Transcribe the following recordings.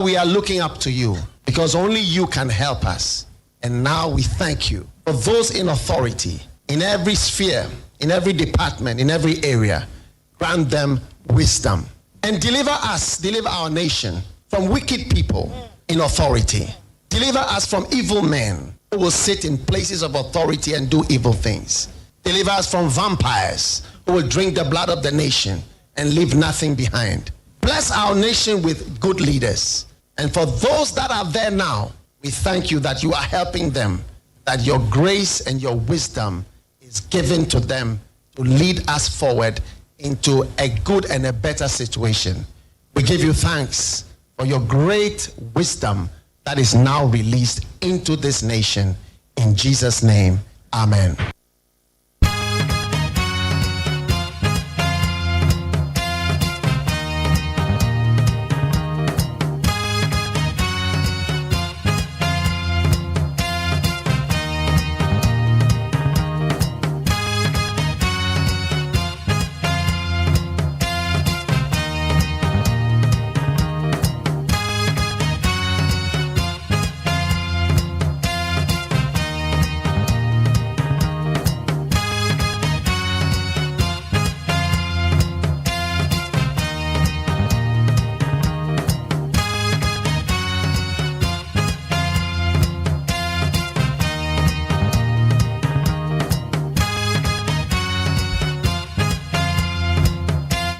We are looking up to you because only you can help us. And now we thank you for those in authority, in every sphere, in every department, in every area. Grant them wisdom and deliver our nation from wicked people in authority. Deliver us from evil men who will sit in places of authority and do evil things. Deliver us from vampires who will drink the blood of the nation and leave nothing behind. Bless our nation with good leaders. And for those that are there now, we thank you that you are helping them, that your grace and your wisdom is given to them to lead us forward into a good and a better situation. We give you thanks for your great wisdom that is now released into this nation. In Jesus' name, amen.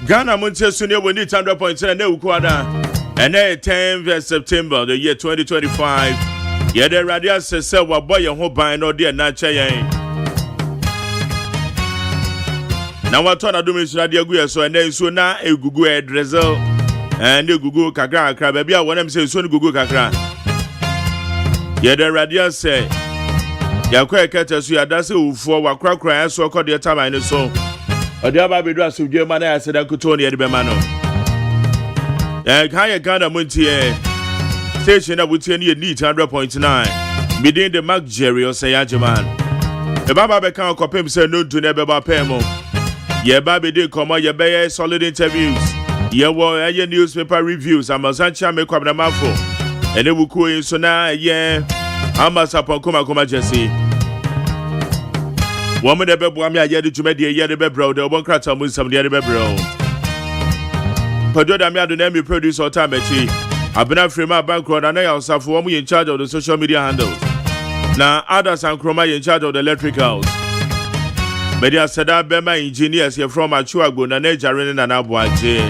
Ghana Montie Sunia we need 100.7 na ukwada. And 10th September the year 2025. Yeah, the radio says wa boy ho ban no dey na cheyen. Na wa to na do me radio gu so and so na egugu e drizzle. And egugu kakra kakra ba bia wonam say so egugu kakra. Yeah, the radio say ya kwa ekete so ya da se ufo wa krakra so ko de taban ne so. Odiaba bedu asubje man ya seda kutoni ede be mano. Kaya Ghana Montie station na butie ne need 100.9 within the Mark Jerry OSEI AGYEMAN. E baba be kan kopem say no do ne be ba pemo. Ye ba be dey komo ye be solid interviews. Ye wo ye newspaper reviews amasancha me kwabna mafo. Ene wuku yin so na ye amasa pon koma jesi. Woman de bebo am ya yede dwuma de yede bebro de obon krata mu sam de yede bebro. Podo da me ado na me producer Otamechi. Abena Frema Bankro na ya osafo wo in charge of the social media handles. Na others and Kroma in charge of the electricals. Media Sada Bema engineers here from Achuagbo na Jaren na Nabuaje.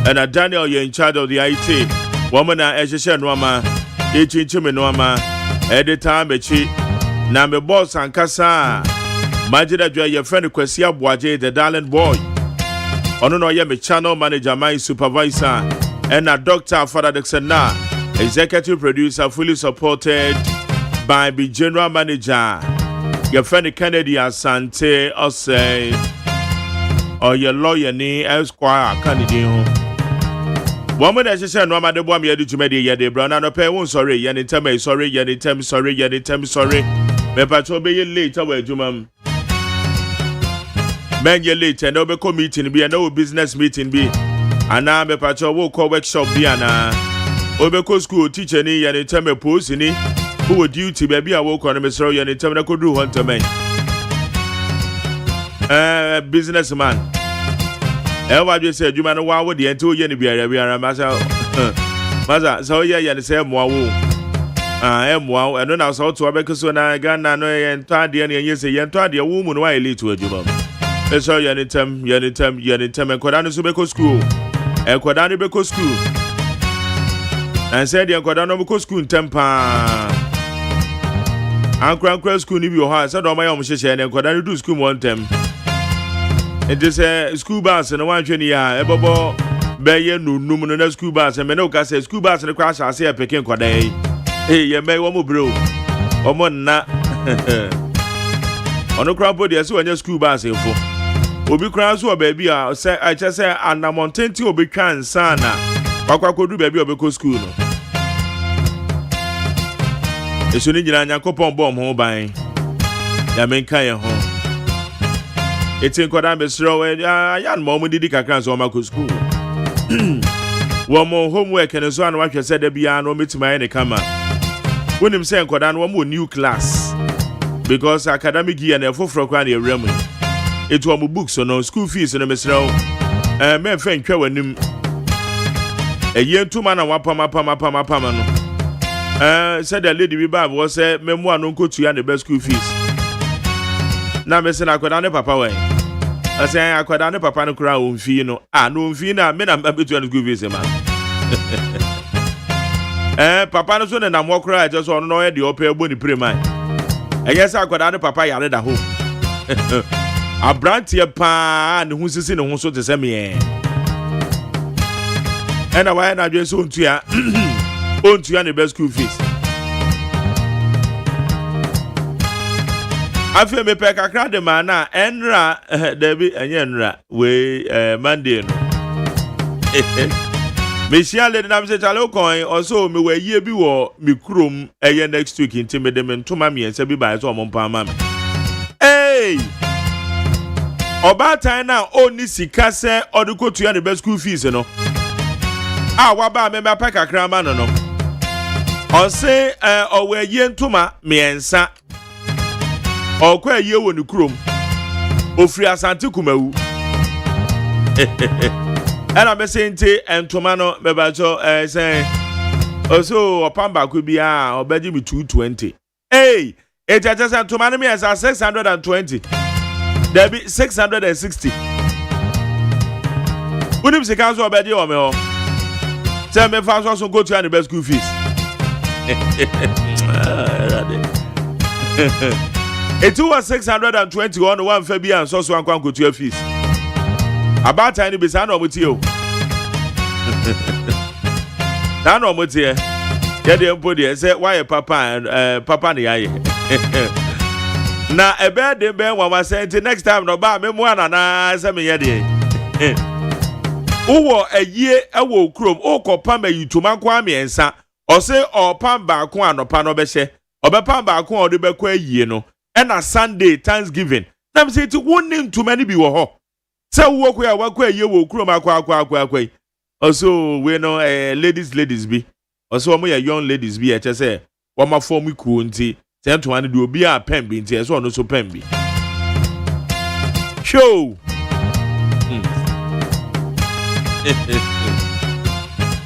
And Daniel in charge of the IT. Woman na Ejisha Nwama, Echinchime Nwama, editor Mechi. Na me boss and Kasa. Majida Joy, your friend Kwesia Boaje, the darling boy. Ono no ye me channel manager, my supervisor, and a doctor Father Dexena, executive producer, fully supported by the general manager. Your friend Kennedy Asante OSEI, or your lawyer ni Esquire Kennedy. Woman as you said, no matter what me do me the brown and a pair won't sorry, Yanitame sorry, Yanitame sorry, Yanitame sorry. Me patrol be late away, Jumam. Men ye late and no meeting be and no business meeting be. And now me patrol will call workshop be and Obeko school teacher ni and tell me post ni who would duty baby I walk on a Mr. Yan and tell me I could do hunter man. Businessman. What you said, you man, why would the two yen be a Maza, so yeah, and say more. I am wow, and then I saw to Abeka so na Ghana no and Tadi and yes, a young Tadi a woman why lead to a job. It's all Yanitem, and Kodano Subeko school, and Kodani Beko school. And said, the Kodano Beko school temper. Uncle school, if your heart, said on my own share, and Kodani do school one time. It is a school bus and a 120 year, Ebobo, Bayer, no school bus, and Menoka says school bus and a crash. I say a Pekin Kodai. Hey, you may want to bro. Omon na. On a crowd body, as well as school bus info. Obi crowds who baby, I just say, and I'm on 10 to be can sana. Papa could do baby of school. It's only a coupon bomb home by Yamen Kaya home. It's in Kodam Bestro, and young mom did the cacans on my school. Womo homework and so on what you said bia no metima any kama. When him say nkoda no mo new class because academic year na foforo kwa na ewrem. It was books so no school fees no mesra. Me fa ntwa wanim. Eye ntuma na wapam no. Said the lady we bab was say memo no nkotu ya the best school fees. Na me say na akwada ne papa wen. I say akwada ne papa no kura onfi no. No onfi na me na betu an school fees man. Papa no so na mo kura just on no e de opa egbo ni preman. Eye say akwada ne papa yare da home. Abrantie pa ne hu sisi ne hu so te se me. And why na dwe so ontua ontua ne best school fees. Afi me pe kakra de ma na enra Debi enye enra we Monday no. Me shia le na me se chale coin also me we ye bi wo me krom eye next week nti me de me ntoma me ense bi ba so ompa ma me. Hey! Oba time na oni sika se odukotu ya ne best school fees no. Waba me pa kakra ma no no. O se owe ye ntoma me ensa. Okwa ye wo ni krom ofri asante kumawu era me se nte entoma no me ba cho say oso opamba ko bia obaji mi 220 hey e jaja say entoma no me esa 620 there be 660 unim se kan so obaji o me ho say me fa so go to an best school fees It was 621 one Fabian so so ankwan kotua fees. About time be say na omutie o. Na omutie. Ye de mpo de say why papa ne yaye. Na ebe de be wa say next time no ba me mu anana say me ye de. Uwo ayie ewo krom okopa ma yituma kwa miensa. O say opam ba ko anopa no be hye. Obepam ba ko o de be kwa ayie no. And a Sunday Thanksgiving. Nam say to one name too many be wo ho. Say wo kwa wakwa ye wo kuro akwa. Also we know ladies be. Also mo young ladies be e say wo ma form ku nti say to wan do obi a pen bi nti so no so pen bi. Show.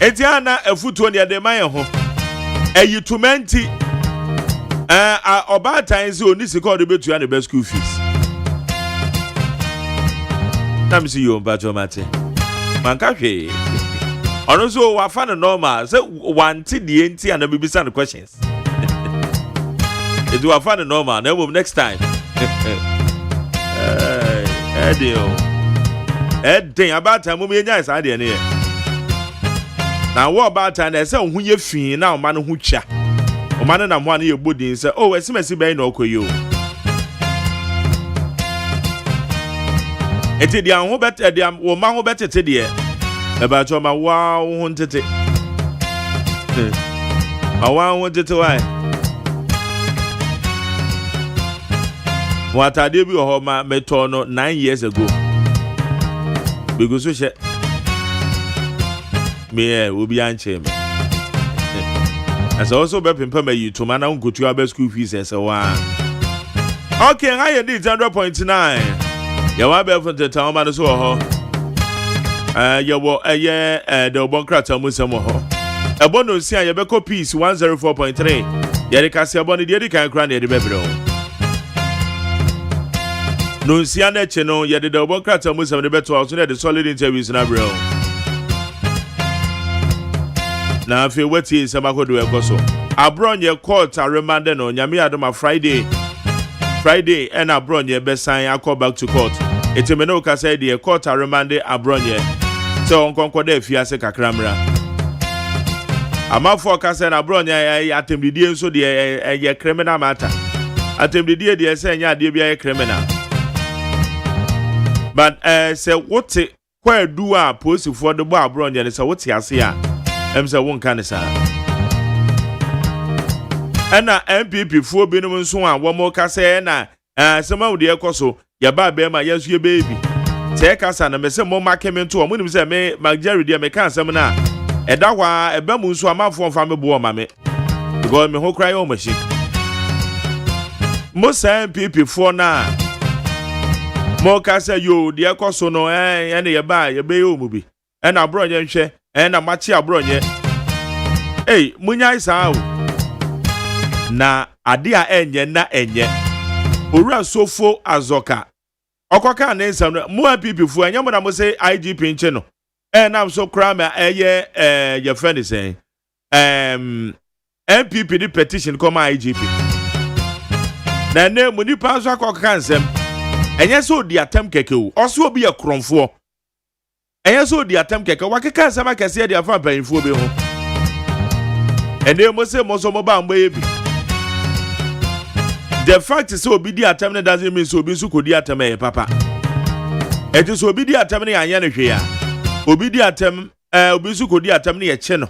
Etiana efutuo ne de man ho. Eyitumenti Oba time say oni sika de betu an best school fees. Nam see you bacho mate. Man ka hwe. Ono so wa fa no normal say wanti de enti and be send questions. It wa fa no normal na next time. Deal. About time we nya isa de ne. Na wo about time na say hu ye fi na o ma no hu cha. Omane na mwane ye bodin se esimesi be na okoyo eti dia ho bet dia wo ma ho betete de e ba cho ma wa ho ntete wa ho ntete why wata de bi ho ma meto no 9 years ago because so she me obi anche me as also be pimpa me to man na nkotu aba school fees ese wa okay I need 100.9 ya wa be for the town man so ho ya wo the obonkrata musem ho ebono si an ye be copies 104.3 ya de kase ebono de kan kra na de bebro no si an eche no ya de obonkrata musem de beto so na de solid interviews na bro. Na fe wati semakodo ekoso abronye court remanded no nyame adoma Friday and abronye besan akọ back to court etemene oka say the court remanded abronye so onkonko da fiase kakramra amafo oka say na abronye atembidie nso de ye criminal matter atembidie de say nya de bia ye criminal but say wote kwa du a posifo de bo abronye say wote ase a say won kan sa na MPP fo binum nso a wo mo ka say na sema wo de ekoso ya ba be ma yesu ye baby say ka sa na me say mo makeme to mo nim say me Magjerry de me kan sam na Eda wa ebe mu nso amafo mfa me bo ma me. Because me ho cry o machine. Mo say MPP for na. Mo ka say yo de ekoso no ene ye ba ye be yo mu bi. E na bro nye nhwe, e na machi abro nye. Hey, munya isa o. Na ade a enye na enye. Owura sofo azoka. Okoka na nsam no mo MPP fu enye mo na mo say IGP nche no. Na so kra ma eye your friend is saying MPP the petition come IGP. Na ne mo ni pa so akoka nsam. Enye so di atem keke o. Oso obi ye kronfo. Enye so di atem keke wa keka nsam akese di afa panfo be ho. Ene mo say mo so mo ba mbo ye bi. The fact is so obi di atem doesn't mean so obi so kodi atem e papa. It is obi di atem ne anya ne hwe ya. Obi di atem obi so kodi atem ne ye che no.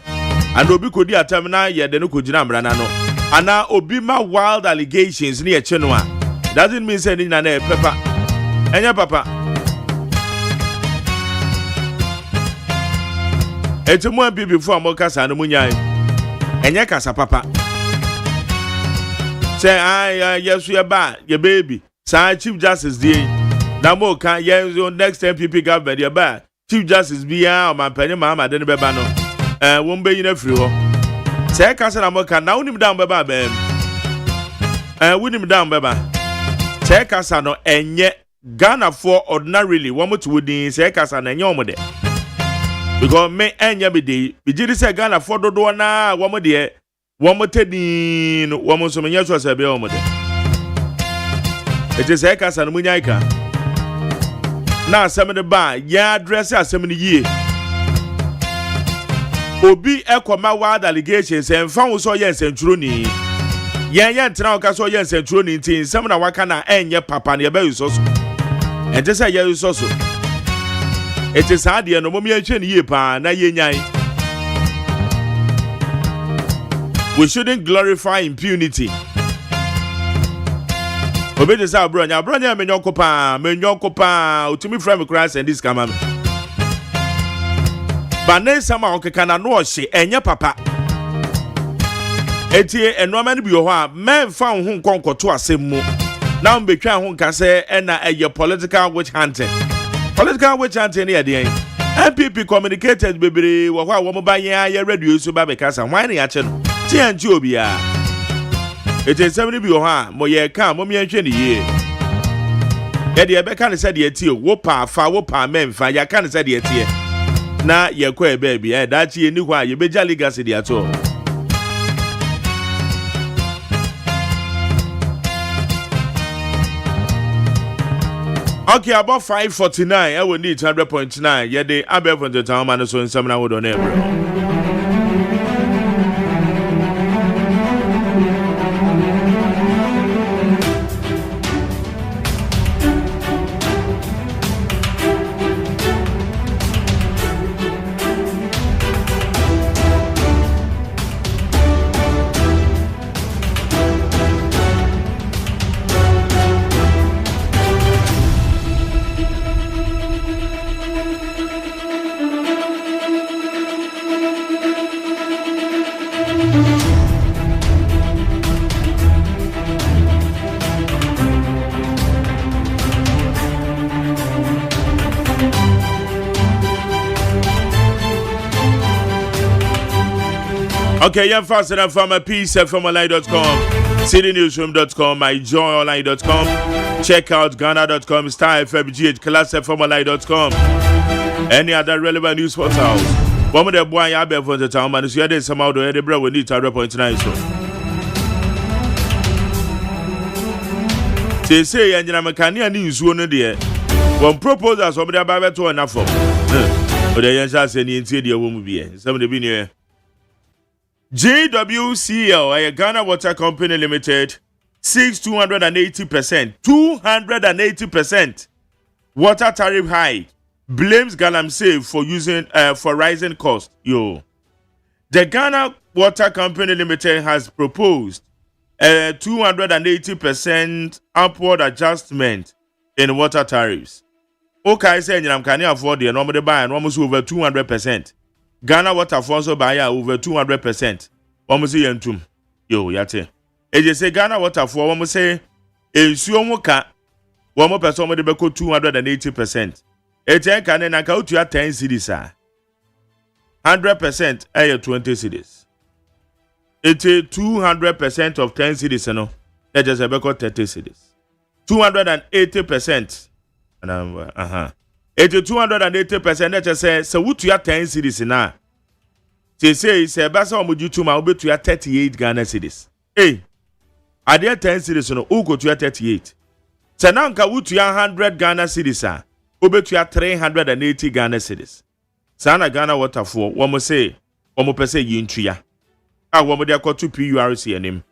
And obi kodi atem na ye de no kogina mra na no. Ana obi ma wild allegations ne ye che no a. Doesn't mean say ni na e papa. Enya papa. Etemu abi before mo kasa no munyai. Enya kasa papa. Say yes we ba your baby. Say Chief Justice dey. Na mo kan yes next MPP government your ba. Chief Justice bia o man penny mama de be ba no. Won be yin afiri ho. Say kasa na mo kan na unim down be ba ba. Unim down be ba. Say kasa no enye Ghana for ordinarily one to within say kasa na enye omo de. Because me enye be dey. Bi jiri say Ghana for dodo na wo mo de. Womo tedin womo so menye so sebe womo de ete se kasa no munya ika na asem de ba ya address asem ni yie obi ekoma wild allegations emfa wo so ye nsenturo ni ye ntra oka so ye nsenturo ni ntin sem na waka na enye papa na ye ba yuso so ete se ye yuso so ete sa de no mo me hwe ni yie pa na ye nyan. We shouldn't glorify impunity. Obede sa bronya menyonko pa utumi frame Christ and this kama me. Bane sama okeka na no ohye enye papa. Etie enoma ne bi ho a men fa ho nkonkoto asem mu. Na mbetwa ho nka se na eye political witch hunting. Political witch hunting ne yede en. MPP communicated bebre wo ho a wo mo ba ye radio so ba be kasa hwan ne ya che no. Tianji obia. It is 70 bi ha mo ye ka mo me hwe ne ye. Ye de be ka ne se de tie wo pa men fa ya ka ne se de tie. Na ye kwa ebe bia da chi eni ho a ye beja legacy de ato. Okay, about 549 I will need 100.9 ye de abe from the town man so nsam na wo do na ebro. Okay, you're faster than from a piece from online.com, citynewsroom.com, myjoyonline.com. Check out Ghana.com, Star FMGH, Class FMonline.com. Any other relevant news portals. One of the boy I have for the town, man, is here. Somehow the Edinburgh will need 100.9. So they say, and I'm a Canadian news one there. One proposal, somebody about to enough for. But the answer is any interior won't be. Somebody been here. JWCL, a Ghana Water Company Limited, seeks 280%. 280% water tariff hike. Blames Galamsey for rising cost. The Ghana Water Company Limited has proposed a 280% upward adjustment in water tariffs. Okay, saying I'm can afford the normal buy and almost over 200%. Ghana waterfall so by over 200%. One say yentum. Yo, yate. E je say Ghana waterfall one say ensuo mo ka one more person mo de beko 280%. E ten kan na ka utua 10 cedis a. 100% aye 20 cedis. It's 200% of 10 cedis no. That just beko 30 cedis. 280%. It's 280%. That just say so utua 10 cedis na. Say basa omuju tuma obetua 38 Ghana cedis. Hey, are there 10 cedis no? Ugo to 38. So now nka wutua 100 Ghana cedis a obetua 380 Ghana cedis. Sana Ghana waterfall womo say womo pese yintua. A womo de akoto PURC anim.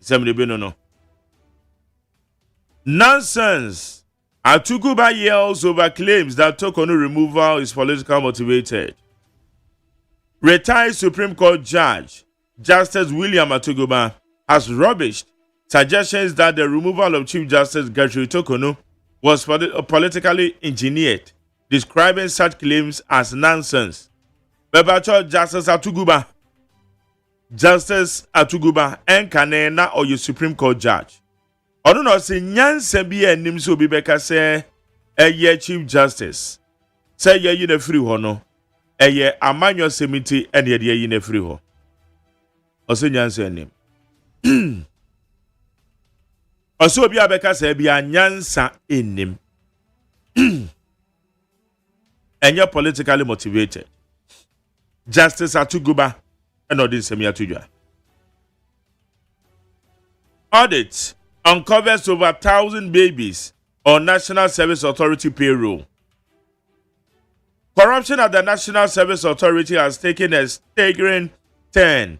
Semde be no. Nonsense. Atuguba yells over claims that token removal is politically motivated. Retired Supreme Court Judge Justice William Atuguba has rubbished suggestions that the removal of Chief Justice Gertrude Tokonu was politically engineered, describing such claims as nonsense. Bebacho Justice Atuguba and Kanena or your Supreme Court Judge. I don't know, say nyanse bi enim so bi beka say eye Chief Justice. Say ye yi na free ho no. Eye amanyo semiti ene ye yi na free ho. Ose nyanse enim. Ose obi abeka say bia nyansa enim. Enye politically motivated. Justice Atuguba and odin semi atudwa. Audit uncovers over 1,000 babies on National Service Authority payroll. Corruption at the National Service Authority has taken a staggering turn,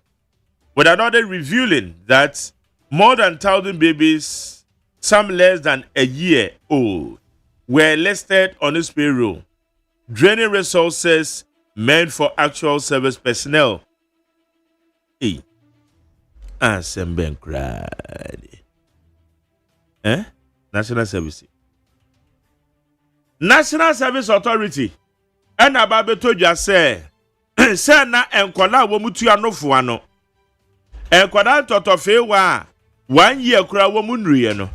with another revealing that more than 1,000 babies, some less than a year old, were listed on its payroll, draining resources meant for actual service personnel. Hey, Asemben cried. National Service Authority. And Ababe told you say na enkwala wo mutu anofo ano. Enkwala totofe wa 1 year kura wo munriye no.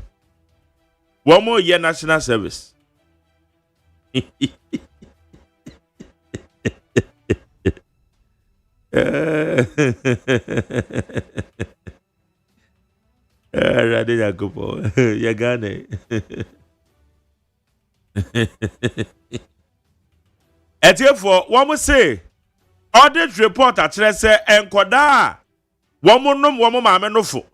Wo mo ye National Service. Rade Yakupo, Yagane. And therefore, one must say, audit report at Tresse and Koda, woman mamma no fo.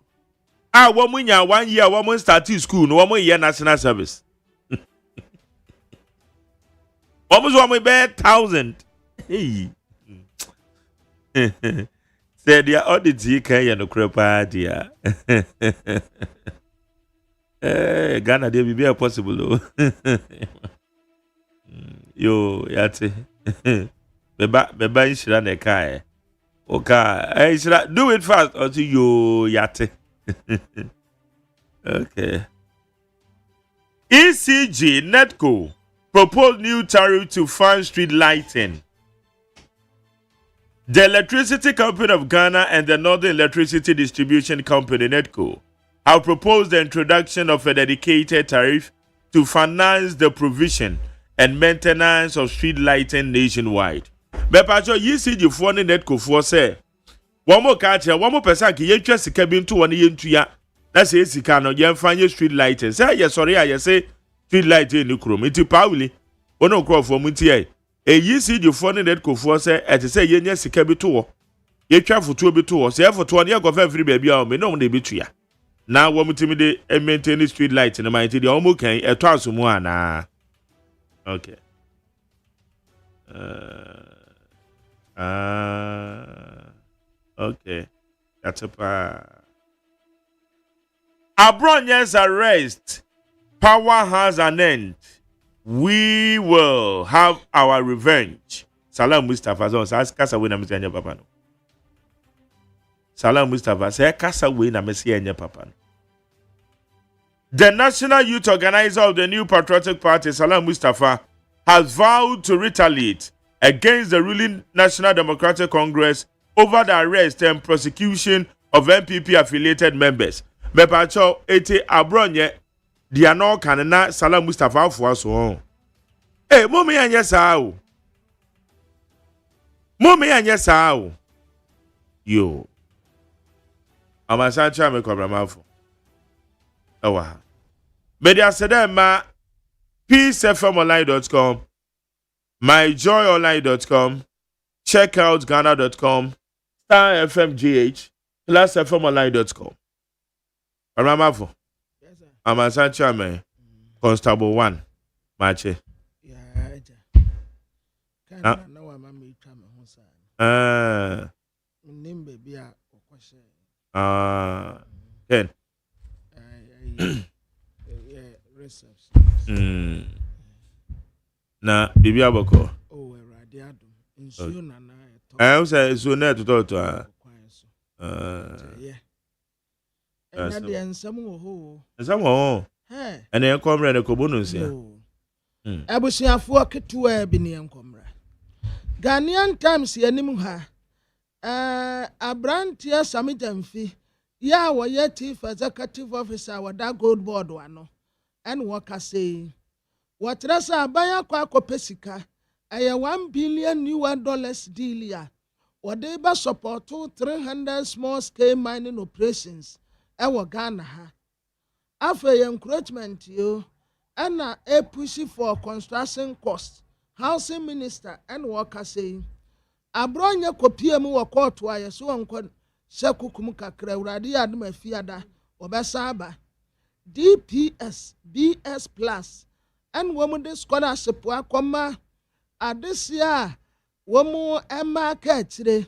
Ah, woman, 1 year, woman started school, no one year National Service. Almost 1,000. Hey. Said the audit he can no crepa dear. Ghana there be possible. Yo yate. Beba inshira ne kai. Oka do it fast until yo yate. Okay. ECG Netco proposed new tariff to fund street lighting. The Electricity Company of Ghana and the Northern Electricity Distribution Company, NETCO, have proposed the introduction of a dedicated tariff to finance the provision and maintenance of street lighting nationwide. But Pacho, you see the phone in NETCO for say, one more catcher, one more person can you just cabin to 1 year to ya. That's it, you can not find your street lighting. Say, yes, sorry, I say street lighting in the chrome. It's Pauli. One no crop for Montie. You see the phone that could force at say yes, a cabitor. You travel to a bit to us, for 20 years of every baby, I may not be between. Now, one intimidate and maintain the street lights in the mighty, the almost can a thousand one. Okay. Okay. That's a part. Abronya's arrest. Power has an end. We will have our revenge. Salam Mustafa. So ask Kasaway na Messiah Papa. Salam Mustafa. Say Kasaway na Messiah Papa. The national youth organizer of the new patriotic party, Salam Mustafa, has vowed to retaliate against the ruling National Democratic Congress over the arrest and prosecution of NPP-affiliated members. Mepacho ete abronye diano kanena Salam Mustafa Afuaso. Hey, Mummy anya sao. Mummy anya sao. Yo. Amasancha me kwabramafo. Ewa. Media sedema peacefmonline.com, myjoyonline.com, checkoutghana.com, starfmgh, plusfmonline.com. Ramafo. Yes, sir. Amasancha me Constable 1. Mache. Yeah, Ah. no, I'm a meeting. Name baby, I Ken. Na bibi aboko. Oh, radiado. Insu na na. I say so na to. Yeah. And at the end, some ho. Some ho. Hey. And then come run a cobonus here. Abusiafo ketewa bi ne enkomra. Ghanaian Times yanim ha. Abrantia Samijamfi. Ya wo ye chief executive officer wa da gold board wano. And waka say what rasa abaya kwa kopesika aya $1 billion deal ya. Wade ba support 300 small scale mining operations ewo Ghana ha. After encouragement yo and a push for construction costs. Housing minister and worker saying Abronya kopie mu wo court wa yeso onkon sekukum kakra urade aduma fiada obesaba DPS BS plus and woman de scholarship akoma adesia womu emaka tire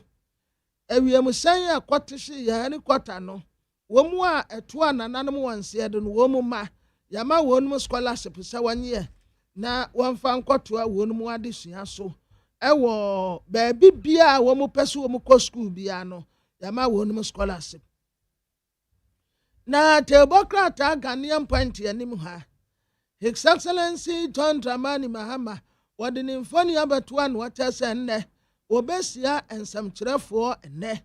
ewiem san akoteshi ya ni kwata no womu a eto anananom wanse de no womu ma yama wonum scholarship sa wanye na wonfa nkoto a wonum adesua so ewo baabi bia womu pese womu ko school bia no yama wonum scholarship na tebokrata Ghanaian point yanim ha His Excellency John Dramani Mahama wadini mfoni abetua no watese nne obesia ensamkyerefo enne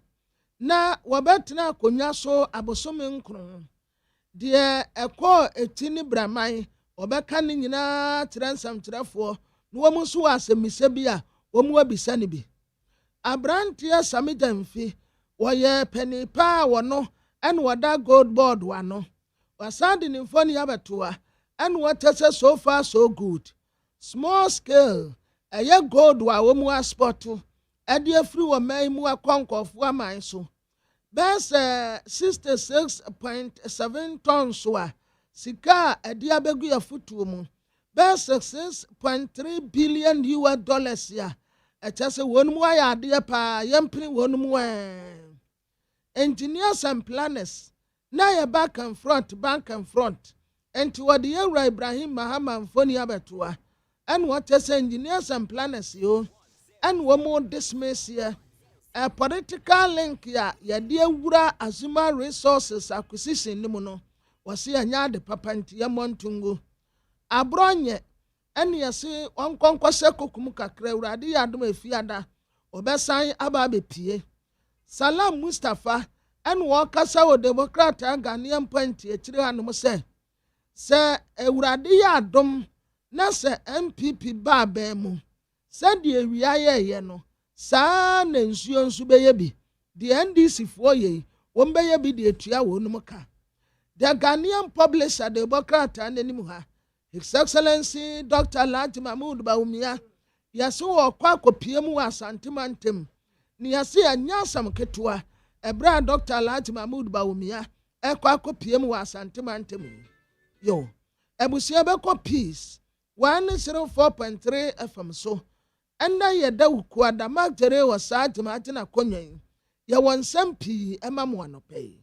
na wabetena akonya so abosome nkron de eko etini braman obeka ne nyina kyerɛ ensamkyerefo no womu so asemise bia womu abisa ne bi abrantia Samijamfi woye penipa wono en wada gold board wano wasadi ni mfoni abetua and what is so far so good. Small scale, a year gold wa womu spot to a dear free wa may mua conk of 1 mile so. Best 66.7 tons wa sika a dear beguya futumu. Best $6.3 billion ya. A chase one more dear pa yamping one more. Engineers and planners, now back and front. And toward the year Ibrahim Mahama Mfoni abetua and what is engineers and planners you and one more dismiss here a political link ya dear wura Azuma resources acquisition nimuno was here nya de papanti ya montungu abronye and yasi on conquest kokumuka krewradi yadum fiada obesan ababe pie Salam Mustafa and wakasa o Democrat Ghanaian point etire hanum say se ewurade ya adom na se MPP ba mu se de ewia ye no saa na nsuo nsu beye bi de NDC fo ye won beye bi de etua wonum ka the Ghanaian publisher the Democrat ananim ha His Excellency Dr. Alhaji Mahmoud Bawumia yaso okwa kopie mu asantemantem ni yase anya asam ketua ebra Dr. Alhaji Mahmoud Bawumia ekwa kopie mu asantemantem yo ebusia beko peace 104.3 FM so enda ye da wuku adama tere wasatema na konyen ye wonsam pii emamo anope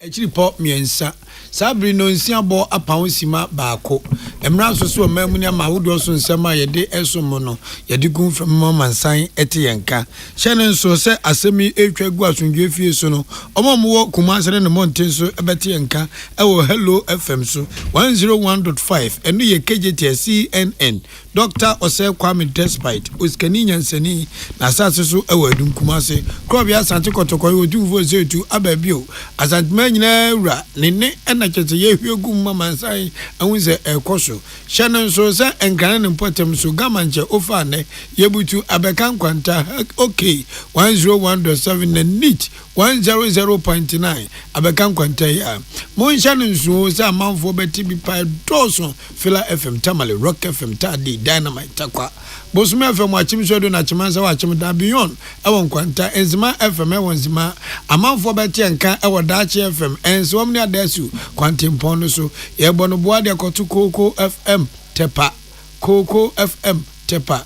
Echiripo miensa sabri no nsia bo apawnsima baako emra so mamu ne mawodo so nsema ye de esomo no ye de gun from mansan ete yenka hyene nso se asemi etwa gu asundwe fie so no omomwo kumasere ne monten so ebete yenka ewo hello fm so 101.5 enu ye KJT CNN Dr. Osei Kwame Despite Uskani Nyansani na asase so ewa adum Kumase Krobia Asante Kotoko odumfo zetu ababio asantema nyina wura ne na kyete ye hwegu mama nsan ahunze ekoso hye so se enkane ne potem so gamanche ofa ne yebutu abeka nkwanta okay 101.7 na NEAT 100.9 abeka nkwanta ya mo hye so se amanfo beti bi pa doso Fila FM Tamale Rock FM Tadi Dynamite Takwa Bosume FM wachimshodo na chimanza wachimda beyond ewon kwanta enzima FM ewonzima amanfo beti enka ewo dachi FM enso omni adesu kwantimpono so yebo no boade akoto Koko FM Tepa Koko FM Tepa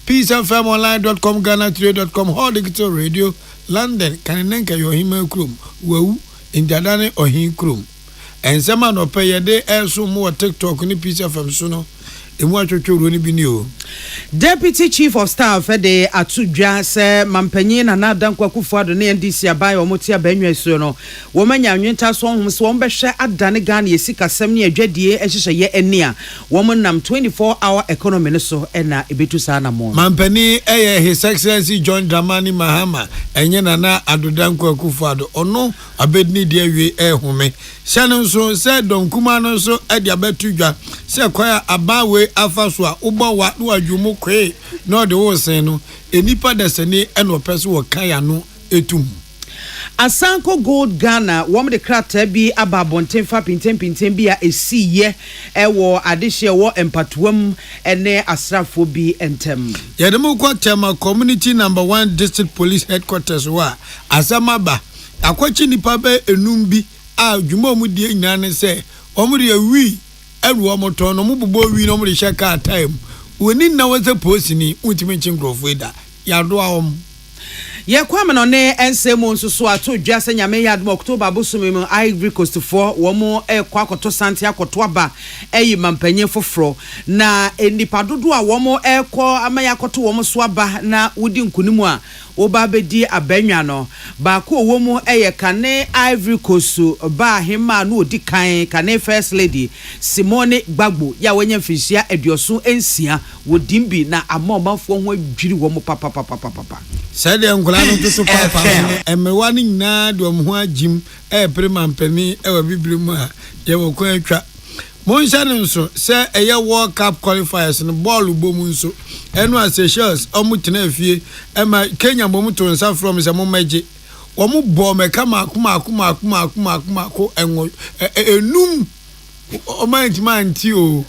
peacefmonline.com ghana3.com Hall Digital Radio London kanenenka yohima krum wawu indadane ohin krum ensema no peyede enso mo TikTok ni Peace FM so no emu atwotworo ni bi ni o. Deputy Chief of Staff de atudwa se mampanyin na nadankwa kufuado ne NDC abai omoti abanwa so no wo manya nwenta so hom se wo behwe adane Ghana yesika sem ne adwadie ehihye ye enia wo nam 24-hour economy ne so na ebetu sa na mo mampani His Excellency John Dramani Mahama enye na adodankwa kufuado ono abedni de awie ehome hyano so se donkuma no so ade abatudwa se kwaya abawe afaso a ubo wa no adwumu kwe no de wo sen no enipa desani eno peso wo kan ya no etum Asanko Gold Ghana wom de krata bi ababonten fa pintem bi a esiye ewo adehye wo empatwam ene asrafo bi entem yedemu kwa tema community number 1 district police headquarters wa asamaba akwachi nipa be enum bi a dwuma mu die nyina ne se omuri awi elu omoto no mububo wi no omuri sheka time woni na wose posini untimi chingrofo eda yado awom ye kwame no ne ensemo nsusu ato dwa se nyame yadom October bosumi mu Ivory Coast 4 wo mo ekwa akoto sante akoto aba eyi mampanye foforo na enipa dodo a wo mo ekọ amaya akoto wo mo so aba na wudi nkunimu a oba bedi abanwa no ba ko wo mu eye kane Ivory Coast ba hima no odi kan kane first lady Simone Gbagbo ya wenye mfisia edioso ensia wodimbi na amomafo ho adwiri wo mo papa sade ngula no tutu papa emewa ni nyina do mo ho agim premampani ewa biblimu a ye wo ko atwa Monshane nso se eye World Cup qualifiers no ball bomu nso enu a Seychelles omutena afie ema Kenya bomu to nsa from se mo maji omu bo meka makuma ko enwo enum o manti o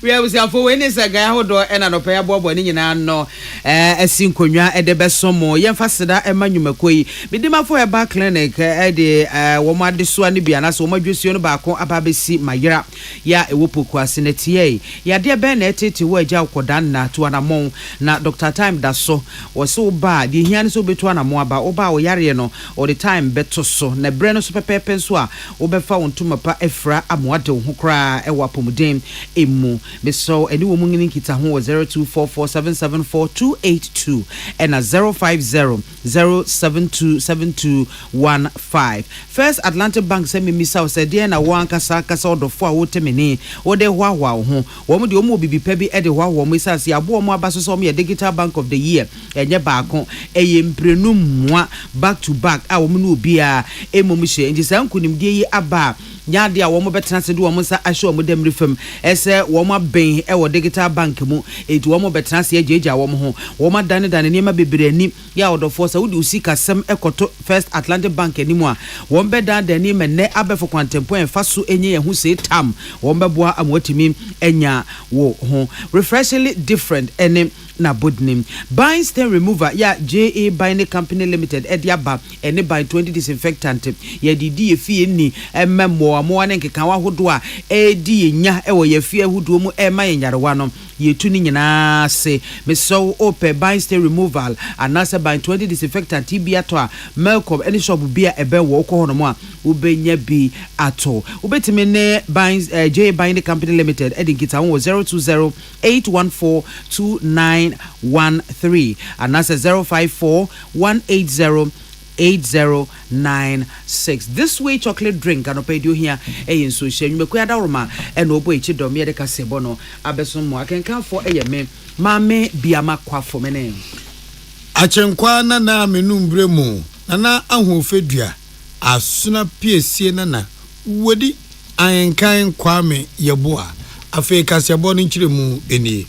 we was afo when is a guy hodo ena no paya bobo ni nyina no asinkonwa ede besomo yemfa seda emanyumakoi bidima fo eba clinic ede wo ma de so ani bia na so wo madwesio no baako ababesi mayera ya ewopoku asenetie ya de be na etete wo agya ukodan na to anamon na Dr. Time da so wo so ba de hiane so betu anamon aba wo ba wo yare no all the time beto so na bre no so pepepe so a wo befa wontuma pa efra amoade ho kra ewo apomuden emu so any woman in kita ho 0244774282 and 05007272215 First Atlantic Bank send me misa said there na wan kasa odofo a wotemene wo de hwawa ho wo mo de o mo bibi pa bi e de hwawa mo isa se abo mo abaso so mo digital bank of the year enye baako eye mprenu mwa back to back a wo mo no obi a emom hye nti sankunim die yi aba nyaade a wo mo betena se de wo mo sa ahye wo dem refam ese wo mo ben e wo digital bank mu eti wo mo betena se ajeja wo mo ho wo ma dane niema bebre ni ya odofo sa wudi usika sem ekoto First Atlantic Bank animu a wo be dan dani menne abefo kwantempo en faso enye ye hu se tam wo be boa amotimi enya wo ho refreshingly different ene na bodnim buying stain remover ya JA Buying Company Limited ediaba ene by 20 disinfectant ya didi efie ni ememo amo ane nkeka wa hodo a edi nya ewo ya fie hodo mu ema yenyarewa no yetu ni nyina se meso ope buying stain removal anase by 20 disinfectant bia to a Melcom any shop bia ebe wo ko hono mu a ubenya bi ato ubetime ne JA Buying Company Limited edi nkita wo 0208142913 and that's 054-180-8255 8096. This way chocolate drink and pay you here in social media roma and obo echi dom ye de kasebo no abeso mo akenkan for me mame biama kwa for me name achenkwa na menumbre mu na ahofedua asuna piesie na wodi ayenkan kwame yeboa afi kasebo no nchiremu eni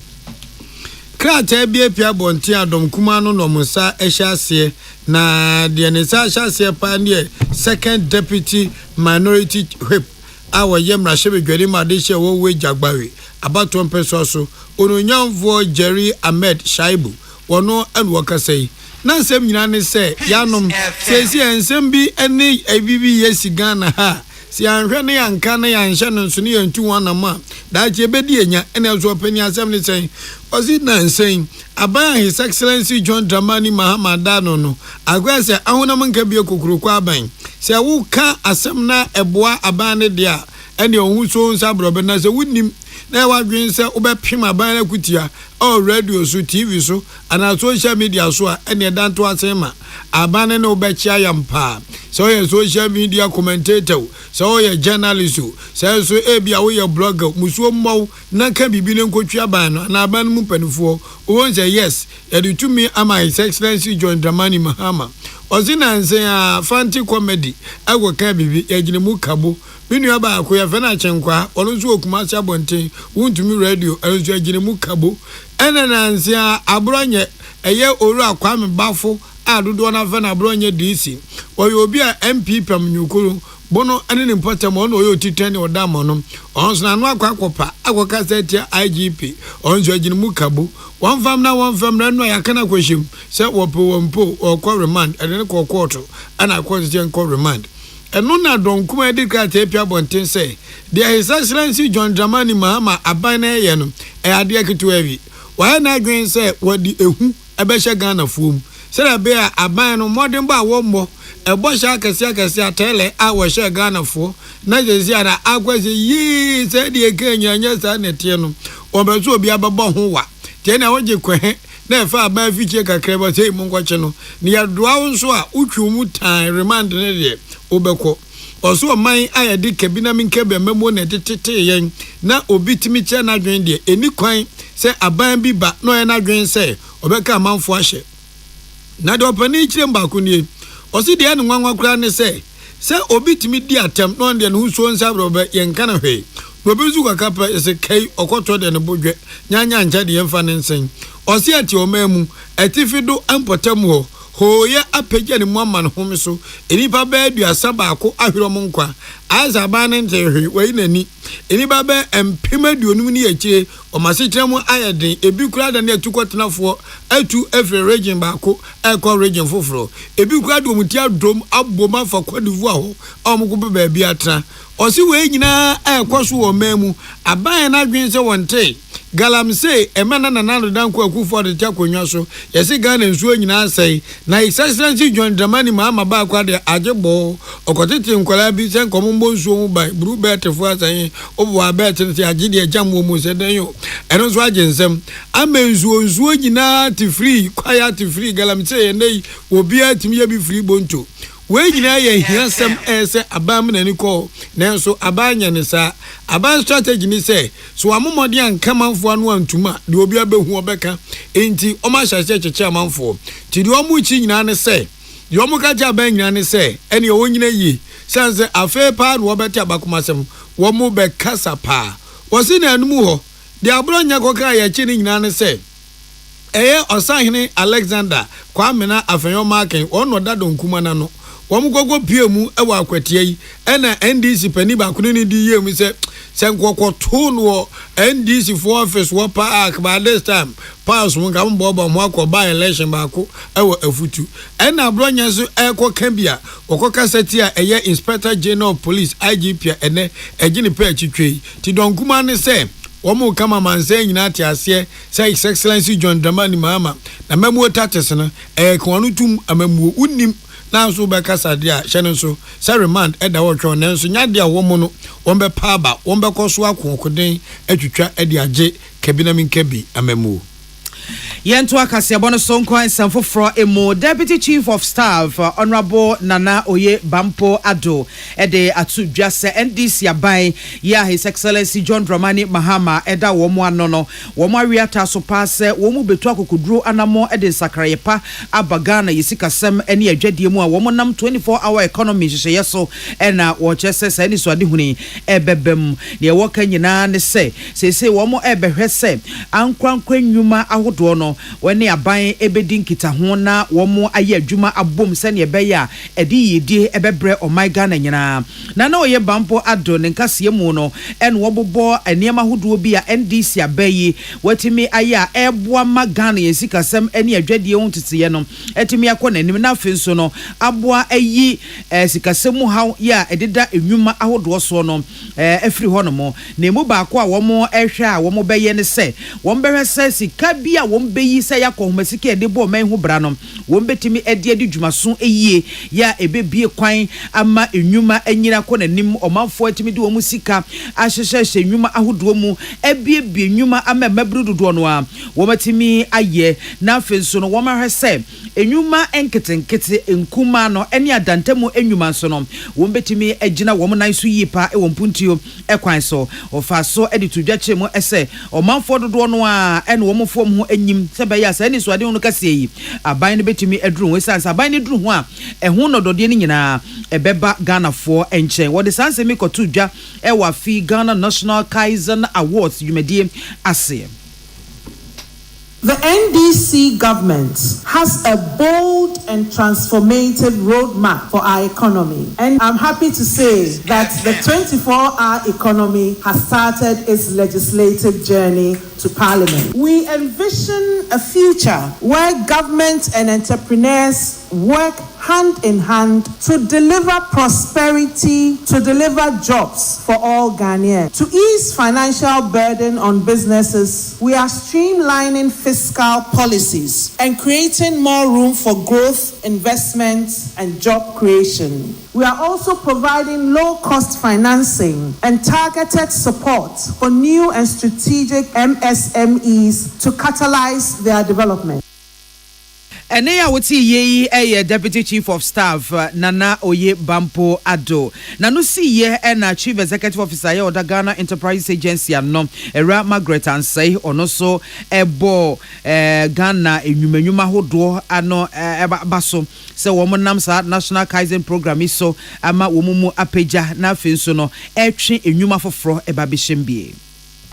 krata bia pia bonti adom kuma no musa ehyaase na de ne sa ehyaase pa ne second deputy minority whip awo yemra shebe dwari ma de hye wo we jagbawe abato mpeso so ononyanvo Jerry Ahmed Shaibu wono enwo kasai na nsem nyina ne se yanom sesi ensem bi ene abibi yesi Ghana ha si anhwe ne yanka ne yanhye no nso ne yantu wana ma da che bedi enya ene zo pani asem ne sen ozi na nsen aban His Excellency John Dramani Mahama Dano no agwase ahonam nka bi kokurokwa aban se wo ka asem na eboa aban ne dia ene ohun so nsabrobe na se wunim na wadwen se obepim aban na kutia all radio so TV so and social media so ene danto asema aban ne obechia yampa so ye social media commentator so ye journalist so ebia wo ye blogger musuo mmaw na ka bibi ne nkotwa aban no na aban mu panifo won say yes ye to me am His Excellency John Dramani Mahama ozina nse a fanti comedy agwo ka bibi ye gine mu kabo minu aba akoya fena chenkwa onzo okumasi abonten wuntumi radio enzo agine mu kabo ena nanse a abronye eye oru akwame bafo adodo na fena abronye DC oyo obi a MP pam nyukuru bono ene ne mpatam ono oyo titene odamo no onso na no akwakopa akoka setia IGP onzo agine mu kabo one fam na no yakana kweshim se wompo okwa remand ene ko court ana akwose ko remand eno na don kuma edika tepia bonten say there His Excellency John Dramani Mahama aban na ye no ade akitu awi wa na adwen say wadi ehu ebehye Ghana fuom sera be a aban no modern ba wo mbo ebosha akese atele a wo hye Ghana fo na jezi ara agwaze yi se de kenya nya sa netie no obezo obi ababo ho wa tie na woje kwen na fa aban fiche kakra ba sei mu nkwache no ne ya doa nso a utwu tan remand ne de obeko oso man ayade kabina minkebe memo na tetete yen na obitimi che na dwen de eni kwan se aban bi ba no ye na dwen se obeka amanfo ahye na de opani kire mbako nie osi de ne nwanwa kura ne se obitimi di atem no de ne huso nsabro be yen kana hwe obezu kakapa ese kai okoto de ne bodwe nyanya nja de yemfa ne nsen osi ati omamu atifido ampotam ho hoye apagya ne muamma no home so enipa ba aduasa baako ahwero mo nkwa aza ba ne ntehwe wei nani enipa ba empema duonum ne yakire omasekyeremu ayeden ebi kura da ne atukotenafo atu every region baako ekọ region foforo ebi kura do mutia dom aboma fa kwadivu aho omko ba bia atra osi wei nyina ekọ so wo mamu aban na dwen se wonte galamse emana na nando danko akufo de takonwa so yesi Ghana nsuo nyina asai na His Excellency John Dramani Mahama ba kwa de agebo okotete nkwala bi se nkomombo nsuo mu ba bru betefo asai obo abete se agide agamo mu se den yo eno so agensem amensuo nyina ti free kwaya ti free galamse nei obi atimi ya bi free bonto we nyina ye hiasem ese abam na ni ko nanso abanya ne sa aban strategy ni se so amomode ankamanfo anu antuma de obi abehu obeka enti o ma hyase cheche amanfo ti de omu chi nyina ne se de omu ka ja ban nyina ne se ene o nyina yi sanse afe pa do obeta abakomasem wo mu be kasa pa wo si na anumu ho de abronya kokra ya chi ni nyina ne se eye osahene Alexander Kwame na afenyo maken ono dado nkuma na no gogo piemu ewa akwatie yi ena NDC pani ba kunu ni di yemu se nkoko to no NDC for office wo park by this time pass mun ga mbo mo akọ by election ba ko ewa afutu ena bronya so ekọ kambia okoka seti a eye Inspector General Police IGP ene egini pa achitwe ti donkuma ne se womu kama manse nyina ate ase say His Excellency John Dramani Mahama na memu tates no kwanu tum amamu unim na so be kasa dia hye so say remand eda wotwe na so nya dia wo mu no wombe paaba wombe koso akokoden atwitwa ade age kabina minkabi amamu Yento akasiabo no sonko ensamfo fro emo Deputy Chief of Staff Honorable Nana Oye Bampo Ado ede atu dwase NDC aban ya His Excellency John Dramani Mahama eda womo anono womo awiata so paase womo betu akokuduro anamo ede sakrayepa abagana yisikasem ene adwadie mu a womo nam 24-hour economy hyehyeye so ena wo chese se ni so ade huni ebebem ne wo ka nyina ne se womo ebehwe se ankwankwa nnwuma ahodo no wani aban ebedi nkita ho na womo aye adwuma abom se ne ebeya edi yedie ebebre omaiga na nyina na Oye Bampo Ado ne nkase mu no en wobobo eniema hodo bi a NDC abayi watimi aya eboa magana yesikasem ene adwadie ho teteye no etimi akọ nanim na afenso no aboa ayi sikasem ha ya ededa enwuma ahodo so no afri ho no mo na mu ba akọ a womo ehwe a womo beye ne se won behwe se sika bi a won beyi se yakohomesika edebo man ho bra no won betimi ede dwumaso eyie ya ebebie kwan ama enwuma anyira kọ nanim omanfo etimi de won sika ahyehye enwuma ahodo mu ebiebie enwuma ama mabru dodo no a womatimi aye na afenso no womahwe se enwuma enketenkete enkuma no ene adantemu enwuma so no won betimi agina wom nan so yipa e won puntio ekwan so ofa so editu dwache mu ese omanfo dodo no a ene womfo mu anyim se be ya se ni so ade no kase yi aban ne betimi eduru we sansa aban ne duru ho a eho no dode ni nyina ebeba Ghana for enche what the sanse mi kotu dwa e wa fi Ghana National Kaizen Awards yumedie ase. The NDC government has a bold and transformative roadmap for our economy. And I'm happy to say that the 24-hour economy has started its legislative journey to Parliament. We envision a future where government and entrepreneurs work hand in hand to deliver prosperity, to deliver jobs for all Ghanaians. To ease financial burden on businesses, we are streamlining fiscal policies and creating more room for growth, investment, and job creation. We are also providing low-cost financing and targeted support for new and strategic MSMEs to catalyze their development. Ene ya woti ye Deputy Chief of Staff Nana Oye Bampo Ado. Nanu si ye na Chief Executive Officer ye oda Ghana Enterprise Agency ano Era Margaret Ansay ono so ebo Ghana enwumanwuma hodo ano baso se womo nam sa National Kaizen program iso ama womo mu apeja na afenso no etwe enwuma foforo eba behembie.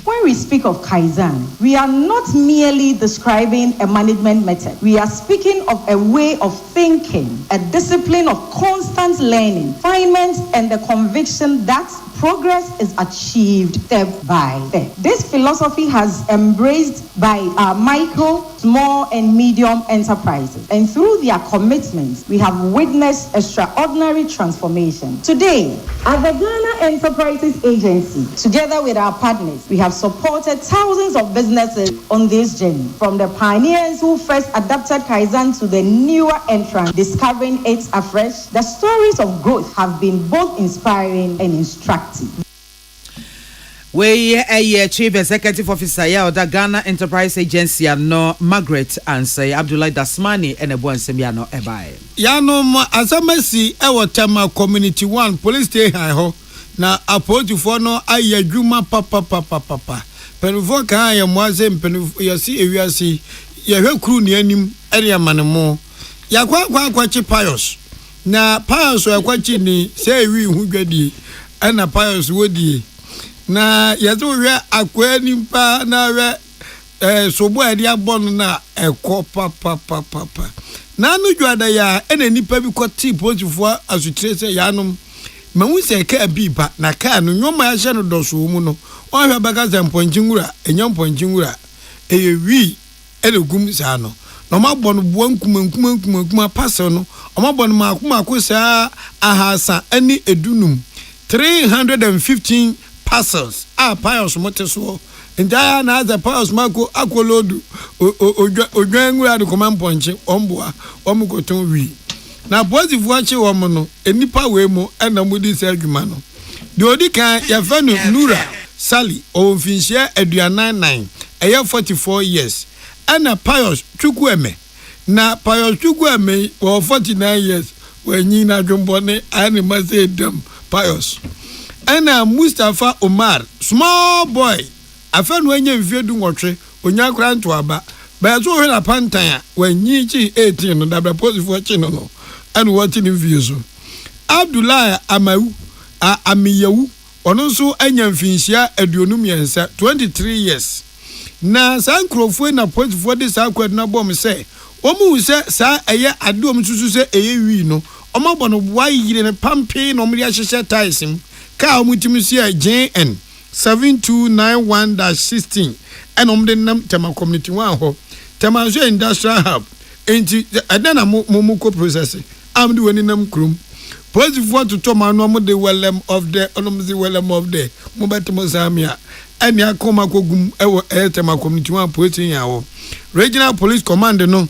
When we speak of Kaizen, we are not merely describing a management method. We are speaking of a way of thinking, a discipline of constant learning, refinement, and the conviction that progress is achieved step by step. This philosophy has embraced by our micro, small, and medium enterprises. And through their commitments, we have witnessed extraordinary transformation. Today, at the Ghana Enterprises Agency, together with our partners, we have supported thousands of businesses on this journey. From the pioneers who first adapted Kaizen to the newer entrants discovering it afresh, the stories of growth have been both inspiring and instructive. We Chief Executive Officer ya oda Ghana Enterprise Agency no Margaret Ansay Abdullahi Dasmani ene nsemi no ebae. Ya no asamasi Tema Community 1 Police Station ho na apotifo no ayadwuma papa. Penufo kan ya mwaze penufo yasi ewiasi ya hwekuru ne anim ere amanemo. Ya kwa chi Pius. Na Pius ya kwa chi ni se ewi hu dwadi ana Pius wodi. Na yazo we akwa nimpa na we sobo ade abon na ekọ papa na anu dwada ya ena nipa bi kwati positifo asutrese yanom mawu se ka bi ba na ka no nwoma ya hye no doso mu no ohwe baka zamponjingura enyamponjingura eyewi elegum sa no no mabon bo nkuma pasel no omabon makuma sa ahasa ani edunum 315 parcels Pius moteso ndaya na the Pius mako akolodu odwanwura de komamponche omboa omukoton wi na positive ache wo no enipa we mo na mudi se adwuma no de odi kan ya fanu Nura Sally o finhia aduanan 9 44 years ana Pius Chukwueme na Pius Chukwueme for 49 years when you na dwombone ani mase dem Pius ana Mustafa Omar small boy afanu anya mfiedu nwotwe onya kra nto aba ba so hwe na pantan when yi chi 18 no dabra post for chi no and what in view so Abdullah Amau Amiyawu ono nso anya mfinhia aduonum yensa 23 years na sankrofo na potifo de sakwad na bom se omu se sa eye adom susu se eye wi no omabọ no why yire ne pampe no mri ahyehye taisim ka omutimsi a JN 7291-16 and omde nam tema community one ho tema so industrial hub enti adana muko process am de wani nam krum potifo to toma no mo de welem of the onomzi welem of the mo betimo zamia ani akoma kogum ewo etema community one potin yawo regional police command no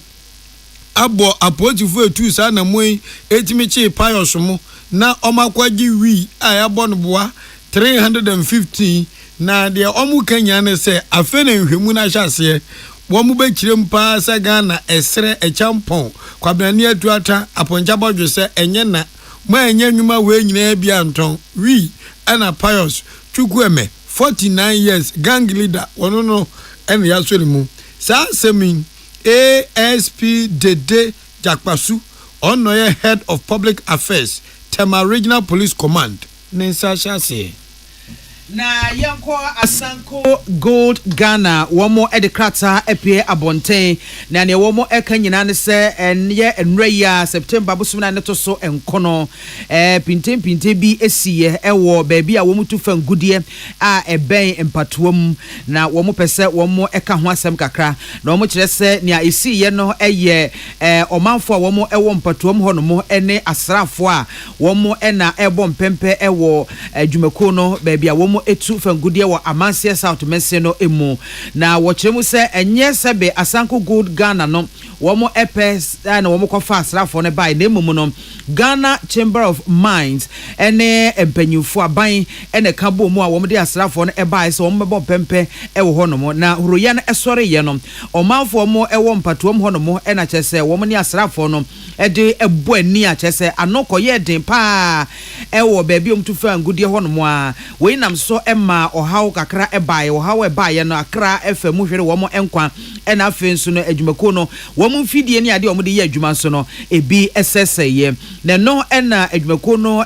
abo apotifo etu sa na moi etimichi Pius mo na omakwaji wi ayabo no boa 350 na de omu Kenya ne se afena nhwemu na hyase wo mu bekirem pa sa Ghana esre echampon kwabrani atuata aponja bodwe se enye na ma enye nwuma we nyina bia nton wi ana Pius Chukwueme 49 years gang leader wono no en ya sori mu sa semin ASP Dede Jakpasu ono ye head of public affairs Tema Regional Police Command Nensa Shase na yanko Asanko Gold Ghana womo edikrata epie abonten na ne womo eka nyina ne se enye enreya September busumna ne to so enkono pintem bi esiye ewo baabi a womo tu fangudie a eben empatuom na womo pese womo eka ho asem kakra na womo kire se ne esiye no eye omanfo a womo ewo empatuom ho no mo ene asrafo a womo ena ebo mpempe ewo adwumako no baabi a womo etu fangudie wa amansie South Mense no emu na wokyeremu se enye sebe Asanko Gold Ghana no womo epes na womo kofa asrafo ne bai na emu no Ghana Chamber of Mines ene empanyufo aban ene kabo mu a womo de asrafo no ebai se womo bebo pempe ewo hono na huroya na esore ye no omanfo mo ewo mpatuom hono mo ena kyese womo ni asrafo no ede ebu ani a kyese anoko ye den pa ewo baabi omtu fangudie hono mo a we nam so emma ohaw kakra ebae ohaw ebae no akra efa mu hwere womo enkwa ena afensu no adwumako no womo mfidie ni ade omde ye adwuma so no ebi eseseye na no ena adwumako no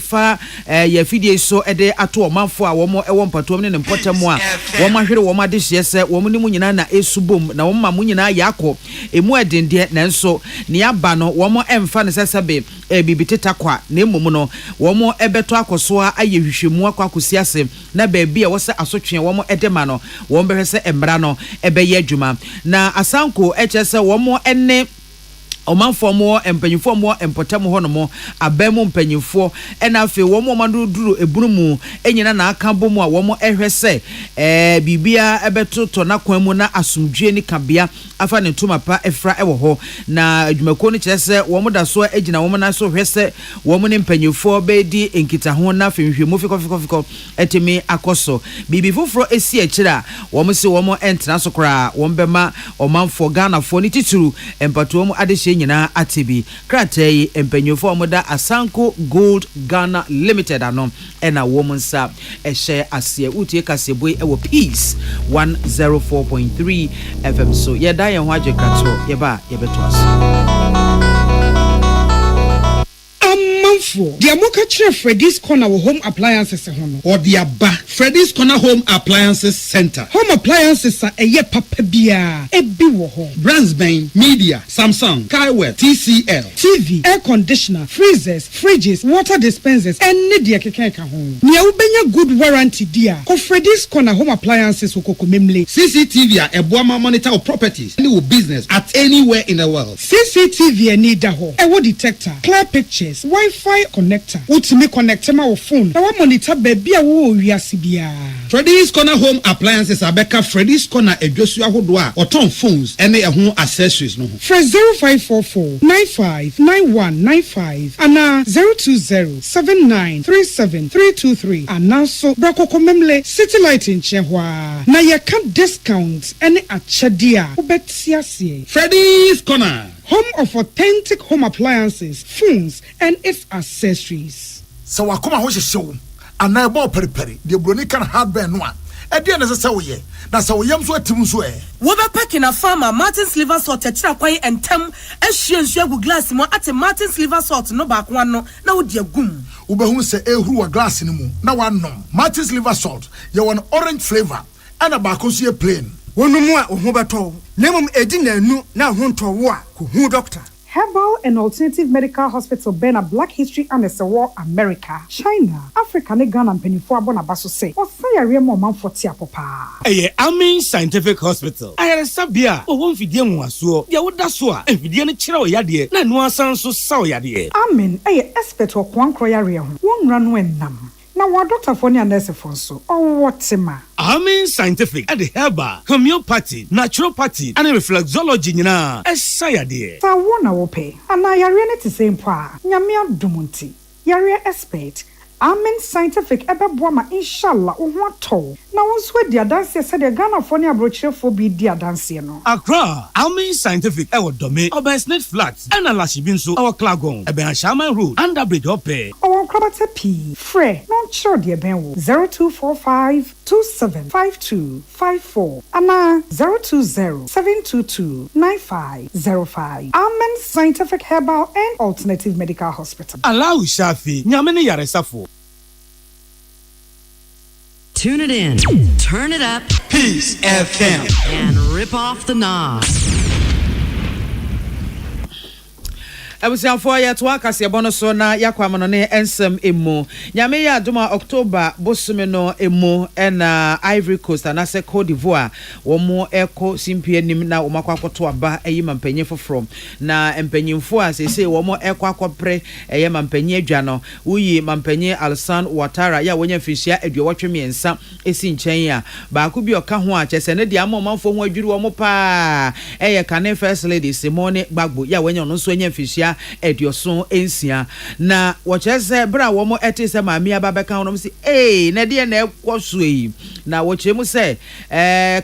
fa ye fidie so ede ato omanfo a womo ewo mpatom ne mpotam a womo hwere womo ade hye se womo ni mu nyina na esubom na womo ma mu nyina yakọ emu edende na nso ne aba no womo emfa ne sesebe bibiteta kwa na emom no womo ebeto akoso a aye hwehwemu akwakosi ase na baabi a wose asotwe womo edema no womo behwese emra no ebeye adwuma na Asanko echese womo ene omanfo mo empanyifo mo empotam ho no mo abamu mpanyifo ena afi wo mo maduru eburumu enyina na aka bomu a wo mo ehwese bibia ebetoto na kwan mu na asumdwe ni kabea afa ne tuma pa efra ewo ho na adwumako ni kyerese wo mo da so egina wo mo na so hwese wo mo ne mpanyifo be di enkita ho na fenhwemu fikofiko etimi akoso bibi foforo esi akira wo mo se wo mo entena so kra wo mbema omanfo Ghana fo ni tituru empato mo ade nyina atibi kratai empanyofo omoda Asanko Gold Ghana Limited ano ena womansa ehye asie utie kaseboy ewo Peace 104.3 FM so yeda ye ho agye krato yeba yebeto aso for the Amoka Chef Freddy's Corner Home Appliances or the Abba Freddy's Corner Home Appliances Center. Home appliances are a ye papa bia e biwo ho. Brands Bain, Media, Samsung, Kaiweb, TCL, TV, air conditioner, freezers, fridges, water dispensers, and media kekeka home. Nia ubenya good warranty dia. Ko Freddy's Corner Home Appliances ukoko memle. CCTV a boama monitor of properties any business at anywhere in the world. CCTV need da ho. Ewo detector, clear pictures, Wi-Fi Wi-Fi connector. Utimi connect ma wo phone. Na wa monitor baby a wo wiase bia. Freddy's Corner Home Appliances abeka Freddy's Corner edwosu ahodo a oton phones ene ehun accessories no ho. Fresh 0544 959195 ana 0207937323 ana so brako memle city light in Chehwa. Na ye can discount ene achede a obetiasie. Freddy's Corner, home of authentic home appliances, phones and its accessories. So wakoma ho hyehyew ana ebo periperi de broni kan hardware no a ede na se wo ye na se wo yam so atim so e wo be pack na farmer Martin's liver salt tira kwan entem ehwie nsu agu glass mo ate Martin's liver salt no ba ko no na wo de agum wo be hu se ehuru wa glass ni mu na wanom. Martin's liver salt ye won orange flavor ana ba ko so ye plain wonumu a ho beto nemum edi na anu na ho ntowo a ko hu doctor. Herbal and Alternative Medical Hospital Bena Black History and War America, China, Africa ne Ghana mpenifo abona baso se. Osaya mo manfoti apopa. Amin Scientific Hospital. Ayere sabia o won fidie nwaso. Dia woda so a fidie ne kire o yade na nu asan so sa o yade. Amin expert o kwankro yare ho. Won nra no enam. Na wa doctor for ne nurse for so. O wotima. Amin Scientific at the herbal, homeopathy, naturopathy, and reflexology nyina. Esayade. Sa wona wo pe. Ana yare ne te same pa. Nyame adumunti. Yare expert. Amen Scientific ebeboama inshallah ohwato na wonso di adanse se de Ghana for ne abrochirefo bi di adanse no. Accra Amen Scientific ewo dome Obersnet Flats and Alashibi nso ewo Klagon ebe Shaman Road Underbridge Ope o krabata p frɛ no chiro de ben wo 0245275254 ana 0207229505. Amen Scientific Herbal and Alternative Medical Hospital. Allahu Shafi nyame ne yaresafo. Tune it in, turn it up, Peace FM, and rip off the knob. Abusianfo ya to akase bono so na yakwa mono ne ensem emu nyame ya adoma October bosume no emu na Ivory Coast na se Cote d'Ivoire wo mo eko simpie nim na wo makwakoto aba eyi mampanyin foforo na empanyinfo a sese wo mo eko akopre eye mampanyin adwa no uyi mampanyin Alsan Ouattara ya wonya fishia aduwotwe miensa esi nchen ya ba ku bi oka ho a chese ne dia mamfo ho adwuru wo mo pa eye kane first lady Simone Gbagbo ya wonya no so nya fishia edioson ensia na wochese bra wo mo etise maami ababeka honom si na de na ekoso yi na wochemu se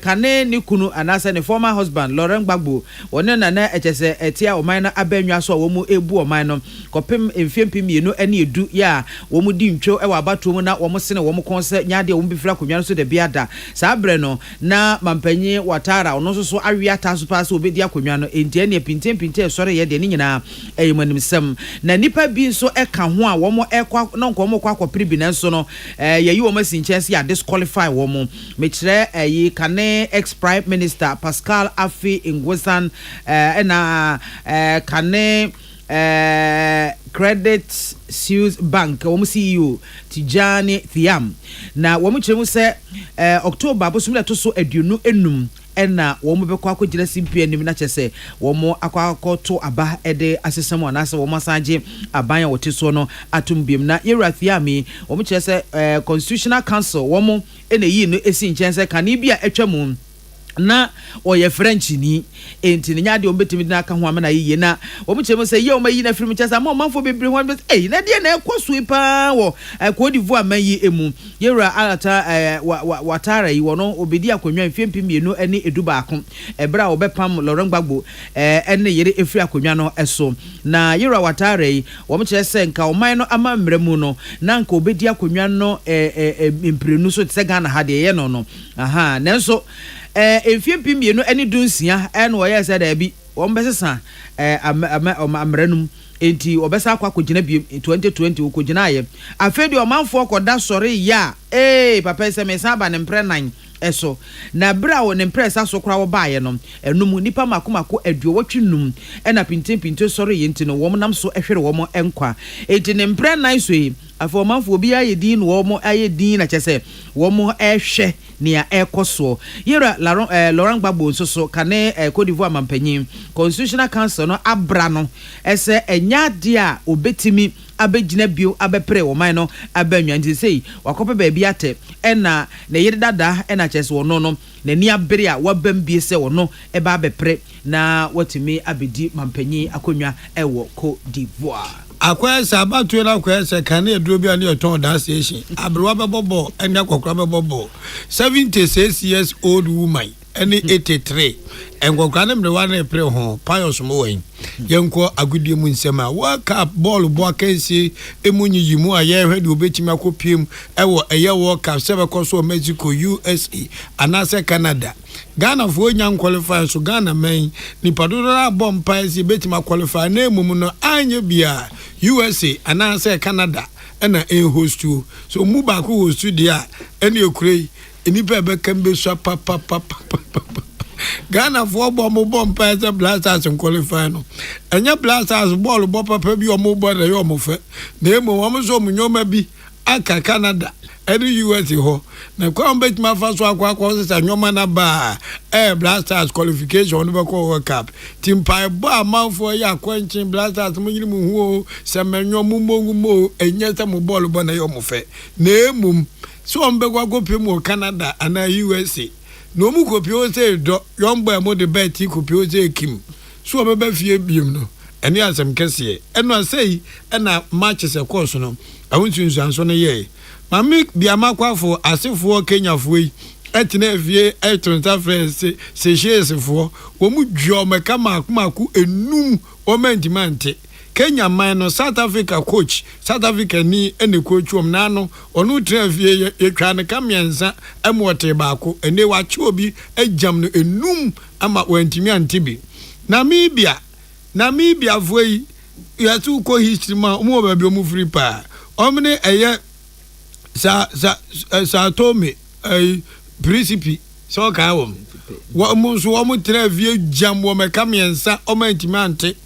kane ni kunu anase ne former husband Laurent Gbagbo wone na echese etia oman na abanwa so wo mu ebu oman no kopem emfiempim mienu ene edu ya wo mu di ntwo ewa abato mu na wo mo sene wo mo konse nyade wo mu bifra konwa so de biada sa bre no na mampanyi Ouattara ono so awi ata so pa so obedi akonwa no entie ne pintem sore ye de ni nyina eyimanimsem na nipa bi nso eka ho a wo mo ekwa no nko mo kwa akopre bi na nso no yeyi wo masinchese ya disqualify wo mo mekire yi kane ex prime minister Pascal Affi Ngwesan na kane Credit Suisse Bank wo CEO Tijani Thiam na wo mo kyeremu se October abosumle to so aduonu enum ena wo mo bekwa akogina simpie nim na kyese wo mo akwakoto aba ede asesem anase wo masaje aban ya wote so no atumbiem na yerathiami wo mo kyese Constitutional Council wo mo ena yi no esi nkyense kanibia atwamu na oye French ni enti ne nyade ombetimi na aka ho amana yiye na omuchemu se ye omayi na film chasa ma manfo bebre ho na de na ekoso pa wo Cote d'Ivoire mayi emu yera alata Ouattara yi wono obedi akonwa mfiempim mienu ene eduba akon ebra obepam Laurent Gbagbo ene yere efri akonwa no eso na yera Ouattara yi wo mche se nka oman no ama mremu no na nka obedi akonwa no imprenu so tse Ghana ha de ye no aha nenso emfiempim mienu ene dunsia ene wo ye se da bi wo mbesesa amranum enti obesa akwa kogina bi 2020 ukogina aye afedi omanfo koda sori ya papa se me saba ne mpre 9 eso na bra wo ne mpre sa so kra wo baaye no enum nipa makomako aduowotwenum ena pintin sori ye enti no wo nam so ehwere wo mo enkwa enti ne mpre 9 so yi afo manfo obi aye din wo mo aye din na chese wo mo ehwe nia ekoso yera Laurent Gbagbo nso kane Cote d'Ivoire mampanyin Constitutional Council no abra no ese enya de a obetimi abegyina bio abepre wo man no abanwa nti sei wakope ba bi ate ena ne yire dada ena chese wo no na ni abere a wabam bie se wo no eba abepre na watimi abedi mampanyi akonwa ewo Cote d'Ivoire akwesa abatu na akwesa kan eduro bi ani oton da station abrewa bebobo enya kokora bebobo 76 years old woman any 83 engokra na mrewa na epre ho pious mo wen yenko agudie mu nsema world cup ball bo akansi emunyi yimu aye hwede obetimi akopiem ewo eye world cup sebe koso Mexico USA anase Canada Ghana fo nya qualify so Ghana men ni padura bomb paisi betimi qualify na emum no anye bia USA anase Canada ena host so mu ba ko host dia ene ekurei enipa be kambe so papa Ghana for bomb paisa blasters in qualify no enya blasters ball bo papa bi o mo bo na yo mo fe na emum wo so mu nyoma bi aka Canada every US ho na kwa mbet ma fa so akwa so nyoma na ba blasters qualification no be ko World Cup team pai ba manfo ya kwanchin blasters mo nyiri mu hu se menyo mu mo enya se mo ball bo na yo mo fe na emum so mbe kwa go pem Canada ana USA no mu ko pio se do yombo mo de bet ko pio se kim so be ba fie biem no eni asem kese eno asei na matches e course no awunsunsu anso no ye mami bia makwafo asefo Kenya fo yi etine fie etonta France se chesefo wo mu dwo meka maku enum o mentimante Kenya man no South Africa coach South Africa ni ene coach wom na no onu tra fie yetwa ne kamiensa emote baako ene wa che obi agyam no enum ama wantimi antibi Namibia fo yi yatu ko history ma mo ba bi o mu free pa omne eye sa tome principe so ka wom wo mo so wo mo tra fie jam wo meka miensa o mantimante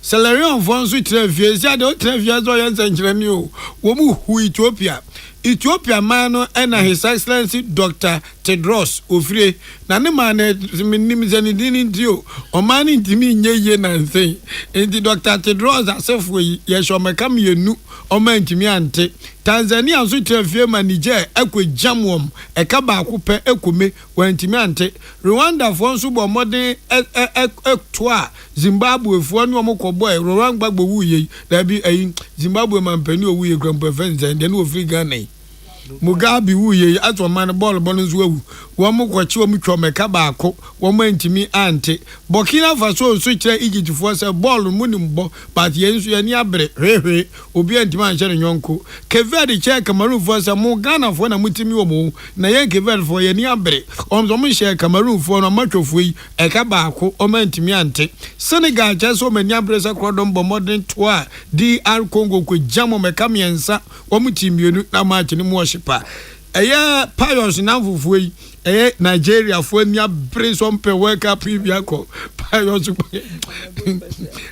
Salarion fonso tra fie sia de o tra fie so yensa nkyerani o wo mu hu Ethiopia man no and His Excellency Dr. Tedros Ofrie na ne man nim zanidini ndio o man ntimi nyeye na nsen enti Dr. Tedros asefo ye sho mekam yenu o man ntimi ante Tanzania so trafie manager ekojamwom eka ba akopɛ ekome wantimi ante Rwanda fo nso bo modern ektoa Zimbabwe fo ne omkɔbɔ Rwanda gbagbo wuye da bi Zimbabwe mampani owuye grandpa fence and then ofri Ghana Mugabe wuye ato man ball bonus wu wo mkɔkye wo mtwa meka ba akɔ wo mantimi ante Burkina Faso so kyerɛ Egypt fo sɛ ball mu ni mbɔ but yensu ye ni abre hwehwe obi antimi anhyɛ nyonko Kevedi kyerɛ Cameroon fo sɛ mo Ghana fo na mutimi wo mo na yen Kevedi fo ye ni abre omzo mo hyɛ Cameroon fo na matwofo yi eka ba akɔ o mantimi ante Senegal kyerɛ so mani abre sɛ krodom bɔ modern toa DR Congo ko jamo meka miensa wo mutimienu na match ni mo pa eye pious na fufu yi eye Nigeria fo ni abre so mpe World Cup bia ko pious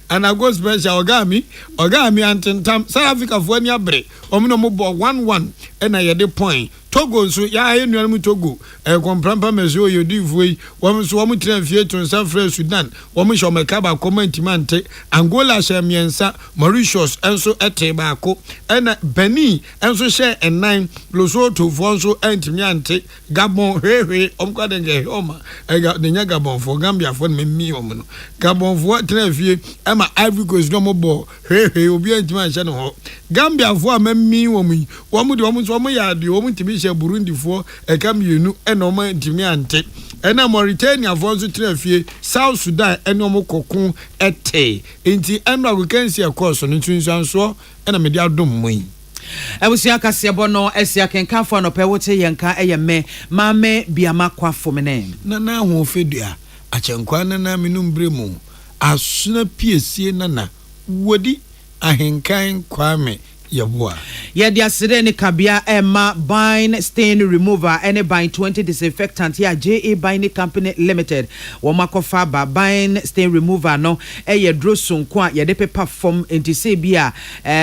ana go special ogami antentam South Africa fo ni abre omno mo bo 1-1 na ye de point Togo so ya enuanum Togo komprampa mezo yodi fo yi wo so wo tren fie to South Africa Sudan wo mo show meka ba comment mante Angola she miensa Mauritius enso ete ba ko na Benin enso she enan Lesotho fo so antimi ante Gabon hwehwe omkwade nge homa de nya Gabon fo Gambia fo memmi om no Gabon fo tren fie ma Ivory Coast no mo bo hwehwe obi antimi anche no ho Gambia fo memmi om yi wo mo de wo so mo ya de wo mo timi Burundi fo ekam yenu eno ma ntimi ante ena Mauritania fo so trafie South Sudan eno mo kokon ete enti eno agokansi ekoso no tunsanso ena me dia dom moi Ebusia kasebo no esia kenkanfo no pe wote yenka eyeme mame biama kwafo mene na ho fedua achenkwa na menum bremu asuna piesie na wodi ahenkan kwame yeboa Yeah, the accident kabia Emma Bine Stain Remover and Bine 20 disinfectant here JA Bine Company Limited. Womako Faba Bine Stain Remover no ye drosun kwa ye de paper form enti se bia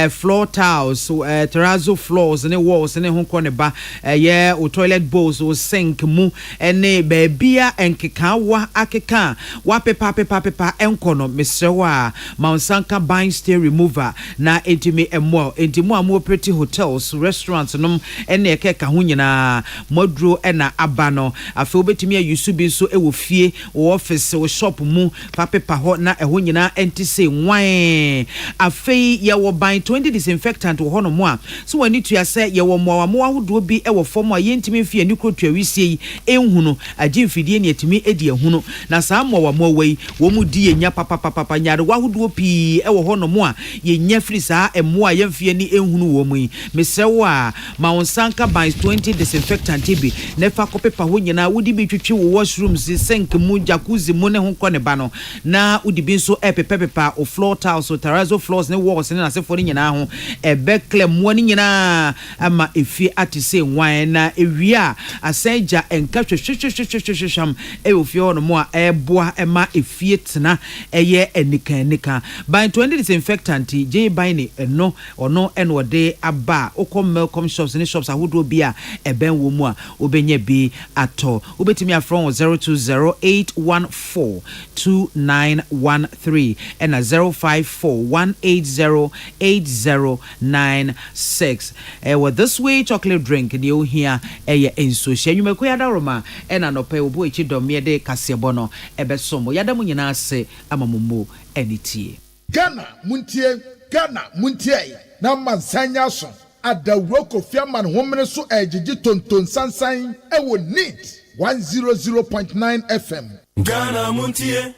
floor tiles terrazzo floors ne walls ne ho kone ba ye o toilet bowls o sink mu ene baabia enkeka wa akeka wa paper enkono mesrewa Maunsanka Bine Stain Remover na entimi emo entimu amu pretty hotels restaurants nom ene ekeka ho nyina modro ena abano afi obetimi ayusubi so ewo fie o office o shop mu papepa ho na eho nyina entise wan afi ye wo Bine 20 disinfectant wo hono mu a so wani to yase ye wo mo ahodo bi ewo form a yentimi fie ni krotwa wisie enhunu agimfidie ne etimi edi ehunu na saa mo wei wo mu di enya papa nyare wo ahodo pi ewo hono mu a ye nya firi saa emo a yemfie ni enhunu wo mu mesewa Maunsanka Bine 20 disinfectant bi nefa kopepa ho nyina wodi bi twetwe wo washrooms sink mu jacuzzi mu ne ho kone ba no na wodi bi nso pepepa o floor tiles o terrazzo floors ne walls ne asefo ne nyina ho bekle mu ne nyina ama efi atise wan na ewia asenja enka hwehwehwehwehwehwam ofie ho no mu a eboa ema efie tena eye enika Bine 20 disinfectant J Bine no ono eno de aba okom Melcom shops ne shops ahodo bia eben wo mu a obenye bi ato obetimi afron 0208142913 and 0541808096 with this way chocolate drink the o here enso hwanyumako yada roma ena no pe obo echi dom ye de kasebo no ebesomo yada mu nyina ase amamomo enitie Ghana muntie na mansanya so adawroko fiaman homene so ejiji tonton sansan ewo neat 100.9 FM Ghana muntie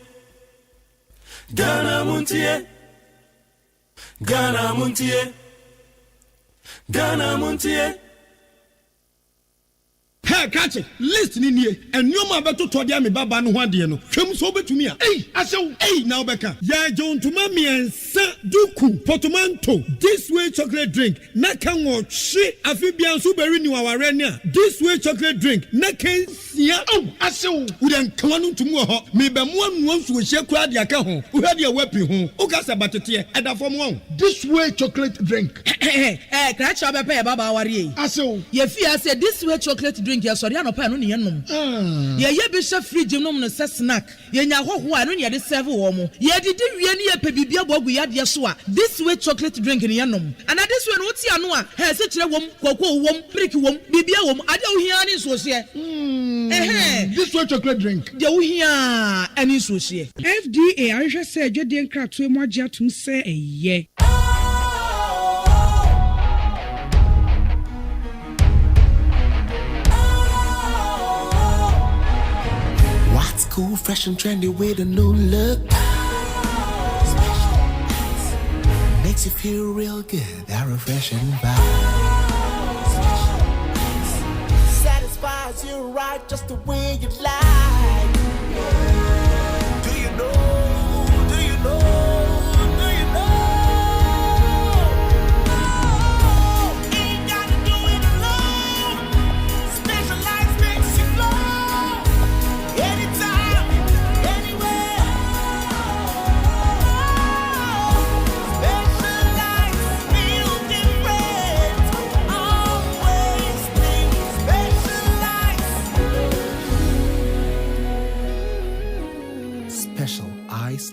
Hey, catch it. Listen in here. And you ma beto to dia me baba no hwade no. Twem so betumi a. Asew. Now beka. Ya jon to ma miensa duku portmanteau. This way chocolate drink. Na kan wo hwe afibia so beri ni waware ne a. This way chocolate drink. Na kan sia. Asew. Udan kan no tumu ho. Me be mo anu nso hye kura de aka ho. Wo hade a wapi ho. O ka sa batete eda fom ho. This way chocolate drink. Kratch obepe e baba aware. Asew. Ye fi ase this way chocolate drink ya sorry anopa no ne yenom ye bi chef fridge nom no se snack ye nya hoho anu ne de serve wo mo ye didi wie ne ye pe bibia bogu ya de so a this way chocolate drink ne yenom and this way no ti anu a he se kire wom koko wom brick wom bibia wom ade wo hia ne so se this way chocolate drink de wo hia ani so se FDA ahwehwe se adwede nkratoe mo agye atum se eye Cool, fresh and trendy with a new look. Makes you feel real good, that refreshing vibe. Satisfies you right just the way you like. Do you know?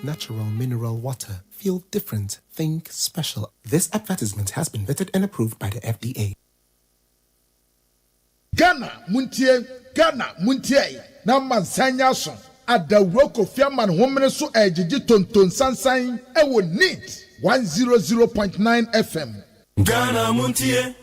Natural mineral water. Feel different. Think special. This advertisement has been vetted and approved by the FDA. Ghana muntie na mansanya so adawroko fiaman homene so ejiji tonton sansan ewo neat 100.9 FM Ghana muntie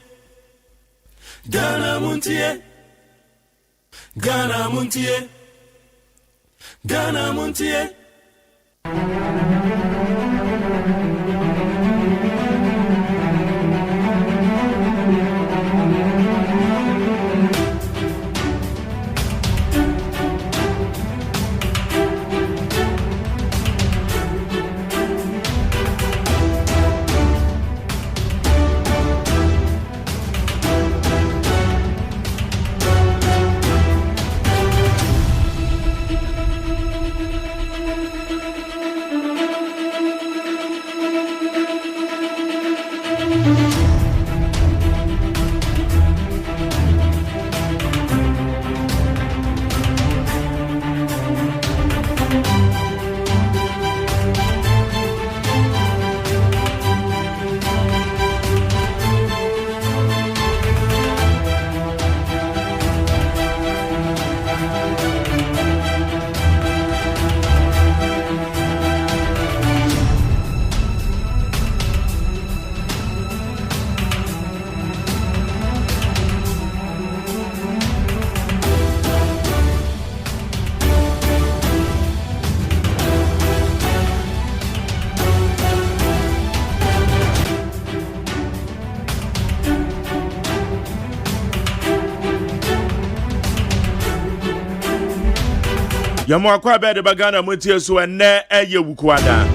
Yamu akwa be de bagana Montie so ene eye wukwada.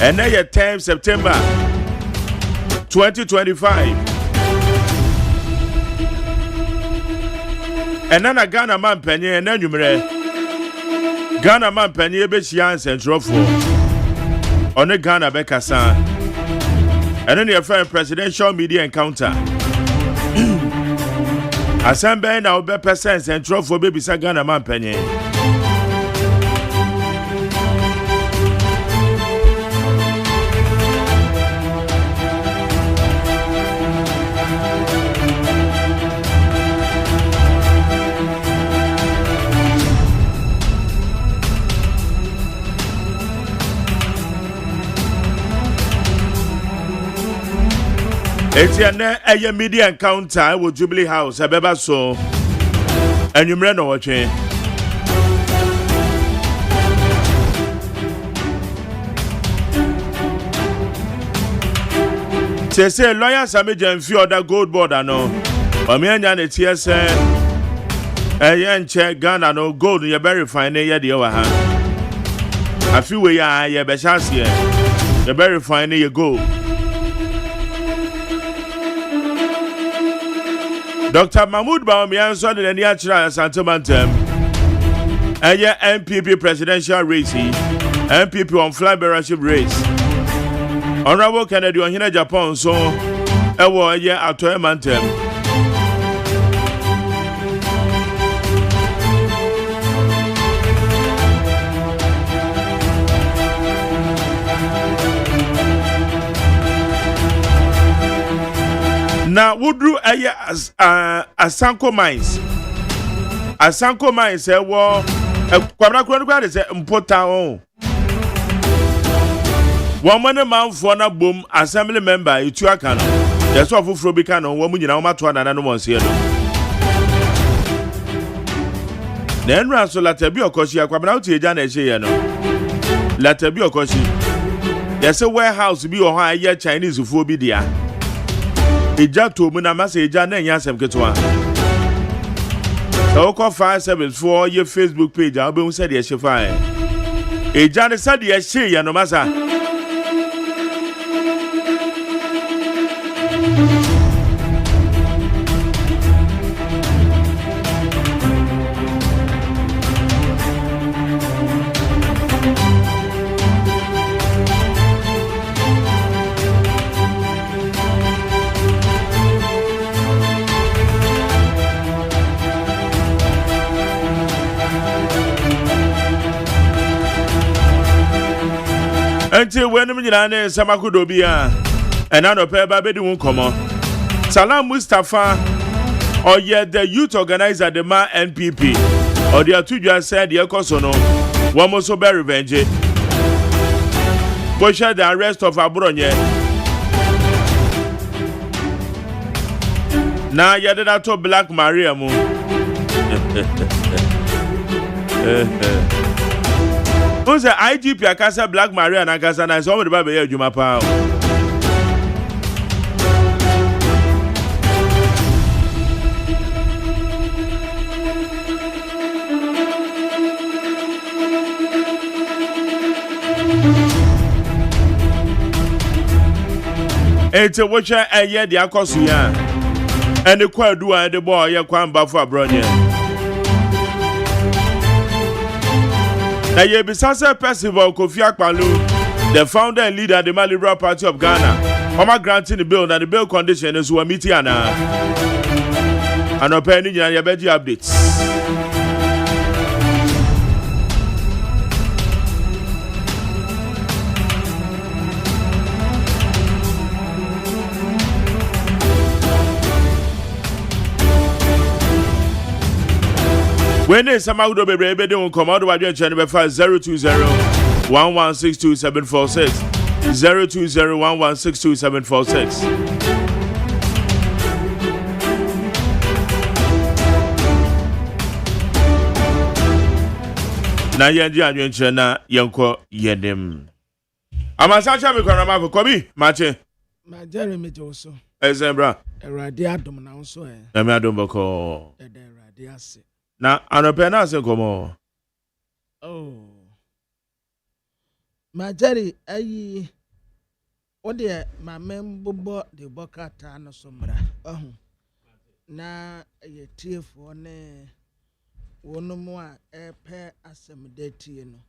Ene ye 10 September 2025. Enana Ghana man penye ene nwumre. Ghana man penye be hia nsentropho. One Ghana be kasa. Ene ne first presidential media encounter. Asembe na obe percent nsentropho be bisa Ghana man penye. Etienne eye media encounter with Jubilee House abeba so enwumre no wotwe Tese lawyer Sami Jemfi order gold board ano omianya ne tie se eye nche Ghana no gold ye verify ne ye de wa ha afi we ya ye be chance ye verify ne ye gold. Dr. Mahmoud Bawumia so de ni achira Santomantem. Eye MPP presidential race. MPP on fly bearership race. Honorable Kennedy Ohina Japan so ewo eye Atoye Mantem. Na wudru eye Asanko Mines. Asanko Mines ewo kwabra kwanu de se mpota o. Womane manfo na bom assembly member itu aka no. Yeso ofofro bi ka no wo mu nyina wo mato anana no monse no. Na enra so latabi okoshi akwabra uti eja na ehye ye no. Latabi okoshi. Yese warehouse bi o ha ye Chinese fo bi dia. Eja to mu na masa eja na nya asem ketwa. So ko 574 ye Facebook page a obe hu se de ehye fa. Eja ne se de ehye ye no masa. Enti wenum nyina ne samakudo bia ena no pe ba bedi won komo Salam Mustafa oye the youth organizer the ma NPP or the atudwa said the ekoso no womo so be revenge push the arrest of Abronye na yede na to Black Maria mu Who's the IGP akasa Black Maria na akasa na so mo de ba be adwuma pa Ete wocha eye de akoso ya ene kwadu a de boy ye kwamba fo Abronye Na ye bisase festival Kofi Akpaloo, the founder and leader of the Liberal Party of Ghana, Oma granting the bill and the bill condition is wa meeting and opening your beji updates. When is some out of baby don't come out of your channel by 020-1162-746 020-1162-746. Na yendi adwenche na yenko yedem. Amasacha me kwana ma kobi mache. Ma Jeremy Joso. Ezembra. Erade adom na nso e. Na me adom boko. Erade ase. Na anope na ase komo. Oh. Majari ayi ode ma membo de bokata no somra. Na ye tiefo ne wono mu a epe asem de tie no.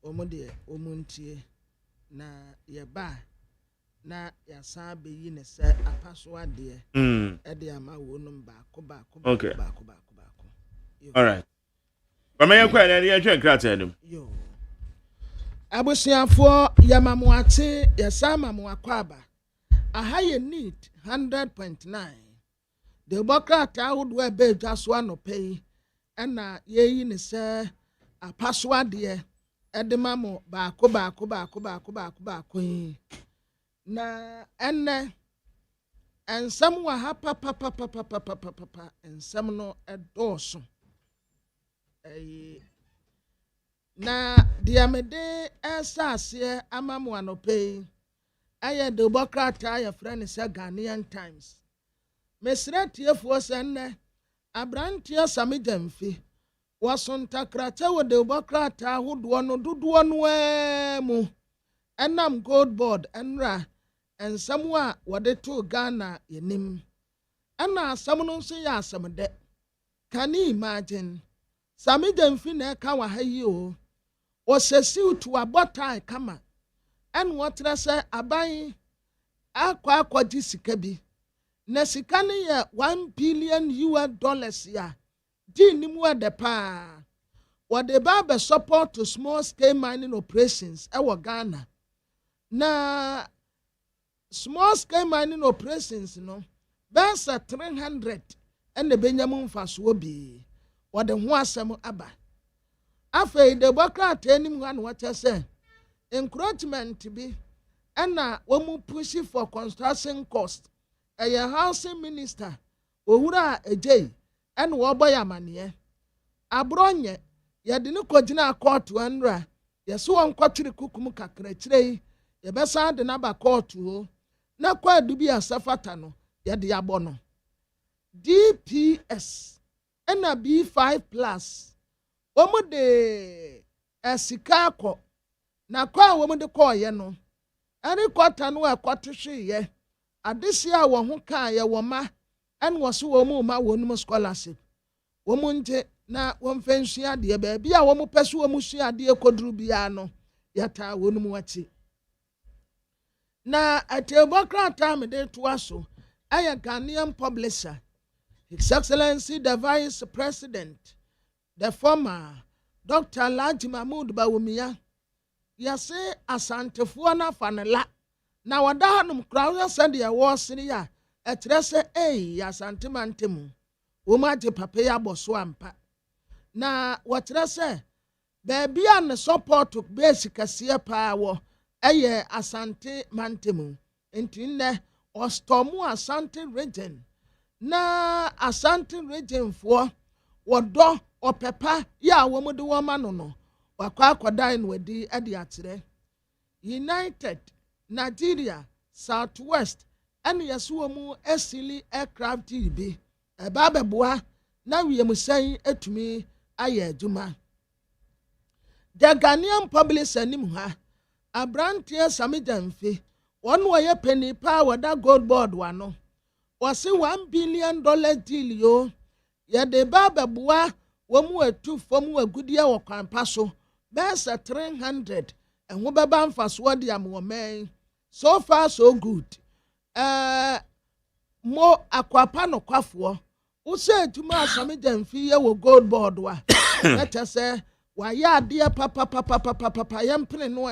Omo de omuntie na ye ba na ya san be yi ne se apaso ade e de ama wono ba ko. Okay. All right. Mama kwa na ye twen krata enum. Yo. Abusiafo yamamuate yasama mu akwaba. Aha ye need 100.9. The bokrata would wear be just one pay na ye ni se apaso ade edemamo ba ko na enne ensam wa ha papa ensam no edoso na diamede esase amamu anope aye de bokrata ya friend se Ghanaian Times mesretiefo se nne abrantia samidamfi wasonta krata wo de bokrata hodo no dodo no mu enam gold board enra ensam a wode to Ghana yenim ana asam no nso ya asam de can you imagine samidamfi na ka wa hayi o osesiw to abotai kama en wotra se aban akwa sika bi na sika ne ye $1 billion ya di nimu ade pa wode ba be support to small scale mining operations ewo Ghana na small scale mining operations no bensa 300 en de benyamu mfaso bi wode ho asem aba afei de bokrata enim ha no wata se encouragement bi na womu push for construction cost housing minister owura ejei en wo boy amane abronye ye de ne kogina court anra ye so won kwatire kukum kakra kirei ye besa de na ba court ho na kwa dubi asafata no ye de abono DPS na B5 plus womu de esika akọ na kwa womu de kọ ye no eri kwata no akwatehwe ye adesi a wo ho ka ye wo ma en wo so wo mu ma wonum scholarship wo mu nje na wo mfensua de ba bia wo mu pese wo mu sua de koduru bia no yata wonum wachi na atebokrata me de to aso aya Ghanaian publisher His Excellency the Vice President the former Dr. Alhaji Mahmoud Bawumia yase asantefo na fanela na wada hanum krawo sende ya wosini ya etrese asante mantemu wo maje papa ya boso ampa na watrese baby an support basic asie pa wo asante mantemu entine ostomu asante region na asante region fo wodo opepa ya wo mu de wo ma no wakwa akodan wadi ade atere United Nigeria Southwest and yeso mu esili aircraft bi eba beboa na wiemusan etumi aye adwuma the Ghanaian publisher nim ha abrantie samidamfe won ye penny power that gold board wano was $1 billion deal yo ye de ba beboa womu atu fomu agudia wo kwampa so besa 300 and wo beba mfaso de amwomen so far so good mo akwapa no kwafo wo se adwuma asame jamfi ye wo gold board wa let us say wa ya de papa yempene no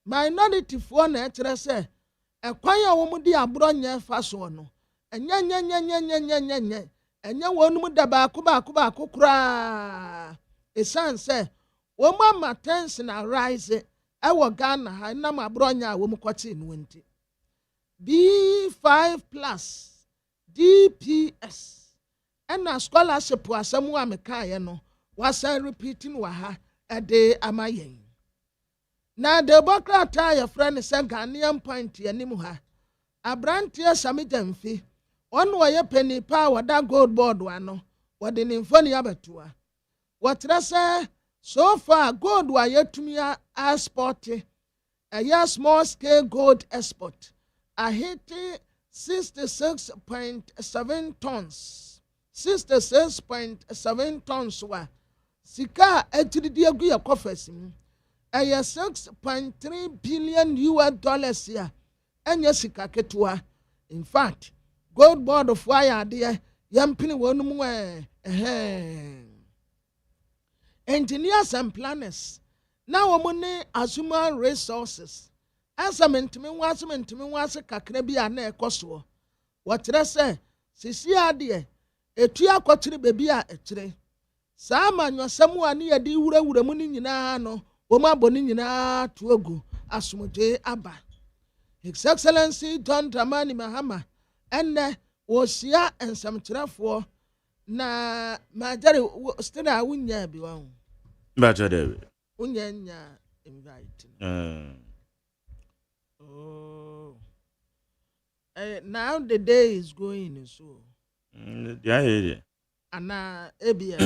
minority fo na etere se ekwan ya wo mu di abro nya faso no enya enya wonum da ba ko kura esanse wo mama tension arise ewo Ghana ha na mabronya wo mu kwati no nti B5 plus DPS and scholarship wasamu amekaye no wasan repeating wa ha ede amayen na de bokrata ya friend se Ghanaian point yanim ha abrantie samidamfi onu ye penny power that gold board wano wode ni mfoni abetua What I say so far gold wa yetumi export a small scale gold export a hit 66.7 tons 66.7 tons wa sika etidi agu ya coffers mu a $6.3 billion ya enya sika ketua. In fact gold board of wire de yampini wonu mu engineers and planners now money as human resources asamentimi wase kakra bi ana ekoso wotre se sisi ade etu akotire bebi a ekire saa manwasam a ne yedi wurawura mu ni nyina no wo ma boni nyina tuogu asomje aba. His Excellency John Dramani Mahama enne wosia ensamkyerafo na majare stina wunya bi wa Majare unyanya invite. Oh. Now the day is going so. Yeah. Ana ebia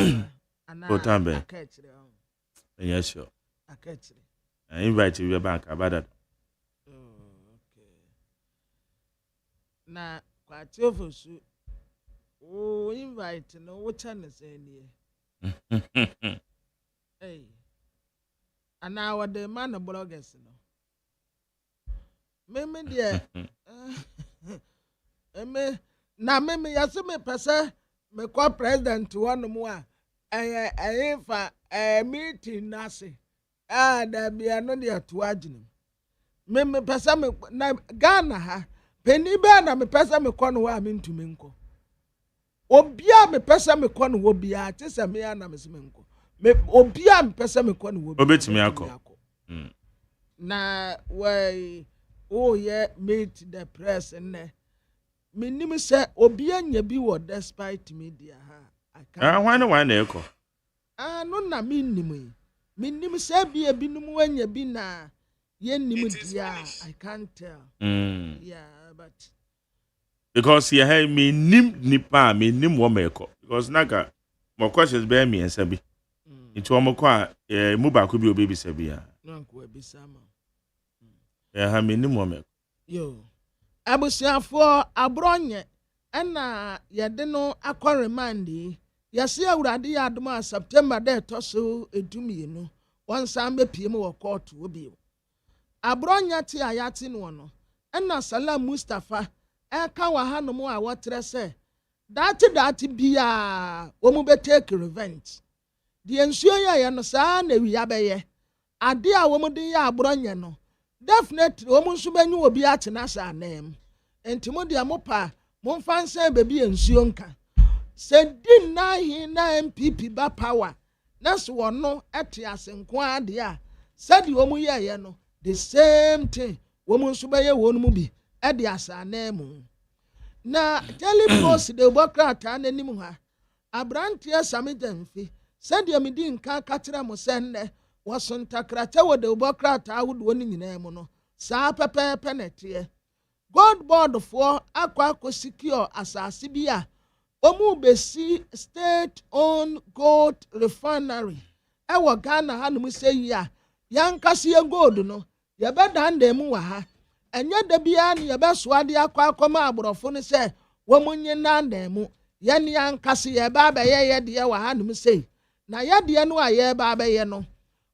ana akachire. Yes sure. Akachire. I invite you back about that. Okay. Na kwati ofosu. Oh, invite no what channels any. Hey. And now the man of bloggers no. Meme dear. Meme yaseme pese me kwa president one more. For meeting nasi. Da be no dia to aginem. Meme pese me na Ghana ha. Penny be na me pese me kwa no wa mintumi nko. Obia me pese me kwa no wo bia te se me na me se me nko. Me obia me pese me kwa no wo. Obetimi akọ. Na why oh yeah meet the press and minim say obia nya bi wo despite media ha. Why no eko? No na minim say bi ebinum wanya bi na ye nim dia I can't tell. Yeah, but because you have me nim nipa me nim wo meko because naga more questions be me ensa bi. Itu omokwa mu ba ko bi obebi sabi ya. No ko ebisama. Ha me nim wo meko. Yo. Abusiafo abronye na yede no akọ remind yesi awurade ya adom September de toso edumie no wonsan bepiem wo court obi. Abronye ti ayati no no na Salam Mustafa eka wa hanom a wotre se dati bia wo mu be take revenge. The ensuo ya no saa na wi abeye ade a wo mu de ya abronye no definitely wo mu nso banyu obi atena sa nam entimo de amopa mo mfanse bebi ensuo nka se din na hi na MPP ba power na so wono ete asenko ade a sadi wo mu ye no the same thing wo mu nso baye wo no mu bi e de asa nam na telepost de bokrata na nim ha abrantie samidemfi sadi amidi nka katira mo senne wasontakrata wo de bokrata awodo ni nyina mu no saa pepepe netie God board for akwa secure asase bi a omu besi state owned gold refinery ewo Ghana hanum seyi a yankase gold no ye bedan dem wa ha enye da bia ne ye besoa de akwa aborofo ne se wo munye nandem ye ne yankase ye ba ba ye de wa hanum seyi na ye de no a ye ba ba ye no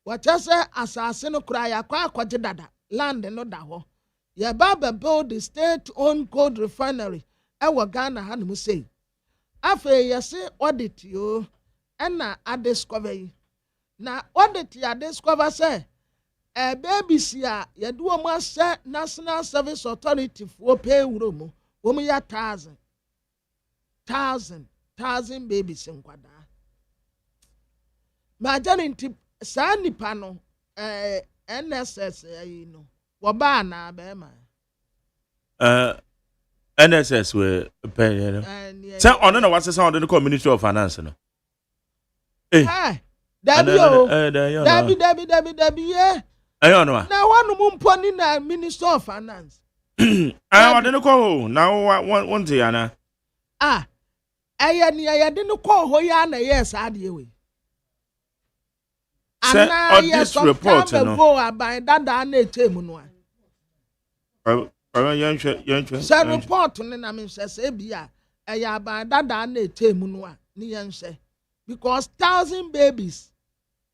watase asase no kura ya kwa akwaje dada land no da ho ye baba build the state owned gold refinery ewo Ghana hanum say afa yesi audit yo na discover yi na audit ya discover say baby sia ye do mo ase National Service Authority for pay wuro mu wo mu ya 1000 babies nkwada majority saa nipa no NSS ayi no wo ba na be ma NSS we pay you know say on na what's sound the Ministry of Finance no dabi ye ayo no na wonu mu mponi na Ministry of Finance on the call now one day ana aya ni aya de no call ho ya na yes ade we Or this report, no. Go about that Say report na me say bia e ya ba dada na etemu no a ni yen hwe because 1,000 babies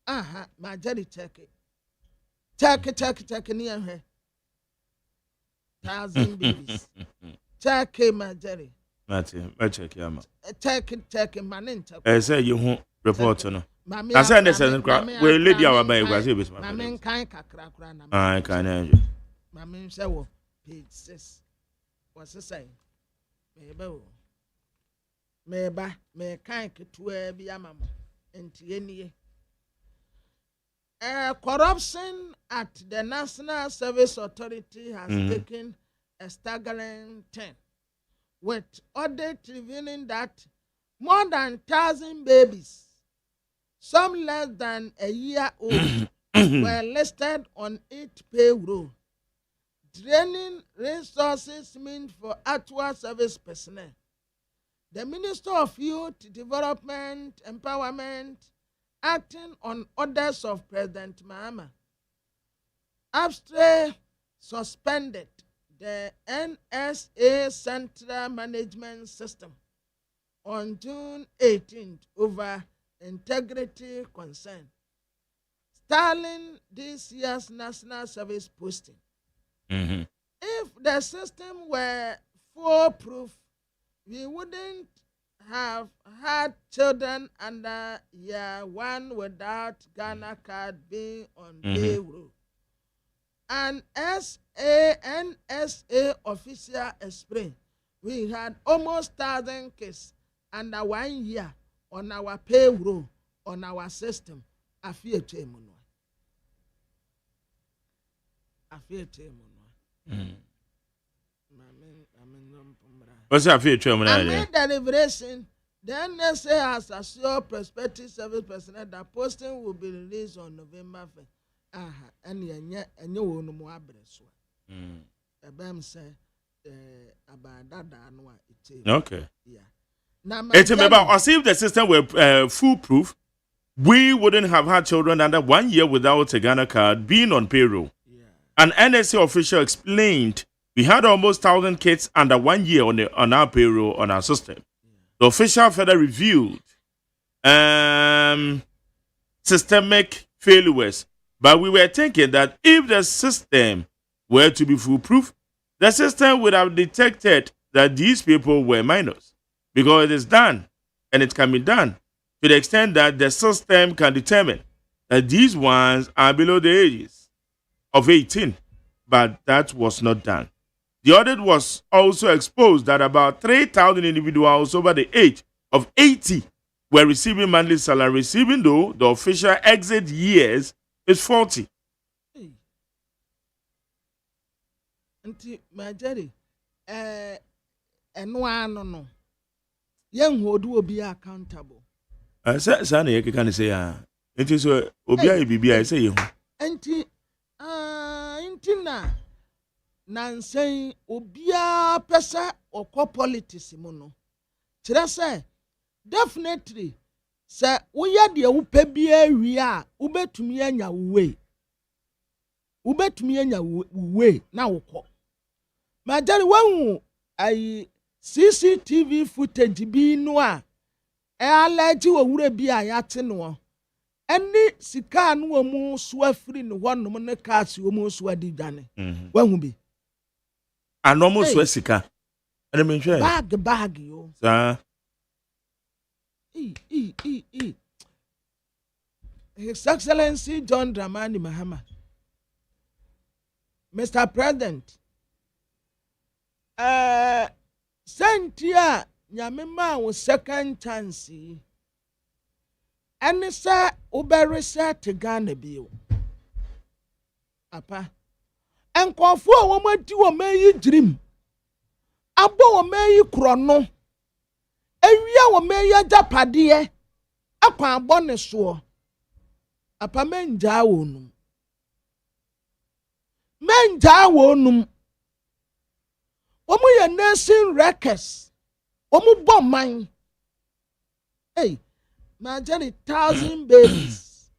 my jerry check ni yen hwe 1,000 babies check my jerry Mate check ya ma check man say you hu report no I say understand we lady our by we say ma men kan kakra kra na kan na ma men say wo page 6 what's it say meba me kan ketua bi amamo entie nie corruption at the National Service Authority has taken a staggering turn, with audit revealing that more than 1,000 babies, some less than a year old, were listed on its payroll, draining resources meant for actual service personnel. The Minister of Youth Development Empowerment, acting on orders of President Mahama, abstractly suspended the NSA Central Management System on June 18th over integrity concern, stalling this year's national service posting. If the system were foolproof, we wouldn't have had children under year 1 without Ghana card being on payroll. An NSA official explained, we had almost 1,000 kids under 1 year on our payroll, on our system. I feel What's that for you? Amid the liberation, the NSA has assured prospective service personnel that posting will be released on November 1st. And you won't know what say about that. Okay. Yeah. It's about us if the system were foolproof, we wouldn't have had children under 1 year without a Ghana card being on payroll. Yeah. An NSA official explained we had almost 1,000 kids under 1 year on our payroll on our system. Yeah. The official further reviewed systemic failures, but we were thinking that if the system were to be foolproof, the system would have detected that these people were minors, because it is done and it can be done to the extent that the system can determine that these ones are below the ages of 18, but that was not done. The audit was also exposed that about 3,000 individuals over the age of 80 were receiving monthly salaries, even though the official exit years is 40. Auntie Majeri, no. Young who will be accountable. Son, you can say, it is a BBI, I say you. Auntie, Intina. Nancy obia pesa oko politics mono kire say definitely say woya de wo pa bia wi a ubetumi anya we na wokọ majari wanhu ai CCTV footage bi no a allergy wo wura bi a yate no eni sika no mu so afiri no honom ne cars wo mu so adi dwane wanhu bi a normal Swessica. And I mean, bag, yo. Sir. His Excellency John Dramani Mahama. Mr. President, Sentia Yamima was second chance. And sir, Uberi said to Ghana bill. Apa. And Kwafu a woman to a may dream. Abo a may chrono. And we are may japadie. Upon bonnet sure. Apa men jawonum. Men jawonum. Omu ya nursing records. Omu bomb mine. Hey, my 1,000 babies.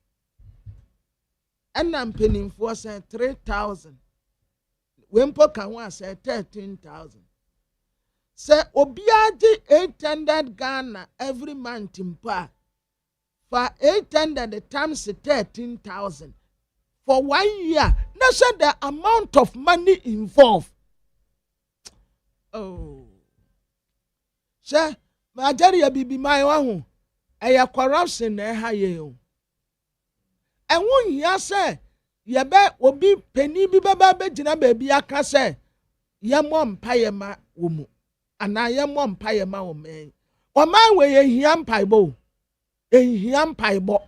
ɛna mpanimfoɔ sɛ 3,000 wempo ka ho a sɛ 13,000 sɛ obiara gye 800 Ghana every month mpo a for 800 times 13,000 for 1 year. That's the amount of money involved. Oh, sir, Majaria bibi my own. Aya corruption na ha ye o. And one year say, ye be obi penny bi baba be jina baby aka say, ye mom payema womu. And I am one payema o me. O man we ye hiam paibo. Ehiam paibo.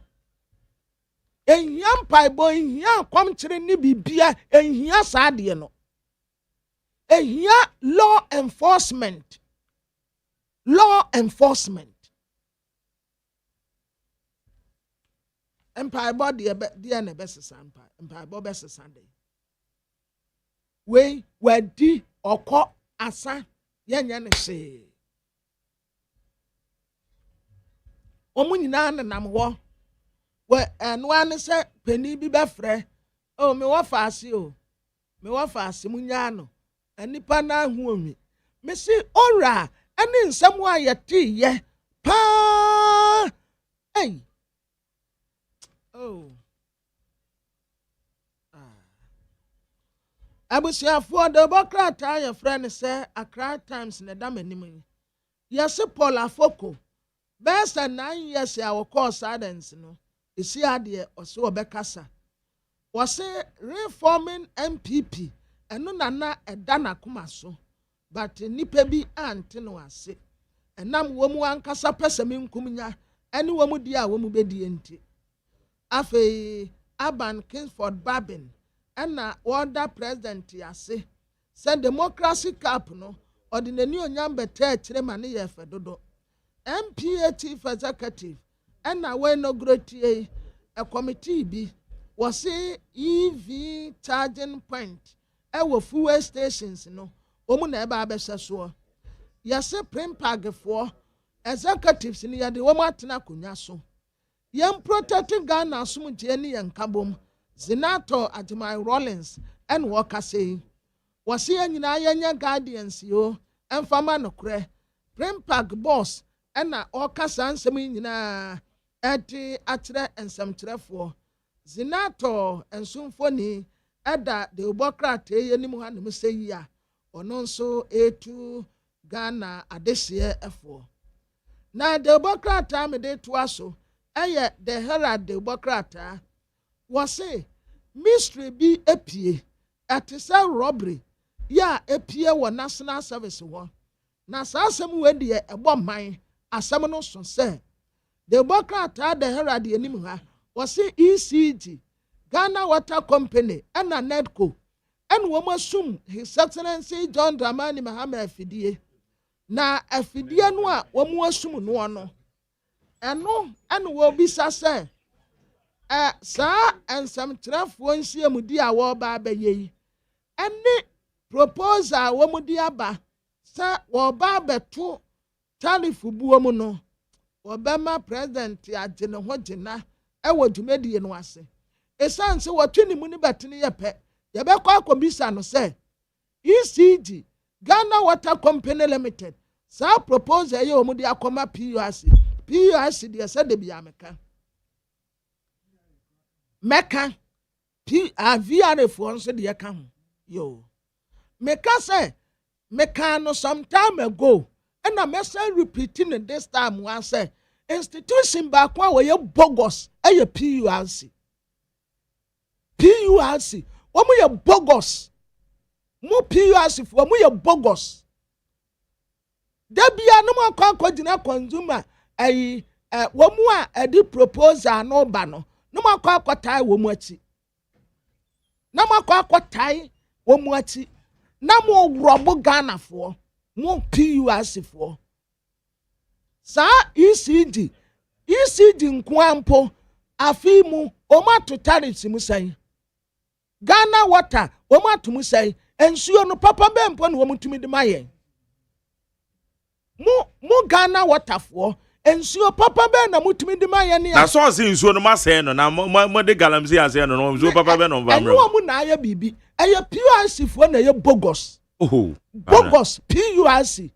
Ehiam paibo ehia kwam kire ni bibia ehia saade no. Ehia law enforcement. Law enforcement. Empire body de na best sampa. Empire bo best Sunday. We di okọ asa yenya ne hye. Omu nyina na nam ho. We eno ane se pani bi befre. Oh me wa faase o. Me wa faase munya no. Anipa na hu omi. Me si ora ane nsem a yete ye. Pa! Hey. Oh. Abusiafo de bokrata your friend say Accra Times na da manim. Yes Paul Afoko. Best 9 years ya wako silence no. Isi ade oso obekasa. Wase reforming MPP eno na eda na kuma so. But nipa bi ante no ase. Enam wo mu ankasa pesemi nkumnya ene wo mu dia wo mu bedi enti. Afe Aban Kingsford Babin ena order president yase. Say democracy cap no ordinary onyam beta kire mane ye fedodo. MPA chief executive ena we no grotie a committee bi was say EV charging point e fuel stations no omu na eba abehye so yase prempag for executives ni yade wo matena konya so yem protecting Ghana asumje ni yankabom Senator Agyeman Rollins and Walker say was say nyina yenya guardians yo emfama no kre prempag boss ena okasa nsem nyina eti akyere ensemkyerefo Senator ensumfoni eda de obokrata yenim hanem seyi a ono nso etu Ghana adehye efo na de obokrata me de to aso eye de Herald de obokrata wase mystery bi epie atisa robbery ya epie wo national service wo na sasem we de ebo man asem no so se de obokrata de Herald yenim ha wase ECG Ghana Water Company and a Nedco and woman assume His Excellency John Dramani Mahama Afidie na afidie no a woman assume no no eno and will be say sa and some trafo nsie mudi a wo ba abaye ene proposal wo mudi aba sa wo ba beto tarifu buo mu no wo be ma president agye ne ho gyina e wo dwumedie no ase esanse watwini mu ni betene ye pe ye be kwa komisa no se ECG Ghana Water Company Limited sa proposal ye omudi akoma PURC de se de bia meka VR for nso de ka ho yo meka se meka no some time ago and I must repeating it this time one say institution back one we bogus e PURC omu ye bogus mu PURC for omu ye bogus debia no man kwa gina consumer womu a edi proposal no ba no man kwa tai womu achi na man kwa tai womu achi na mo robo Ghana for mu PURC for sa ECG nkwampo afimu omato tariffs mu sai Ghana Water omato mu sai ensuo no papa bempo no omutumi de maye mu Ghana Water for ensuo papa be na mutumi di ma ye ne na so se nsuo no ma se no na mo de galamsey ase no nsuo papa be no mva mra enu mu na aye bibi eye PURC fo na ye bogus bogus PURC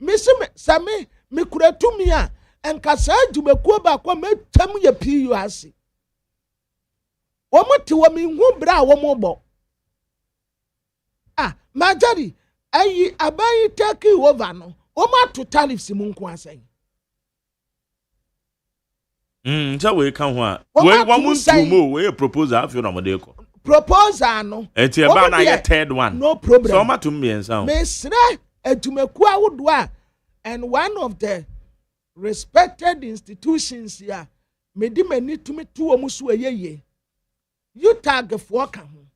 misi me same me kuratumi a enkasa adwumakuo ba kwa metam ye PURC womo te wo mi hu bra womo bo majari ayi abayi take over no womo to tariffs mu nko asen nja we kan ho a we wamuntu we proposal afi no mode ko proposal no enti e ba na ye third one no problem so matum miensa me sre adwumakuo awodo a and one of the respected institutions here me di mani tumi to wo so ayeye you tag for ka ho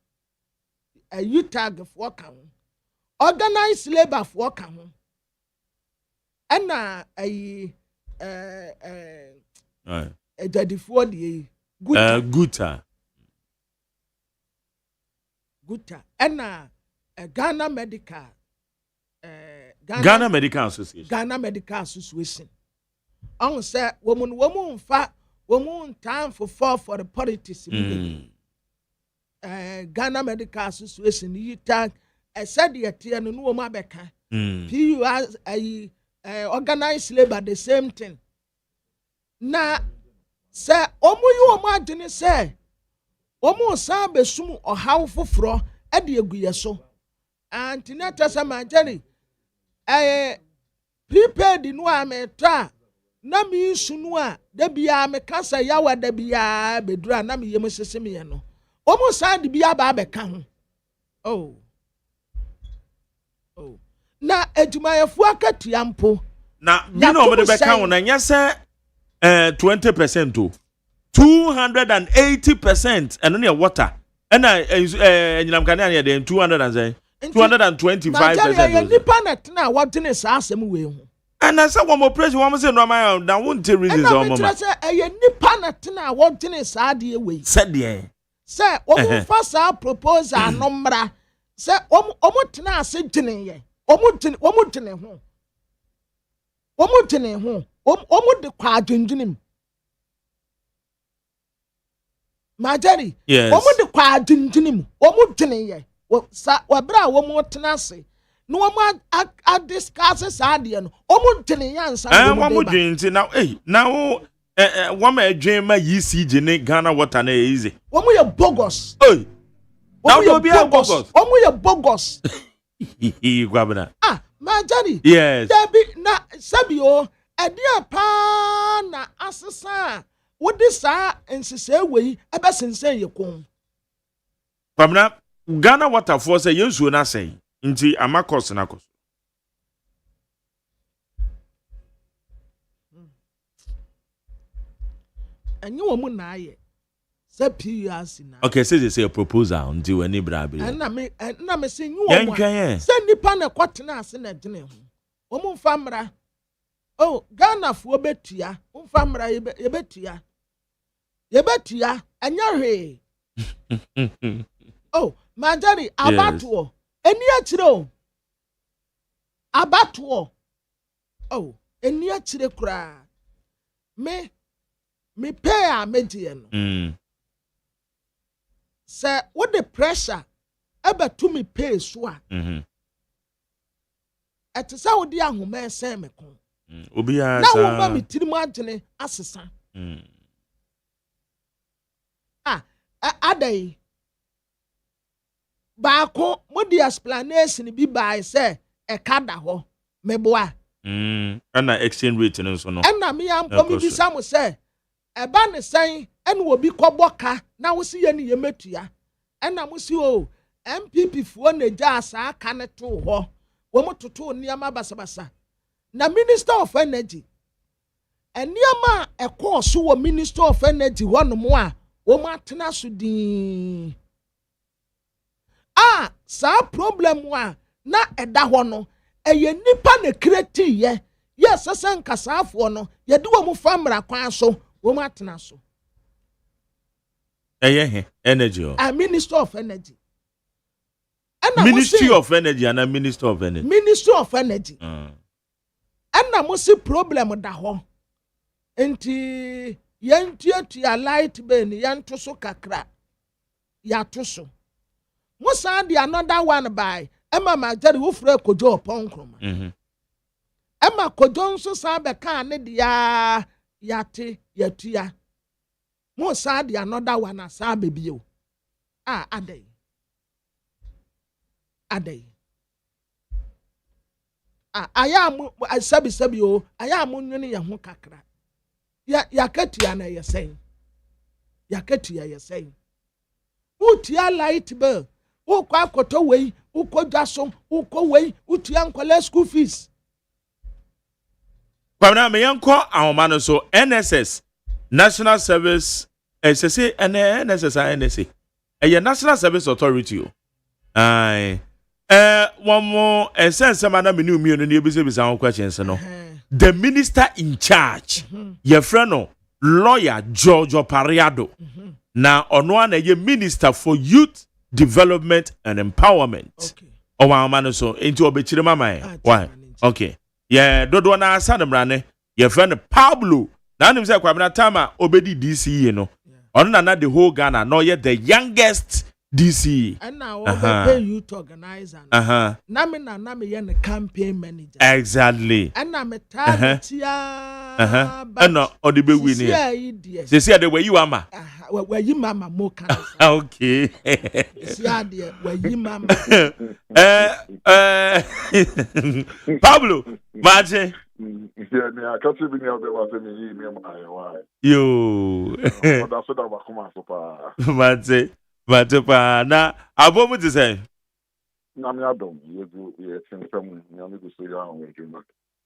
you tag for ka ho organized labor for ka ho ana ayi ejadifo de guta ana Ghana Medical Ghana Medical Association on say woman fa woman time for the politics Ghana Medical Association you tag said the tia no woman beka PURC organized labor the same thing na say omu yu omu adwene say omu san besum ohaw foforo e de aguye so antinata sama jeri prepaid no ametra na mi sunu a da bia me kasa yawa da bia bedura na me yem seseme ye no omu san de bia ba be ka ho na edumayefu akatua mpo na bi no me de be ka ho na nya se 20% to 280% and only water and nyinam kan ya den 225%. Nipa net na wadene sa asem we hu. And I said one more praise one say no man na won't reasons on mama. And say nipa net na wadene sa de we. Said there. Say omo fa sa proposal no mra. Say omo tena ase dene ye. Omo dene ho. Omo dene ho. Omo de kwa adwendwenem. Majari, omo de kwa adwendwenem. Omo dene ye. Wabra womo tena ase. No womo a discuss ade no. Omo dene yansa. Womo dwenti na now womo adwen ma ECG ne Ghana water na easy. Womo ye bogus. Now do be bogus. Omo ye bogus. Gwabna. Majari. Yes. Debi na sabio edia pa na asesa wodi sa ensese wei ebe sensen ye kon. Pamna Ghana water for say yensuo na say nti amakos na kos. Anyi wo mu na aye. Say PURC na. Okay, say a proposal nti we ni bra be. Na me say nyi wo mu. Say nipa na kwatena ase na dwene ho. Wo mu mfa mra. Ghana fo betua, mfa mra yebetua anya hwe. Majari abatuo. Eni akire o. Abatuo. Eni akire kura. Me pay a medie no. Say what the pressure ebe to me pay so a. Etisa wo di ahoma ese me kon. Obia na wo ma mitirimu agene asesa adai ba ko modi explanation bi ba say e kada ho meboa ana exchange rate no so no ana me am ko mi bi sam say e ba ne sen ene obi koboka na wo si ye ne ye metua ana mo si MPP fo na ja asa aka ne to ho wo mo toto niam basabasa na Minister of Energy eniama ekọ so wo Minister of Energy wonomo a wo matena so din sa problem wa na eda ho no eye nipa na kreti ye sesen kasafo no ye de wo mu famra kwan so wo matena so energy Minister of Energy Ministry of Energy and Minister of Energy Ministry of Energy. And na mo si problem da ho Enti yentua light ben yanto so kakra. Yato so. Musa di another one by Emma Majari wufre kojo ponkroma. Emma kojo nso sa be kan ne dia yate yatua. Musa di another one asa bebio. Adey. Ayamu sabi o ayamu nwene ye ho kakra. Yakatua na yesen. Yakatua yesen. Utia light bill. Ukwa akoto wei, uko jaso, uko wei, utia nkwale school fees. Kwamna me yanko ahoma so NSS National Service SSA NSS NSA. National Service Authority o. One more essence mana me new no ebise questions no. The minister in charge, your friend lawyer George Pariado. Na ono na ye minister for youth development and empowerment. Okay. O wa man so enti obechire mama. Why? Okay. Yeah, dodo na asademrane your friend Pablo. Na nim say kwabena tama obedi DCE no. Ono na the whole Ghana no ye the youngest DCE. And now pay youth organizer. Na me ye the campaign manager. Exactly. And na me targetia. And no odibe win here. They say the way you ama. Where you mama mo can. Okay. Where you mama. Pablo, Maje. Yo. Maje. Matepa na abomu ti say.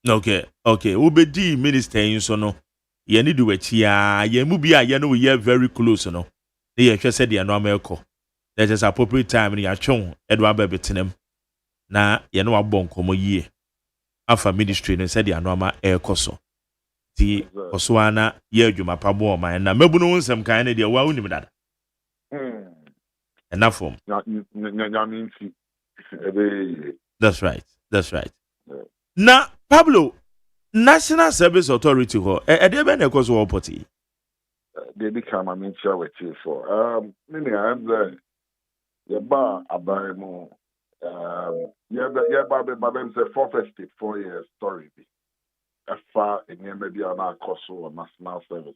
Okay. Ubedi minister yin so no. Ye ni do achia, ye mu bia ye no we very close no. Ye hwe said ye no ameko. There is appropriate time ni atwon edwa ba betenem. Na ye no abon komo yie. Afa ministry no said ye no ama ekoso. Ti oswana ye adwuma pabo o man na mabu no nsem kan ne de wa unim dada. Enough form. That's right. Now, Pablo, National Service Authority ho e dey be na cause wo party. They become a share with you for. Meaning I'm the ba abaimo babem say 4 years story be. Afa enyeme bia na akoso National Service.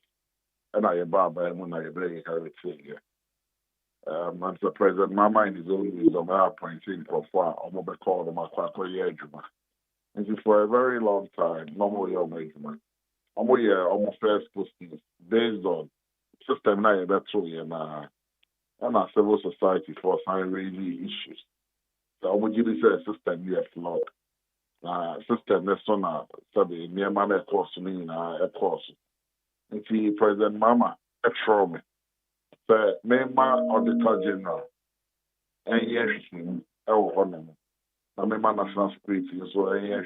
And I ba abaimo na ye bring carry here. Mr. President Mama in his own wisdom appointing for almost called him and for a very long time, normally almost first postings based on system now that's and our civil society for sign really issues. So I would give this a system you have flawed. System that's on a study near my course me a course. And see President Mama a trauma. The member auditor general and yes, na member national security so yes,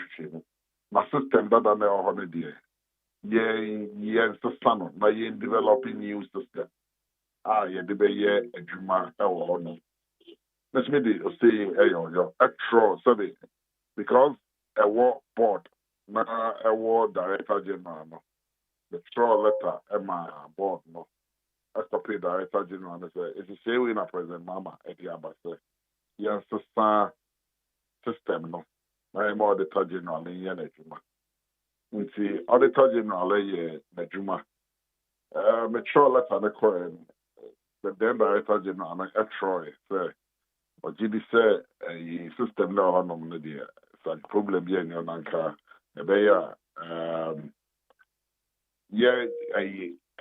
my system that I know on the yes, the son by developing new system. Yeah, the be a juma on. Let's me say extra survey because a war board, not a war director general. No, the straw letter Emma board no. SPP Director General say it's the same way na President Mama at the Abase. Yes, system no. Na more Auditor General in yen ejuma. Nti Auditor General ye ejuma. Mature letter the coin. The then Director General na Troy say or GD say a system no on no dia. So problem here no nanka.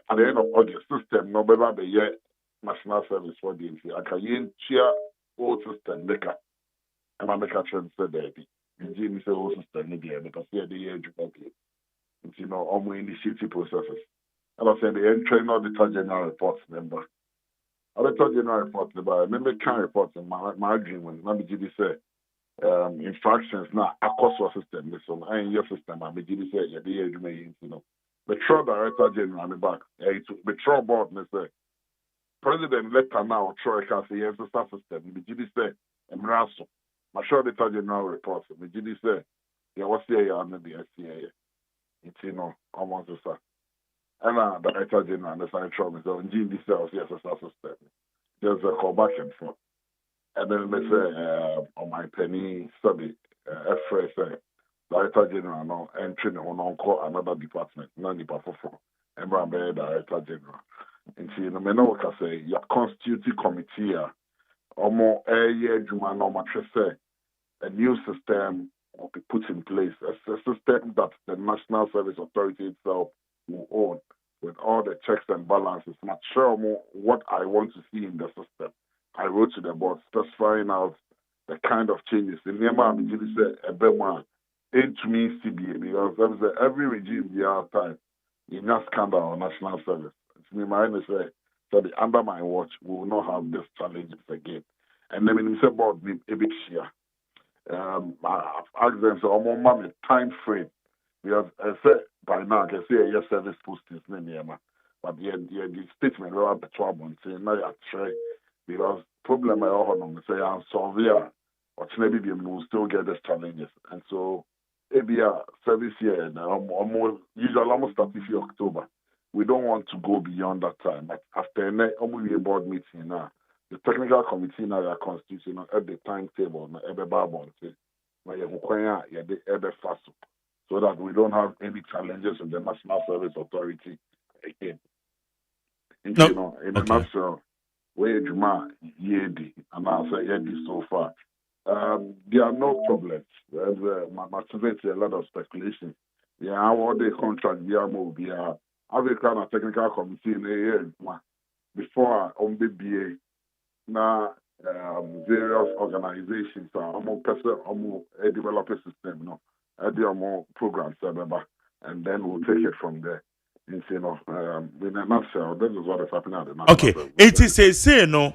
At the end of August system, no better the year national service for the I can share old system maker. And I make a trend said that the Jimmy say old system media because here the year you know almost initiative processes. And I said the entry not the general reports member. Auditor general reports number. Remember can reports in my agreement. Let me give you say infractions now across our system. This one and your system. I mean, you say yeah, the year you know. The Trump Director General on the back. The Trump board, say, President letter now, Troy can say, yes, the staff system. The GD say, I'm ransom. My sure the General reports. The GD say, yeah, what's the under the SCA? It's, you know, almost the same. And Director General and the Central Minister on GD cells, yes, as a system. There's a call back and forth. And then they say, on my penny study, FRS, Director General, no, entering on call another department, non department for, and Director General. And see, no matter what I say, your constitutive committee, or more a year, Juma, no matter say, a new system will be put in place, a system that the National Service Authority itself will own, with all the checks and balances. Not sure more what I want to see in the system. I wrote to the board specifying out the kind of changes. In Myanmar, I'm going to say a bit more into me CBA because every regime we have time in that scandal on national service. It's me, my say that under my watch we will not have these challenges again. And then when we say about the big share, I've asked them so I'm on time frame because I said by now I can say yes service postings in Myanmar, but the statement about the trouble and saying now I try because problem I have say I'm solving or maybe we will still get these challenges. And so ABR service year and usually almost 30th October. We don't want to go beyond that time. But after a board meeting now, the technical committee now are constituting at the timetable so that we don't have any challenges with the National Service Authority again. And, you know, in a nutshell, where Juma Yedi, and I'll say Yedi so far. There are no problems. There's a lot of speculation. Yeah, all the contract we are moving. I've kind of technical committee in the year before on BBA. Now, various organizations are a developer system, more programs, and then we'll take it from there. In a nutshell, this is what is happening at the national Okay, it is a say no.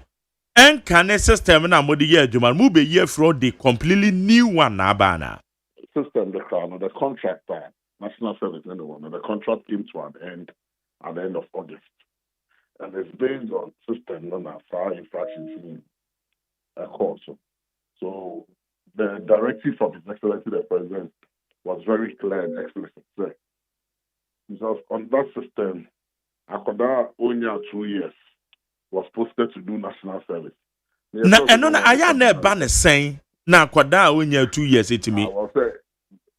And can a system na modi year Juman move a year from the completely new one na bana. System the contract national service the contract came to an end at the end of August. And it's based on system known as fire infractions in a court. So the directive of His Excellency the President was very clear and explicit. Because on that system, Akoda only 2 years was posted to do national service. Na eno na aya na ba ne sen na Akoda only 2 years it me. I will say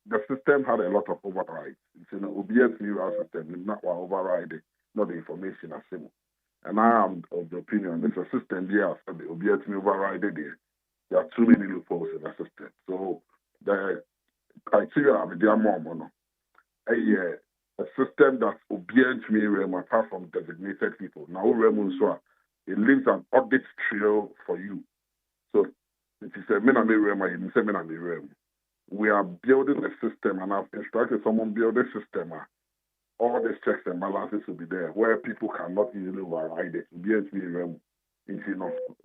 the system had a lot of overrides. It's an obvious system, not overriding, not the information as simple. And I am of the opinion there's a system there the obvious overrided there. There are too many loopholes in the system. So the criteria are there more. A system that's obedient to me, apart from designated people. Now, it leaves an audit trail for you. So, if you say, we are building a system, and I've instructed someone build a system. All these checks and balances will be there, where people cannot easily override it.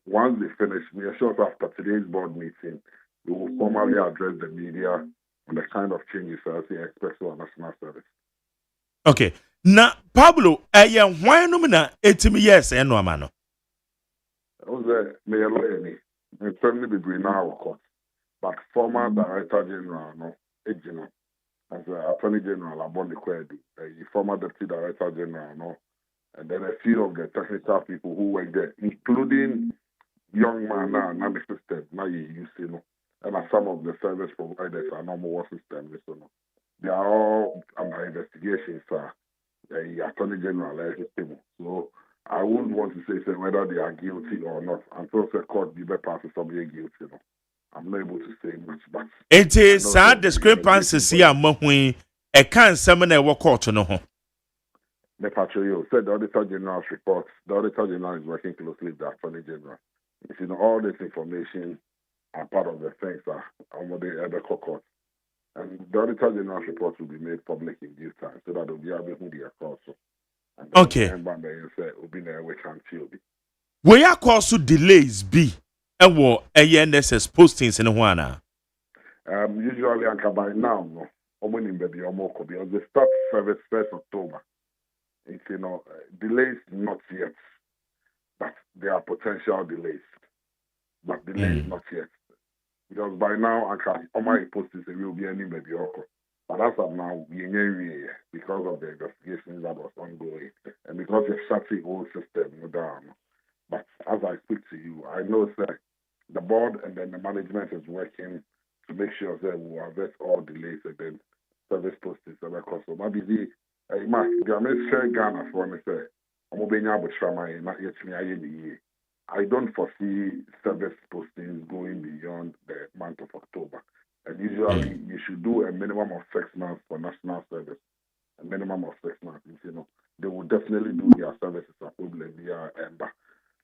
Once they finish, we are sure after today's board meeting, we will formally address the media on the kind of changes as they expect for national service. Okay. Na Pablo, why no na 18 years no amano. May lawyer and certainly be green now court. But former Director General no as Attorney General Abon the Kwedi, former Deputy Director General and then a few of the technical people who were there, including young man now the system now you see and some of the service providers are no more system They are all under investigation, sir. The Attorney General, so I wouldn't want to say whether they are guilty or not until the court be passes somebody guilty. I'm not able to say much, but it is sad discrepancies here. Mahui, a can't summon a work court no ho. The Patriot said the Auditor General's report. The Auditor General is working closely with the Attorney General. All this information are part of the things that are on the other court. And the Auditor General's report will be made public in due time so that will be able to be a course. Okay. Where are cause delays be? And what ANSS postings in Juana? Usually, by now, because they start service 1st October. It's, delays not yet, but there are potential delays. But delays not yet. Because by now, on my post is will be any maybe. But as of now, we because of the investigations that was ongoing and because it's shut the whole system down. But as I speak to you, I know that the board and then the management is working to make sure that we will avert all delays and then service postings and records. So maybe the Mark, the American Ghana for me say, I don't foresee service postings going beyond the month of October. And usually you should do a minimum of 6 months for national service. A minimum of 6 months. You know, they will definitely do their services appropriately via Ember.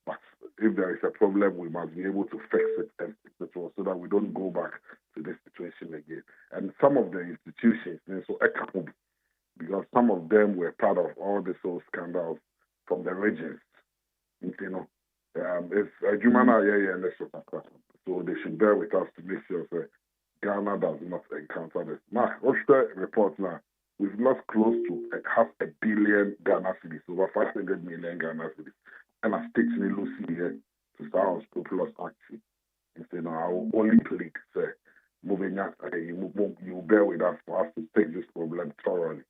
But if there is a problem, we must be able to fix it and fix it all so that we don't go back to this situation again. And some of the institutions, so because some of them were part of all the whole scandals from the regions. You know, it's AGYEMAN and so they should bear with us to make sure that Ghana does not encounter this. Now, what's the report now? We've lost close to $500 million Ghana cedis, over 500 million Ghana cedis. And I stick to the Lucy here to start plus action. You know, I will only plead, say, moving out, you bear with us for us to take this problem thoroughly.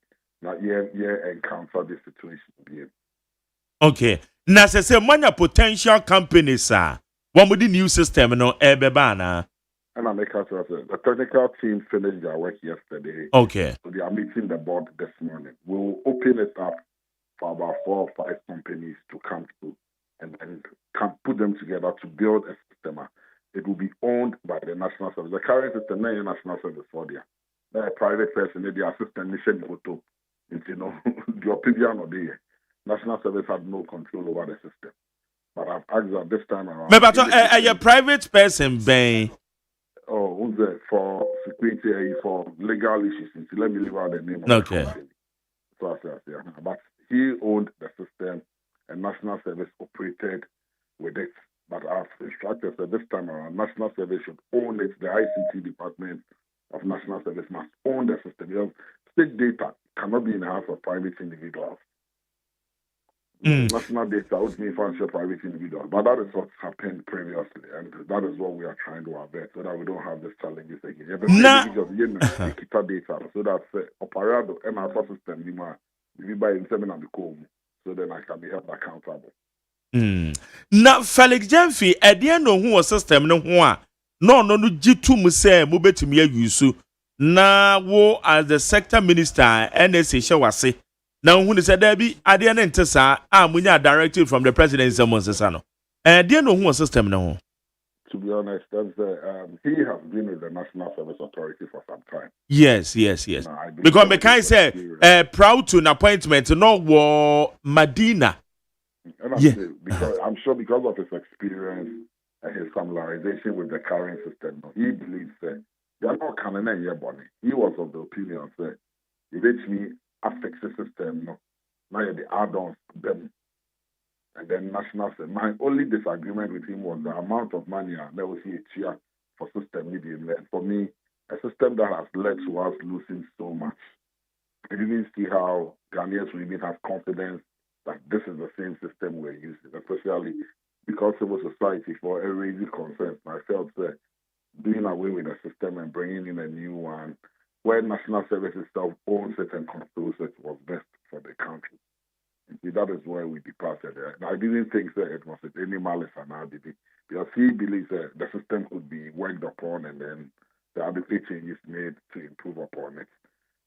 Now, encounter this situation again. Okay. Now, say, many potential companies are. One with the new system, no, Ebebana. And I make sure the technical team finished their work yesterday. Okay. So they are meeting the board this morning. We'll open it up for about 4 or 5 companies to come through and then put them together to build a system. It will be owned by the national service. The current system, not national service for there. They're a private person, the assistant mission photo. You know, the opinion of the national service had no control over the system. But I've asked that this time around. But a private person, Ben. Oh, who's there for security, for legal issues? Let me leave out the name of okay. the company. So, yeah. But he owned the system and national service operated with it. But I've instructed that this time around, national service should own it. The ICT department of national service must own the system. Because state data cannot be in the hands of private individuals. National data would mean financial private individuals. But that is what happened previously. And that is what we are trying to avert so that we don't have these challenges again. Data, so that's operado and our system, we buy in seven and the comb, so then I can be held accountable. Now, Felix Jemfi, at the end of who system, no one, no, G2 Muse, Mubetimia Yusu, now, wo as the sector minister, NSA Shawase. Now, when they said there be at the end of Tessa, directive from the president, someone says, no. And the end of who system, no. To be honest, that's he has been with the National Service Authority for some time. Yes. No, because McKay said, proud to an appointment, no war Medina. And because I'm sure because of his experience and his familiarization with the current system, he believes that they are not coming in here, Bonnie. He was of the opinion that eventually affects the system. No, now the add-ons them. And then national service. My only disagreement with him was the amount of money that was here for system medium. And for me, a system that has led to us losing so much. I didn't see how Ghanaians will even have confidence that this is the same system we're using, especially because civil society for a raising concerns. I felt that doing away with the system and bringing in a new one where national service itself owns it and controls it was best for the country. And that is where we departed. I didn't think that it was any malice on RDB because he believes that the system could be worked upon and then the adequate changes made to improve upon it.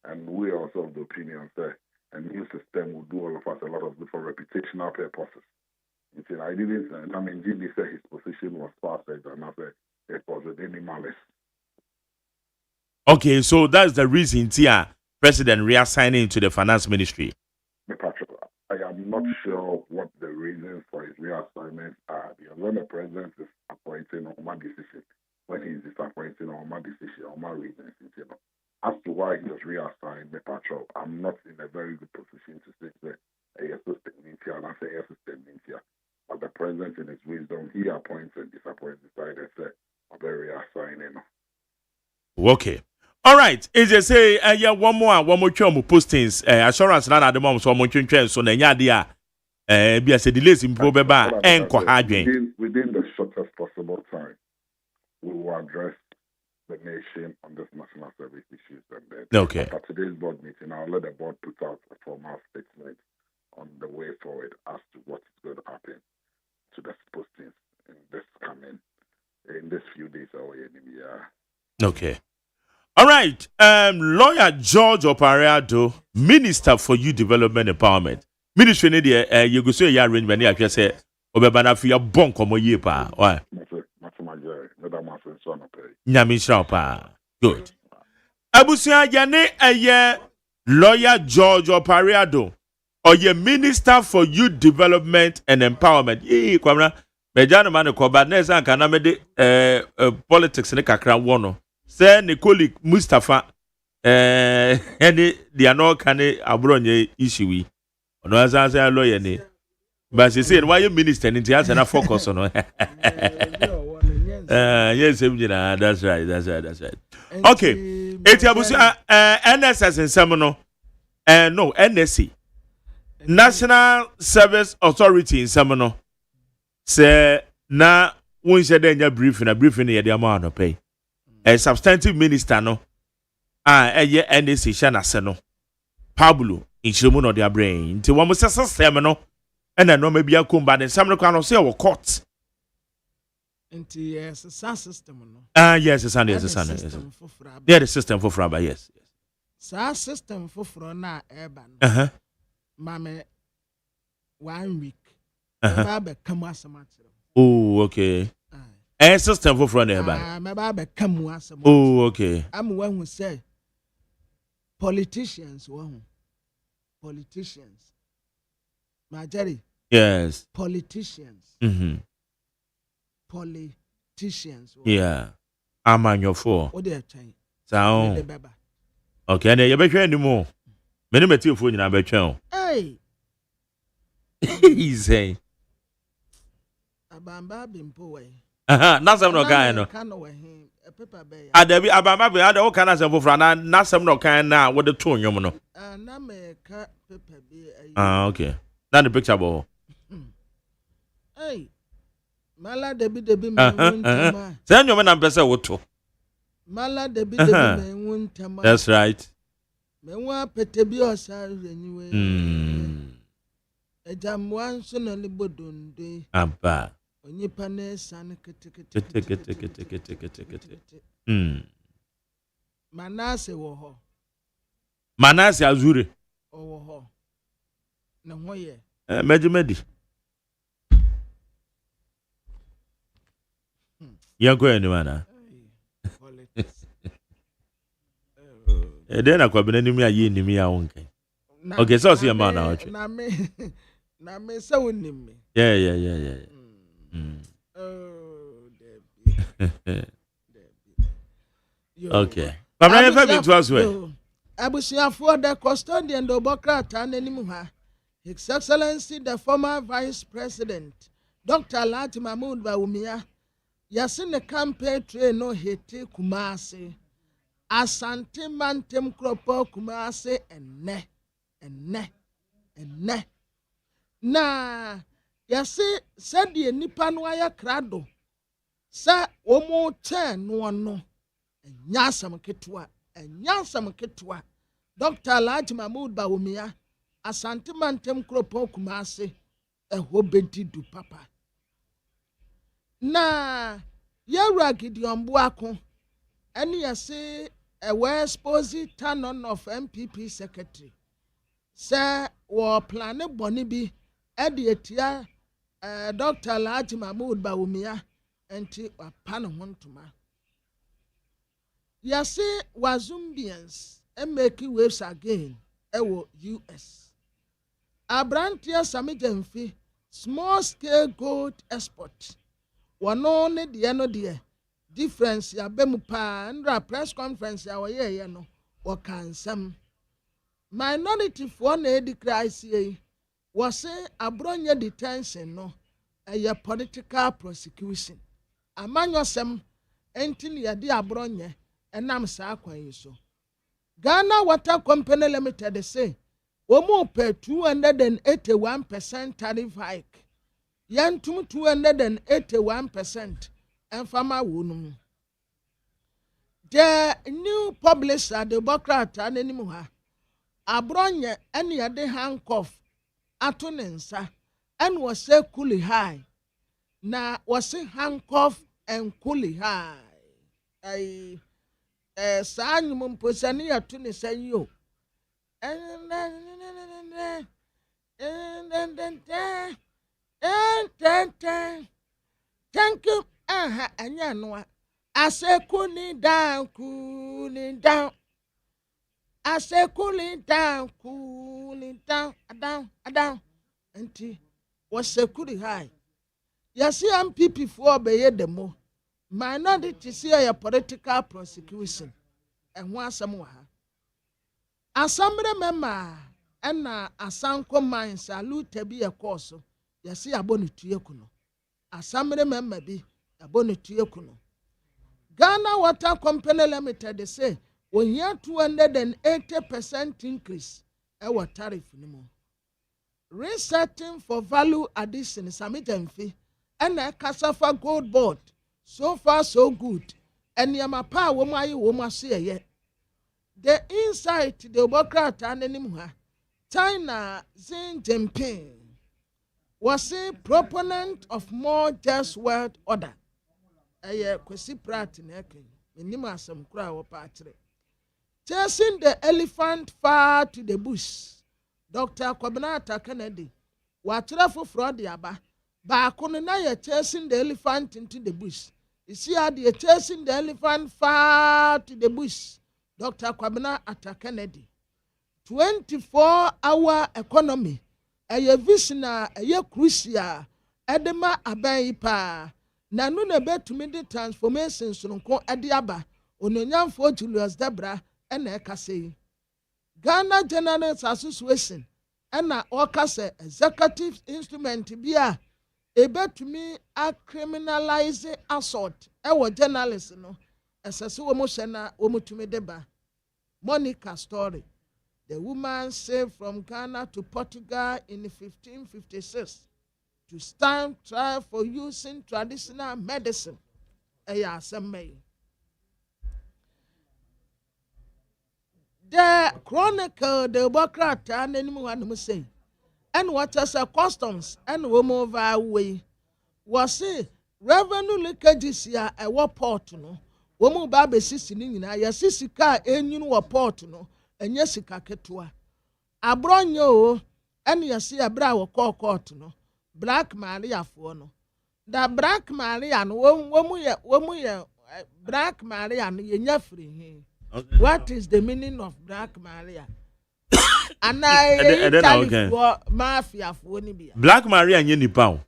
And we are also of the opinion that a new system will do all of us a lot of good for reputational purposes. I didn't say, Jimmy said his position was perfect and I said it was with any malice. Okay, so that's the reason Tia President reassigning to the finance ministry. I am not sure what the reasons for his reassignment are because when the president is appointing on my decision, when he is disappointing on my decision, on my reasons, as to why he was reassigned the patrol, I'm not in a very good position to say that a system in here and I say a system in here. But the president, in his wisdom, he appoints and disappoints, decided to very reassigning. Okay. All right. Is it say one more postings assurance na the mom so one twentwen so na nya dia be as delays in probeba enko hadwen within the shortest possible time we will address the nation on this national service issues. And then Okay. after today's board meeting, I'll let the board put out a formal statement on the way forward as to what is going to happen to the postings in this few days or in the year. Okay. All right. Lawyer George Opariado, Minister for Youth Development Empowerment. Ministry need you go say ya arrangement ya hwe say obebana fi ya bon komo ye pa. Why? Nyame nshira pa. Good. Abusia yane eye Lawyer George Opariado oye Minister for Youth Development and Empowerment. Yi kwamna Bejano man ko ba na san kana me de politics ne kakra wono. Say ne colleague Mustafa any they are not can abronye issue wi. Ono asan say lawyer ni. But she say why you minister ni ti asa na focus on. Yes, that's right. Okay. Etiabusi NSS in Semono. No, NSC. National Service Authority in Semono. Say na won say den briefing ye dey ma no pay. A substantive minister no eye NSC sha no. Pablo in Chiremu no their brain. Nti wo mo system no and no maybe akomba den sam no kwa no say wo court. Nti yes, system no. Yes, it's yes. Yeah, the system for fraba, yes. Sa system for na eba no. Mame 1 week. Baba come asama. Oh, okay. System for front eba. Baba come asama. Oh, okay. I'm one who say politicians one. Politicians. Majority. Yes. Politicians. Politicians. Yeah. I'm on your four. What they are trying. Sound. Okay, and you betray anymore. Many material for you now betray. Hey. He's saying. Abamba bimpo way. Nasam no kan no. Adabi abamba be ada o kan asem fofra na nasam no kan na wo de to nwom no. Na me ka paper be. Okay. Na the picture bo. Hey. Mala debi me wuntama. Say nwom na mpese wo to. Mala debi me wuntama. That's right. Me wa pete bi osa reniwe. Ejamwa nso na libodonde. Aba. Onipa na san kete. Manase wo ho. Manase azure. Wo ho. Na ho ye. Medimedi. Yanko anywana. Then akwa benani mi ayi ni mi ya wonke. Okay, so see man now. Na me say wonim me. Yeah. Oh, Debbie. Okay. But I never been to us way. Abusiafo the custodian do bokrata nanim ha. His Excellency the former Vice President Dr. Alhaji Mahmoud Bawumia. Yasin the campaign train no hete Kumasi. Asante mantem kropo Kumasi enne. Na yasi said ye nipa no aya krado sa omo ten no nyasam ketwa Dr. Alhaji Mahmoud Bawumia Asante mantem kropo Kumasi eho bedi du papa na yewra Gideon Buako eni yasi West Posy Tanon of MPP Secretary say wo plan boni bi etia Dr. Alhaji Mahmoud Bawumia enti apano hontoma yase wazumbians make waves again ewo US Abrantia Samijemfi small scale gold export wano ne de no de difference ya bemu pa ndra press conference ya woye no wo kansam minority for na edikrai was abronya detention no a political prosecution amanyosem entin ya di abronya enam sa kwan so Ghana Water Company Limited say omo pay 281% tariff hike yantum 281% enfama wonum The new publisher, the Democrat, and anymore, Abronya, any other handcuff, atonensa, and was say coolie high. Na was say handcuff and coolie high. I Sanum Posania Tuni say you. And thank you, and Yanwa. I say cooling down. I say cooling down. Down. Auntie, was say cooling high. You see, I'm PP for obey the more. Minority see a political prosecution. And once more. Assembly member, and Asanko mine salute be a course. You see, a bonnet to Yakuno. Assembly member be a bonnet to Yakuno. Ghana Water Company Limited, they say, we hear 280% increase our tariff anymore. Resetting for value addition, summit and fee, and a Casafa gold board. So far, so good. And Yamapa, woman, see yet. The insight, the Democrat and anymore, China Xi Jinping was a proponent of more just world order. Kwesi Pratt neke minima some crowd patre. Chasing the elephant far to the bush. Dr. Kwabena Kennedy. Watra for fraud yaba. Bakonaya chasing the elephant into the bush. You see how they chasing the elephant far to the bush. Dr. Kwabena Kennedy. 24-hour economy. Eye vision eye crucial. Edema abai pa. Na no na betumi de transformation sonko ade aba ononyamfo Julius Debra na ekase Ghana General Association na okase executive instrument bia ebetumi a criminalize assault ewo journalist no esese wo mo hye wo mutumi deba Monica story. The woman sailed from Ghana to Portugal in 1556 to stand trial for using traditional medicine. The Chronicle, the Democrat, and anyone say, and what as a customs and woman over away was a revenue leakages here a war port no. Woman baby sissing in a sissika and you know a port no, and yesika ketua. A bronyo and you see a brow court no. Black Maria for no. The Black Maria no womu Black Maria no ye free. What is the meaning of Black Maria? And I tell you mafia for ni Black Maria nye nipa.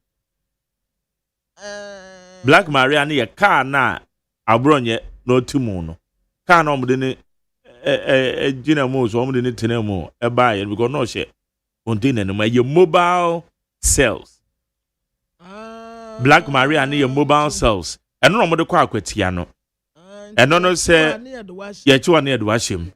Black Maria ni ye car na abronye no tumu no. Car no mo de ne gina mo so mo de ne tene mo e ba ye because no she container no ye mobile cells. Black Maria ni your mobile cells. Eno no mo de kwa akwatia no. Eno no say ye chi wane do ahim.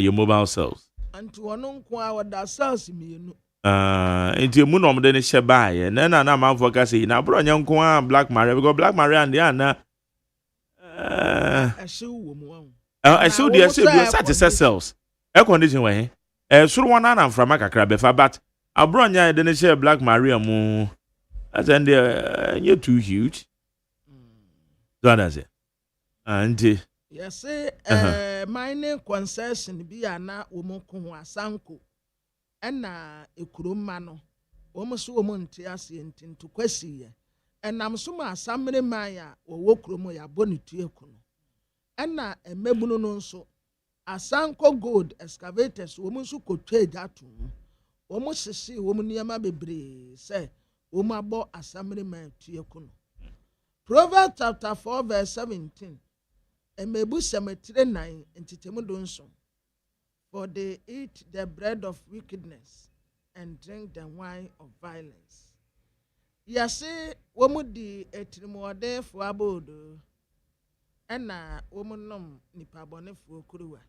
Your mobile cells. Antu ono nko a wada cells mienu. Enti mu no mo de ne hye baaye. Na manfo ka say na bro nya nko a Black Maria because Black Maria ndi ana ehyew wo mu. Ehyew de sat cells. Air condition we he. Suru wana na mframa kakra befa but abro nya de ne hye Black Maria mu. That's and you're too huge. So that's it. And yes, mining concession be na womuko asanko. Na ekuroma no. Womuso womunte ase ntinto kwasi ye. Enam so ma asamre man ya wo kromo ya bonitu ekuno. Na emebunu no nso asanko gold excavators womuso kotwe datu. Womu sisi womu niama bebre say Umabo assembly man tuyekuno. Proverbs chapter 4 verse 17. Emebu cemetery 9 entitemudunso. For they eat the bread of wickedness and drink the wine of violence. Yase womudi etimode fu abodo. Ena womunom nipabone fu okuruwa.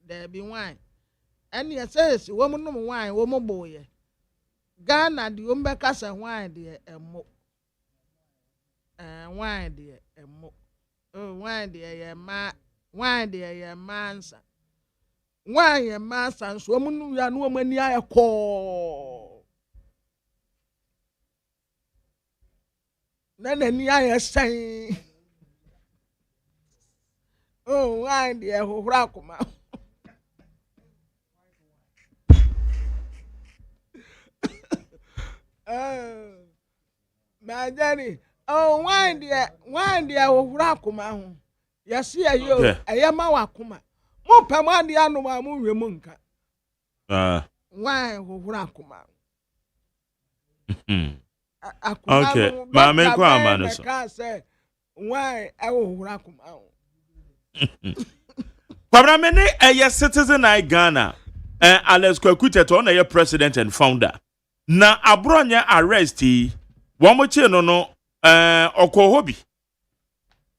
There be wine. And yase womunom wine womuboye. Ghana the umbekasa wine de emo. Wine de emo. Wine de ma Why dear mansa? Why a master and so woman ya no mani a call? Then any I say, oh, why dear Horakuma? My daddy, oh, why dear Horakuma? Yes, see, you, I am Mawakuma. Mo pamadi anu ma mu remunka. Why Horakuma? Okay, ma me kwa amano so. Why Horakuma? Kwabra me ne eye citizen I Ghana. Alex Kwakuta to na ye president and founder. Na abronya arrest yi wo mo che no okohobi.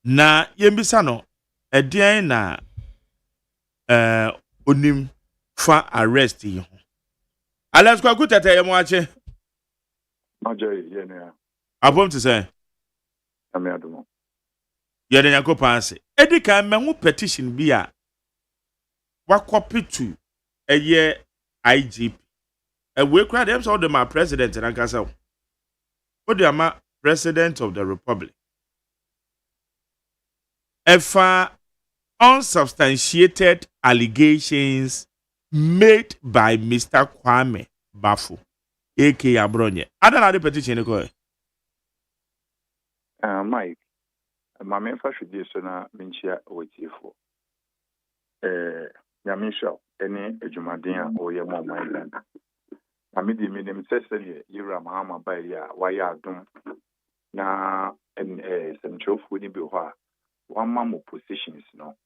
Na yembisa no edian na onim fa arrest yi ho. Alex Kwakuta te ye mo ache. Majay yene. Abom to say. Ame adumo. Ye de Yakopa ase. Edi kan menwu petition bi a wakɔpi to eye IGP. We cry them so my president and Ankasa. What the ama president of the republic. Efa unsubstantiated allegations made by Mr. Kwame Bafu, aka Abronye. I don't know the petition go. Mike, my main should be so na minchia otifo. Yamisha, any ejumadin or yamo my Amidi minim session yira mahama by ya waya dum na and some chof wouldn't be one mammo positions no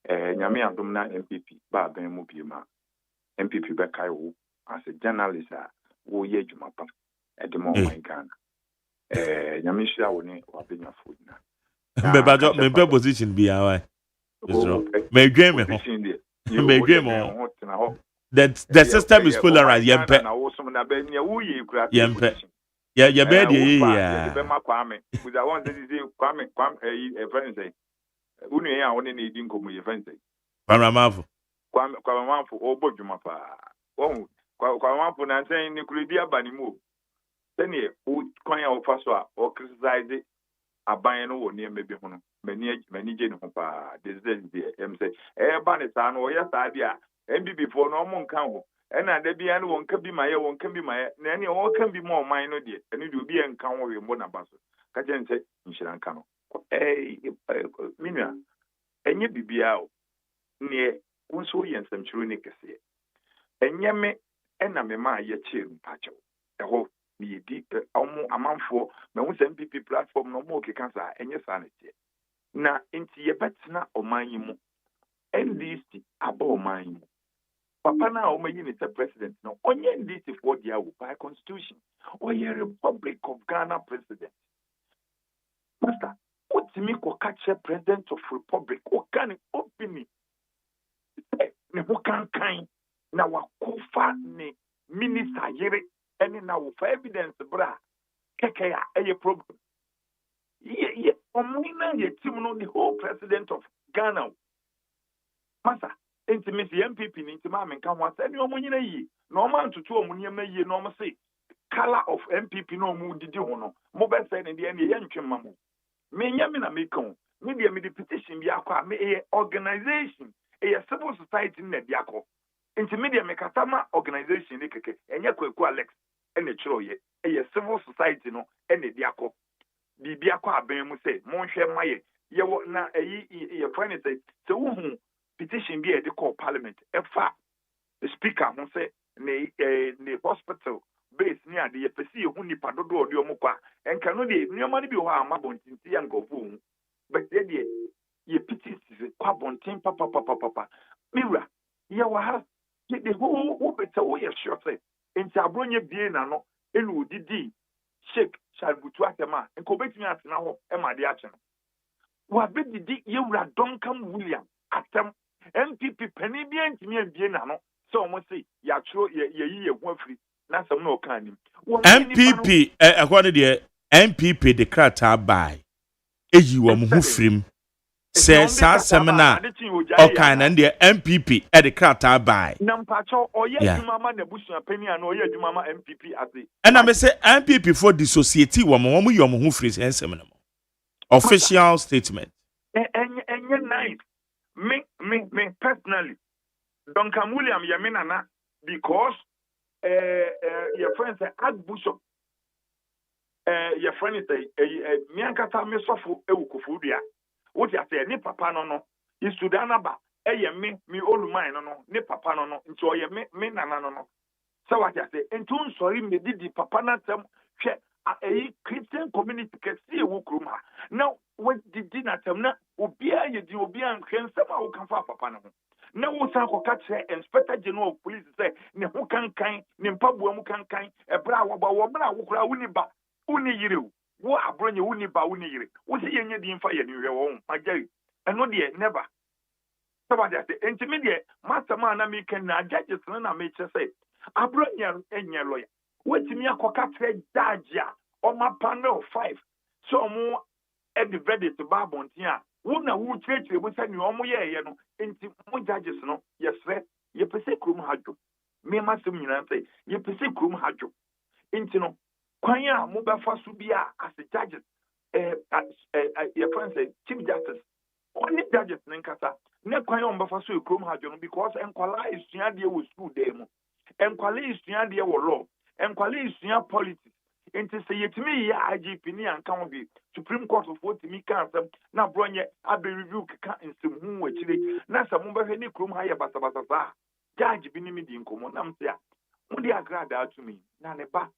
nyame adum na MPP ba ben mu bima MPP be kai wo as a journalist wo ye adwuma pa e de mo my Ghana nyame hia wo ne wa benya food na me bajo me be position bi awai me dwen me ho me dwen mo. The system is polarized. Yempe. Yeah, bed yeah. Kwame. With I want to say Kwame, a friend say. Uni ya one ni dinko mu friend say. Kwame Mamfu obo juma pa. Oh, Kwame Mamfu na say ni kulidi abani mu. Sene o kwan ya ofa so a o criticize aban no woni mebi ho no. Mani je ni ho pa. This em say ba ne sa no o ya sa dia. MBB for no mon kan ho ena da bia no won ka bi maye na ne won kan bi mo man no de ene de obi en kan wo we mo na baso ka je nse nshira nka no minua enye bibia o ne wonso ye nsam chiro ne kese enye me ena me ma ye che mpacho ho mi di omo amanfo me wo se MPP platform no mo ke kansa enye sa ne tie na enti ye betina oman yi mu NDC aba oman yi mu Papa na o mayi ni president no onye NDC for dia wo by constitution or ye Republic of Ghana president. Master, what me ko catch president of Republic o kan open ne ho kan na wa kofa ne minister yere ene na wo for evidence bra keke ya eye problem. Ye omina ye team no the whole president of Ghana. Master intimacy MPP ni intima men kan wa say ni omo nyina yi na omo antutu omo nyema yi na omo say color of MPP no omo didi ho no mo be say ne de ne ye ntwemma mo me nyame na me kan me de me petition bi akwa me organization civil society na de akọ intimedia me katama organization ni keke enye kwaku Alex ene chiro ye civil society no ene de akọ bibi akọ aben mu say mo hwe maye ye na ye friend say so hu petition be at the call parliament. The speaker who say ne hospital base near the PC who ni padodo or diomukwa and cannot be no money be wa mabontin and go boom. But then ye petition is quabontin papa. Mira, ye wa the whole better way of short say. In Sabronia Biena no, elu didi shake shall go to Atema and go back to me at now, Emma the action. What bid the you Duncan William atem MPP penny bi antimi ambie na no so omo say ya tro ye ho afiri na sam no kan nim MPP ehwo ne de MPP de krata bai eyi wo mo ho firim Say sa semina okay na the MPP at the krata by. Nampacho oye Yeah. jumama na busu penny and oye jumama MPP ase. And I say MPP for the society woman yom who freeze and semina. Official statement. And nice. Me personally. Duncan William Yaminana because your friend say Archbishop your friend say Miankata me sofu ewukufudia. What you say ni papa no is Sudanaba me olumai no ni papa no nti oye me nana no. So what you say entun sorry me didi papa na tem hwe a Christian community kesi ewukruma. Now what did na tem na obia ye di obia nhwen sama wo kan fa papa no. Na wo san ko ka kire inspector general of police say ne ho kankan ne mpaboa mu kankan ebra wo ba wo bra wo kura wuni ba wuni yire wo abronye wuni ba wuni yire wo se yenye di mfa ye ni hwe wo agari eno de never somebody say intermediate master man na me ken na judges na me che say abronye enye lawyer wetimi akoka kire judge a o ma panel 5 so mo e the verdict ba bontia wona wu church bu sa ni omo ye no enti mo judges no yesre ye pese krum hadwo me masem nyina say ye pese krum hadwo enti no kwan a mo ba fa so bia as judges your friend say chief justice only judges nkasa ne kwan a mo ba fa so krum hadwo no because enkwala isua de wo school dey mo enkwala isua de wo law enkwala isua politics enti say yetimi ya IGP ni anka ho bi Supreme Court of what me can some na bronye abe review ka nsemu wachire na samu ba hwe ni krom ha ye basabasa sa judge bi ni mi di nkomo na msia mo di agrada atumi na ne ba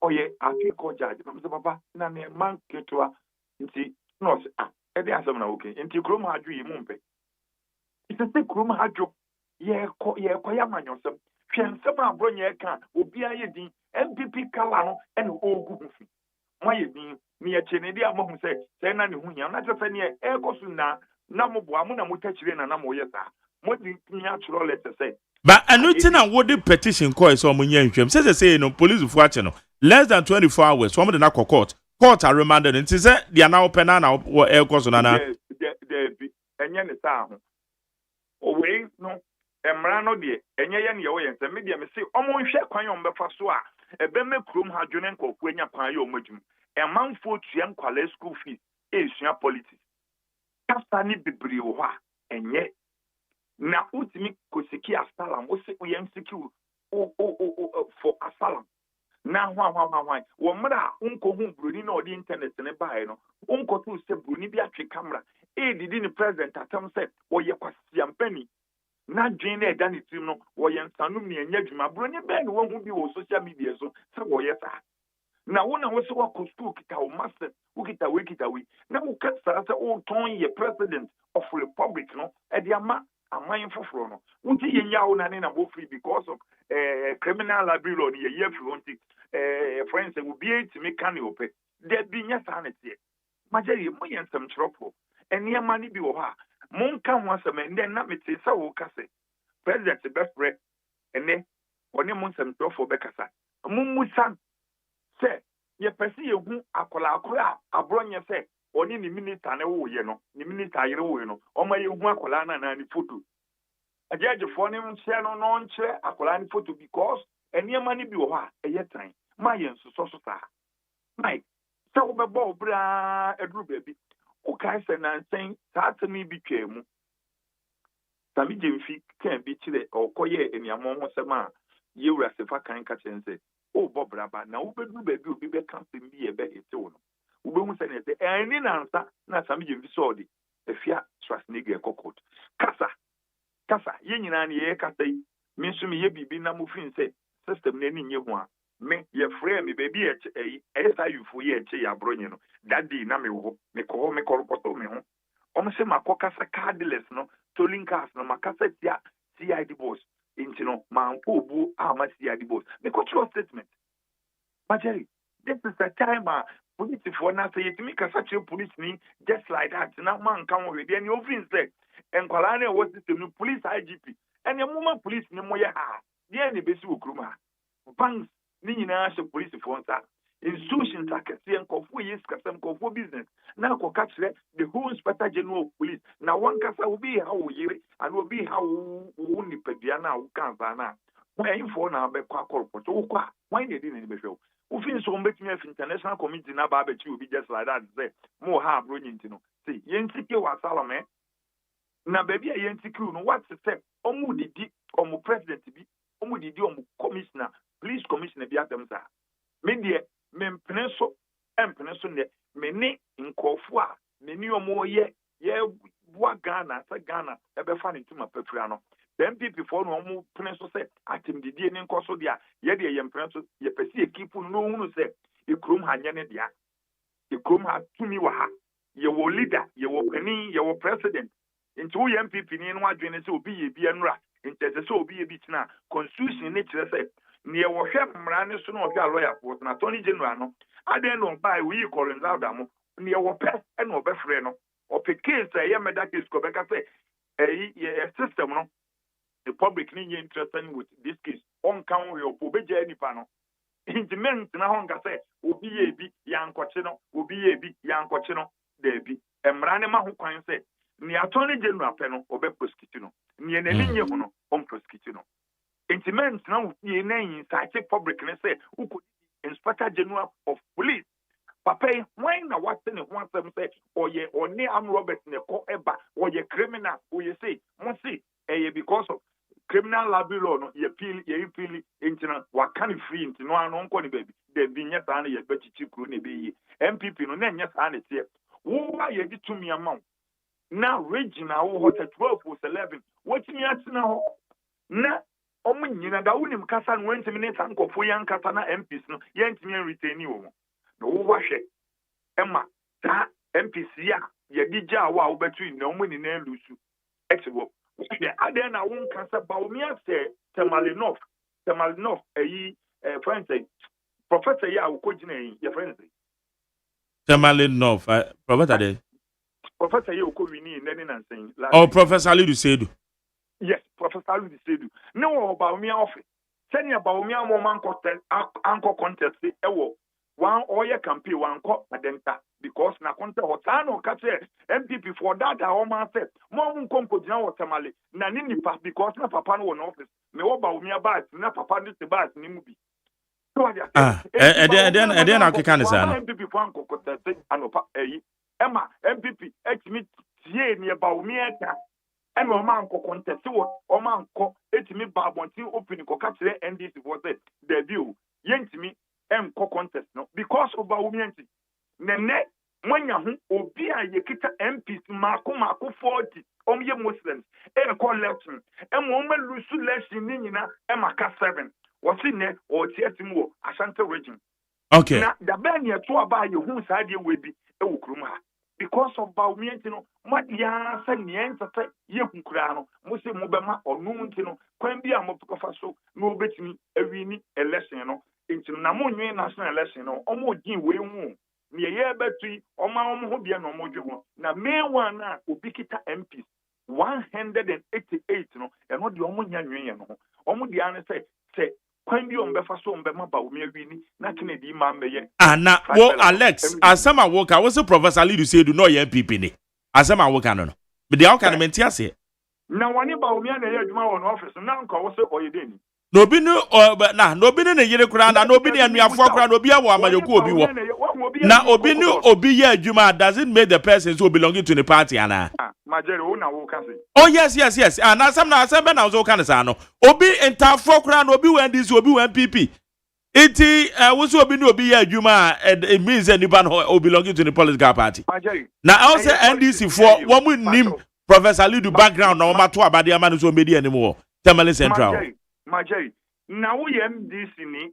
oye ake ko judge na mse papa na ne man ketwa nti no se e dey asem na okay nti krom ha dwu yi mu mpe ite krom ha dwu ye ko ya manyosem hwe nsem abronye ka obi aye din MPP kala no ene ogu hufi mo ye din ni ye chenedi amahu se na ne hunya na tefe ne e kosu na mo boa mo na mo tachire na mo ye sa mo di nya churo letter say but anointing and what the petition call is omo nya nhwem say no police fu ache no less than 24 hours from the na court are remanded until say they now open na e kosu na the enye ne sa ho o we no emra no de enye ye ne ye wo ye se me de me say omo nhwe kwan yo mbefa so a ebe me krom hadwene nkoku enya kwan yo madwum emanfo tua nkwala school fees esua politics kasa ni bibiri wo ha enye na utimi kosiki asalam o se oyen secure for asalam na hwa wo mra unko hu broni na odi internet ne bae no unko tu se broni bi atwe camera didi ni president atam se wo ye kwasi ampani na dwen na eda ni tim no wo ye nsanum ne enya dwuma broni be ni wo hu bi wo social media so se wo ye sa na wona wo se wa ko school kita o master wo kita we na wo ka sa se o ton ye president of republic no e dia ma aman foforo no wo ti ye nya wo na ne na bo free because of criminal liability no ye free won ti friends will be to me can you pay there be nya sanity majeri mo ye nsem chropo enia mani bi wo ha mon ka ho asem ende na mete sa wo kase president best friend ene oni mon nsem chropo be kasa mun musan se ye pese ye hu akola abronye se oni ni minister ne wo ye no ni minister yire wo ye no o ma ye hu akola na ni photo ajeje fo ni nche no nche akola ni photo because enia mani bi wo ha eye tan ma ye nsoso so ta mai se wo be bo bra edru baby o kai se na nsen ta temi bi twemu sami jemfi kan bi kire o koye eniamo ho sema ye wura sefa kan ka chense o bobra ba na wo bedru baby obi be kan se bi e be ete wo no wo be hu se ne se eni na nsa na sami jemfi so odi efia Schwarzenegger kokot kasa ye nyina ne ye kasa yi me nso me ye bibi na mo fin se system na ni nye ho a me ye frame me baby e esa yufu ye che ya bronye no daddy na me wo me ko ropoto me ho o me se makokasa cardless no tolling cars no makasa tia CID boss inti no man ko bu ama CID boss me ko trust statement majeri this is the time police for na say yetimi kasa che police ni just like that na man kan wo we any ofin say enkwala na wo system no police IGP ene muma police ni mo ye ha dia ni besi wo kruma banks ni nyina hye police for nsa institutions akɛseɛ nkɔfoɔ yes kasɛm nkɔfoɔ business na akɔka kyerɛ the whole inspector general of police na wɔn kasa obi ha wo yere and obi ha wo nipadua na wo kansa na wɔayɛfoɔ na abɛkɔ akɔrɔpɔtɔ wokɔ a wɔn yɛ di na ɛbɛhwɛ wo wofin so wɔbɛtumi afi international community na ba abɛkyi obi just like that sɛ mo ha aburo nyinti no see yɛn tike wɔ asalome na baabi a yɛn tike no what sɛ ɔmo didi ɔmo president bi ɔmo didi ɔmo commissioner police commissioner bi atam saa me deɛ mempene so empene so ne me ne nkɔfo a me ne ɔmo yɛ wa Ghana sɛ Ghana ɛbɛfa ne ntoma pafura no the MPP for no ɔmo pene so sɛ atem didi ne nkɔ so deɛ yɛde yɛ mpene so yɛpɛ sɛ ekipu no hunu sɛ ekurom ha nyɛ ne deɛ ekurom ha tumi wɔ ha yɛwɔ leader yɛwɔ panin yɛwɔ president nti wo yɛ MPP ni no adwene sɛ obi yɛ bi anura nti ɛsɛ sɛ obi yɛ bi tena constitution ne kyerɛ sɛ ne yɛwɔ hwɛ mmara ne so na ɔhwɛ lawyer for na attorney general no adan no ba we Collins Adamo ne yɛwɔ pɛ ɛna ɔbɛfrɛ no ɔpɛ case a ɛyɛ meda case ko bɛka sɛ ɛyi system no the public ni yɛ interested with this case on kan we obɛgya nipa no intimate na hɔ nka sɛ obi yɛ bi yankɔkye no obi yɛ bi yankɔkye no da bi mmara ne ma ho kwan sɛ ne attorney general pɛ no ɔbɛ prosecute no ne yɛ n'ani nyɛ ho no ɔm prosecute no intimate na wo yɛ na yin site public ne sɛ ukɔ inspector general of police papa when na what ne ho asɛm sɛ ɔyɛ ɔne am Robert ne kɔ ɛba ɔyɛ criminal ɔyɛ say mo say because of criminal libel law no ye pili intina wakani free intino ano nko ni baby de binya sa na ye bechichi kuro na be yi MPP no na nya sa na tie wo wa ye ditumi amount na regional wo hot 12 or 11 watimi atina ho na omo nyina da wonim kasa no wentimi ne tankofo yan kasa na MPs no yentimi retain wo mo no wo wa hwe ema ta MPs ya ye digya wa wo betu na omo ni na lusu exwo yeah, I then I won't cancel Baumia say Temalinov, friend say Professor Ya Ukojine, your friend say Temalinov, Professor Yokovini, and saying, oh, Professor Lidu Sedu. Yes, Professor Lidu Sedu. No, Baumia office. Send your Baumia woman contest, uncle contest, one oil campaign, one cop, Adenta. Because na konta hotano kache MPP for that I almost said mo nkompo jina wotamale na nini pa because na papa no won office me wo ba umi aba na papa no te ba ni mu bi so then akeka ne sa no MPP for ankokota se anopa eyi ema MPP etimi tie ne ba umi eka ema o man kokonta se wo o man ko etimi ba bonti open ko ka kire NDC for say debut yentimi em ko contest no because of ba umi enti nene mwanya hu obi a yekita MPs mako 40 omye Muslims election lusu election ni nyina maka 7 wasi ne o tiatim wo Ashanti region okay na da ben ye to aba ye hu sa de webi ewukrum ha because of bawmienti no madia sa nienta ta ye kunkura no mo se mo bema onu nti no kwan bi a mo pekfa so no obetimi awini election no nti na mo nwe national election no omo din we hu ne ye betui oma ho bia no modwe ho na main one na obikita MPs 188 no eno de omo nya nwen ye no omo de ane se kwan bi ombefa so ombema ba omi awini na Kennedy ma meye na wo Alex asama wo ka wo se Professor Lidu Sedu no ye MPP ni asama wo ka no me de ao ka no menti ase na wani ba omi na ye adwuma won office na nka wo se oyedeni no bi no bi ne yire kura na no bi ne anuafo kura no bi awo amayoku obi wo na obi ni obi ye adwuma doesn't make the person so belonging to the party ana majere wo na wo ka say oh yes na asem be na wo ka ne sa no obi entafo kura na obi wen dis obi wen PP iti wo so obi ni obi ye adwuma it means that anybody no belonging to the political party na also NDC for wo mu nim Professor Lidu background na wo mato abade ama no so medi anim wo Tamale Central Majari, na wo MDC ni,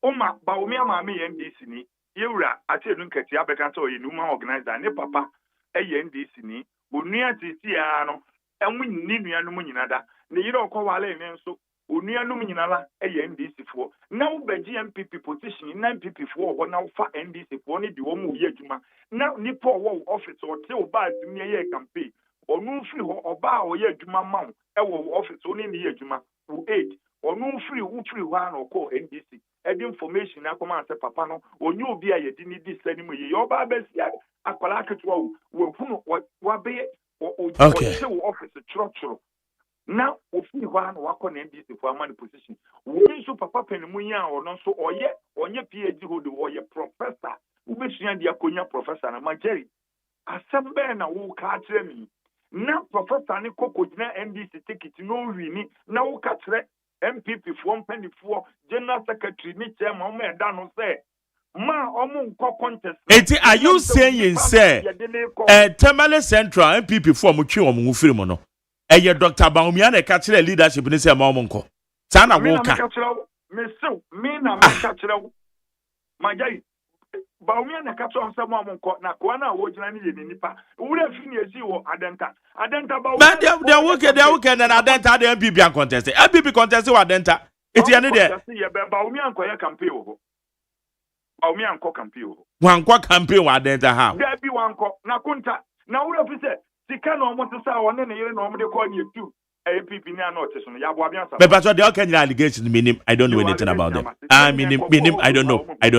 oma ba omi ama me MDC ni, yewura ati edun keti abeka so ye numa organizer ne papa MDC ni, onua titi ya no, enwu ni nuanum nyinada, ne yire okowale ne nso, onuanum nyinala MDC fo. Na wo be MPP position, na MPP fo wo na wo fa NDC fo ni di wo mu ye adwuma. Na nipa wo office o te o ba timi ye campaign. Onu firi ho oba o ye adwuma ma wo office oni ni ye adwuma. 8 onu free ho an ko NDC information na come and say papa no onye obi a yedi ni dis ani mu ye oba besia akwala ketwa wo hunu wa be o se wo office church now ofi hwa na wakọ na NDC for amani position wo nso papa panimu ya ono nso onye PhD holder oye professor ubesua dia konya professor na Majeri assemble na wo ka kire mi na professor ni koko gina NDC ticket no wini na wo ka kire MPP for mpanifoɔ general secretary ni chairman o me da no say ma omo nko contest eti are you saying say Temale Central MPP for mo twi omo firi mo no eye Dr. Baumia na ka kire leadership ni say ma omo nko sa na wo ka me na me ka kire Majai Baumia na ka so say ma omo nko na ko na wo gina ni ye nipa wura fi ni ezi wo adenta Baumia they okay na adenta the MPP contest MPP contest wa adenta eti ya ne de Baumia nko ya campaign wo Baumia nko campaign wo wankwa campaign wa adenta ha da bi wanko na kunta na wura fi say sika na omo tsa won ne yire na omo de call ni etu APP ni ana ote so no ya bo abia sa but they all can allegations minim I don't know anything about them minim I don't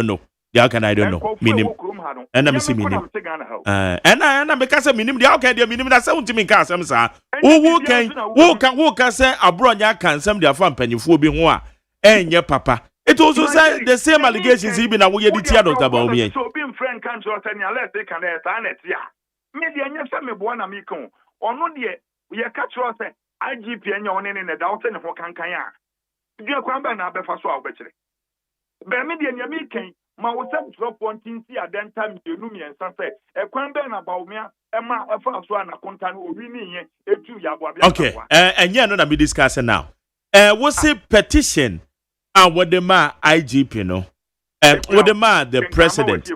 know they can I don't know minim and am see minim and me ka say minim they all can they minim na say untimi ka asem sa who can say abronya kan sem they afan panyifo bi ho a enye papa it also say the same allegations he be na wo ye ditia Dr. Baumia so be friend kan so say na let can eta na tia me de anya say me bo na me kan ono de ye ka tro say IGP anya one ne da wo say ne ho kankan a dia kwan ba na abefa so a wo bekire be me de anya me kan ma wo say drop one thing see adenta mienu miensa say e kwan ba na Baumia e ma afa so na konta no owi ni yen etu ya bo abia okay enya no na me discuss now we say petition and what the ma IGP no what the ma the president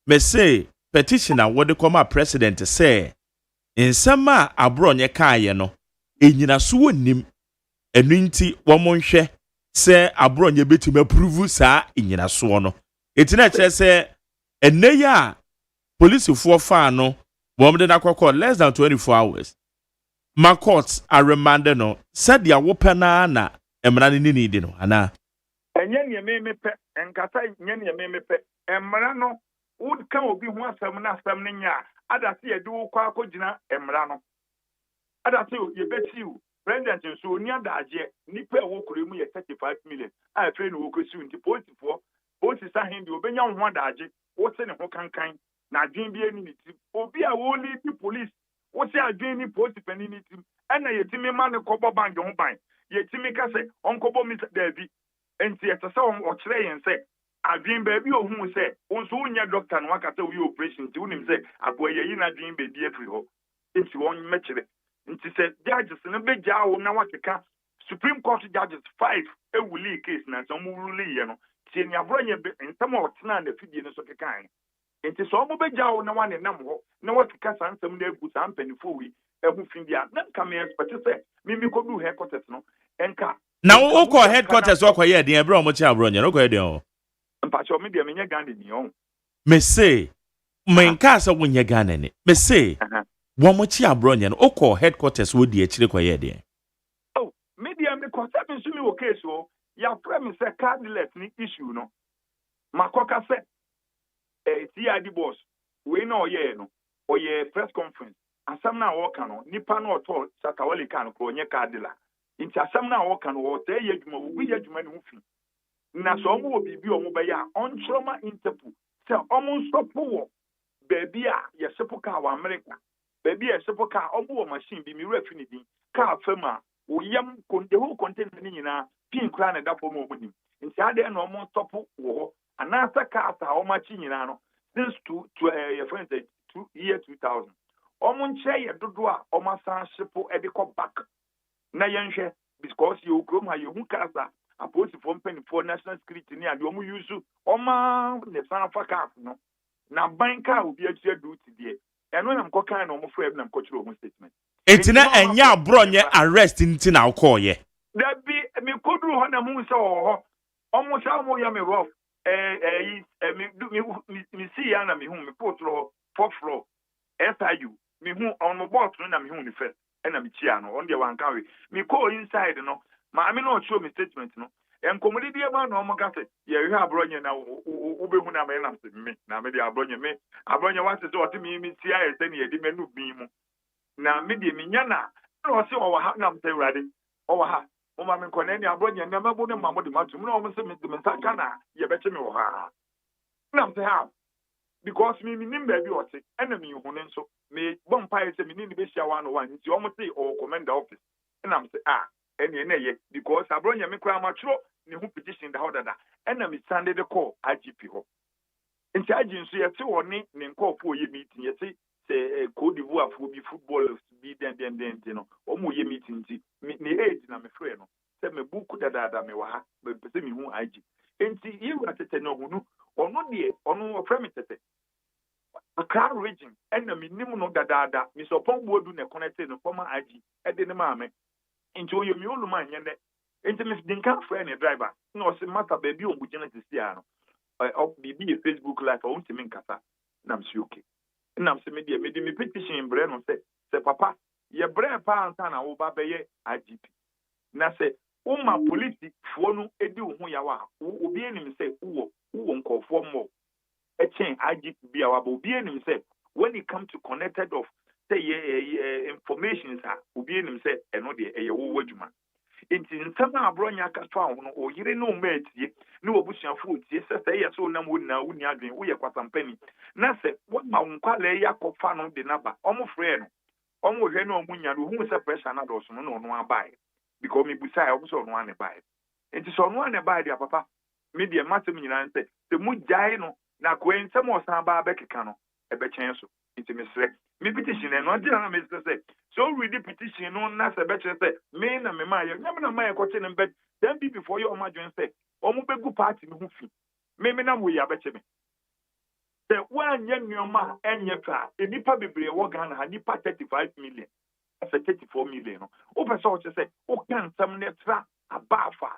me say petition and what the come president say in sama abronye kaaye no enyina so wonim enu nti wo monhwe say abronye betime approve saa enyina so no etina kire say eneya police for fa no Bomb de nakoko less than 24 hours. My courts are remanded no. Said dia wopena na emra ni need no ana. Enye ne me pe enkata nye ne me pe emra no would kan obi ho asem na asem ne nya adase ye de wo kwa akogina emra no. Adase ye beti u president nso oni adaje nipa wo kuremu ye 35 million a fe no wo kosi nti polisi sa hindi obenya ho adaje wo se ne ho kankan na adwen bi eni niti obi a wo lead police wo se adwen ni police pani niti ena yetimi ma ne kobo bank ho ban yetimi ka se onkobo mi David enti etese o kire yen se adwen ba bi ohun se onso unya doctor no aka se we operation ti unim se abo yeyi na adwen be di afri ho enti won mekire enti se judges no be jawo na wakeka Supreme Court judges 5 ewuli case na so mu rule ye no ti ni abronye be ntama otena na fidie no so kekan enti so mo bejawo na wane nam ho na watika sansam na egu sa mpanifo wi ehu findia na nka me expect say mimi ko du headquarters no enka na wo ko headquarters wo ko ye den ebro mo chi abronye no ko ye den o mpa cho me de menye Ghana ni on me say menka sa wonye Ghana ni me say wo mo chi abronye no ko headquarters wo di e chire ko ye den oh me de me ko sa me sumi wo case o ya premise say cardless ni issue no makoka say TID boss we no ye no oye press conference asam na wo kan no nipa no oto sakawali kan ko onye kadila inti asam na wo kan wo te ye dwuma wo ye dwuma ne hufi na so mo bibi o mo be ya on trauma interpol se o mo stop wo baby a ye sepo ka wa America baby ye sepo ka o mo machine bi mi refi ni din ka fama wo yam konde ho content ni nyina pin kra na da fo mo obunim inti ade na o mo stop wo anasa ka ata o machi nyina no since your friends 2000 omo nche ye dodo a o masan shipo e de ko back na yenhwe because you krom ha you kasa aposi for pen for national security ni ade omo use oma ne san fa ka no na banka obi atua duty de eno na mkokan na omo fo na mkochiro omo statement etina enya abronye arrest ntina ukoye da bi mi kodru ho na mu se ho omo sha mo ya me rough mi see ya na mi hu mi potro 4th floor SIU mi hu on my boss na mi hu ni first and I'm chiano on the one carry. Me call inside, no. I mean, not show me statement, no. And comedy man, no more got it. Yeah, you have brought you now. Ube when I'm enough to me. Now, maybe I brought you me. I brought you once to do to me, see, I send you a dimenu beam. Now, maybe Minyana. No, I see our Hagnam say ready. Over her. Oh, I'm in Conania, I brought you never put them on the matter. No, I'm saying, Mr. Sakana, you bet me. Now, say how. Because me, baby, or say, enemy, who so may bumpire say, me need to be shower one. It's almost say, or command the office. And I'm say, any, because I brought you me cry much. Ni who petition the order that enemy Sunday the call IGP ho. In charge so you see one ni call for your meeting. You see say Cote d'Ivoire for be footballers be then you know. Omo ye meeting ni age na me friend no. Say me book da me wa ha. Be say me who IG. Enti you got to no hunu ono de ono frame tete. A crowd region enemy nimu no da me so pon bodu na connected no former IG e de ne ma me. Enti oyo mi oluma nyende. Intimate dinka friend a driver. No, se matter baby on Bujana to see BB Facebook live or Untimin Kasa. Nam Suki. Nam se media made me petition in Brenno say papa, ye brand parent and over baye IGP. Na say, my police for no edu who yawa, who be him say, who won't call for more. A chain IGP be our be him say, when it comes to connected of say information, who be him say, and not the a Inti nsama abronya akatwa ho no oyire no mate ne obusuafo tie sese ye so nam wona wuni adwen wo ye kwasampani na se wama nkwale ya kofa no de naba omo frɛ no omo hwɛ no omunya no hu se pressure na do so no no abai because me busai omo so no ane bai inti so no ane bai dia papa me de matem nyina nse se mu jai no na ko ensem osan ba bekeka no ebe chen so inti me srɛ me petition no dia na me say so read the petition no na se better say me na me ma ye nyam na ma ye ko tene bet then be before you imagine say omo begu party no hu fi me na wo ya beche me say wan ye nyoma enye fa enipa bebre wo Ghana ha nipa 35 million asa 34 million no o pese o say o kan sam ne tra abafa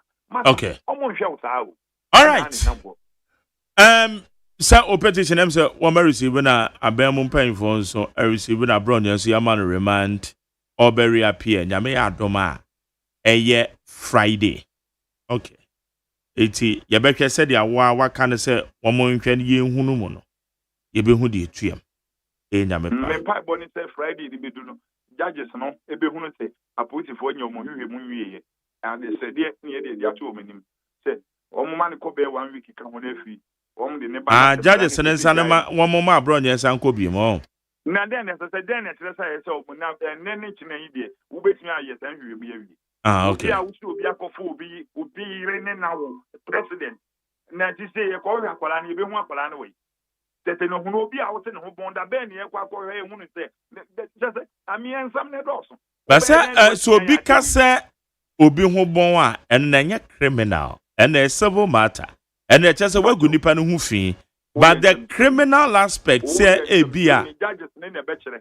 okay omo hwe wo saa o all right Sir, o petition em say wo receive na abem pen phone so receive na brown so ya man remand or bury appear nyame adoma eye Friday. Okay. Eti ye be hwe said ya wa kan say wo mo nhwe ye hunu mu no ye be hu de etuam nyame pa me pa boni say Friday di bedu no judges no e be hunu say apolitifo nya mo hwehwe mu nwie and they said ye ne ye de ato omanim say o mo man ko be 1 week ka ho na afi judges and Sanama, one more abroad, yes, Uncle Bimo. Now then, as I said, then it's so now and then it's an idea. Who bet me, yes, and you will be. Okay. I would be a coffee, would be raining now, president. Now, to say a call, you be one for anyway. That no one will be out in who bond a benny, a quack or a woman say, just I mean, some net also. But, so because Obi Hobonwa and then criminal and a civil matter. And it's just a way good nipa no fi. But the criminal aspect say e bia. Judges in the bachelor.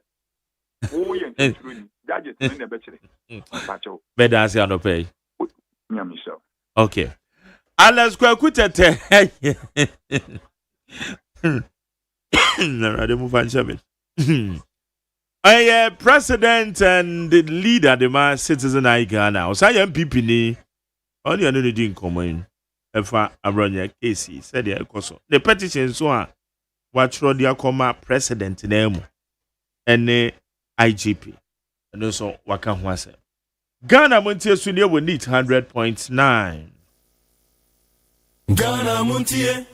Oh yeah, judges in the bachelor. Better as you pay. Okay. Alas kwakutete. Na move on seven. President and the leader the man citizen I Ghana. O say MPP ni. Only no dey common. Efa abronya KC said the ekoso the petition so a watchro dia koma president na emu ene IGP and so waka ho ase Ghana Montie so ne we need 100.9 Ghana Montie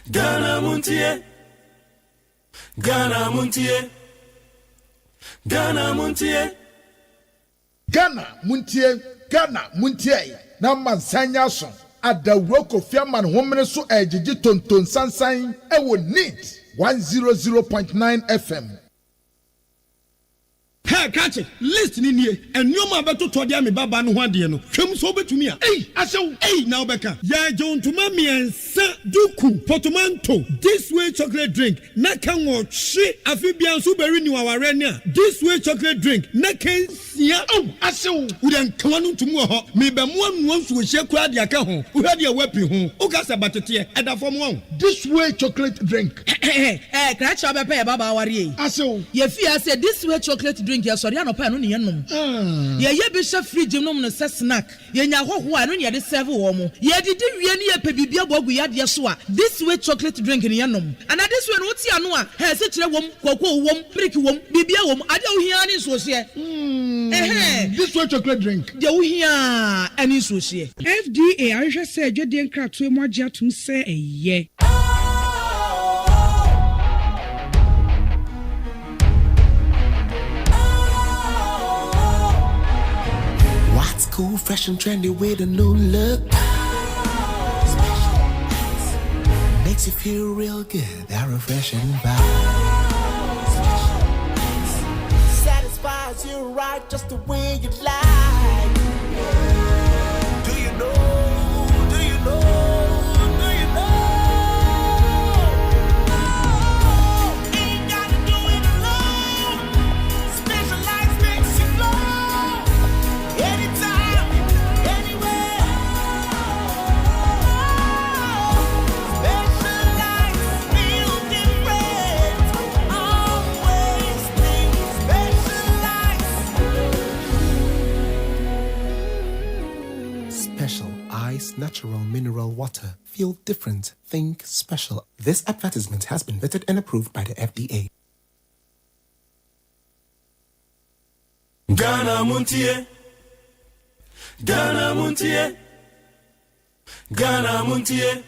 Ghana Montie Ghana Montie Ghana Montie Ghana Montie Ghana Montie na mansanya so adawro kofiaman homene so ejiji tonton sansan e wo need 100.9 FM. Hey, catch it. Listen in here. And you ma beto to dia me baba no hwade no. Hwem so betumi a. Hey, asew. Hey, now beka. Ya John tuma me ensa duku portmanteau. This way chocolate drink. Na kan wo hwe afi bia so beri ni waware ne a. This way chocolate drink. Na kan sia. Oh, asew. Wo den kan no tumu ho. Me be mo anu so hye kura dia ka ho. Wo hwade a wapi ho. O ka sa batete e da fom ho. This way chocolate drink. Kra cha be pe baba ware. Asew. Ye fi ase this way chocolate drink asori anopa no ne yenom ye ye bi hye fridge nom no se snack ye nya hoho a no ne ye de serve wo mo ye didi wie ne ye pe bibia bogu yade so a this way chocolate drink ne yenom and this way no ti ano a he se kire wom koko wom brick wom bibia wom ade wo hia ne so hye this way chocolate drink de wo hia ani so hye FDA ahwehwe se adwede nkrato mu agye atum se eye What's cool, fresh and trendy with a new look? Makes you feel real good, that refreshing vibe. Satisfies you right just the way you like. Do you know? Do you know? Do you know? Ain't gotta do it alone. Specialized makes you flow. Anytime, anywhere. Specialized feel different. Always think specialized. Special Ice Natural Mineral Water. Feel different. Think special. This advertisement has been vetted and approved by the FDA. Ghana Montie. Ghana Montie. Ghana Montie.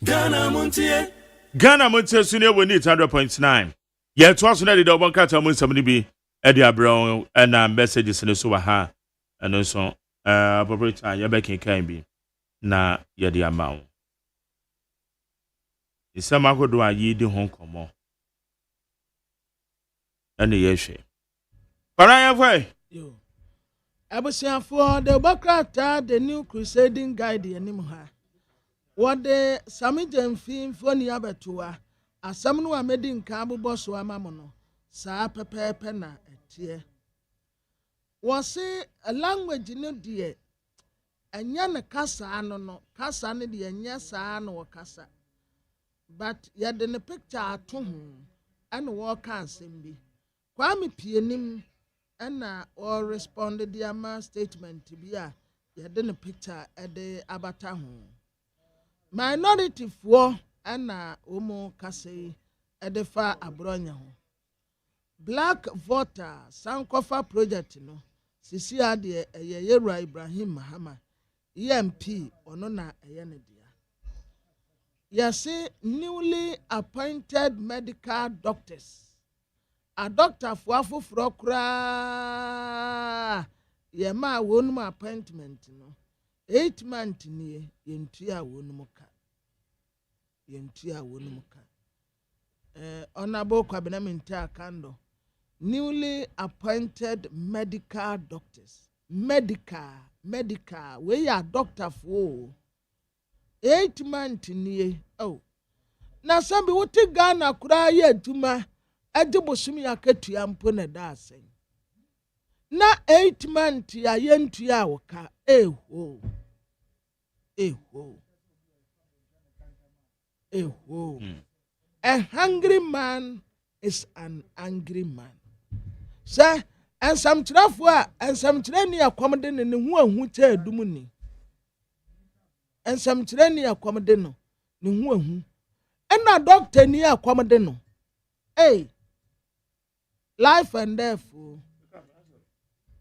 Ghana Montie. Ghana Montie sune we need 100.9. Ye to aso na de obon kata mun samni bi e de abron na messages ne so wa ha eno so appropriate ye be kan bi na ye de amawo. Isama kodo ayi di hon komo. Ene ye hwe. Paraya foi. Yo. Abusiafo the Bokrata the new crusading guide anim ha. What the Sami Jemfin foni abetoa asam no amedi nka abobɔ so amamo no saa pepepe na etie. Wose a language no de anya ne kasa no kasa ne de anya saa no kasa. But yɛde ne picture ato ho ɛna wɔka asɛm bi. Kwame Pienim ɛna or responded the ama statement bi a yɛde ne picture ɛde abata ho. Minority for ɛna omo kase ɛde fa abronya ho. Black voter sankofa project no sisi ade ɛyɛ Yera Ibrahim Mahama EMP ono na ɛyɛ ne dia. Yɛse newly appointed medical doctors. A doctor for afoforo kura yema wonum appointment no 8 months ni yentua wonum ka honorable Kwabena Minta Kando newly appointed medical doctors medical we are doctor for 8 months ni oh na sambi wote Ghana kura ye aduma ade bosumi akatua mpo na da asen na 8 months ya yentua woka eho a hungry man is an angry man. Sir, and some trafua and some training accommodate in the who chair dumuni. And some training accommodate no who and a doctor near accommodate. Hey, life and death.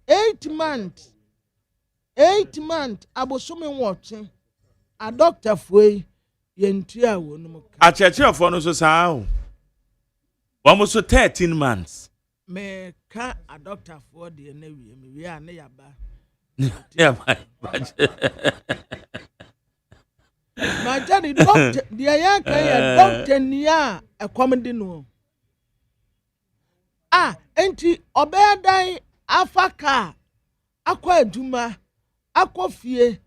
8 months. 8 months. Abosumi watching a doctor for yentia wonum. A church for no so sao. Almost 13 months. Me ka a doctor for the navy. We are near ba. Yeah, my daddy doctor, the ayaka doctor near a comedy no. Ah, enti obedai afaka akwa aduma akwa fie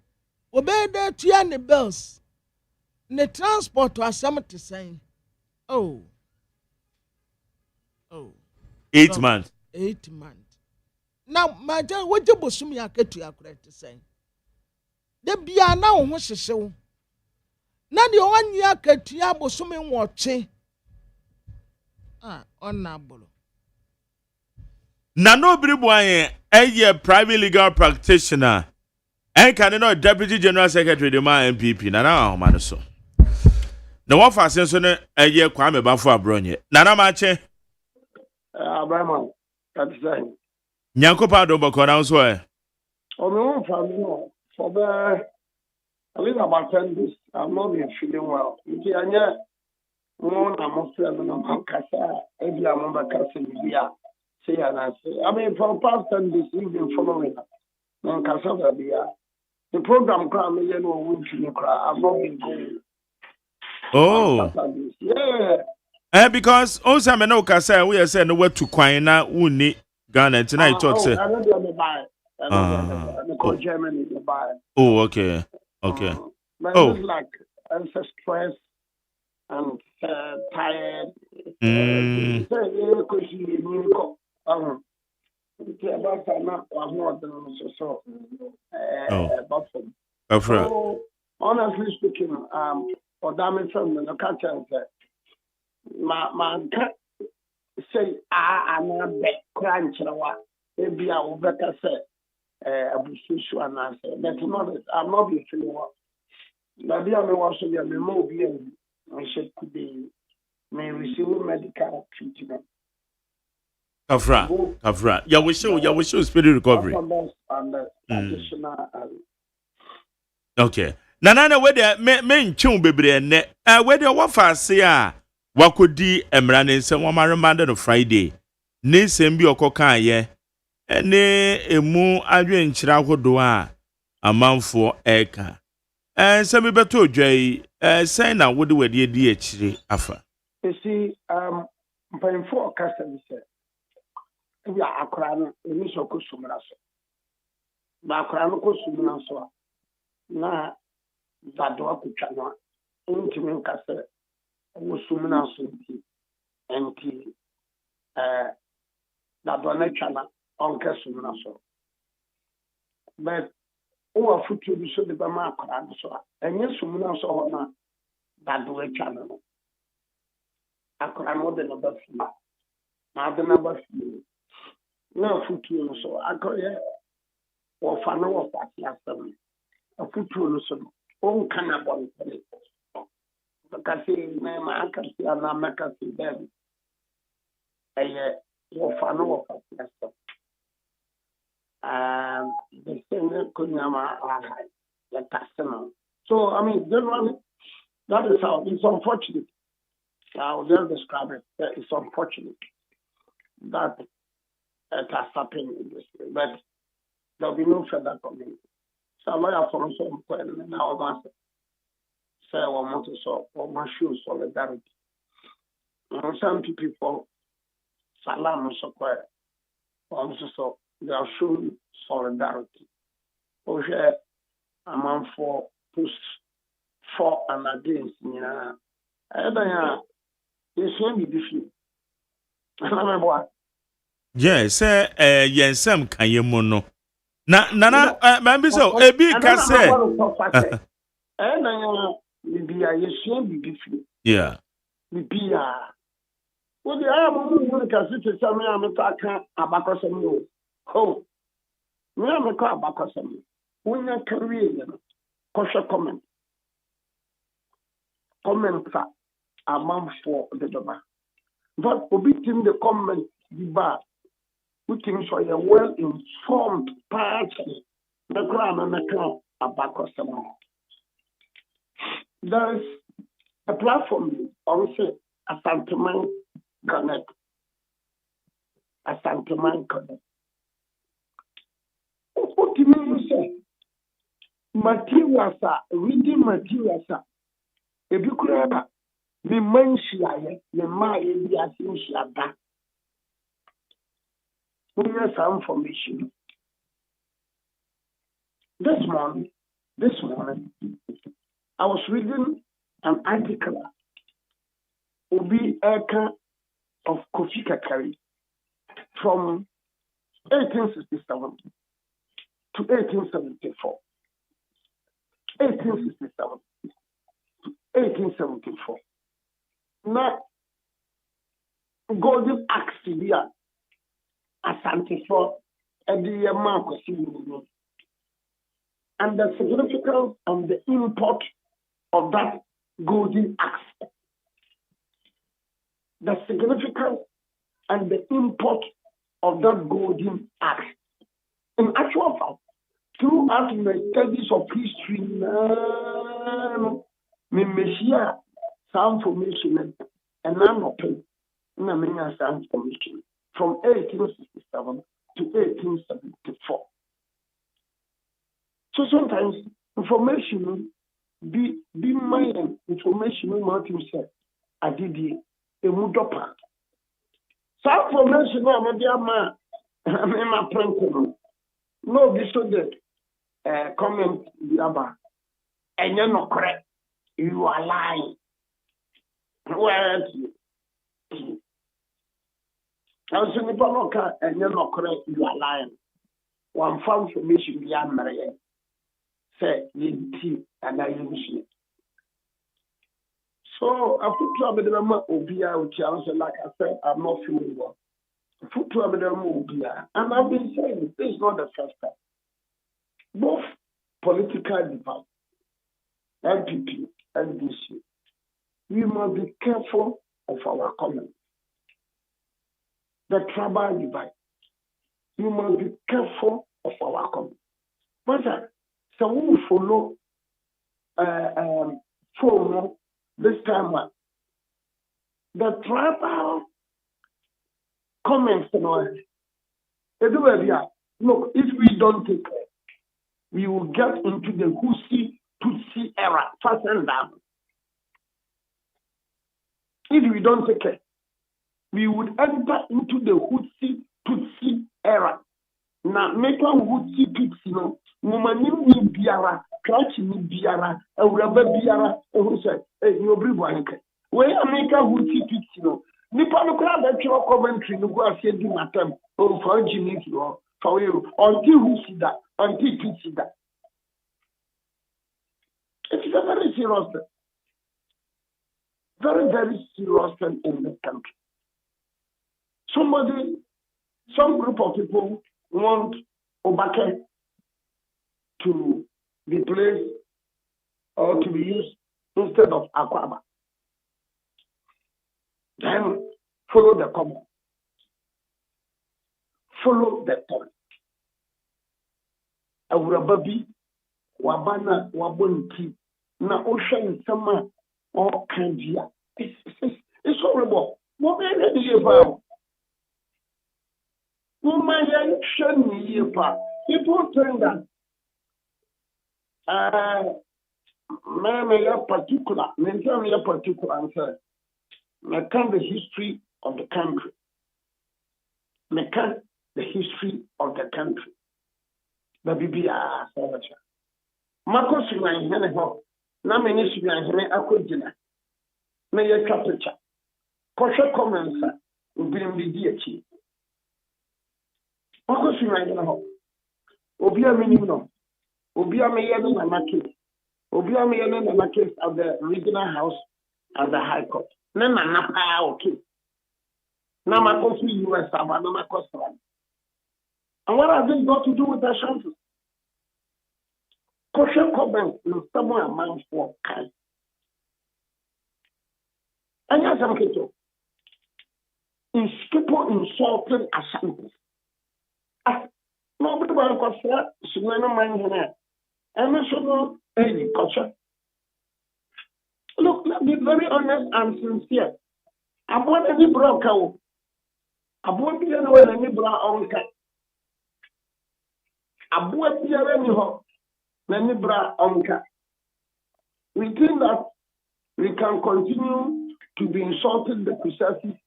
obeda tua ne bills ne transport to asem te sen oh 8 months 8 months now my dad woje bosum ya ketu akure te sen de bia na wo ho hyehyew na de onyi aketu ya bosum nwoche ah onabolo Na no bribuaye a private legal practitioner. And can no deputy general secretary de ma MPP na na ma no so. Na wo fa senso ne eye Kwame Bafo Abronye. Na na ma che. Abraham, that's saying. Nyankopa do boko na so e. Oh, no, family, no. For the, I live about 10 days. I'm not been feeling well. If I'm Muslim, I'm Kasa, every I'm Kasa, say, and I say, I mean, for the past 10 days, you've been following. No Kasa, the program, you know, I've not been going. Oh. Yeah. Because also I know Kasa, we are saying no where to Kwina, Uni, Ghana, tonight, talk say. I don't know buy. I Germany to buy. Oh, okay. Okay. But it's like I'm so stressed and tired. So honestly speaking, for damage from the culture, my say I'm not back crunch. Maybe I will better say abususu and answer. But not I'm not be feeling well. Maybe I may also be a more being I should be may receive medical treatment. Kafra. Ya wish you speedy recovery. And additional okay. Nana where the men chum bebre ne where the wafa say wakodi emrane nsem wama no Friday. Ne nsem bi okokan ye ene emu adwen nkyira hodo a amanfo eka. Nsem beto odwai say na wode wade di akire afa. You see mpanyfo okasa bi say ya akora no emi so ko sumra so. Ba akora no ko sumra so na dado akutwa no ntimi nkasa wo sumna so nti dado na twana onka sumna so. But o afutu bi so de ba ma akora no so enye sumna so ho na dado atwana no akora no de no ba fi ma de na ba fi na futu no so akoye wo fa no wo fa asem futu no so on kana bon tele kasi me ma akasi ana makasi dem wo fa no wo fa asem the same kunyama la tasema. So I mean generally that is how it's unfortunate. I will just describe it. It's unfortunate that it has happened in this way, but there will be no further comment. So lawyer for some point now say one want to so one show solidarity. Some people salam so quite also so they are showing solidarity. Okay, a man for push for and against you shouldn't be different. Yes, yensem kayemono. Na mambi so ebi ka say bibia yesu bibifi yeah bibia wo de amu ka site sami ameta abakosam no ho me ameka abakosam wonya career no kosho comment for the doba but obitim the comment the bar who thinks for a well-informed party, the crown and the crown about customer. There's a platform also, a Santaman Connect. What do you mean you say? Materials are, reading materials are. If you could have the mention, the mind, the attention, some information. This morning, I was reading an article Obi Eka of Kofi Kakari from 1867 to 1874. 1867 to 1874. Now, Golden Axe here. Asante for the mark. And the significance and the import of that golden axe. The significance and the import of that golden axe. In actual fact, throughout my studies of history, some formation and I'm not paying some formation from 1867 to 1874. So sometimes information be my information what you said. I did a mudopa. Some formation no dear man I'm a prank. No, this so that comment the other. And you're not correct. You are lying. Well, I was in the Banoka and you're not correct. You are lying. One found information beyond Maria. Say, you tea and I use it. So I put to a bit of Obia, which I like I said, I'm not feeling well. I put to a bit of Obia. And I've been saying this is not the first time. Both political divide, LPP, NDC, we must be careful of our comments. The tribal divide, we must be careful of our comments. But so we follow this time. The tribal comments, look, if we don't take care, we will get into the Husi Tutsi era, fast and down. If we don't take care, we would enter into the Husi Tutsi era. Now, make a Husi Tutsi, Mumanim ni biara, Krachi ni biara, Uraba biara, who said, you bring one. Where I make a Husi Tutsi, Nippon crowd that your commentary, no go say do my time, for Jimmy, for you, until who see that, until you see that. It is a very serious thing. Very, very serious thing in this country. Some group of people want Obake to be placed or to be used instead of Akwaba. Then follow the common. Follow the point. Awurababi, Wabana, Wabunti, na ocean summer or Kandia. It's horrible. What may you about? Woman, people think that maintain a particular answer. Maintain the history of the country. Maintain the history of the country. The BBA, Marcos Ryan, Namini Sugan, Akudina, Mayor Capital, Kosha comments will be in the DH. Marcos Ryan, Obia Minimum, Obia Mayan and Maki, Obia Mayan and Maki of the regional house and the high court. Nana Napa, okay. Namakofi US, Namakosran. And what have they got to do with the chances? Kosher comment in someone amount for kind. And yes, I'm Kito. In people insulting Ashanti. Nobody will consider Suena Manhana. And also, any culture. Look, let's be very honest and sincere. I want any broker. I want to know any broker. I want to hear any hope. We think that we can continue to be insulting the processes,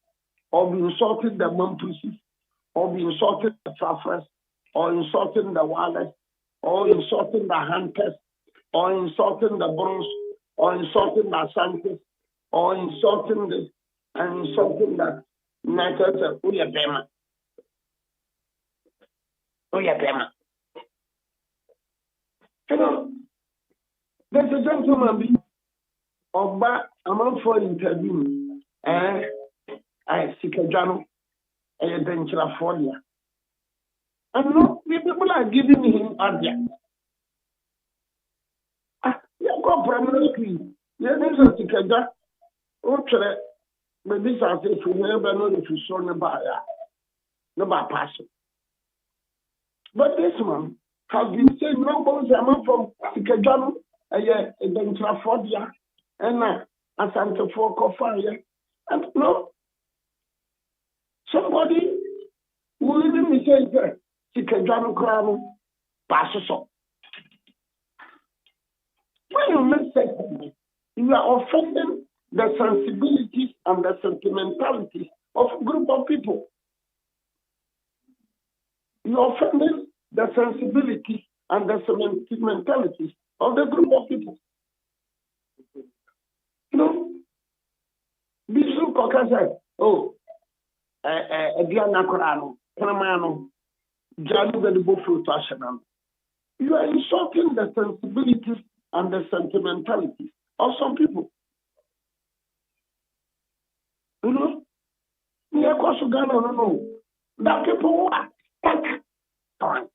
or be insulting the non-processes, or be insulting the traffickers, or insulting the wallets, or insulting the hunters, or insulting the bronze, or insulting the Santis, or insulting the and insulting the United Uyabema. You know, there's a gentleman of back among for interview, I seek a journal, a California, And no, people are giving him advice. You go permanently. You need to take a job. Okay, but this I say for never know if you saw never pass. But this man has been saying no bones among from Sikajano, a Dentrafordia, and a Santa Forco fire. And no, somebody will even say, Sikajano crown passes on. When you make sense, you are offending the sensibilities and the sentimentalities of a group of people. You are offending the sensibilities and the sentimentalities of the group of people. You know, Bishop Cocker said, oh, Diana Corano, Panamano, Janu the Buffalo Tashanan. You are insulting the sensibilities and the sentimentalities of some people. You know, me across Ghana, no, that people are stuck, on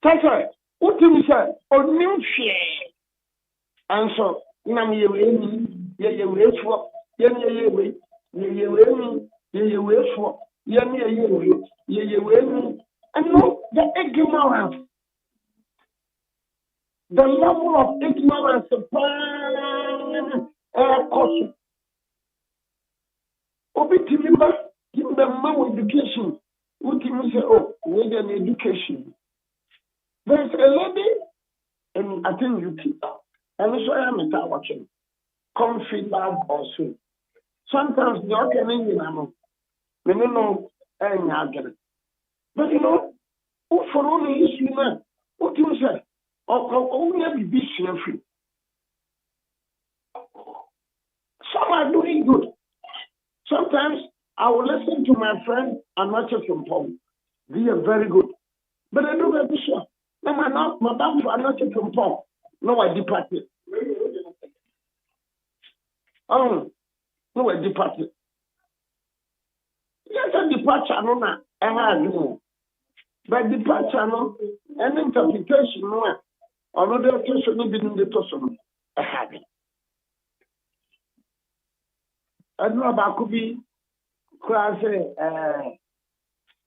that's right. What do you say? On new share. And so, now you wait for, and no, the ignorance. The level of ignorance cost. Obi Timimba, give them more education. What do you say? Oh, we need an education. There's a lady, and I think you keep up. And so I am watching. Come feedback also. Sometimes the organizing, we don't know any argument. But you know, for only issue, what do you say? Only be free. Some are doing good. Sometimes I will listen to my friend and watch it from home. They are very good. But I do not be sure. No, madam, for not from home. No, I departed. Oh, no, I departed. Yes, a departure, no, no. But departure, no, an interpretation, no. Another person will be in the person. I have it. I know about could be class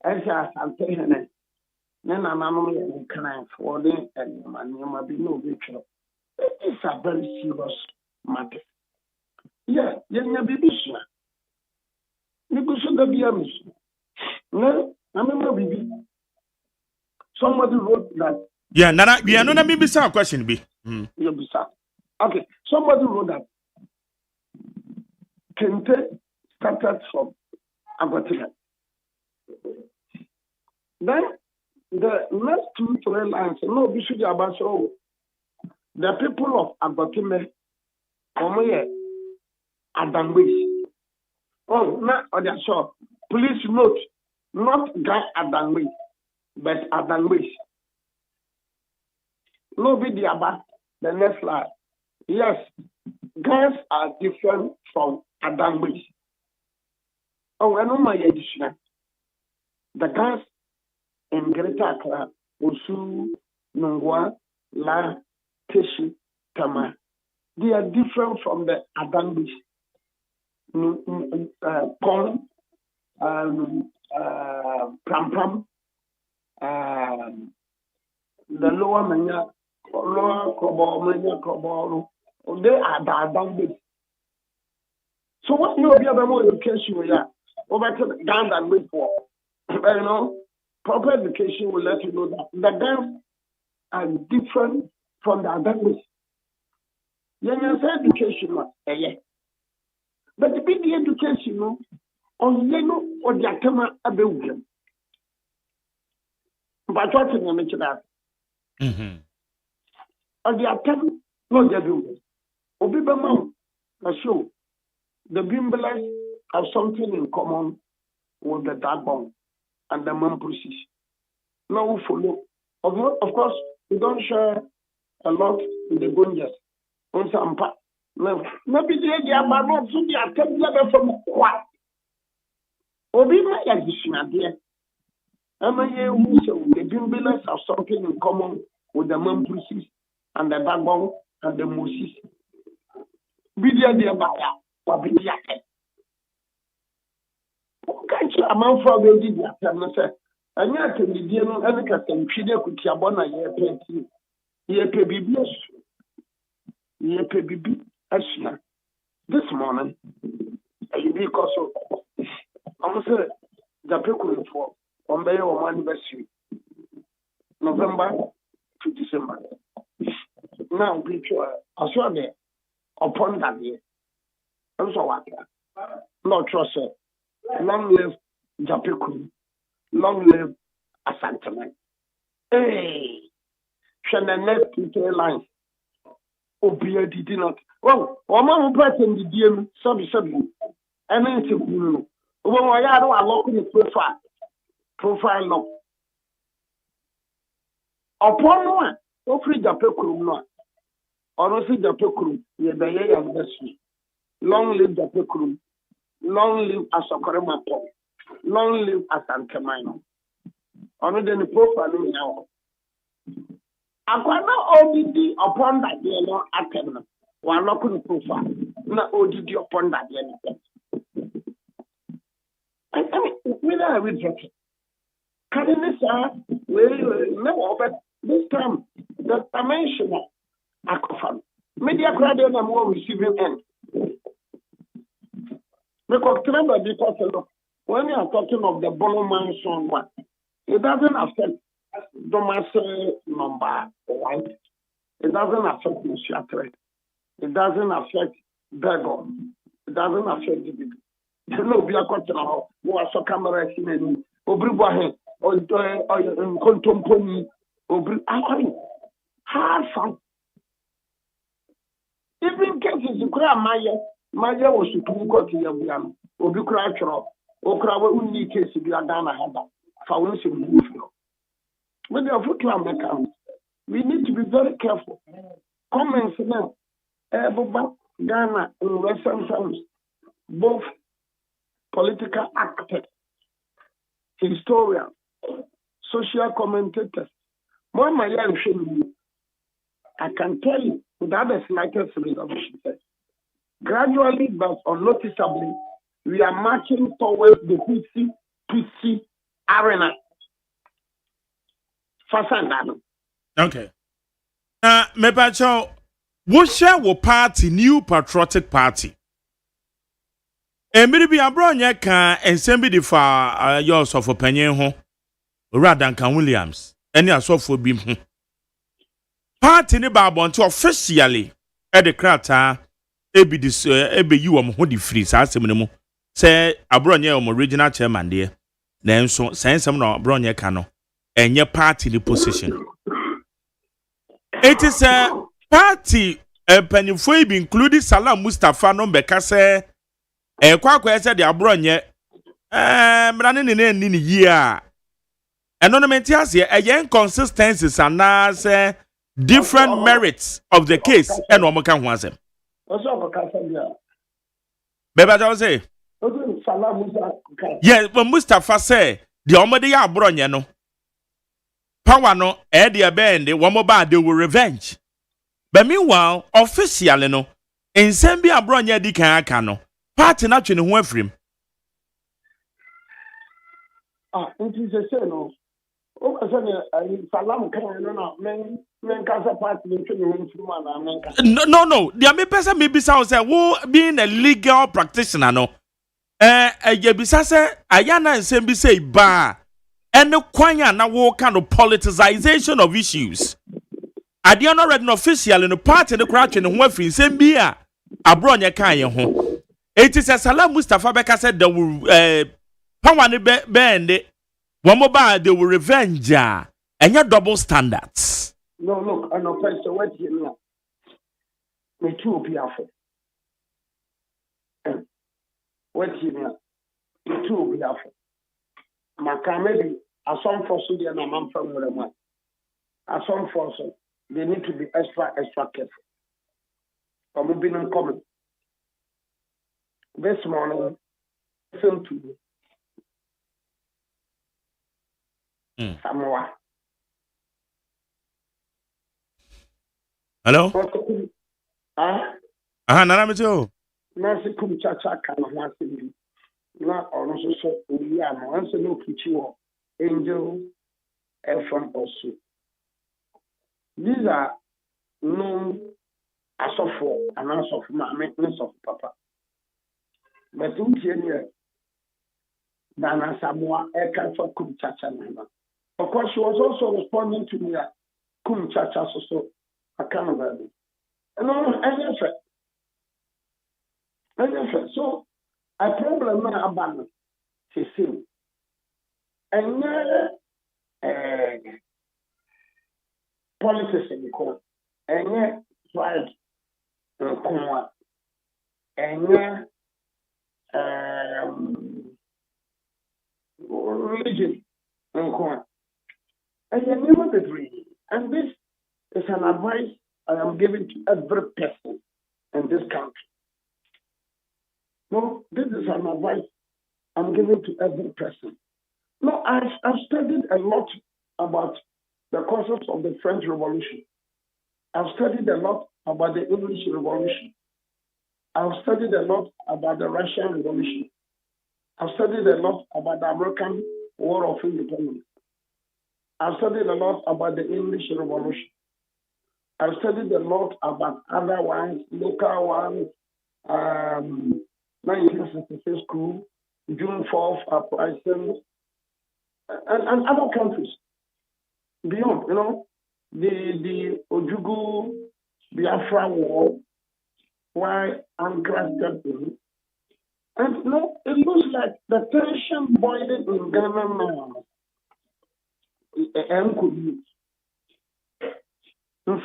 as something. Then I'm not kind for them and you might be no victory. It is a very serious matter. Yeah, you're baby. You go to the BMS. No, I'm not baby. Somebody wrote that. Yeah, Nana, we are not maybe some question be. You'll be sad. Okay, somebody wrote that. Kente started from Agotima. Then the next 2-3 lines, no, Bishop Abaso, the people of Agotima come here at Danwis. Oh, not on the shore. Please note, not guy at Danwis, but at Danwis. No video about the next slide. Yes, guys are different from Adamwis. Oh, I know my edition. The guys in Greater Accra, Osu, Nungwa, La, Teshi, Tama, they are different from the Adamwis. Pong, Pram, the lower Mania, lower Kobo, they are the Adamwis. So what you have more education we are over down than before. You know, proper education will let you know that the guns are different from the Adamwis. You say education, but the big education, on yellow or the Atama Abewian. But what you mention that? On the Atama, no, the Abewian. Obibamau, a show. The Bimbalais have something in common with the Dagbon and the Mampusis. Now we follow. Of course, we don't share a lot with the Gunjas. On some part, Maybe the Abano to be attended from what? Obi my addition, dear. Am I who so the Bimbilas have something in common with the Mampusis and the Bagbon and the Moses? Be the idea by or be the actor. Can't you amount for the idea? And yet, the dear no Erica and Chile could Yabona ye pay. Ye pay BBS. Ye pay BB. This morning, because I'm saying the people for on the anniversary, November to December. Now, I saw there upon that year. I'm so what? No trust. Long live Japiku. Long live Asantman. Hey, shall the next people line? Obia did not. Well, one person did DM, sorry, and then it's a blue. When I lock in the profile lock. Upon one, no free the pecrum, or no see the pecrum, ye the year of the sea. Long live the pecrum, long live as a Coremapo, long live as Antamino. Only then the profile now. I cannot ODD upon that year, no atem. One lock in the profile, not ODD upon that year. I mean, when I read it, can you no, but this time, the dimension I confirm. Media crowd and more receiving end. Because remember, because when you are talking of the bottom mansion one, it doesn't affect domestic number one. It doesn't affect Monsieur. It doesn't affect Beggar. It doesn't affect the people. No, be a question of what so camera in Obriwahe or Contomponi or hard fun. Even cases you cry Maya was to go to Yabian, Obucratro, Okrawa only case to be a Dana Haba, Fawns in Buffalo. When they are football account, we need to be very careful. Comments now, Eboba, Ghana, and Western times, both political actors, historians, social commentators. More my young I can tell you without the slightest reservation. Gradually but unnoticeably, we are marching towards the PC arena. Okay. Mepacho, what share will party, new patriotic party? Maybe Abronya can and send me the far yours of opinion home rather than Can Williams. Any assault for beam. Party in the Babon officially at the crater, ebi this ebi you am hoodie free, Sassimimo. Say Abronya original chairman dear. Then so send some no Abronya cano and your party the position. It is a party a penny for including Salam Mustafa no Bekase. Kwa said the Abronya running in any year. Anonymity has here a inconsistencies and as different merits of the case and one can was him. Baby, I say, yes, but Mustafa say the Omadi Abronya no power no Eddie Bend, one more bad they will revenge. But meanwhile, officially no in Sembi Abronya di Kano. Party not in one frame. It is a say no. Oh, Salam can men casa party no. The only person maybe sounds like who being a legal practitioner no. Yebisa say Ayana and Sembi say ba and the kwanya na wo kind of politicization of issues. I did not read an official in the party in the crouch in one frame Sembia Abronya Kaya home. It is a Salam Mustafa Beka said they will power bend one more bad they will revenge and your double standards. No, look, I know person what you know. Me too be after. What you know? Me too be after. Maybe a some for Sudan and I'm from the one. A some for they need to be extra careful. I'm been coming. This morning, listen to Samoa. Hello? Nana Mitchell. Nancy Kumchacha can once be not also so we are no answer no kitchen angel from also. These are known as of for and as of my maintenance of papa. But in here, Nana Samoa, Eka for Kumchacha Nana. Of course, she was also responding to me at Kumchacha so I can't remember. So, a problem now about to see. And politics in the court, and pride in Conwa, and religion in Conwa. And you never agree. And this is an advice I am giving to every person in this country. No, this is an advice I'm giving to every person. No, I've studied a lot about the causes of the French Revolution. I've studied a lot about the English Revolution. I've studied a lot about the Russian Revolution. I've studied a lot about the American War of Independence. I've studied a lot about the English Revolution. I've studied a lot about other ones, local ones, 1966 coup, June 4th uprising, and other countries beyond, the Ojugu Biafra war, why Ankara stepped in. And it looks like the tension boiling in Ghana now. And could use.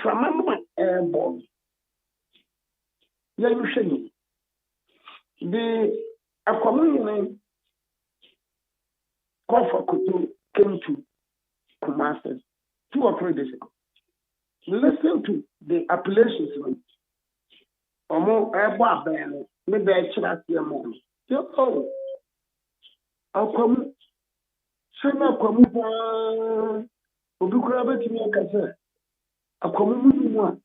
From airborne. Yeah, you should. The community Kofa Kutu came to Kumasi 2 or 3 days ago. Listen to the appellations. Omo airborne ban, maybe I should ask your mom. Oh, Akwamu, Sana Kwamu, Obukura to me, I say, Akwamu,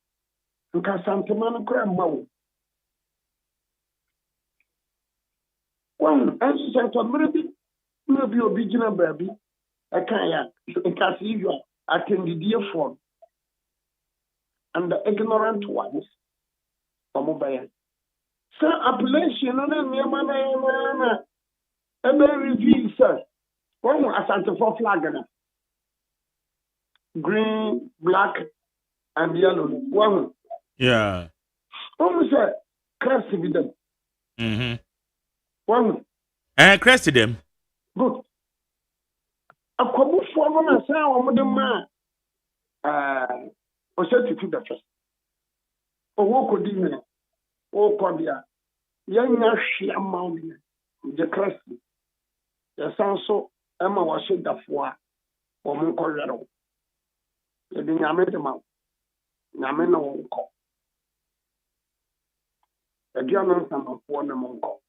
Nkasantamana Kramau. One, as you said, maybe original baby, I can't, because you are attending the dear form. And the ignorant ones, Omobaya. So, appellation, and Yamana, and then reveal, sir. One Asante for flag, green, black, and yellow. One. Yeah. One sir, crest with them. One. Crest them. Good. A couple for one and sound with the man. Or said to the first. Or walk with dinner. Oh, Cordia. Young Yashi among the crest. The sound so Emma was said the four or Moncorero. The Yametamount. Yamena won't call. A German summer for the Monco.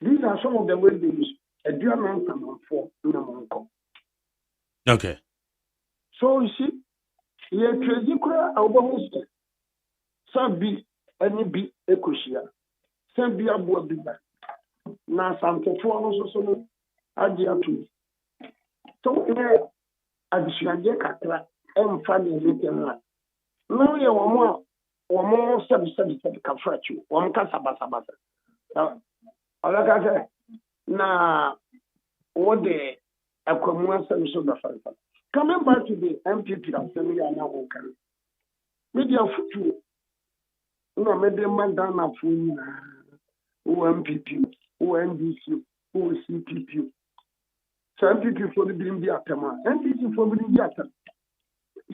These are some of the ways they use a German summer for the Monco. Okay. So you see, ye Trezicra, our host, some be any be ecosia, some be a board bigger. Now, some performance also idea to. So, additional Catra and Fanny Little. No, you are more 7 can fret you. One Casabasa. Now, all I say, now, what day a commercial so the first. Coming back to the MPP, I'm saying we are now okay. Media food, no, maybe man down a food, who MPP, who NDC, who CPP. So MPP for the Bindia Tama, NDC for the Bindia,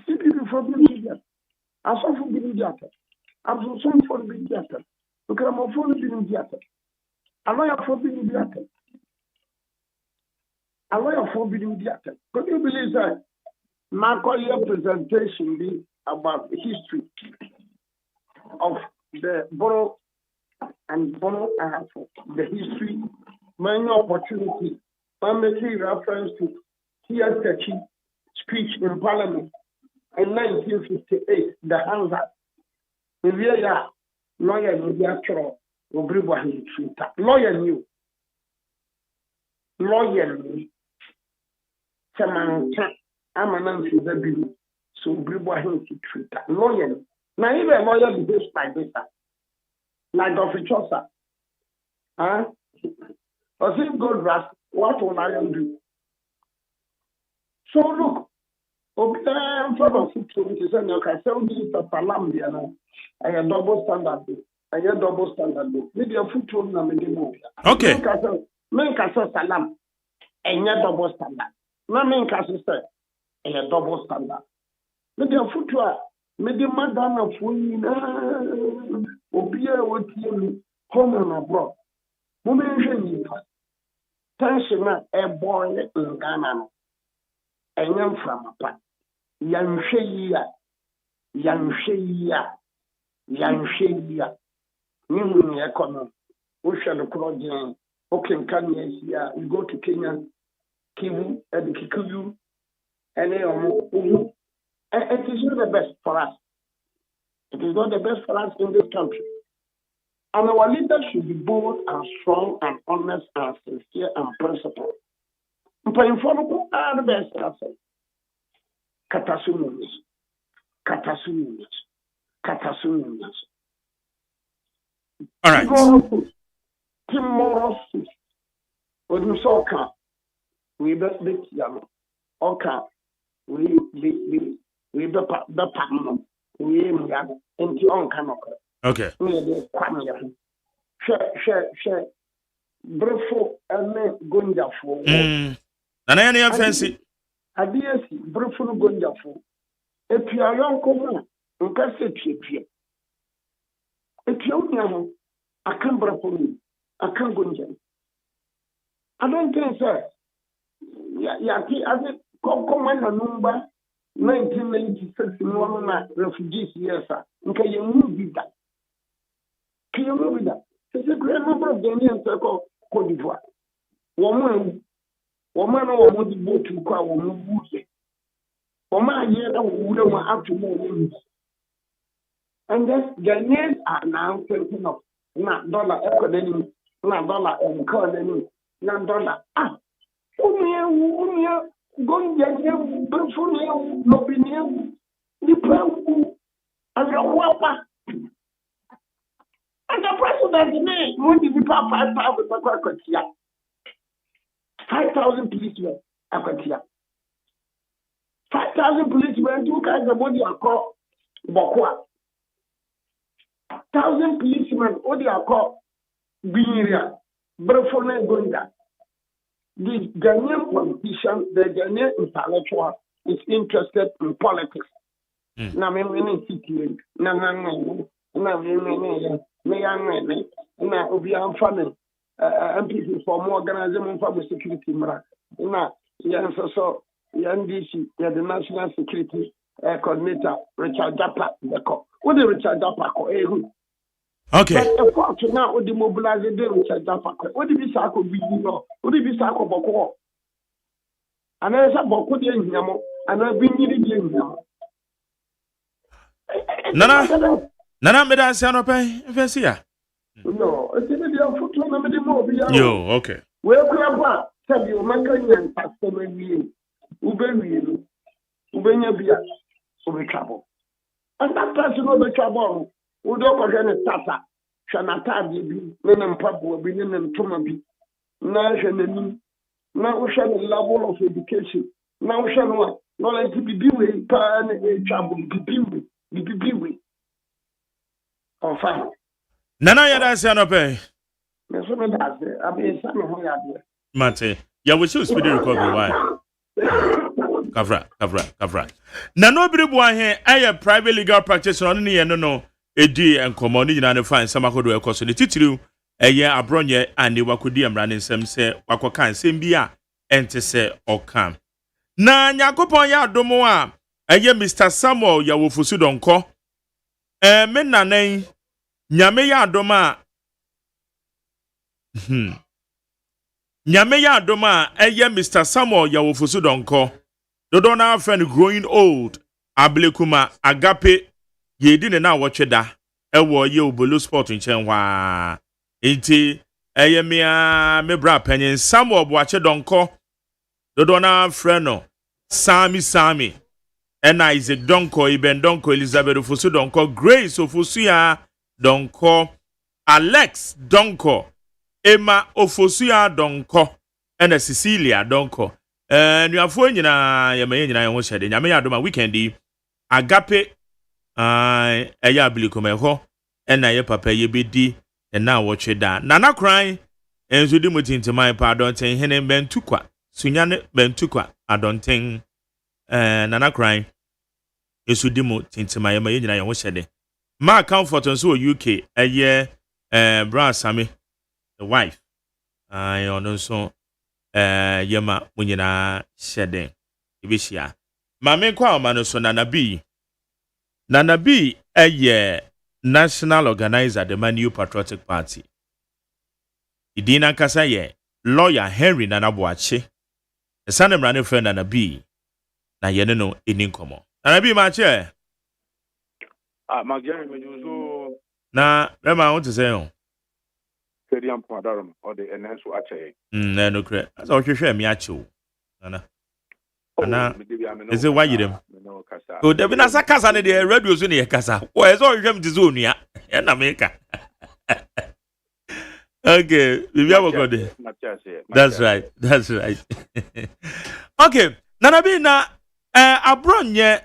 CPP for the Bindia. I saw for the Bindia. I'm so sorry for the Bindia. Look at my phone in Bindia. I lawyer for the Bindia. A lawyer for the Bindia. Could you believe that? My career presentation be about the history of the borough and borough have the history, many opportunity. I'm making reference to T.S. speech in Parliament in 1958, the Hansa. In the year, lawyer knew the actual lawyer knew. Lawyer knew. Samantha, I'm an answer, so Bribo to treat that. Lawyer. Now, even a lawyer behaves like this. Like officer. Huh? Or if God rest, what will I do? So look, okay, for the food to send your castle to Palam, I a double standard. I a double standard. Maybe a food to them. Okay. Make a salam, and a double standard. Not make a sister, and a double standard. Maybe a food to maybe Madame of Win, Obia would you home and abroad. Women, tension a boy in Ghana. A young from a part. Young Shea, New economy. We shall look at okay, Kenya, we go to Kenya, Kivu, and Kikuyu, and it is not the best for us. It is not the best for us in this country. And our leaders should be bold and strong and honest and sincere and principled. But informal are the best, I say. Katasunis. All right. Tomorrow, when you saw car, we bet big yellow. Okay, we the partner, we into on canoe. Okay. Share. Brufo and Gonja for. And I am fancy. I dear see, Brufo Gonja for. If you are young, come on, can say cheap. If you know, I can't Brufo, I can't Gonja. I don't think, sir. Yeah, I think, come on, a number 1996 in one refugees, yes, sir. Okay, you move with that. Can you move with that? It's a great number of Ghanaians called Cote d'Ivoire. Woman, or the boat to call woman. Woman, here, I wouldn't have to move. And then Ghanaians are now thinking of not dollar economy, not dollar economy, not dollar. Ah, Umia, going to Berfunia, Lobinia, the Pram, and the Wapa. And the president may want to be 5,000 5,000 policemen. 5,000 policemen, two kinds of body are called Bokwa. 1,000 policemen, what they are called Biria, Brefone Gonda. The Ghanaian politician, the Ghanaian intellectual is interested in politics. Now, I'm city, now we are funding MPs for more organization for security. Now, so NDC, the National Security Coordinator, Richard Japa. What the Richard Japa? Okay. But of now, what the mobilized Richard Japa? What the Bisako be? What the Bisako Boko? And there's a Boko de Yamo, and I've been needing Yamo. Nana me dance no pay fancy ya. No, it's in the foot on the move. Yo, okay. Well, Grandpa, tell you, Macan pastor me. Ubenya Bia, over trouble. And that person over trouble, who don't call any tata, Shanata, Menem Papu, Benin Tumabi. Now, now we shall a level of education. Now we shall not to be doing trouble, be enfin. Nana ya dance no pay. Me so me dance, abi sa me ho ya de. Mate, ya we should speed recovery why? Kavra. Na no biri bo ahe aye private legal practitioner on ne ye no edi enkomo ni nyina ne fine samakodo ekoso ne titiriu eye abronye ani wakodi amra ne nsem se wakoka nsem bi a ente se okam. Na nyakopon ya adomo a eye Mr Samuel ya wofusu donko me nanen nyame ya adoma nyame ya adoma eye Mr. Samuel ya wofusu donko dodo na friend growing old ablekuma agape yedi ne na wotweda ewo ye obolo sport nchen hwa enti eye me bra panyin Samuel boache donko dodo na friend no Sami and Isaac donko Iben donko Elizabeth ofusu donko Grace ofusu ya donko Alex donko Emma ofosu ya donko ena Cecilia donko nuafo nyina yemaye nyina ye ho hyede nyame ya adoma weekend agape eya abiliko meho ena ye papa ye bedi na wotweda nana kran enzo di mutintimai pa donten hene bentukwa sunyane bentukwa adonten nana kran enzo di mutintimai yemaye nyina ye ho hyede ma comfort nso UK eye bra sami the wife ono so yema munyina hyeden ibishia mame kwa omano so nanabi eye national organizer the Manu Patriotic Party idina kasa ye lawyer Henry Nanabuache esane mrane friend nanabi na yene no eninkomo nanabi mache Magari mejuzo na rema won to say on Keriam Padarum or the Enenso Ache. No cre. As I share me acho. Ana. Is it why you them? Oh, there be na sakasa ne the radio so ne kasa. Oh, is all you zone ya. Ya na America. Okay, we have got there. That's right. Okay, nana be na abronye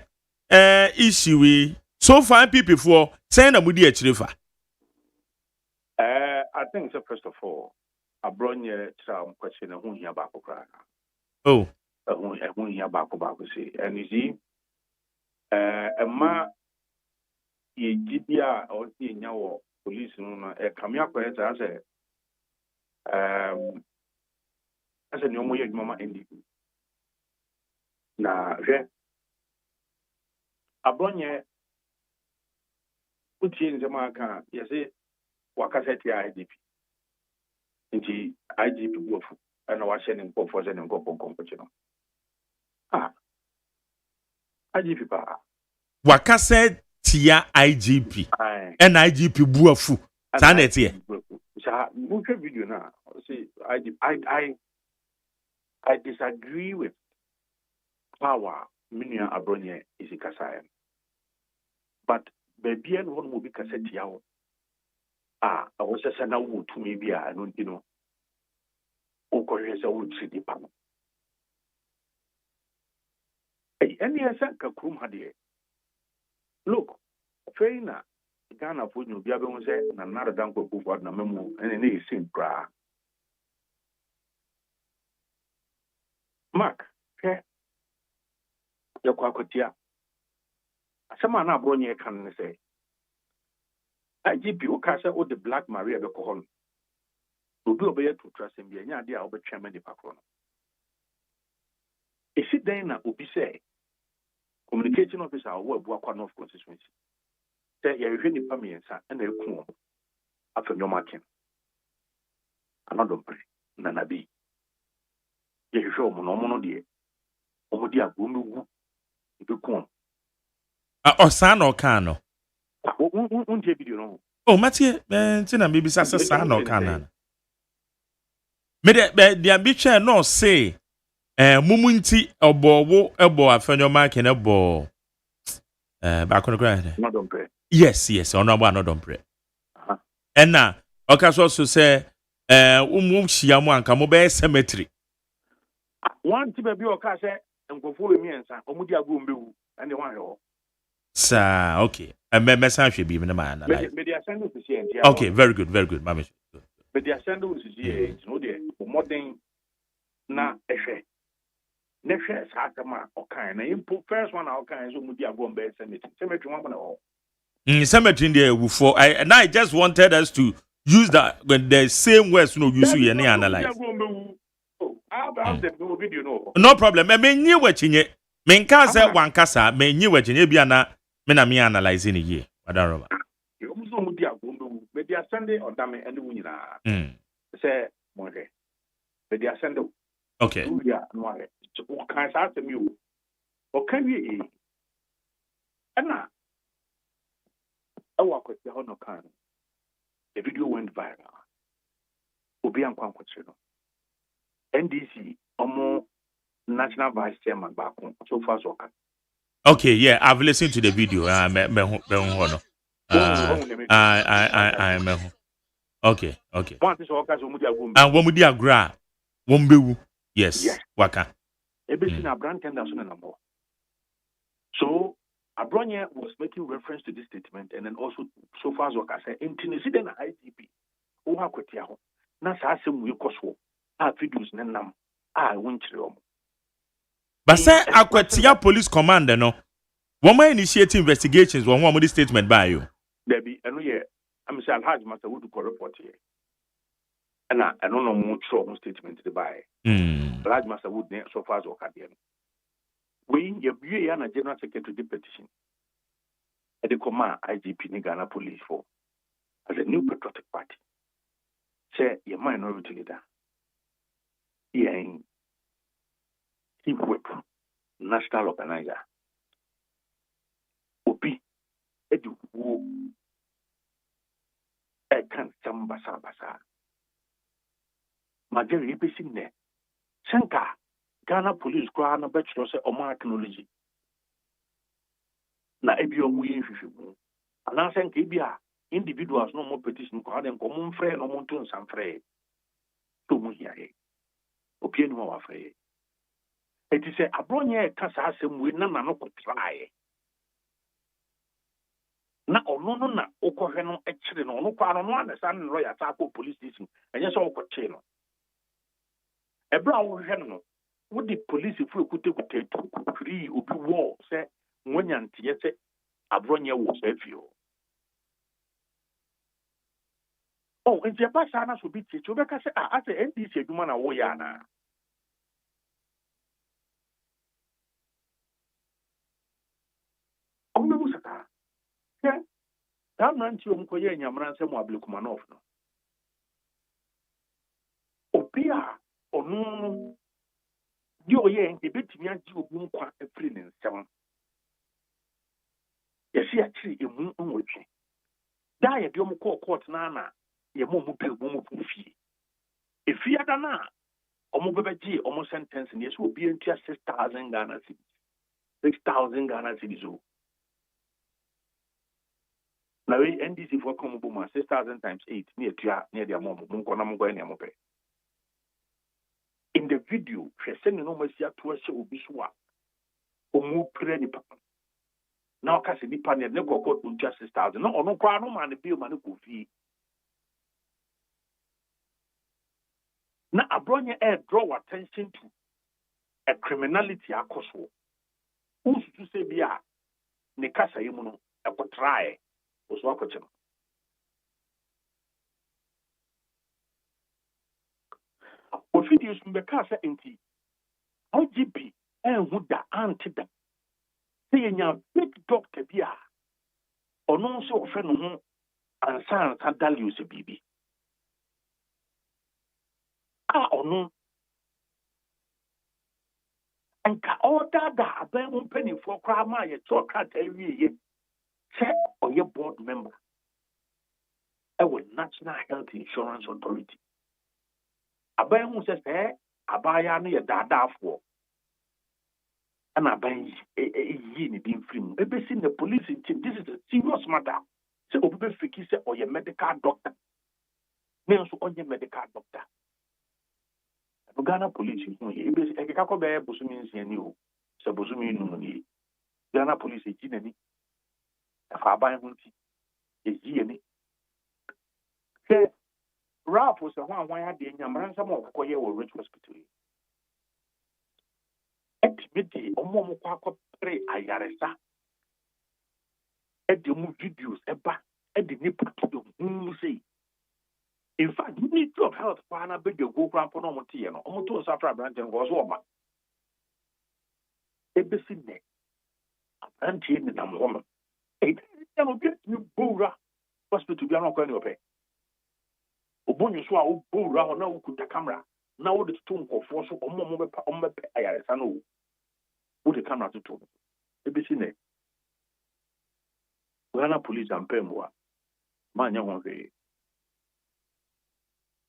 issue we so far people for saying na mudi achirifa. I think so. First of all, I brought you some question who here back. Oh, who here back say, and you see, a ma ye GDR or see now police no come up with as a new way mama indi. Na I brought you put in the marker. You see. Wakaseti IGP. Inti IGP gofu. Ana washeni mko foze ni mko ponko chino. IGP pa. Wakaseti ya IGP. En IGP buafu. Tane tie. Sa muke video na. See IGP. I disagree with power. Minya abronye isikasaya. But baby and one will be kaseti yao. I was just an old to me, I don't know. Oko is a wood city panel. Any Sanka Krum had here. Look, trainer, Ghana put you, Biabon said, and another danko for the memo, and it is in bra. Mark, your quacotia. Someone up on your can say. IGP Okasa or the Black Maria Becohol. To do obey to trust him, the idea of a chairman de Pacron. Is it then that would be say, communication officer or work one of constituency? Say, you're really permanent and they'll come after your marking. Another pray, Nanabi. You show monomono dear. Omodia Gumbu, you come. Or son or cano. Oh, Matthew, Tina, maybe Sassa no canon. May the ambition no say, Mumunti or Bowo, elbow, a friend of Mark and a ball. Back on the ground. Yes, or no one, no don't pray. And now, Ocas also say, Shiaman, Camobe Cemetery. One to be your cassette and go for me and Omudia Gumbu and the one. Sir, okay. A message should be in the man. Okay, very good, Mammy. But the assembly is here, no, dear, modern na efe. Nefe Sakama or kind. I put first one our kind, so Mudia Gombe cemetery one all. Cemetery there for and I just wanted us to use that when the same words no use you any analyze. No problem. I mean you watching it. Menka say one kasa, me nyi watching it be na me na me analyzing ye. Wadarova. You muso Mudia Gombe. are sending or damn and winner. Say, Monday. But they are sending. Okay. We are no. What can I say to you? What can we? And now, I work with the honor can. The video went viral. Obi and Kwankwachino. NDC, National Vice Chairman back home. So far, so okay. Okay, yeah, I've listened to the video. Okay. And when we diagram, wombe. Yes. Waka. So Abronya was making reference to this statement, and then also so far as I said, in Tennessee, then IGP, who have quit Yahoo. Now, I say we cost our videos, Nenam, I went to But say, Aquatia Police Commander, no. Woman initiating investigations when one of the statement by you. There be, and yeah, I'm saying, Hajj Master would do report here. And I don't know more strong statement to buy. Large Master would so far as okay. We are a general secretary petition at the command IGP Ghana Police for as a new patriotic party. Say your minority leader. He whip national organizer. Obi edu wo kan sambasa basa. Majeri ebesin ne. Senka Ghana Police kwa na bachelor say omo technology. Na ebi omu yin hwehwemu. Ana senka ebi a individuals no more petition kwa den ko mo mfre no mo ntun samfre. To mu hiaye. Obi enu wa frɛ. Eti sɛ abronye kasa asɛm we na no kotrae. Na ɔno no na okɔhwɛ no ɛkyere no ɔno kwa no anasa no lawyer ta ko police station ɛnyɛ sɛ ɔkɔkye no. Ɛbra wo hwɛ no wo di police fu ekutekute free obi wɔ sɛ wonya nteɛ sɛ abronye wo sɛ fio. Oh, nti ɛba saa na so bi tie obi ka sɛ asɛ NDC adwuma na wo yɛ ana. That man to Mkoye and Yamran Samuel Blukumanov. Opia or no, you are a bit me and you won't quite a friend in 7. Yes, actually, a moon on which die at your court nana, your mum will fee. If you had a Omobaji almost sentence, and yes, will be in just 6,000 Ghana cities. 6,000 Ghana cities. Now, NDC for Komobuma 6,000 times 8 near their mom, in the video, she sent no mercy to us to Biswa or move pretty papa. Now, Cassidy Pan never got to just 6,000. No, crown man, the bill man go fee. Now, I brought your air draw attention to a criminality akoso. Who's to say, Bia, Nikasa Yumuno, a could try. Was watching. What videos from the Casa NT? IGP and would the anti that saying your big doctor Bia or no so friend and sans had values a baby. Or no. And all that I bear 1 penny for Crama, you talk at every year. Check or your board member. Our National Health Insurance Authority. A buy who says, I buy a dada for. And I buy a yin being free. Maybe seen the police in team. This is a serious matter. So, Obi Fiki or your medical doctor. May also on your medical doctor. Ghana police, you can't go there, Bosumi and you. So, Bosumi, Ghana police is in if I buy Montie, is ye. Say, Ralph was the one why I didn't Yamaran some of Koya or Rich Hospital. At midday, Omo Quaco Pre Ayaresa. At the movie videos, at the nipper to the say. In fact, you need to have health for an big go grandpa for Montie and almost after a branch and was woman. Every Sydney. Auntie and I'm woman. It cannot get you Bura Hospital to be on any of it. Obonyo so a wo wura ho na wo kuta camera na wo de to nkofo so omo be ayaresa no wo de camera to to ebisi ne Ghana police and pemwa ma nya ho hwe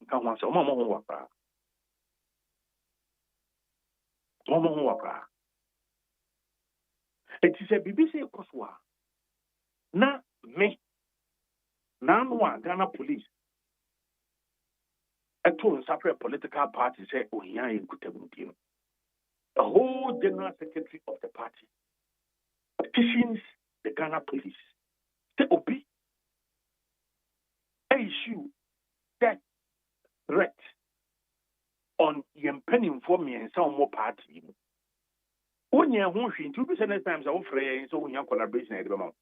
nka ho so omo ho wa pra omo ho wa pra it is a BBC koswa na me na no Ghana police to separate political party say ohia enkutamuntino the whole general secretary of the party petitions the Ghana police to obi issue that threat on yempeni for me and some more party when you won't see two percent times I offer so when you collaboration at the moment.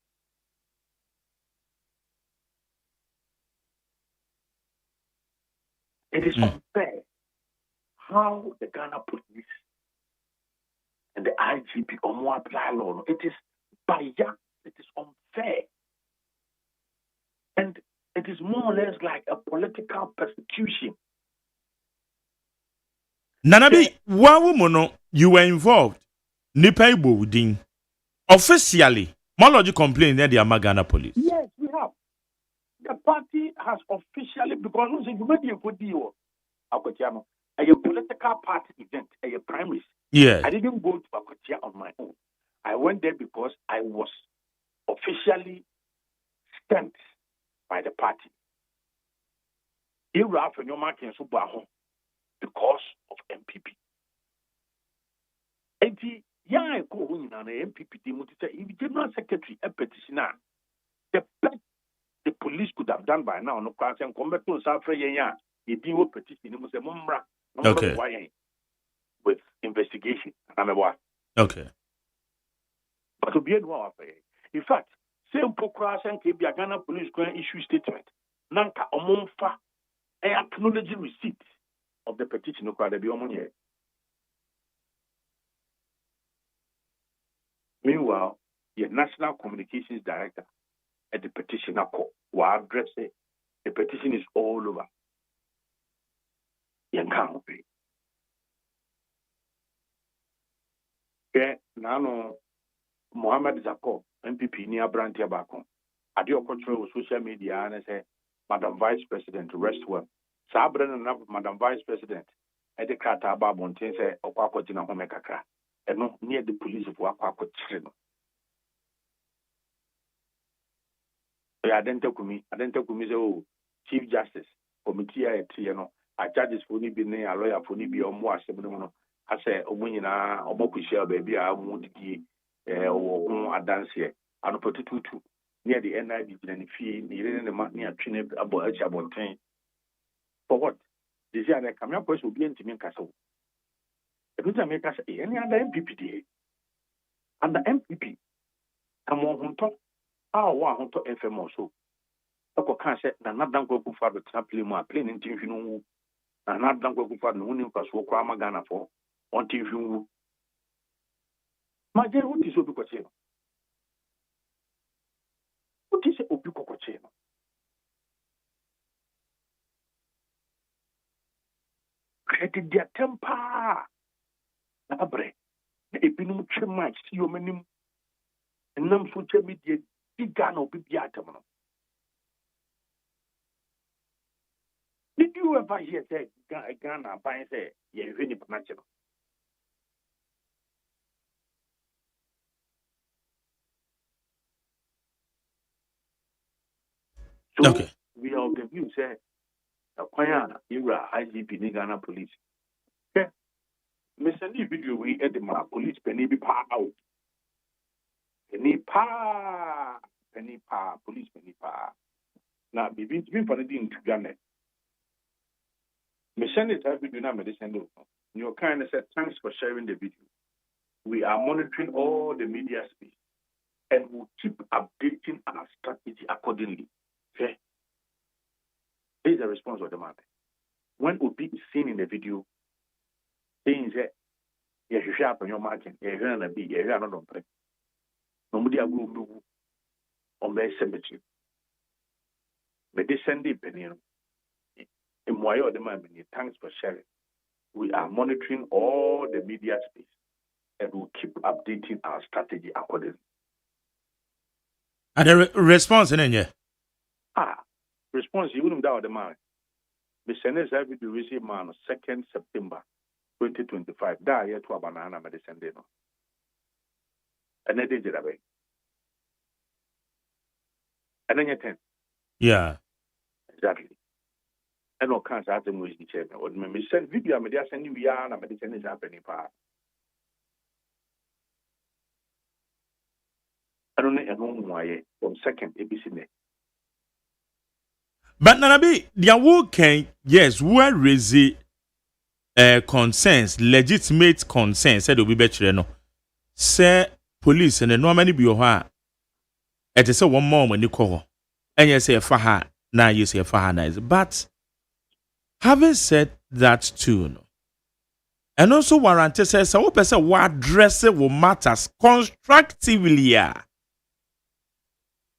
It is unfair how the Ghana police and the IGP or more apply law. It is biased. It is unfair. And it is more or less like a political persecution. Nanabi, Wawu you were involved. Nipa Igbo within. Officially, Mology complained that they are Ghana police. Yes, we have. The party has officially, because we say you made a good deal. A political party event, a primaries. Yes. I didn't go to Akotia on my own. I went there because I was officially stamped by the party. Because of MPP. And I go in an MPP team to say, if the general secretary a petitioner, the best the police could have done by now, no question, come back to South Africa, you deal with petition, okay. With investigation. Okay. But to be able in fact, same process and Ghana police going issue statement. Nanka omonfa and acknowledge receipt of the petition of the Biomonia. Meanwhile, the National Communications Director at the petitioner court will address it. The petition is all over. You can't pay. Okay, now Mohammed Zako, MPP near Brantia Bako. At your control social media and say, Madam Vice President, rest well. Sabran enough, Madam Vice President, at the Kata Babontin say, Okwako Tina Homekaka, and not near the police of Wakwako Chino. I didn't talk to me, oh, Chief Justice, Committee, I charges for me being a lawyer for me be on more seven. I say, Omunina, Omokushia, baby, I won't be a dance here. I don't put it to near the NIB and fee, near the money at Trinity about Chabontain. For what? This year, the Camilla Post will be in Timin Castle. If you make us any other MPP, and the MPP, come on, talk. One to FM also. Oko kan se na nadan go kufa do trample mu a plane ntin hwinu na nadan go kufa no nim kwaso kwa magana fo on tin hwinu ma je wuti so bi kwache no wuti se obi kwache no credit dia tempa na abre na ebinum twema si o manim enam social media Ghana will be atom. Did you ever hear say Ghana by say you really natural? So okay. We are of the view say Kwaya Ira IGP ni Ghana police. Okay. Mr. Ni video we at the police penny be power out. Penny pa, police penny pa. Now, be for the thing to Ghana. Me send it every day. Me send it. Your kind said thanks for sharing the video. We are monitoring all the media space and we'll keep updating our strategy accordingly. Okay. This is the response of the man. When Obi is seen in the video, saying that you should share up on your margin, you're going to be, you're not on play. Nobody will move on their cemetery. But they send it, In Moyo de Mamini, thanks for sharing. We are monitoring all the media space and we'll keep updating our strategy accordingly. And the response in here? Response, you wouldn't doubt the man. The Senate have to receive man 2nd September 2025. That year to a banana medicine day. And then they did away. And then you 10. Yeah. Exactly. And no cancer at the movie chairman. Or me send video, media sending we are and medicine is happening. I don't know why from 2nd ABC. But Nanabi, their working, yes, where raise concerns, legitimate concerns, said will be better. No, say police and no many be your it is a one more when you call, and you say a faha, now you say a faha nice. But having said that too, no, and also warranty says, so person what dress will matters constructively. And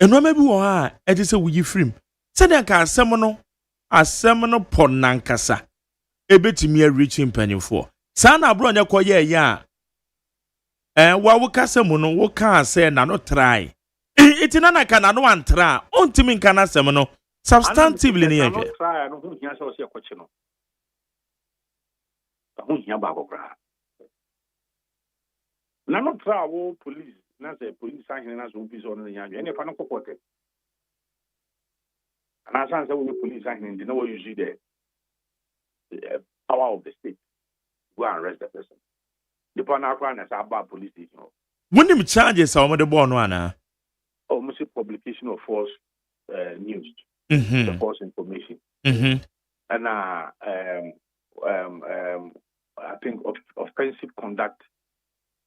no maybe it is a wee frame. Said ka asem no ponankasa ebetimi reach impanyin for sa na bro nya koye ya wa wo kasa mu no wo ka say na no try itina na ka na no antra ontimi nka na asem no substantively ne yehwe try no hu hia so se kochi no hu hia ba kokra na no try wo police na say police ahine na so bi so no nya ene fa no kokote. And as I said, when the police are in, they know what you see there. The power of the state. Go and arrest the person. The partner crime is about police station. When them charges are the born one, almost publication of false news, the false information, and I think of offensive conduct.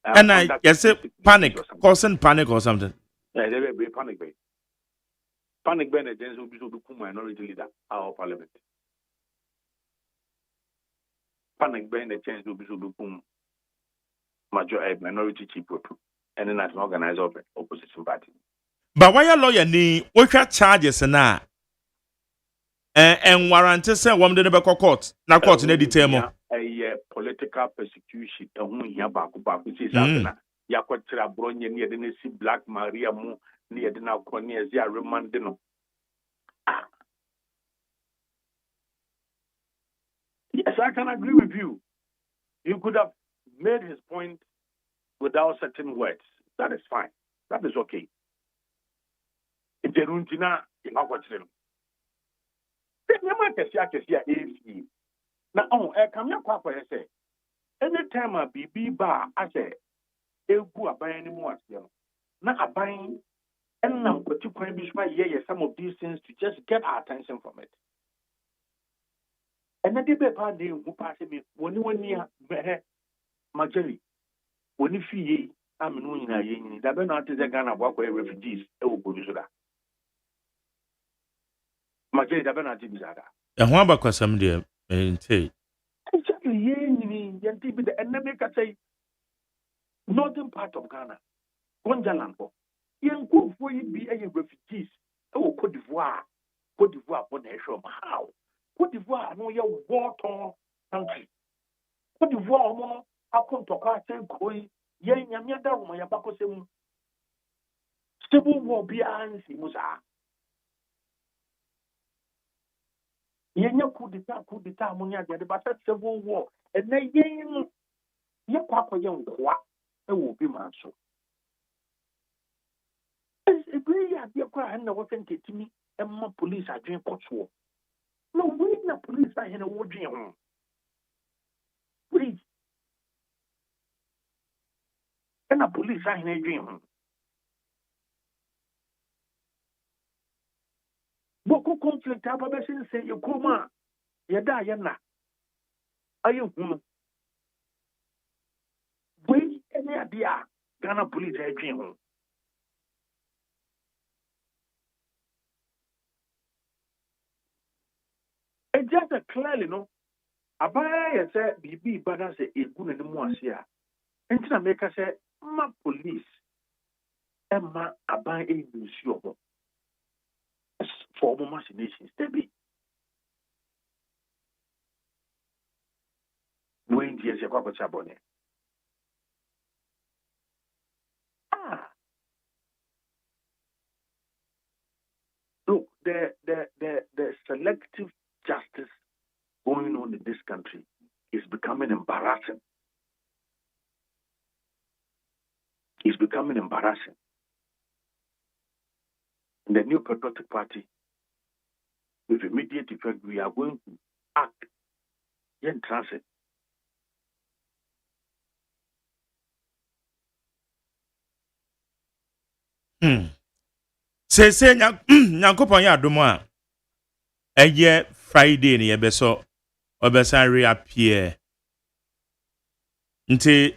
And I say panic, causing panic or something. Yeah, they will be panic. Panic Ben agents will be minority leader our parliament. Panic Ben agents will be minority chief and then as an organizer of opposition party. But why a lawyer ni what charges na and warranty say one de be court na court na determine a political persecution hu hia ba ko say na ya kwatira bronye ni de na si Black Maria mu ni de na kwani ezi a remand no. Yes, I can agree with you. You could have made his point without certain words. That is fine. That is okay. If you don't know, you know what's in. Now, come here, Papa. I say, anytime a BB bar, I say, you go buy any more. Now, I buying, and now, but you can be some of these things to just get our attention from it. And the debate party who pass me when you near Majeri, when you fee, I'm knowing that when I take a Ghana walk away refugees, it will produce that. Majeri, the Benati Bizada. And one back was some dear, and say, exactly, and then make say, northern part of Ghana, Gonjalanko, young good for you be a refugees, oh, Cote d'Ivoire, on the show. How? Cote d'Ivoire, no, your war-torn country. Cote d'Ivoire, no, I come to Carson, Koi, Yang Yamada, my Abacosem. Civil war behind Simusa. Yenya coup d'etat, Monia, but that civil war. And then your papa young, what? It will be my so. It's a great idea, and the weapon to me, and my police are doing court war. No, we the police are in a war dream. Please. And the police are in a dream. Boko conflict, I have say you come on. You die, you na. Are you human? We any idea Ghana police are dream. It's just a clearly, no. Abaya say, Bibi Bada say, a good and more here. And America say, my police, and my Abaya is your for more nations. They be. 20 years yakwa ko chabone. Look, the selective justice going on in this country is becoming embarrassing. It's becoming embarrassing. In the New Patriotic Party, with immediate effect, we are going to act in transit. Say, Nyankopon ya adomo a eye Friday ne yebeso obesan reappear. Nti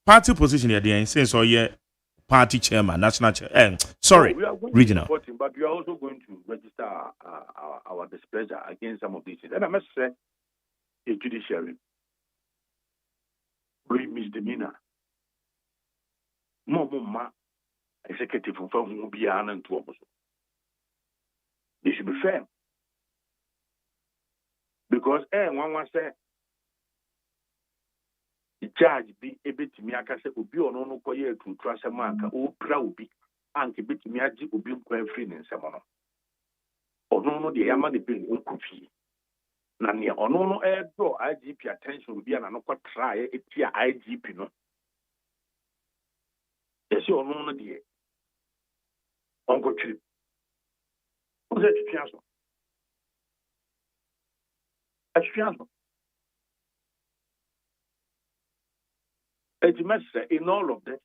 party position ya dey since ye party chairman, national chair. Sorry, we are going regional. To support him, but we are also going to register our displeasure against some of these things. And I must say, a judiciary, great misdemeanor. More executive from beyond and to they should be fair. Because one say the charge be a bit me aka say obi ono no koye to trust manka o pra obi anke bit me agi obi nkwan free ne nsem no ono no de yama ne bin nkofi na ne ono no draw IGP attention obi na no kwa try etia IGP no esi ono no de onko trip o se twa so it must say in all of this,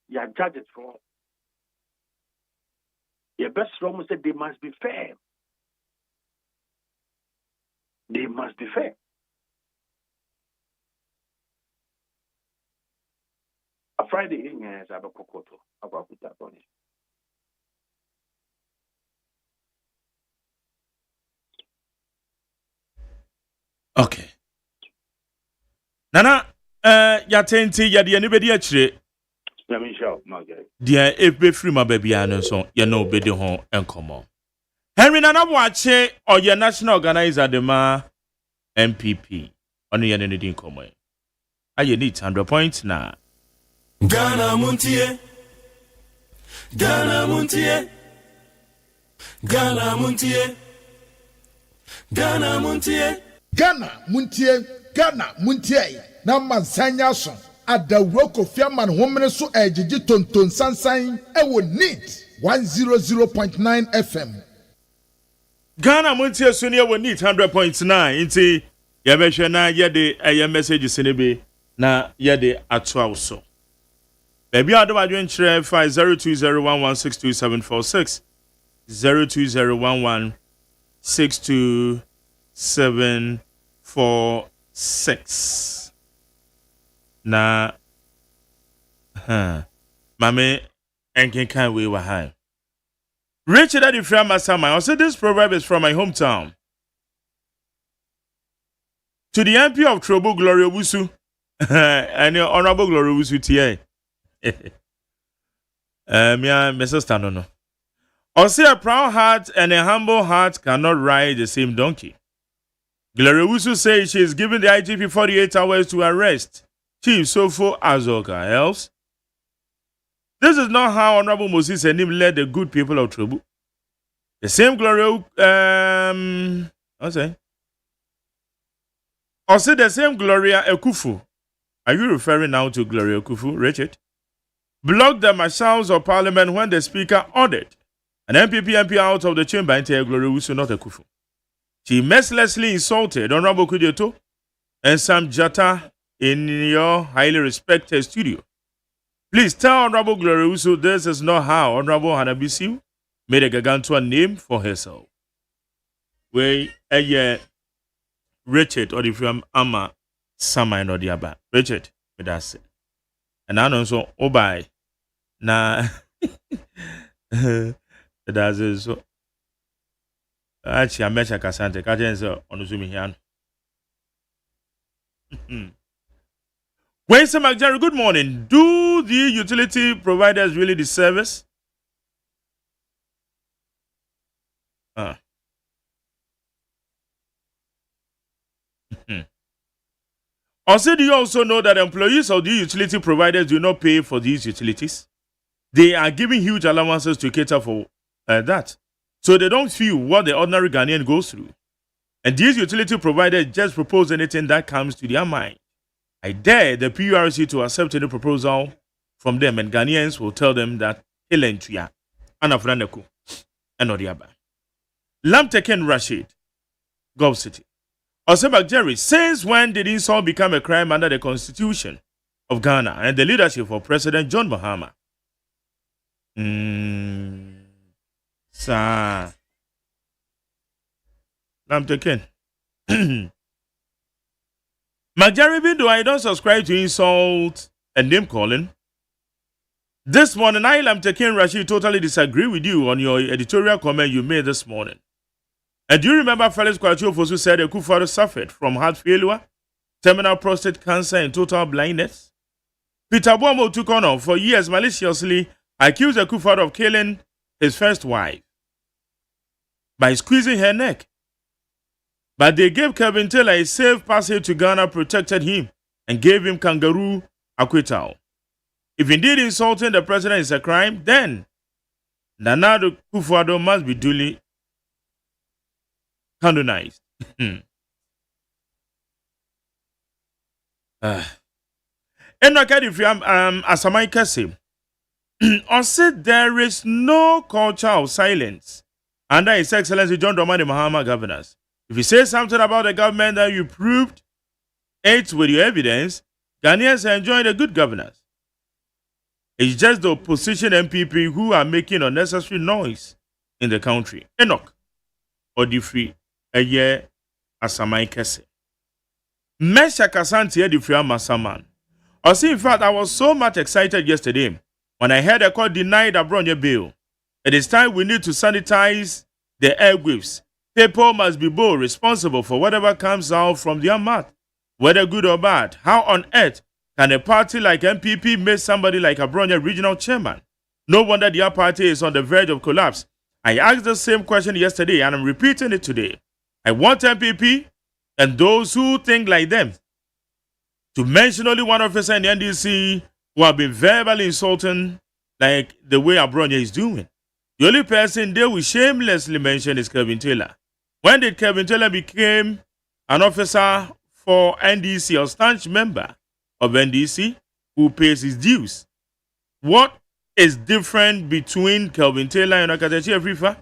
you are judged for. Your best from said they must be fair. They must be fair. A Friday evening has a cocoto about that on it. Okay. Nana, yatenti ya de anybody achire. Let me show, Margaret. Dia ebe free ma baby anu so ye no obedi ho enkomo. Henry Nana Boache or your national organizer de ma MPP. Onu ye ne din komo. Aye need 100 points na. Ghana Montie. Ghana Montie. Ghana Montie. Ghana Montie. Ghana Montie. Ghana Montie. Na mansanya so. Adawro Kofiaman homene so ejiji tonton sansan ewo NEAT 100.9 FM. Ghana Montie so ne ewo NEAT 100.9 nti ye be hwe na ye de eye message sinebe na ye de atwa so. Baby ado adwen kire 5020116276 020116276 na mame enkenkan we were high. Richard Daddy Frama Sama, I said this proverb is from my hometown. To the MP of Trouble Gloria Wusu and your Honorable Gloria Wusu TA. Mrs. Stanono. Or say a proud heart and a humble heart cannot ride the same donkey. Gloria Wusu says she is giving the IGP 48 hours to arrest Chief Sofo Azoka. Else, this is not how Honorable Moses and him led the good people of Trouble. The same Gloria, I'll say the same Gloria Ekufu. Are you referring now to Gloria Ekufu, Richard? Blocked the marshals of parliament when the speaker ordered an MP out of the chamber into Gloria Wusu, not Ekufu. She mercilessly insulted Honorable Kudioto and Sam Jata in your highly respected studio. Please tell Honorable Gloria Wusu this is not how Honorable Hanabisiu made a gargantuan name for herself. Where Richard or if you ama Sama or the Abba. Richard, that's it. And I know so obey. Na that's it. So actually I met Kasante. Kajenso on Zumi here. Wait, Jerry, good morning. Do the utility providers really the service? Also, do you also know that employees of these utility providers do not pay for these utilities? They are giving huge allowances to cater for that. So they don't feel what the ordinary Ghanaian goes through. And these utility providers just propose anything that comes to their mind. I dare the PURC to accept any proposal from them, and Ghanaians will tell them that Elentuya, Anafraneku, and Odiaba. Lamteken Rashid, Gulf City. Osebak Jerry, since when did insult become a crime under the Constitution of Ghana and the leadership of President John Mahama? Sir. Lamteken. Majority, even though I don't subscribe to insult and name calling, this morning I am taking Rashid totally disagree with you on your editorial comment you made this morning. And do you remember Felix Kwachiofosu said Akufo-Addo suffered from heart failure, terminal prostate cancer, and total blindness? Peter Bomo took on for years maliciously accused Akufo-Addo of killing his first wife by squeezing her neck. But they gave Kevin Taylor a safe passage to Ghana, protected him, and gave him kangaroo acquittal. If indeed insulting the president is a crime, then Nana Akufo-Addo must be duly canonized. Asamai Kese, I said there is no culture of silence under His Excellency John Dramani Mahama governance. If you say something about the government that you proved it with your evidence, Ghanaians are enjoying a good governance. It's just the opposition MPP who are making unnecessary noise in the country. Enoch Odifri, a year Asamai Kese. Mesha Kasanti Edifri Masaman. In fact, I was so much excited yesterday when I heard a court denied Abronya bail. It is time we need to sanitize the airwaves. People must be both responsible for whatever comes out from their mouth, whether good or bad. How on earth can a party like MPP make somebody like Abronya regional chairman? No wonder their party is on the verge of collapse. I asked the same question yesterday and I'm repeating it today. I want MPP and those who think like them to mention only one officer in the NDC who have been verbally insulting like the way Abronya is doing. The only person they will shamelessly mention is Kevin Taylor. When did Kevin Taylor become an officer for NDC or staunch member of NDC who pays his dues? What is different between Kelvin Taylor and Okatechi Afrifa?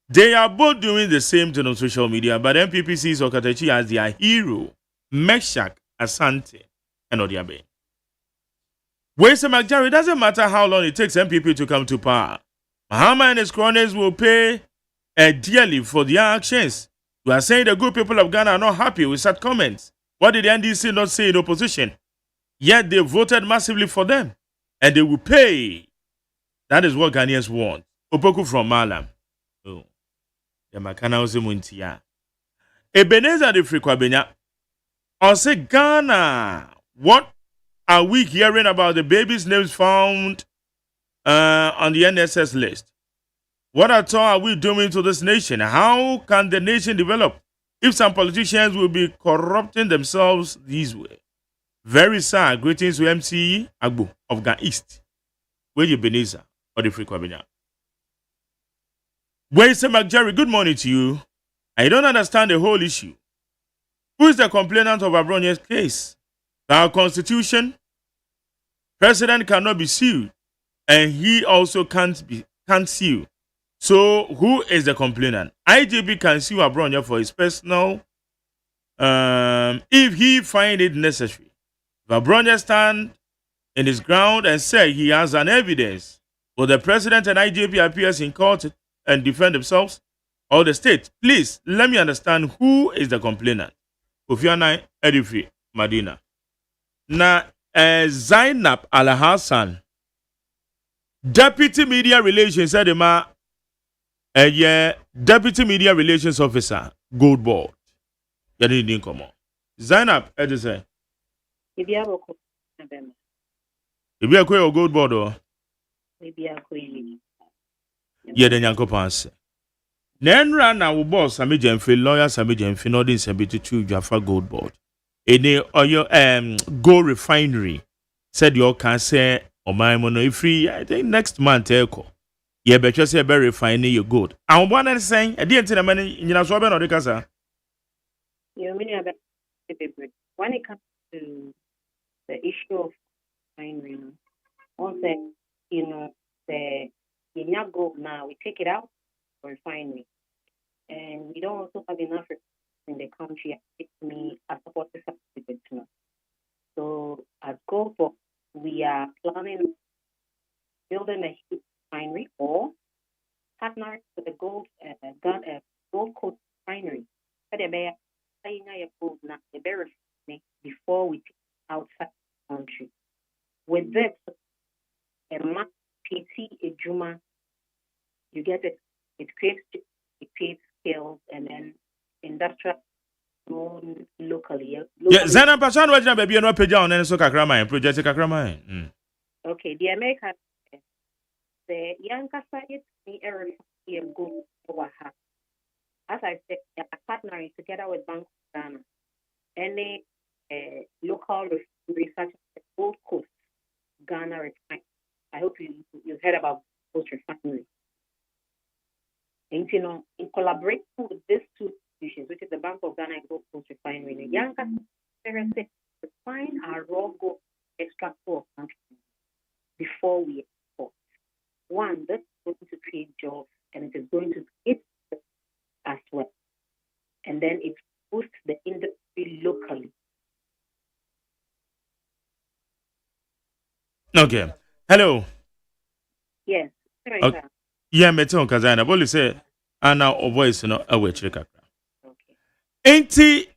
They are both doing the same thing on social media, but MPP sees Okatechi as their hero, Meshach Asante and Odiabe. Waste McJarry, it doesn't matter how long it takes MPP to come to power. Mahama and his cronies will pay dearly for their actions. You are saying the good people of Ghana are not happy with such comments. What did the NDC not say in opposition? Yet they voted massively for them. And they will pay. That is what Ghanaians want. Opoku from Malam. Oh. Yamakana Ozimuntia. Ebenezer de Frikwabenya. I say Ghana. What are we hearing about the babies' names found on the NSS list? What at all are we doing to this nation? How can the nation develop if some politicians will be corrupting themselves this way? Very sad. Greetings to MC Agbo of Ghana East. Where you Ebenezer or the Frikwabenya? Where is McJerry? Good morning to you. I don't understand the whole issue. Who is the complainant of Abronya's case? Our constitution, president cannot be sued, and he also can't sue. So who is the complainant? IGP can sue Abronya for his personal, if he find it necessary. If Abronya stand in his ground and say he has an evidence, will the president and IGP appears in court and defend themselves? Or the state? Please let me understand who is the complainant. Ufiana Edifi Madina. Na Zainab Al-Hassan, Deputy Media Relations Edema, Deputy Media Relations Officer, Gold Board. Yadi didn't come on. Zainab Edison. If you are a Gold Board or Yeden Yanko Pass. Nenra na wo boss Sami Jemfe lawyer Sami Jemfe no din 72 Jaffa Gold Board. any oil gold refinery said you can say or my mono free. I think next month echo. Yeah, but you say very refining your gold. And one is saying I didn't tell the money in your swab or the casa. You mean about when it comes to the issue of refinery, once the in gold now we take it out for refinery, and we don't also have enough in the country. Me as support the certificate. So at GoFo, we are planning building a huge refinery or partnering with the Gold Coast refinery. But they gold now before we take it outside the country. With this, a PT Ejuma, you get it. It creates skills and then industrial locally. Yeah, Zana Pashan was baby no page on and so kakrama project kakrama. Okay, the American the young society and go over her. As I said, they are partnering together with Bank of Ghana. Any local research Gold Coast Ghana refinery. I hope you've heard about Coast Refinery. And in collaboration with these two institutions, which is the Bank of Ghana and Gold Coast Refinery, the young society refine our raw gold extract for country before we export. One, that's going to create jobs and it is going to create as well. And then it boosts the industry locally. Okay. Hello. Yes. Okay. Yeah, meton kazana. Bolu say ana o voice no awe chire kakra. Okay. Enti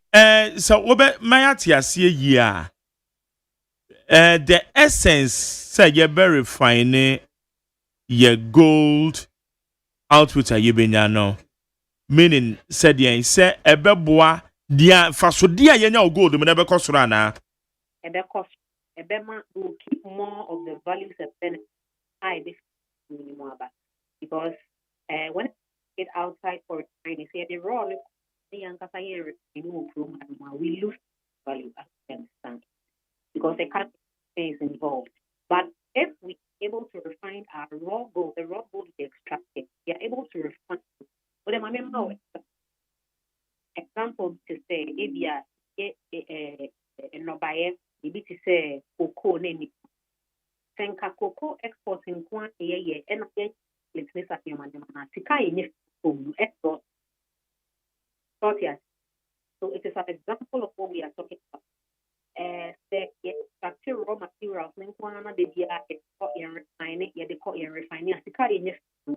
so obe mayati ase yi a the essence say you verifying your gold output a yebenya no, meaning said yen say ebeboa dia fasodia yenya gold me na be kosoro ana ebema will keep more of the values and benefits high minimum about because when it outside for refining, say the raw we lose value as we understand because the currency is involved. But if we are able to refine our raw gold, the raw gold is extracted, we are able to refine it. But I remember example to say no buy maybe to say cocoa name senka cocoa exporting one and it's necessary sika export. So it is an example of what we are talking about. The extracted raw materials, refining,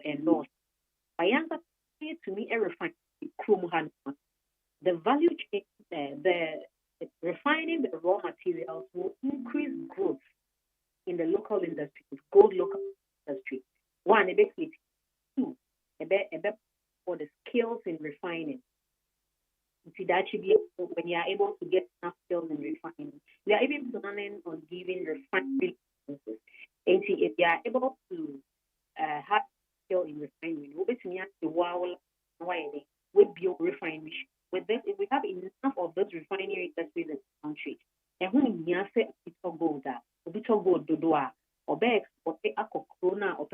and loss. By answer to me, a refining, the value chain, the refining the raw materials will increase growth in the local industry, gold local industry. One, a bit two, a bit for the skills in refining. When you are able to get enough skills in refining, we are even planning on giving refinery licenses. And if you are able to have skill in refining, we'll be to the why we build refinery. With this, if we have enough of those refinery industries in the country, and when you say a bit of gold, dodoa, or be exported a corona or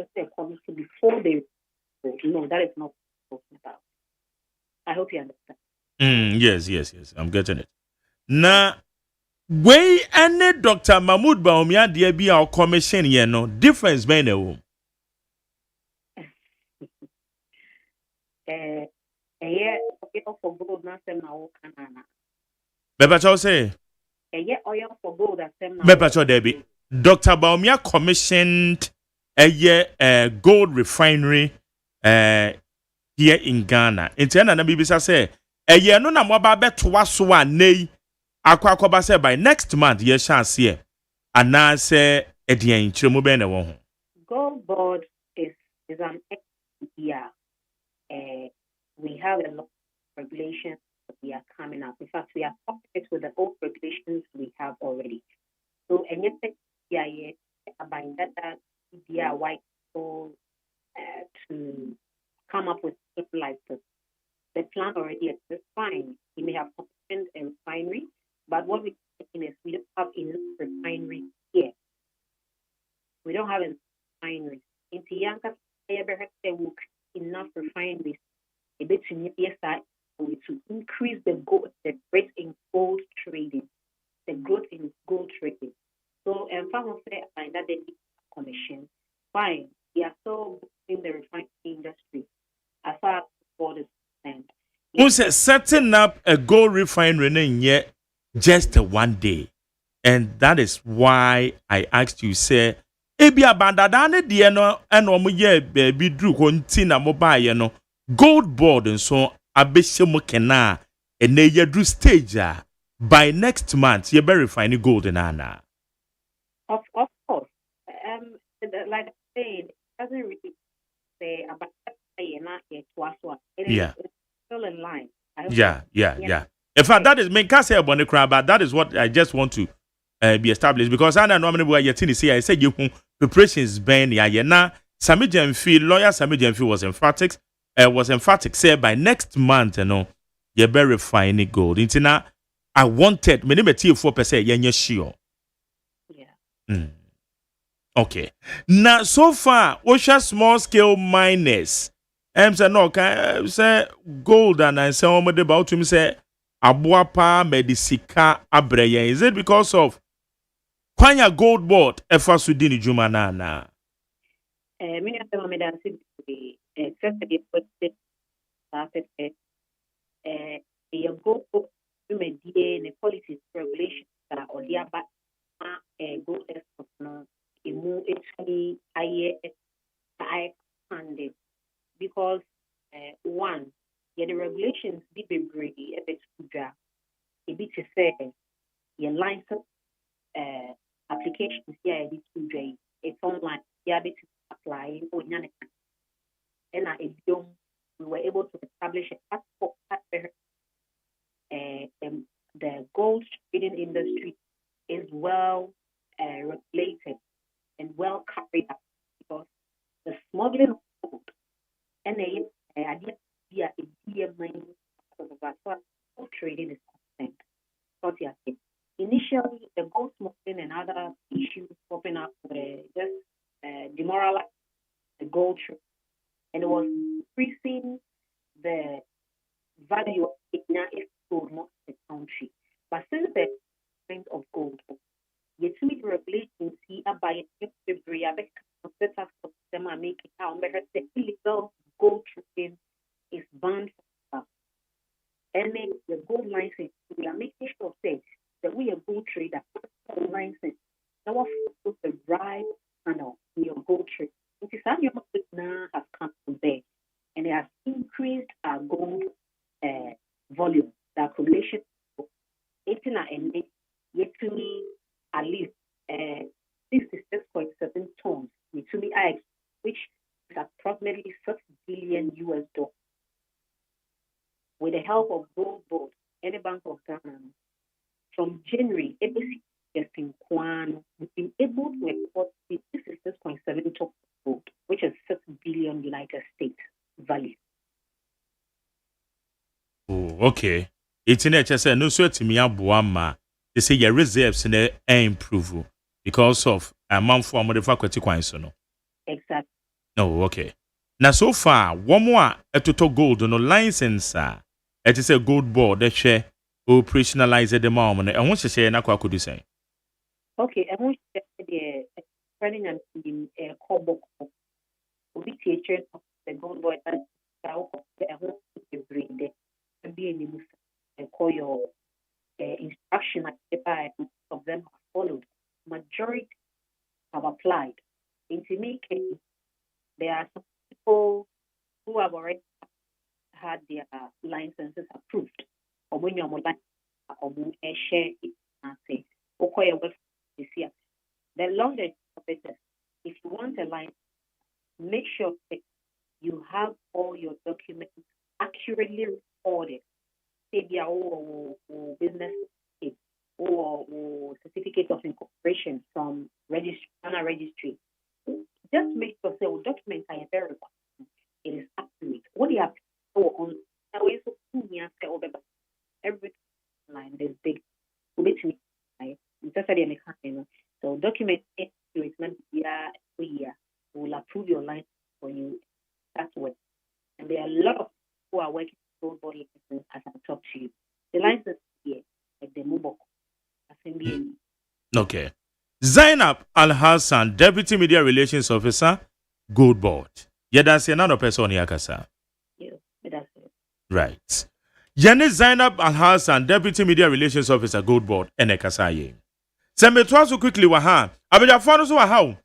before they no, that is not what we're talking about. I hope you understand. Yes. I'm getting it. Na way any Dr. Mahmoud Baumia dear be our commission here no difference between the room. Oil for gold na sem na wo kanana. Bebacho say. Oil for gold na sem na. Bebacho Debbie. Dr. Baumia commissioned a gold refinery here in Ghana. Intena na bibisa say no na moba betwa so anei akwa say by next month ye chance here ana say edian chiremu be na wo ho. Gold board is an year. We have a lot of regulations that we are coming up. In fact, we are copied with the old regulations we have already. So, and yet, about that, white gold to come up with something like this. The plan already exists fine. You may have commissioned a refinery, But what we're saying is we don't have enough refineries here. We don't have enough refineries. In Tiyanka, enough refineries. A bit to increase the rate in gold trading, the growth in gold trading. So, and farmers say that they need commission. Fine, they are still in the refining industry as far as gold is concerned. Once setting up a gold refinery in yet just one day, and that is why I asked you, say, ebi abandadane die no eno mo ye baby dru konti na mo ba ye no gold board nso abehye mo kena and ye dru stage by next month you be refine gold na na. Of course. Like I said, it doesn't really say about Yeah. It's still in line. Yeah. In fact, that is me can't say about the crowd, but that is what I just want to be established because I know normally we are yet say I said you preparations ben ya na Sami Jemfi lawyer Sami Jemfi was emphatic say by next month you be refine gold. Intina I wanted me name 4% yenye sure. Yeah. Okay. Now so far Osha small scale miners say no can say gold and I say about to me say abuapa medisika abreye. Is it because of Kwanya gold board efa sudini juma na me na me dan si first the put started your gold book to medie the policies regulations that or the aba gold export no emu actually I funded because one the regulations be brady a bit to say your license applications here it's online you able to apply and we were able to establish a passport the gold trading industry is well regulated and well carried out because the smuggling of gold and gold trading is concerned. Initially, the gold smuggling and other issues popping up were just demoralizing the gold trade, and it was increasing the value of gold most in the country. But since the trend of gold, the two regulations see a by February, make it out the illegal gold trading is banned from us. And then the gold license, we are making sure that we are gold trader, gold license. Now, follow the right channel in your gold trade. It is how your market now has come from there, and it has increased our gold volume, the accumulation. 18 and yet to me at least 66.7 tons, which is approximately $6 billion US. With the help of Gold Board and the Bank of Ghana, from January, ABC in Kwan, we've been able to export 66.7 tons of gold, which is $6 billion United States value. Oh, okay. It's in HSN, no sweat me abuama. They say your reserves in improve because of a month for the faculty coins. No, exactly. No, okay. Now, so far, one more total gold no license. It is a gold board that share operationalize the moment. And once you say, I could you say? Okay, I want to say the training and in a cobble. We teach the gold board and call your instruction of them have followed. Majority have applied. In my case, there are some people who have already had their licenses approved. Or when you're more share it and say, okay, this year. The longer better. If you want a license, make sure that you have all your documents accurately recorded. Say or business or certificate of incorporation from registry. Just make sure that documents are verified. It is accurate. What do you have on every line is big. wobɛtumi ayɛ nti sɛ deɛ meka no so document statement biara every year will approve your license for you. That's what. And there are a lot of people who are working with road license as I talk to you. The license here at the Mubok Assembly. Okay. Zainab Al Hassan, Deputy Media Relations Officer, Gold Board. Yeah, that's another person here, Kasa. Yeah, that's it. Right. Yene Zainab Al Hassan, Deputy Media Relations Officer, Gold Board, and Kasaye. Send so quickly, Waha. Abidjan so how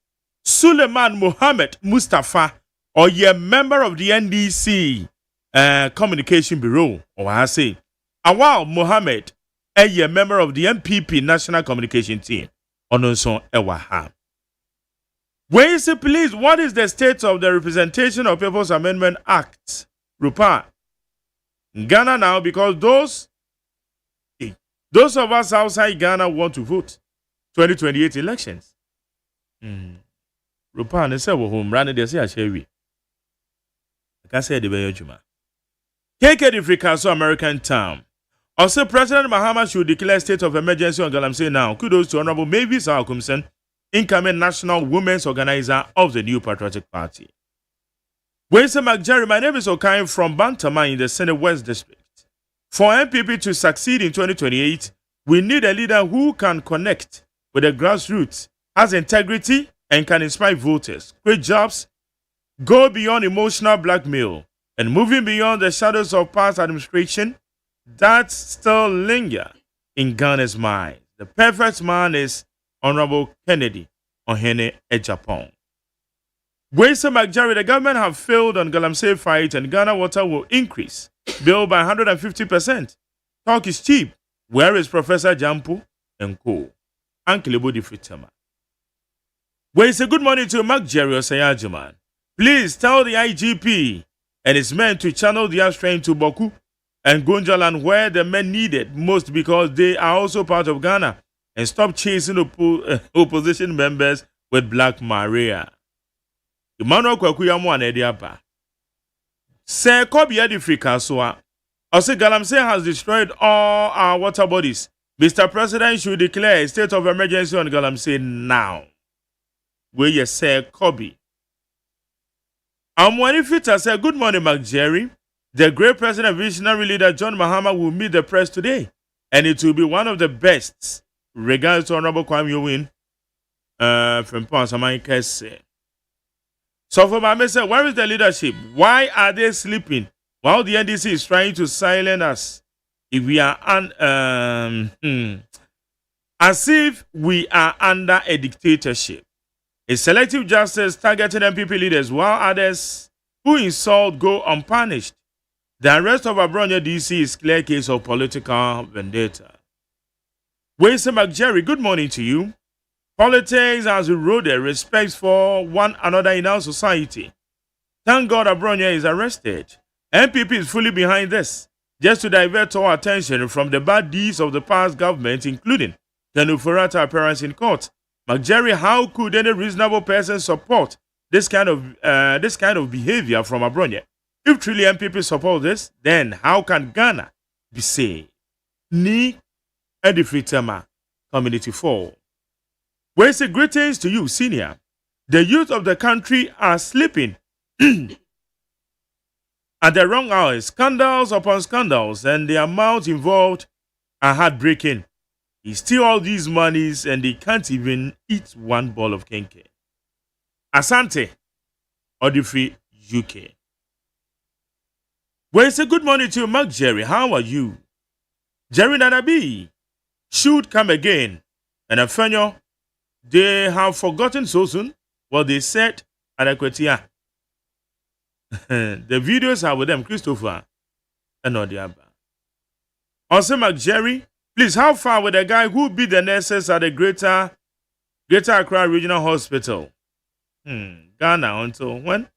Suleiman Mohammed Mustafa, or ye member of the NDC Communication Bureau, or I say, Awal Mohammed, a ye member of the MPP National Communication Team, on also Ewaha. Where is it, please? What is the state of the Representation of People's Amendment Act, Rupa? In Ghana now, because those of us outside Ghana want to vote 2028 elections. Rupa ne se wo home run de se ahyewi. Aka say de be adwuma. KK the Africa so American town. Also President Mahama should declare state of emergency on Galamsey now. Kudos to Honorable Mavis Alkumsen, incoming national women's organizer of the New Patriotic Party. Wense McJerry, my name is Okai from Bantama in the Senate West District. For MPP to succeed in 2028, we need a leader who can connect with the grassroots, has integrity, and can inspire voters, create jobs, go beyond emotional blackmail, and moving beyond the shadows of past administration that still linger in Ghana's mind. The perfect man is Honorable Kennedy Ohene Ejapong. Wense McJerry, the government have failed on Galamsey fight and Ghana water will increase bill by 150%. Talk is cheap. Where is Professor Jampu and Co? Uncle Ebodi Fritema. Well, it's a good morning to McJerry OSEI AGYEMAN. Please tell the IGP and his men to channel their strength to Boku and Gonjaland where the men needed most because they are also part of Ghana and stop chasing opposition members with Black Maria. Emmanuel Kwakuyamu and Ediapa. Sir Kobi Edifrika Soa. Ose Galamsey has destroyed all our water bodies. Mr. President should declare a state of emergency on Galamsey now. Where you say Kobi. Amwanifita said, good morning, McJerry. The great president and visionary leader John Mahama will meet the press today. And it will be one of the best. Regards to Honorable Kwame Yowin from Ponsaman Kese. So for my said, where is the leadership? Why are they sleeping while the NDC is trying to silence us? If we are as if we are under a dictatorship. A selective justice targeting MPP leaders while others who insult go unpunished. The arrest of Abronya DC is clear case of political vendetta. Wense McJerry, good morning to you. Politics has eroded respect for one another in our society. Thank God Abronya is arrested. MPP is fully behind this, just to divert our attention from the bad deeds of the past government, including the Nuforata appearance in court. McJerry, how could any reasonable person support this kind of behavior from Abronya? If truly MPP support this, then how can Ghana be saved? Ni Edifritema Community 4. We say greetings to you, senior. The youth of the country are sleeping at the wrong hours. Scandals upon scandals, and the amount involved are heartbreaking. He steal all these monies, and they can't even eat one ball of kenke. Asante, Odifi, UK. We say good morning to you, McJerry. How are you? Jerry Nanabi should come again, and Afenyo. They have forgotten so soon what they said at Ekwetia. The videos are with them, Christopher and Odiaba. Also, McJerry, please, how far with the guy who beat the nurses at the Greater Accra Regional Hospital? Ghana until when?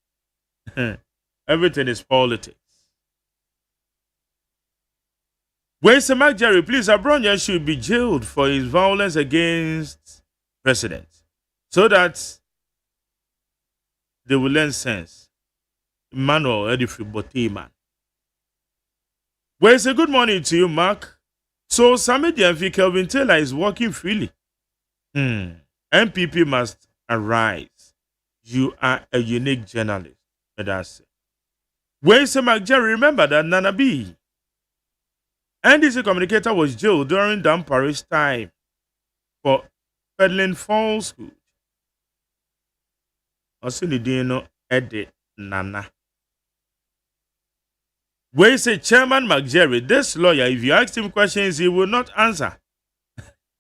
Everything is politics. Where's McJerry? Please, Abronya should be jailed for his violence against president, so that they will learn sense. Emmanuel Edifri Boteman. Well, it's a good morning to you, Mark. So Samedi and Kelvin Taylor is working freely. MPP must arise. You are a unique journalist. That's it. Where's Jerry? Remember that Nana B. NDC communicator was jailed during Dan Paris time for peddling falsehood. Osinidino Ede Nana. Where is Chairman McJerry? This lawyer, if you ask him questions, he will not answer.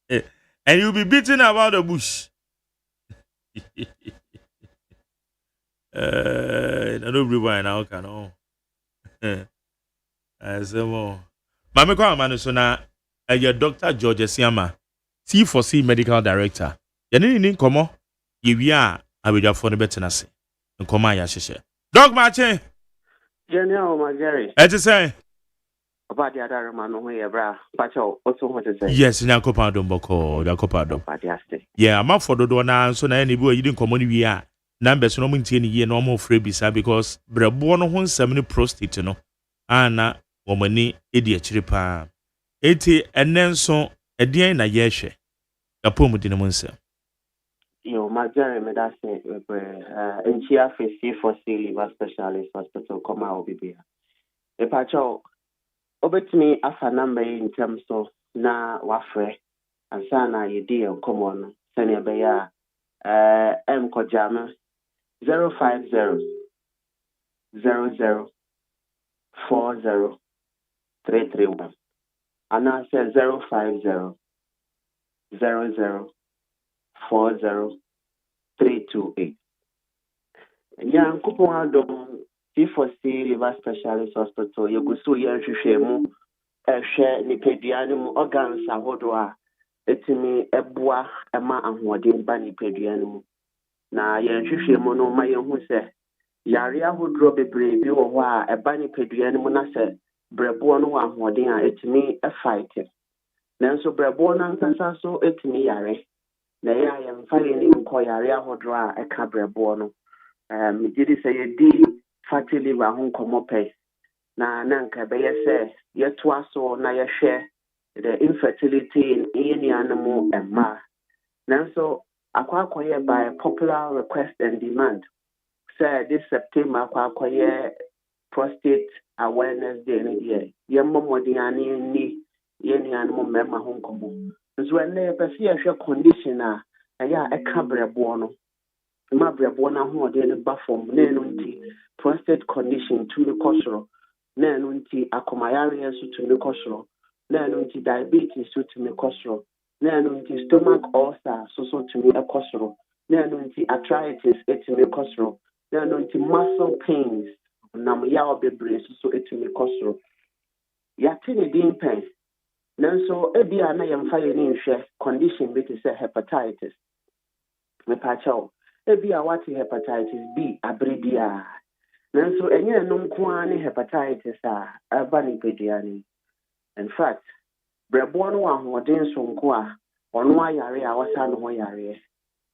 And you'll be beaten about the bush. I don't rewind now, can as more. Mame kwa manusona your Dr. George Siama, C4C Medical Director. Yanini komo, yewia abedafo ne betenase. Nkoma ya hyehyɛ. Dog Martin. General Magari. Eti say. About the other man who you bra. Pacho also want to say. Yes, nyakopa domboko, nyakopa dom. Yeah, I'm up for the door now so na any boy you didn't come on we are. Numbers no muntie ni no more free bisa because brabo no ho nsɛm prostate no. Ana womani edi akyiri pa. Eti enenso edien na yehwe. Yapom di no nsɛm. Yo, Magari me that say in chia for liver specialist hospital come out be. E pacho obetumi afa number in terms of na wafre ansana yedi en common sene be ya em kojama 050 00 40 331 and I say 050 00 40 328 yan kupon adom C4C liver specialist hospital yegusu yan hwehwemu ehwe nipadua mu organs ahodo a etimi eboa ema ahoden ba nipadua mu na yan hwehwemu no ma yehu se yare ahodro bebre bi wo ho a eba nipadua mu na se brebo no ahoden a etimi fight nanso brebo no nkasa so etimi yare na ya yemfa ni nko yare ahodro a eka brebo no did say yedi fatty liver ho komo pay na nanka be yese yetwa so na yehwe the infertility in any animal and ma nanso akwakoye by popular request and demand say this September akwakoye prostate awareness day ni ye yemmomodi ani ni yeni animal mema ho komo nso na pese yehwe condition a ya eka brebo no ma brebo na ho de ne ba form na enu nti prostate condition to me kosoro na enu nti akomayare enso to me kosoro na enu nti diabetes to me kosoro na enu nti stomach ulcer so to me kosoro na enu nti arthritis to me kosoro na enu nti muscle pains na mo ya obebre so to me kosoro ya tini din pain nanso ebia na yemfa ye ni nhwe condition bi to say hepatitis me pacho ebia what hepatitis B abredia nanso enye no nko ani hepatitis a abani pediani in fact brebo no ahoden so nko a ono ayare a wasa no ho yare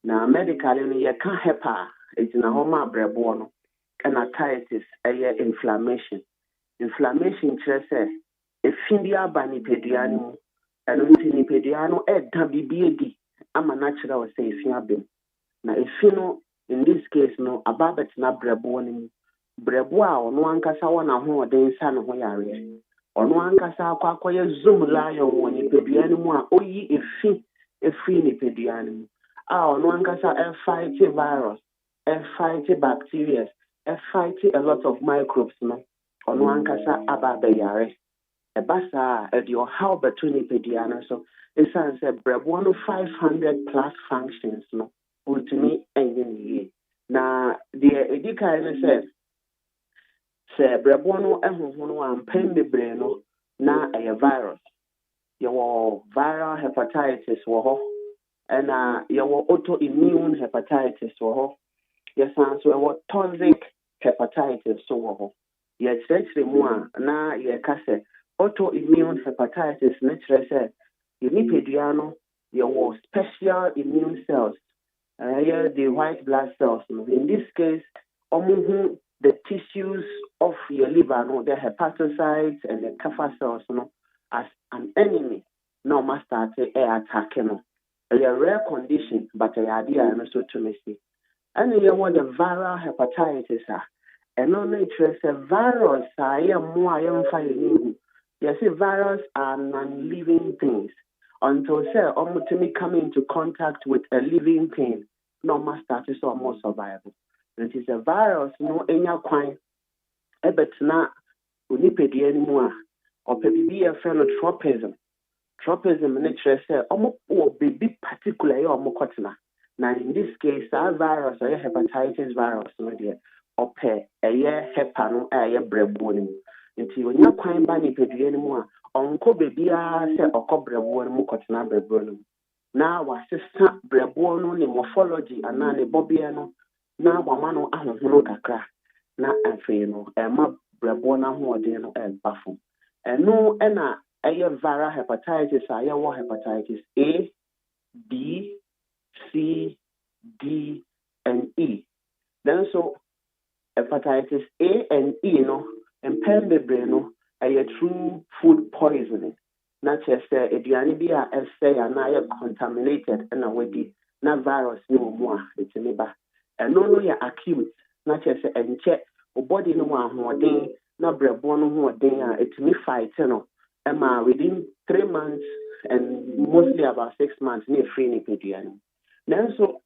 na medical no ye ka hepa etina ho ma brebo no kana titis eye inflammation chese efindi abani pediani mu eno ntini pediano eda bibiedi ama natural o say efi abem na efi no in this case no ababet na brebo ni brebo a ono ankasa wona ho odensa no ho yare ono ankasa akwakoye zoom lion woni pediani mu a oyi efi ni pediani mu a ono ankasa fight virus fight bacteria fight a lot of microbes no ono ankasa ababe yare ebasa edio how between pediana so esan say brebo no 500 plus functions no ultimately enye na the edika ne say brebo no ehunhun no ampen bebre no na a virus your viral hepatitis wo ho and your autoimmune hepatitis wo ho yesan so your toxic hepatitis so wo ho ye chire mu a na ye kase autoimmune hepatitis naturally say you need pediano your special immune cells the white blood cells in this case the tissues of your liver no the hepatocytes and the kapha cells no as an enemy. No, must start attacking them. A rare condition, but a idea and also to me see. And you want the viral hepatitis, and only trace a virus. I am more. I am finding. Yes, virus are non-living things. Until say, almost me come into contact with a living thing, no must start is almost survival. It is a virus, no any kind. But now, we need anymore. Or maybe a friend of tropism. Tropism nature say almost baby particularly almost cotton. Now in this case, our virus or hepatitis virus, no dear, or a year hepano, a year breadbone. Until when you're quite by the anymore, uncle baby say or cobra one cotton breadbone. Now, our sister breadbone in morphology and nanny bobiano. Now, one man no kakra. Na afeno, Emma breadbone who are there and baffle. And no, Enna. Viral hepatitis, hepatitis A, B, C, D, and E. Then so hepatitis A and E, and pembebreno, true food poisoning. Not just a dianibia essay and I contaminated and already na virus no more, it's a neighbor. And no acute, not just a check, or body no one who are day, not breadbone who are day, it's me fight, Emma, within 3 months and mostly about 6 months near free nipedian. Then so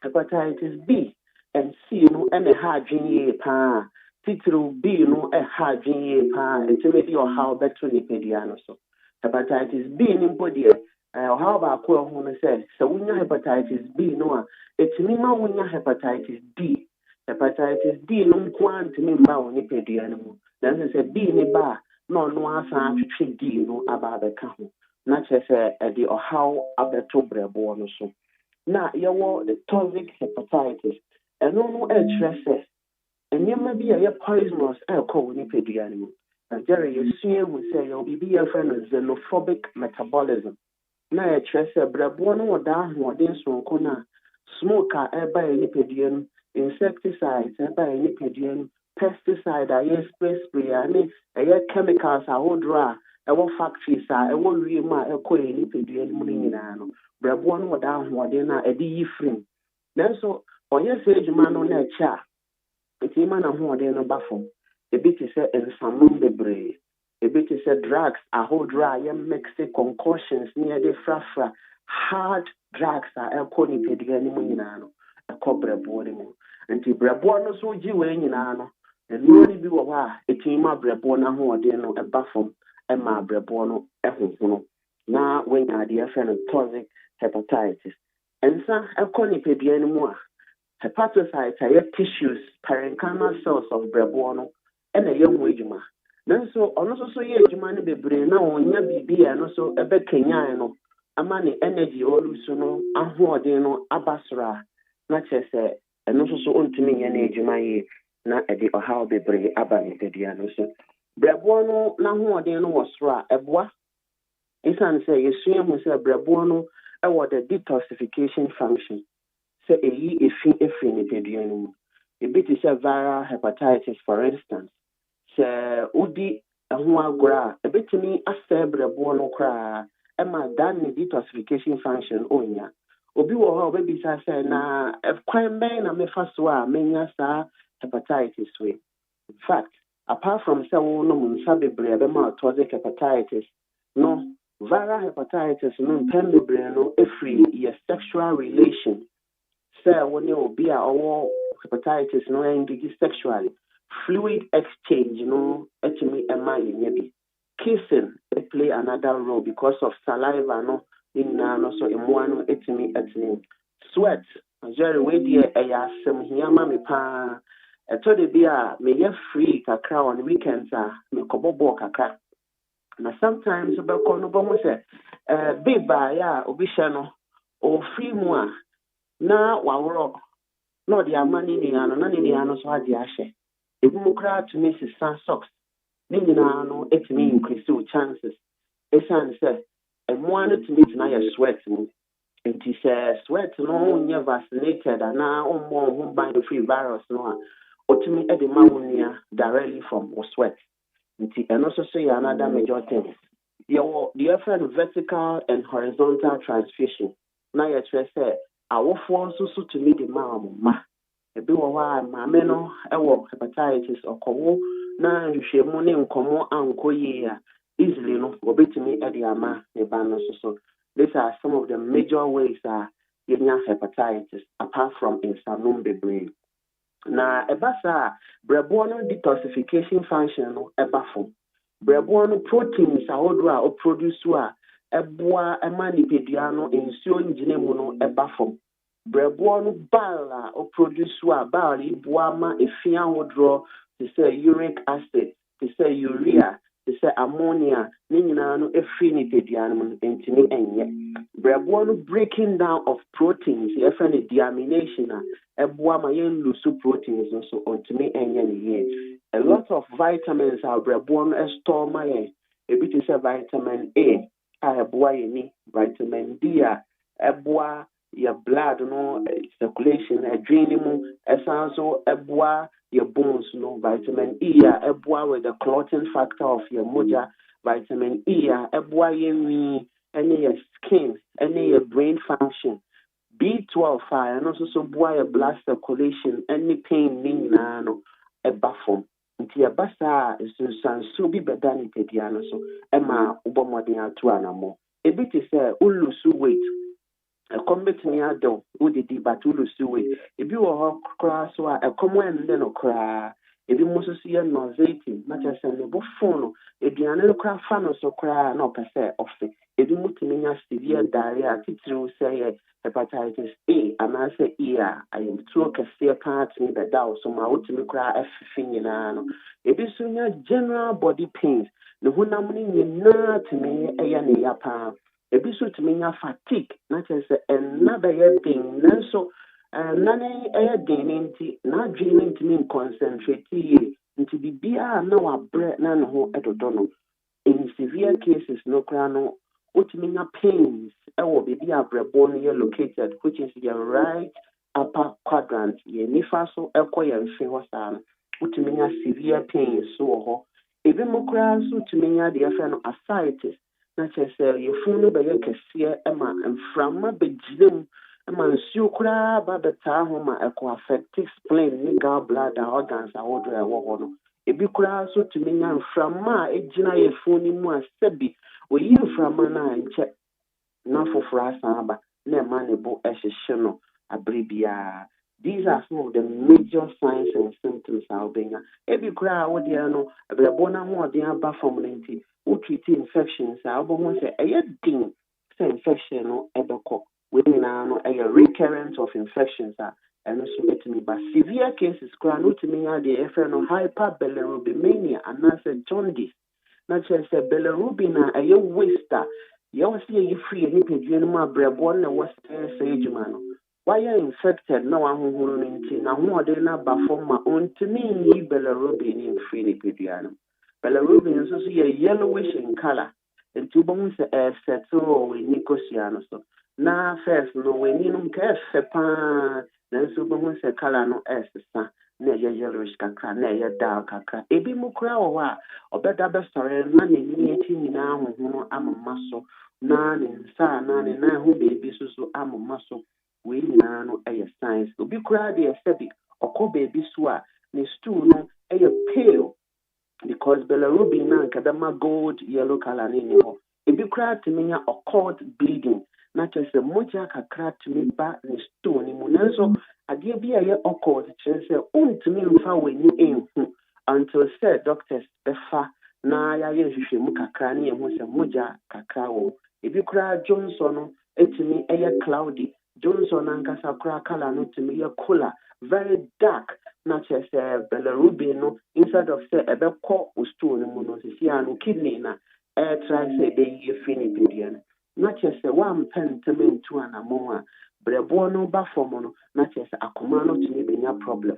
hepatitis B and C, and a hard genie pa, title B, a hard genie pa, and to maybe or how better nipedian so. Hepatitis B in body, how about Quo Hona said, so when you hepatitis B, no, it's me when you hepatitis D. Hepatitis D, no quant me bow nipedian. Then they said B in a bar. No asa twitwi no aba beka ho na chese the or how abeto brebo no so na yewo the toxic hepatitis no address enyema bi a poisonous call ni pedua ni na jere yesua mu say you be your friend xenophobic metabolism na address brebo no da ho den sonko na smoke a eba ni pedua no insecticides eba ni pedua no pesticide spray and chemicals dry factories any pedua mu nyina no brebo no da ho de na edi yifrim then so oye say adwuma no na cha eti ma na ho de no bafom e bit say ensamum bebre e bit say drugs dry mix concoctions near the frafra hard drugs ni pedua mu nyina no brebo no nti brebo no so ji we nyina no and no be wa etima brebo na ho de no eba fom e ma brebo no ehunhunu na when are the friend toxic hepatitis ensa ni pedua no mu a hepatocytes are tissues parenchymal cells of brebo no e na ye mu adwuma then so ono so ye adwuma no bebre na onya bibia no so ebe kenyan no ama ne energy olusu no ahoɔden no abasra na chese eno so ontumi nya na adwuma yi na edi ohaw bebre aba ne pedua no so brebo no na ahoɔden no wɔsoro a ɛboa isan say yesua mu say brebo no ɛwɔ the detoxification function say eyi efi ne pedua no mu ebi ti say viral hepatitis for instance say udi ho agora ebetumi asɛ brebo no kra ema dan ne detoxification function onya obi wo ha obi sa say na kwan ben na mefa so a menya sa hepatitis way. In fact, apart from say no munsa bebre be ma toxic hepatitis no viral hepatitis no pen bebre no every your sexual relation say when you be a hepatitis no engage sexually fluid exchange etimi ema yenyebi kissing play another role because of saliva no so emuano etimi sweat Jerry we dey some here mama pa to the bia me ye free kakra on weekends me kobobo kakra na sometimes be ko no bo say big ba ya obi hye no o free mu a na wawro no the amani ni ano na ni ano so ade ahye ebu kra to me sister socks ni nyina no etimi increase your chances esan say emuano to me na your sweat mu. It is sweat no you're vaccinated and now more free virus no ultimately at the pneumonia directly from sweat. And also say another major thing. your the different vertical and horizontal transfusion. Now you say our force so to me the ma. Ebi wɔ hɔ a maame no wɔ hepatitis ɔkɔwo na nhwehwɛmu ne nkɔmmɔ ankɔ yie a easily no wɔbɛtumi de ama ne ba no so. These are some of the major ways yɛnya hepatitis apart from nsanom bebree. Na ɛba saa brɛboɔ no detoxification function no ɛba fam. Brɛboɔ no proteins ahodoɔ a ɔproduce a ɛboa ɛma nipadua no nsuo ngyina mu no ɛba fam. Brɛboɔ no bile a ɔproduce a bile yi boa ma efi ahodoɔ te sɛ uric acid, te sɛ urea, te sɛ ammonia, ne nyinaa no efiri nipadua no mu ntumi ɛnyɛ. Brɛboɔ no breaking down of proteins yɛfrɛ no deamination a ɛboa ma yɛn lose proteins no so ntumi ɛnyɛ ne yie. A lot of vitamins a brɛboɔ no store ma yɛn. Ebi te sɛ vitamin A a ɛboa yɛn ni, vitamin D a ɛboa your blood no circulation adrenaline mu ɛsan so ɛboa your bones no vitamin E a ɛboa with the clotting factor of your moja, vitamin E a ɛboa your knee ɛne your skin ɛne your brain function. B12 a ɛno nso so boa your blood circulation ɛne pain ne nyinaa no ɛba fam. Nti ɛba saa nsunsuanso bi bɛda nipadua no so ɛma wobɔ mmɔden ato anamɔ. Ebi te sɛ wolusu weight a combatting adult who did the battle suwe. If you are cross or a common then cry, if you must see a nauseating, much as a little phone, if you are not cry fan or so cry, no per se of it. If you must mean a severe diarrhea, teacher say hepatitis A, and I say, yeah, I am too a severe part me the doubt, so my ultimate cry everything. If you see general body pains, the one I'm in not me a yapa. Ebi so tumi nya fatigue na kyerɛ sɛ ɛnna bɛyɛ den nanso ɛnna ne ɛyɛ den ne nti n'adwene ne ntumi concentrate yie nti biribiara na wabrɛ na ne ho ɛdodɔ no. In severe cases no koraa no wotumi nya pains ɛwɔ baabi a brɛboɔ no yɛ located, which is your right upper quadrant yɛ nifa so ɛkɔ yɛ mfe hɔ saa no wotumi nya severe pains so wɔ hɔ. Ebi mo koraa nso wotumi nya deɛ yɛfrɛ no ascites. Na kyerɛ your phone no bɛyɛ kɛseɛ ɛma mframa bɛgyina mu ɛma nsuo koraa ba bɛtaa ho ma ɛkɔ affect spleen ne gallbladder organs ahodoɔ a ɛwɔ hɔ no. Ebi koraa nso tumi nya mframa a ɛgyina yɛ phone no mu a sɛbi oyi mframa no a nkyɛ na foforɔ asan aba na ɛma ne bo ɛhyehyɛ no abere biara. These are some of the major signs and symptoms I'll bring. Ebi koraa wo deɛ no brɛboɔ no ahoɔden aba fam no nti wo treat infections a wobɛhu sɛ ɛyɛ den sɛ infection no ɛbɛkɔ. Wei nyinaa no ɛyɛ recurrence of infections a ɛno so bɛtumi ba. Severe cases koraa no wotumi nya deɛ yɛfrɛ no hyperbilirubinemia anaasɛ jaundice. Na kyerɛ sɛ bilirubin a ɛyɛ waste a yɛwɔ sɛ yɛyi firi yɛ nipadua no mu a brɛboɔ no na ɛwɔ sɛ adwuma no wayɛ infected na wahohoro no nti na hoɔden no aba fam ma ɔntumi nyi bilirubin mfiri nipadua no. Bilirubin nso so yɛ yellowish in color. Nti wobɛhu sɛ ɛsettle wɔ ani kosua no so. Na first no w'ani no nka ɛfɛ paa nanso wobɛhu sɛ color no ɛsesa na ɛyɛ yellowish kakra na ɛyɛ dark kakra. Ebi mu koraa wɔ hɔ a ɔbɛda bɛsɔre na n'ani akyi nyinaa ahohoro amama so na ne nsa na ne nan ho baabi so amama so. Wei nyinaa no ɛyɛ signs. Obi koraa deɛ sɛbi ɔkɔ baabi so a ne stool no ɛyɛ pale because bilirubin na nka bɛma gold yellow color ne ne hɔ. Ebi koraa tumi nya occult bleeding na kyerɛ sɛ mogya kakra tumi ba ne stool ne mu nanso adeɛ bi a ɛyɛ occult kyerɛ sɛ wontumi mfa w'ani ɛnhu until sɛ doctors bɛfa na yɛayɛ nhwehwɛmu kakra ne yɛhu sɛ mogya kakra wɔ. Ebi koraa Johnson no ɛtumi ɛyɛ cloudy. Johnson ankasa koraa color no tumi yɛ cooler, very dark. Na kyerɛ sɛ bilirubin no instead of sɛ ɛbɛkɔ wo stool no mu no sisi a no kidney na ɛtry sɛ ɛbɛyi afiri nipadua no. Na kyerɛ sɛ woampɛ ntɛm ntu anammɔn a brɛboɔ no ba fam no na kyerɛ sɛ akoma no tumi bɛnya problem.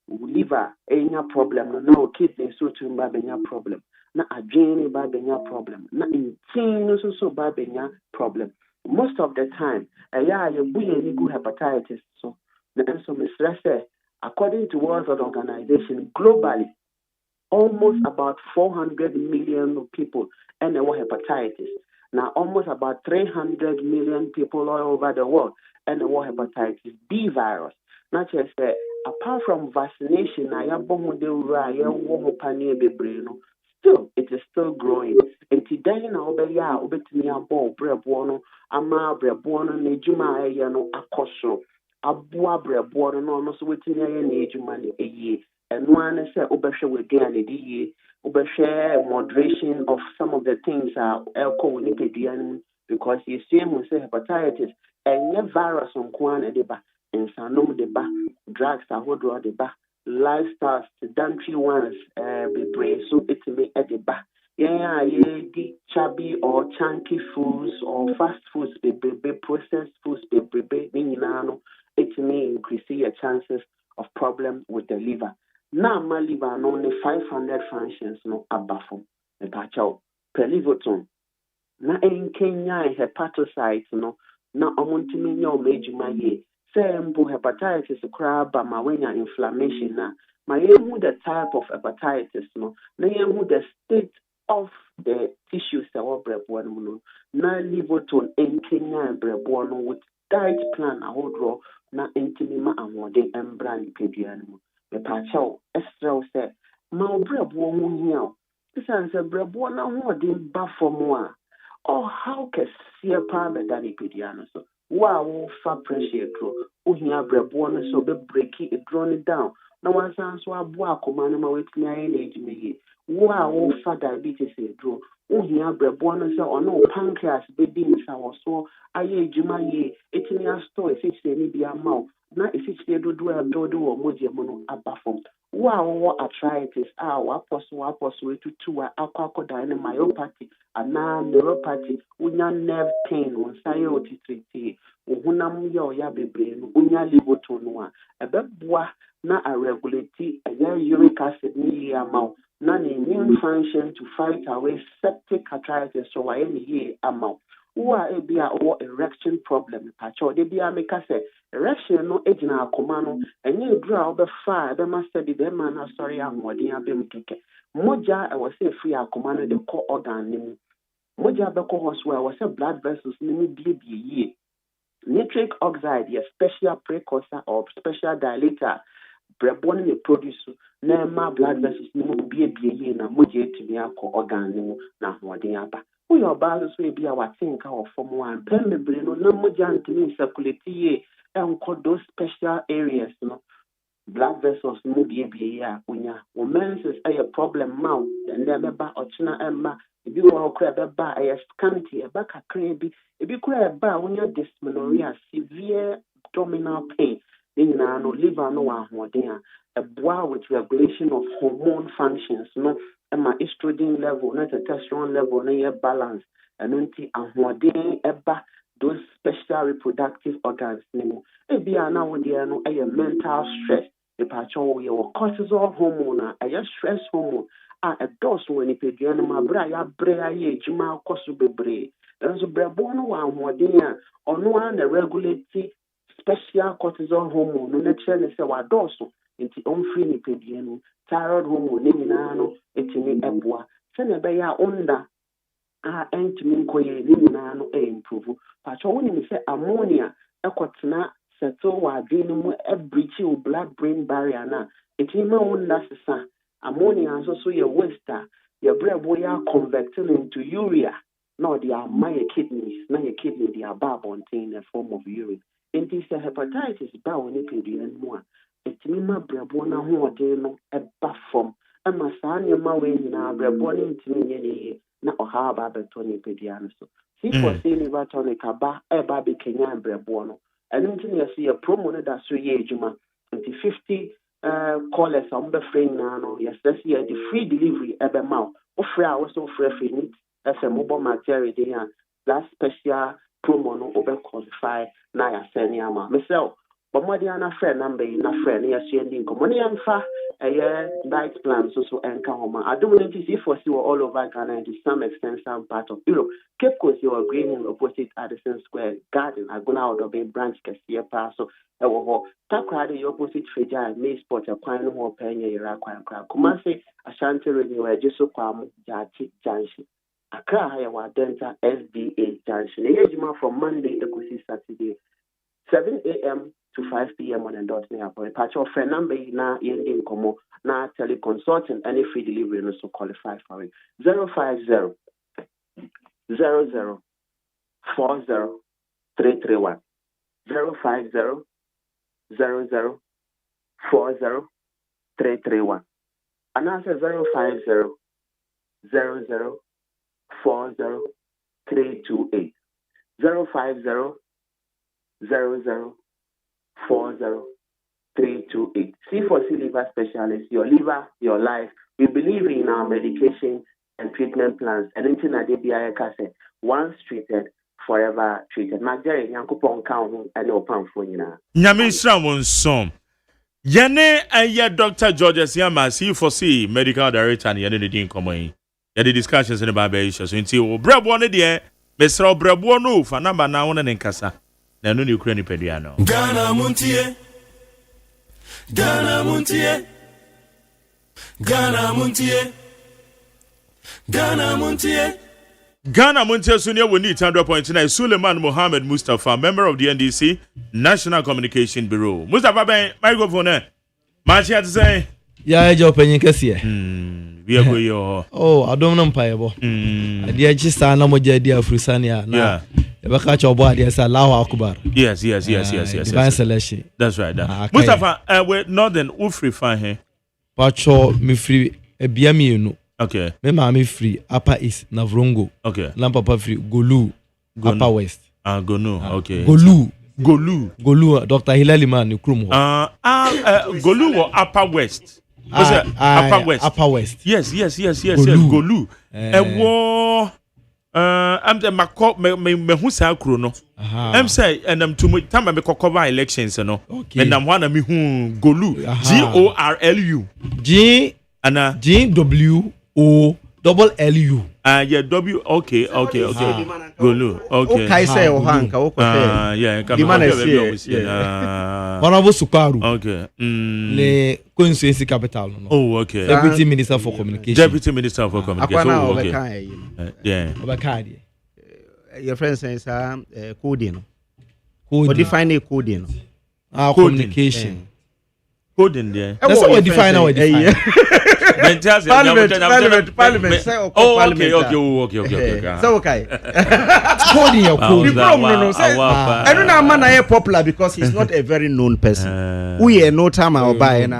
Liver ɛnya problem no na wo kidney so tumi ba bɛnya problem. Na adwene ba bɛnya problem. Na ntin no so ba bɛnya problem. Most of the time ɛyɛ a yɛbu yɛn gu hepatitis so. Na nso mesrɛ sɛ according to World Health Organization globally almost about 400 million people and they have hepatitis. Now, almost about 300 million people all over the world and they have hepatitis B virus. Not just that, apart from vaccination, still, it is still growing. And today, now, ama brebono nejuma no akoso aboa brebono no no so wetini aye na ejuma ne eye eno ane se obehwe wedua ne die obehwe moderation of some of the things alcohol ni peduan because you see mo say hepatitis enye virus nko na de ba insanom de ba drugs ahodo de ba lifestyle sedentary ones be so itime de ba yeah, the chubby or chunky foods or fast foods, processed foods, it may increase your chances of problem with the liver. Now, my liver only 500 functions no abafo. The pacho pelivoton. Na in Kenya hepatocytes no. Na omuntimi nyo mejuma ye. Sembo hepatitis crab ma wenya inflammation na. Ma yemu the type of hepatitis no. Na yemu the state of the tissues that were breadborn na livoton in Kenya breadborn with diet plan a whole na intimima amode embrand pedianimo. The pacho estra say ma breadborn munya. This answer breadborn na who ba for more. Or how can see a private than pediano so wow fa pressure draw uhia breadborn so be breaky it drawn it down. Na one sans wa boa command ma wait me age me. Wow, for diabetes draw. Uhia brebono say ono pancreas baby nsa so aye juma ye etini asto efiti ni bia ma na efiti dodo dodo wo moje mono abafom. Wow, arthritis waposo etutu akwakoda ne myopathy ana neuropathy unya nerve pain onsaye otitriti ohunam ye oya bebre no unya livoton no a ebeboa na regulate uric acid ni amount na the immune function to fight away septic arthritis so why any amount who are a erection problem pacho de bia make say erection no ejina akoma no enye dura obe fa be master di dem na sorry amodi abem keke moja e was say free akoma no the core organ ni mu moja be ko hoso e was say blood vessels ni mu bie ye nitric oxide a special precursor or special dilator breadborn may produce na ma blood vessels no be na moje etimi akọ organ no na hoden aba we your balance we be our think of form one permeable no na moje antimi circulate ye enko those special areas no blood vessels no be ya unya women's is a problem mouth and then ba ochina emma ebi wo kra ba scanty e ba kakra bi ebi kra ba unya dysmenorrhea severe abdominal pain no liver no ahoden a boa with regulation of hormone functions no ma estrogen level na testosterone level na your balance and anti ahoden eba those special reproductive organs no ebi ana wo de no mental stress the pacho your cortisol hormone stress hormone a dose when ipediano ma bra ya bra ya ejuma koso bebre so brebo no wa ahoden a ono na regulate special cortisol hormone no naturally say wa dose nti onfree ni pediano thyroid hormone ni nyina no etimi eboa se na be ya onda entimi nkoye ni nyina no improve pacho woni mi say ammonia ekotena settle wa adwene mu breach your blood brain barrier na etimi ma onda sesa ammonia so your waste your brain boy ya converting into urea no they are my kidneys na your kidney they are contain a form of urine. And this hepatitis ba woni pedian mu a etimi ma brebo na ho ode no eba fom ama saa ne ma we nyina brebo ne ntimi nye ne na oha ba beto ne pedian so see for say liver tonic aba eba be Kenya brebo no and ntimi ya see a promo no da so ye ejuma 50 callers on the frame na no yes this year the free delivery ebe ma ofre a wo so free need that's a mobile material dey that special promo no obe qualify na ya send ya ma myself but more than a friend number na friend ya sending komoni amfa diet plan so enka homa I don't want to see for see all over Ghana and to some extent some part of Europe Cape Coast you are green in opposite Addison Square Garden agona out of a branch kesiye pa so ewo ho takra the opposite Feja May Sport a kwan ho penya yira kwan kra kuma say Ashanti Radio where Jesu Kwamu Jachi Junction. Accra Hayawa Denta SDA Junction. Ejima from Monday to Saturday, 7 a.m. to 5 p.m. on the dot near for a patch of friend number na in Como na teleconsulting any free delivery no so qualify for it. 050 00 40 331 050 00 40 331 and answer 050 00 40 328 050 00 40 328. C4C liver specialist, your liver, your life. We believe in our medication and treatment plans. And anything that they be said, once treated, forever treated. Magdalene, Yankupon Count and open for you now. Nyamisra Monson. Yene aye Dr. George Siama, C4C medical director, and Yene didn't come in. Yene discussions in the barber issues. Until Brabone, dear, Mr. Brabuano, for number now on an Encasa. Nanu Ukraine Pediano. Ghana Montie. Ghana Montie. Ghana Montie. Ghana Montie. Ghana Montie Sunia will need 100.9. Suleiman Mohammed Mustafa, member of the NDC National Communication Bureau. Mustafa Ben, microphone. Match to say. Yeah, job penny kasiye. We are going. Oh, I don't know payable. Dia chisa na moja dia frusania na. Yeah. Ebaka chobo dia sa Allahu Akbar. Yes. Divine selection. That's right. Mustafa, we northern ufri fan here. Pacho mi free ebiami no. Okay. Me mama free Upper East Navrongo. Okay. Lampa free Golu. Upper West. Gonu. Okay. Golu. Dr. Hilali man Ukrumo. Golu or Upper West. Upper West. Upper West. Yes. Golu. I'm the Mako me husa krono. I'm say and I'm to time me cover elections no. Okay. And I'm one of me who Golu. GORLU. GWOLLU. Yeah, W. Okay. Golu. Okay. Kaizen Ohanka. Honorable Sukaru. Okay. Le constituency capital. No. Oh, okay. Deputy Minister for Communication. Oh, okay. Yeah. Your friend says coding. Or define coding. Communication. Coding there. That's what we define our define. Parliament. Oh, okay. So okay. Coding your code. No. I don't know man I popular because he's not a very known person. We are no time I'll buy and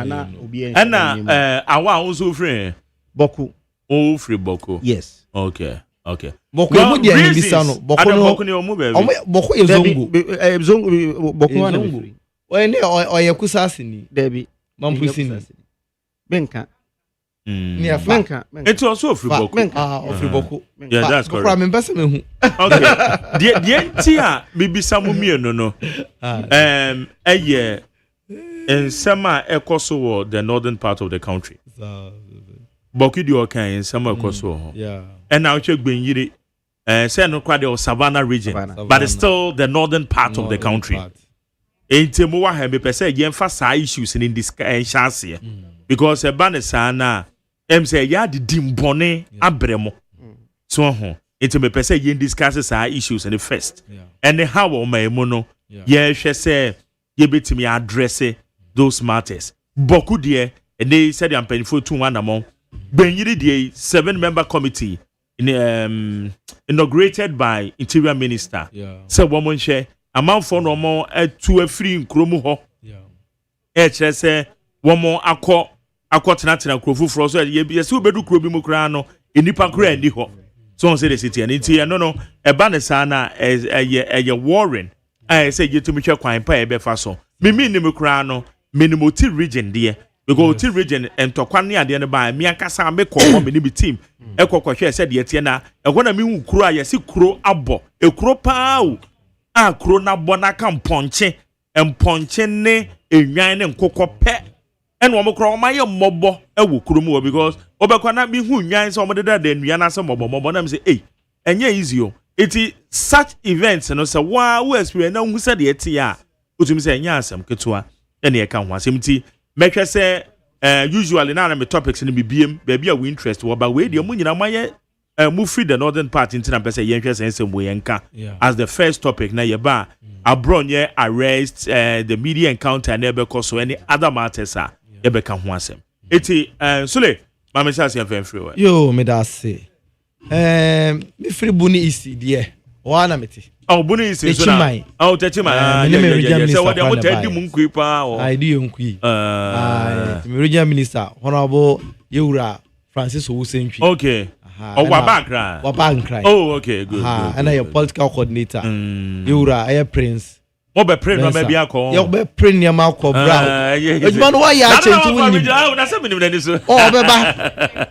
awa also free. Boku. Oh, free Boku. Yes. Okay. Boku mo dia ni bisano. Boku ni omu be. Boku ezongo. Boku wana free. Oyene oyakusasi ni. Debi. Mampusini. Benka. Near Benka. It's also free Boku. Free Boku. Yeah, that's correct. From investment hu. Okay. The tia bibi samu no. Sema ekoso the northern part of the country. Boku di okan in sema ekoso. Yeah. And now check ben yiri say no kwa the Savannah region, but it's still the northern part of the country. Enti wa ha be pese yemfa sa issues in this chance here because e ba ne sa na say ya de dimbone abremo so ho enti me pese yen discuss sa issues in the first and how o ma emu no ye hwe se ye betimi address those matters boku de and they said am penfo 2 among benyiri de 7-member committee inaugurated by Interior Minister say woman share amount for no more to a free nkromu ho kire say woman akọ tena krofu fro so ye se obedu krobi mu kra no enipa kra ndi ho so on say the city and no e ba ne sa na eye warren say yetumi hwe kwan pa e be fa so me ni me kra no minimoti region de because oti region entokwa ne ade ne ba me akasa me ko ho me ni team ekokwohwe se de tie na ehona me hu kro ayese kro abo ekro paa kro na bo na ka mponche ne enwan ne nkokọ pe ene wo kro ma ye mmobo ewo kro mu because obekwa na me hu nwan se omde da nua na se mmobo na me say enye easy o iti such events no se wa experience na hu se de tie a otumi se enye asem ketua ene e ka ho asem ti mehwe se usually na me topics in BBM baby we interest wo ba we dey mu nyina maye move free the northern part into na person yen hwese ensem we yenka as the first topic na ye ba abroad ye arrest the media encounter na be so any other matters ye be ka ho asem eti sule mama chance yen free we yo me da say me free buni isi die wana meti buni isi so na techimai yeah so what am tell mu nkui pa I do nkui me regional minister honorable Yewura Francis Owusenchi okay Wabakra. Oh, okay, good. And I a political coordinator. Yewura, I Prince. Obe Prince, no maybe I call. You be Prince, your mouth called Brown. Which man, why you are changing to win? That's a minimum. Oh,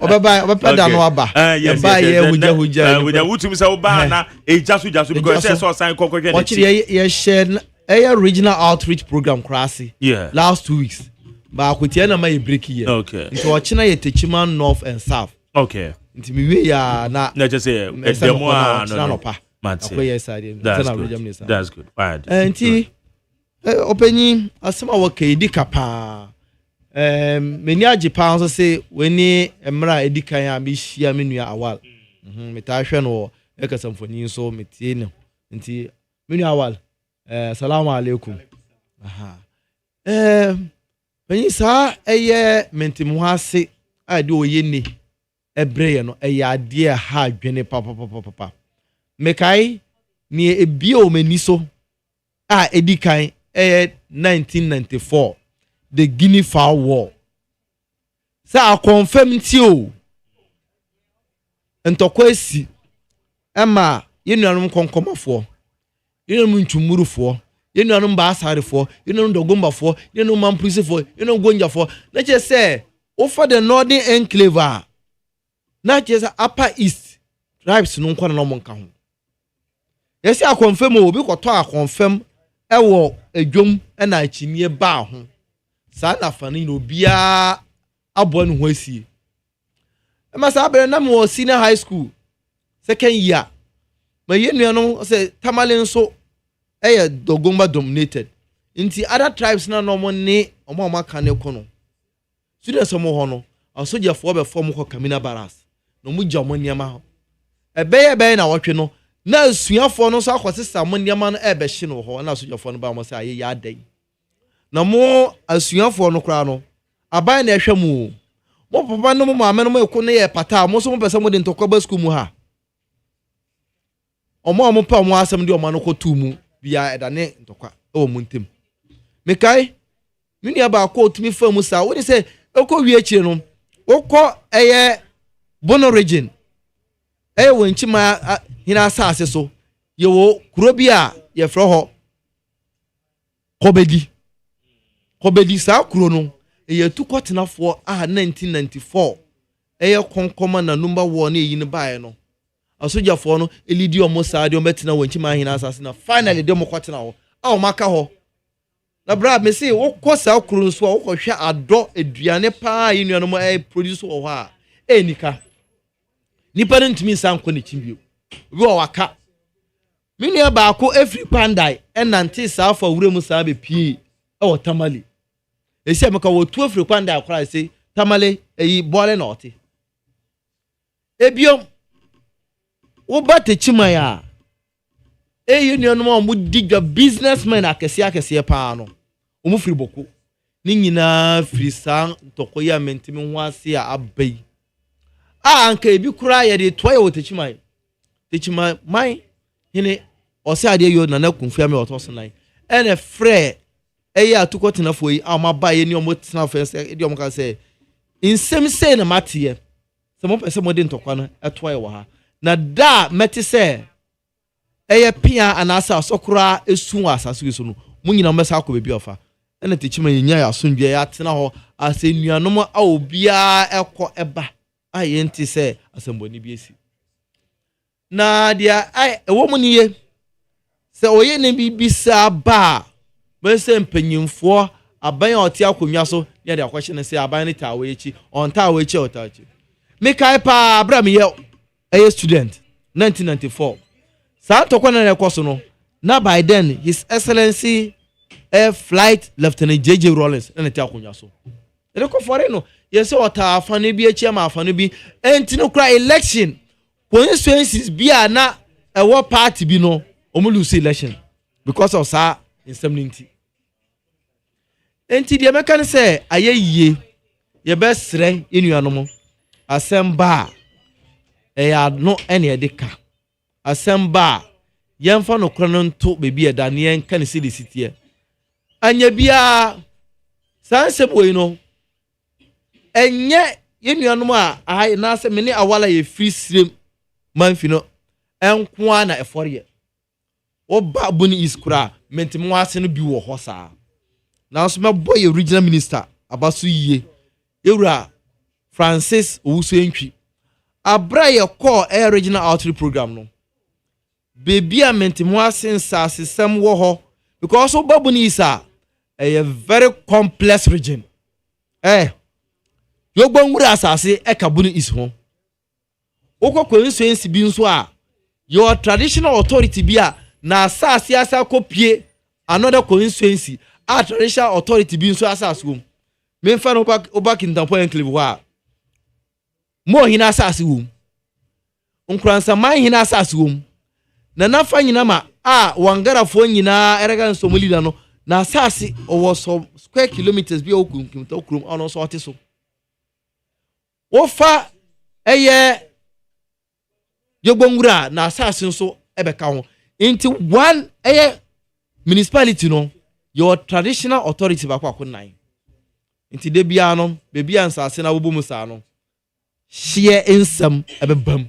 Oba, no Aba. Yes, with the wood to Miss Obana, a just because I saw sign cockroach. Watch ye share a regional outreach program, Crassi. Yeah. Last 2 weeks. But with the my break here. Okay. It's watching a Techiman North and South. Okay. Nti mi ya na just say demo no pa that's good fine nti openyi asema waka edika pa meni agipa so say weni emra edika ya mi hia menua awal meta hwe no e kasamfoni so metie no nti menua awal assalamu alaikum penyi sa eye mentim ase ade oyeni ebreye no eyade ha adwene papa mekai ni ebio maniso edikan 1994 the Guinea Fowl War sa confirm ti o ntokwasi ema yenuanum konkomafo yenuanum ntwumurufo yenuanum baasarefo yenuanum dogombafo yenuanum mamprisefo yenuanum gonjafo na che say over the northern enclave na just upper east tribes no nkwa na mo nka ho yes a confirm obi kwoto a confirm ewo adwom na achinie ba ho sa na fani no bia abo no ho asie ma sa bere na mo senior high school second year ma yenu no say tamale nso dogomba dominated nti other tribes na no mo ne omo maka ne ko no students mo ho no asojafo be form ko Kamina Barras no mu jamo niama ho ebe na wotwe no na asuafo no so akwosesa mo niama no ebe hye no ho na asojafo no ba mo say aye ya adan na mo asuafo no kra no aban na ehwe mu mo papa no mo maame no mo ekwo ne ye pata mo so mo pese mo de ntokwa school mu ha omo pa mo asem de omo no kotu mu bia edane ntokwa o mo ntem mekai mini aba ko otumi fa mu sa wo ni say eko wie chire no wokọ Bono region wenchi ma hina asase so yewo kuro bia ye fro ho kobedi sa kuro no ye tukotenafo 1994 konkoma na number 1 eyi ne bae no asojafo no elidi omo sa de ometena wenchi ma hina asase na finally de mo kwotena ho o maka ho na bra me say wokọ sa kuro so wokọ hwe ado eduane pa yinu no mo produce ho ha enika nipa ntimi san ko ne chimbio obi o waka menua ba ko every pandai enante sa fa wuremu sa be pie o tamale esi ameka wo tu every pandai akora say tamale eyi bole na ote ebiom wo bate chimaya yenu no mo diga businessmen akese pa no omo firi boko ni nyina firi san tokoya mentimi ho ase a abai anka ebi kura ye de toye wo techimai mai hine ose ade yo na kunfia me otoso nan ene frɛ atukotena fo yi amaba ye ni omo tena fo se edi omo ka se insem se na matie se mo pese mo de ntokwa no toye wo ha na da meti se pia anasa sokura esu asase so no munyina mmesa akọ bebi ofa ene techimai nya ya asundwe ya tena ho asenuanom a obia ekọ eba ayenti se asemboni bi esi na dia ewo mu niye se oye ne bibisa ba bese mpanyimfo aban a oti akonwa so ya de akwahye ne se aban ne tawe echi on tawe echi otachi me kai pa abram ye student 1994 sa to kwana ne koso no na by then his excellency air flight lieutenant JJ Rawlings na ti akonwa so ene ko fore no yes ota afane bi echi ma afane bi enti no kra election constituencies bi na ewo party bi no omu lose election because of sa instability enti de meka ne se ayeye ye be sre enuanom asemba ya no ene edika asemba yemfa no kro no nto bebi eda ne enka ne sidi sitie anya bia sansem we no enye yenuanom a na se me ne awala ye free srem manfi no enko na efore wo ba buni iskura mentim wase no bi wo ho saa na so me boy original minister abaso yie ewura Francis Owusu Entwi abra ye call a regional outreach program no baby a mentim wase nsase sem wo ho because wo ba buni isa a very complex region yogbo nwura asase ekabuni is ho okwa constituency bi nso a your traditional authority bi a na asase asa kopie another constituency a traditional authority bi nso asase wom memfa no oba kintampo enclave ho a mo hina asase wom nkransa man hina asase wom na nafa nyina ma a wangarafo nyina erega nsomo leader no na asase owo so square kilometers bi okunkumta okrum ono so ote so wofa yogbongura na asase nso ebeka ho into one municipality no your traditional authority ba kwa nan into de bia no bebi ansase na wobo musa no share ensam ebebam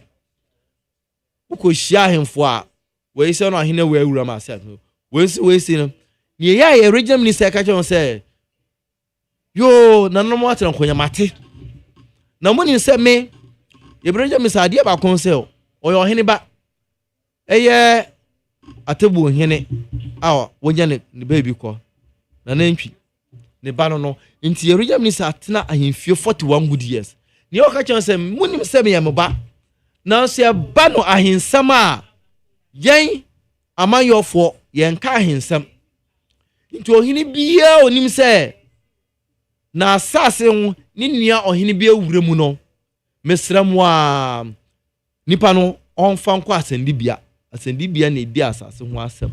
uko share ahemfo a we say no ahene we awura ma asase we say no ne ya regional minister ka che say yo nanom atran konya mate na moni se me yebranja misade ba konsel oyo hene ba atebu hene awa wonya ne baby ko na nantwi ne ba no nti yebranja minister atena ahemfie 41 good years ne o ka chen se moni se me yamba na so ba no ahensam a yen amayofo yen ka ahensam nti ohene bia onim se na asase ho ni nua ohene bia wure mu no mesram wa nipa no onfa nko asendibia na edi asase ho asem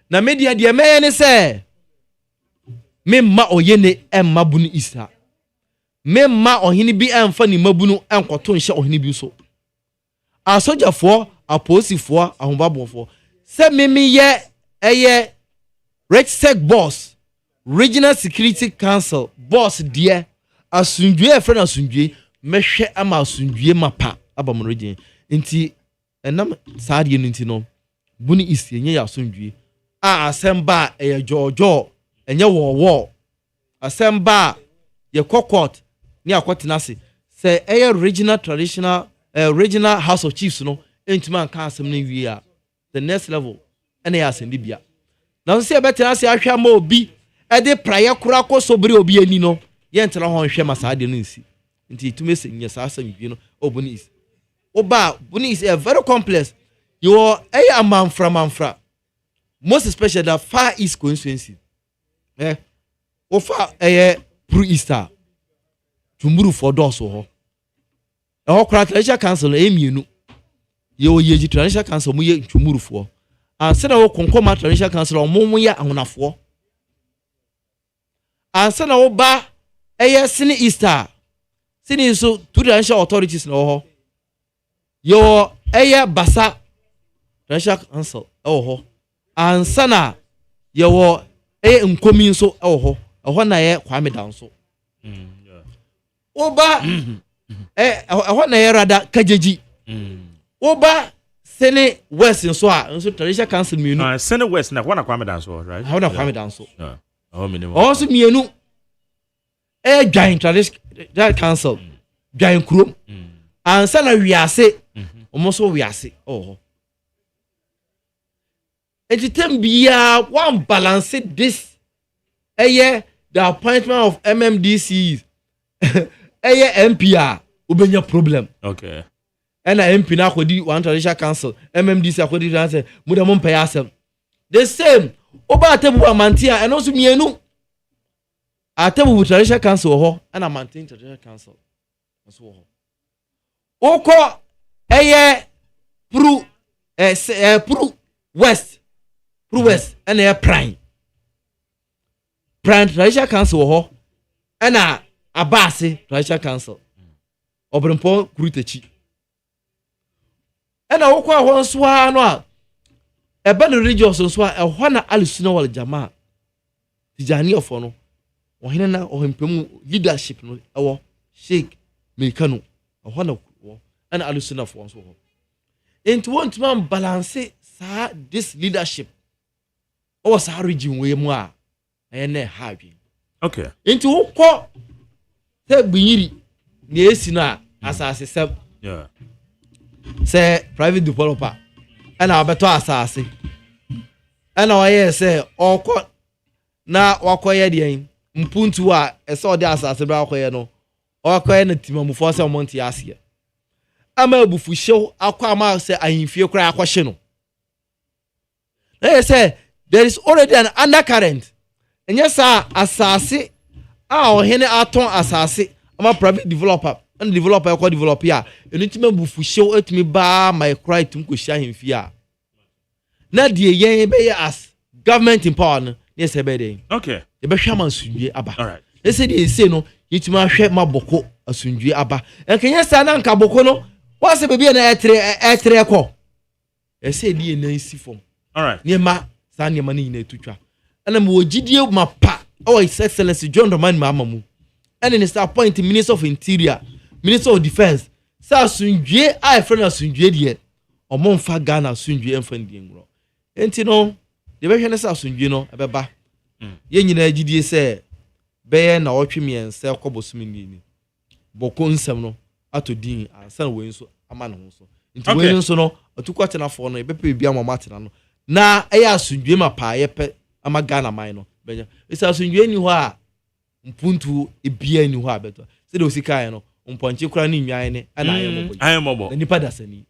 na media de meye ne se memma oyene emma bunu isa memma ohene bi emfa ni mabunu enkoto nhye ohene bi so asojafo aposifo ahobabofo se memi ye Rextech boss Regional Security Council boss dear asundue friend asundue mehwe ama asundue mapa abam region nti enam saade nti no buni isi enye ya asundue asemba jojo enye wo asemba ye court ni akotenase say regional traditional regional house of chiefs no entuma kan asem na wi the next level ene ya asendibia na so ebetena se ahwa ma obi ede praye kura ko sobri obi ani no ye ntena ho hwe masade no nsi nti tumese nya sasa nwi no obuni is oba buni is a very complex your manfra most especially the far east constituency ofa pro easter tumburu for doso ho ho kura traditional council emienu ye traditional council mu ye tumburu fo ansana wo konkoma traditional council omo ya ahonafo ansana wo ba sini easter sini so traditional authorities no ho yo basa traditional council ho ansana yo nkomi so ho na ye kwame dan so wo ba ho na ye rada kajeji wo ba Sene West so a traditional council mienu Sene West na wana kwame dan so right wana kwame dan so minimum also mienu dwan traditional council dwan krom ansa na wiase omoso wiase etitem bia one balance this the appointment of MMDCs MPR ubenya problem okay and MP na akodi one traditional council MMDC akodi answer muda mo mpaya asem the same oba tebu amantia and also mienu Atebu traditional council ho and a maintain traditional council. So Oko Pru West and a Prime traditional council ho and a Abasi traditional council. Obrimpo Kurutechi. And I walk one swan no a band region so swan a Juana Alusino wal Jama. Tijani of Ono, or Hina or him leadership no our Sheikh Milkano, or Juana and Alusina for one so. Into one man balance this leadership or Sarigin way more and happy. Okay. Into what the Biri. Yes, na asase seb. Yeah. Say private developer. And I beto asase. And I say oko na wakoye de mpuntu a eso de asase bra wakoye no. Wakoye na timamufo se MONTIE ase. Ama abufu hyew akwa ama say ahimfie kura akwhye no. They say there is already an undercurrent. Enye sa asase a ohene aton asase ama private developer and developer ko develop ya enitima bufu hyew etimi ba my cry tum ko hya hemfia na de yen be as government in power no yes be dey okay e be hwa mansundwe aba all right e say dey say no yitima hwe maboko asundwe aba enkenya sa na nka boko no wase be bia na etre ko e say dey na isi fom all right ne ma sa ne ma ni na etutwa ana mo gidie mapa oh his excellency John Romani mamamu and in the appointing Minister of Interior, Minister of Defense, Sir Sunjwe, I friend of Sunjwe dear, or Monfa Ghana Sunjwe and friendly. And you know, the version of Sunjwe no, Ababa. Yen GD say, Bayan or Chimmy and Sir Cobosmini. Bokon Semno, Ato Dean, and San Winso, a man also. Into Winso no, or 2 quarter of 4, a Beppe Biamo Martin. Na, I ask Sunjwe my pie, a Magana minor. It's a Sunjwe you are. Mpuntu ebia ni ho abeto se de osika no mponche kura ni nwan ne ana ayemobo nipa dasani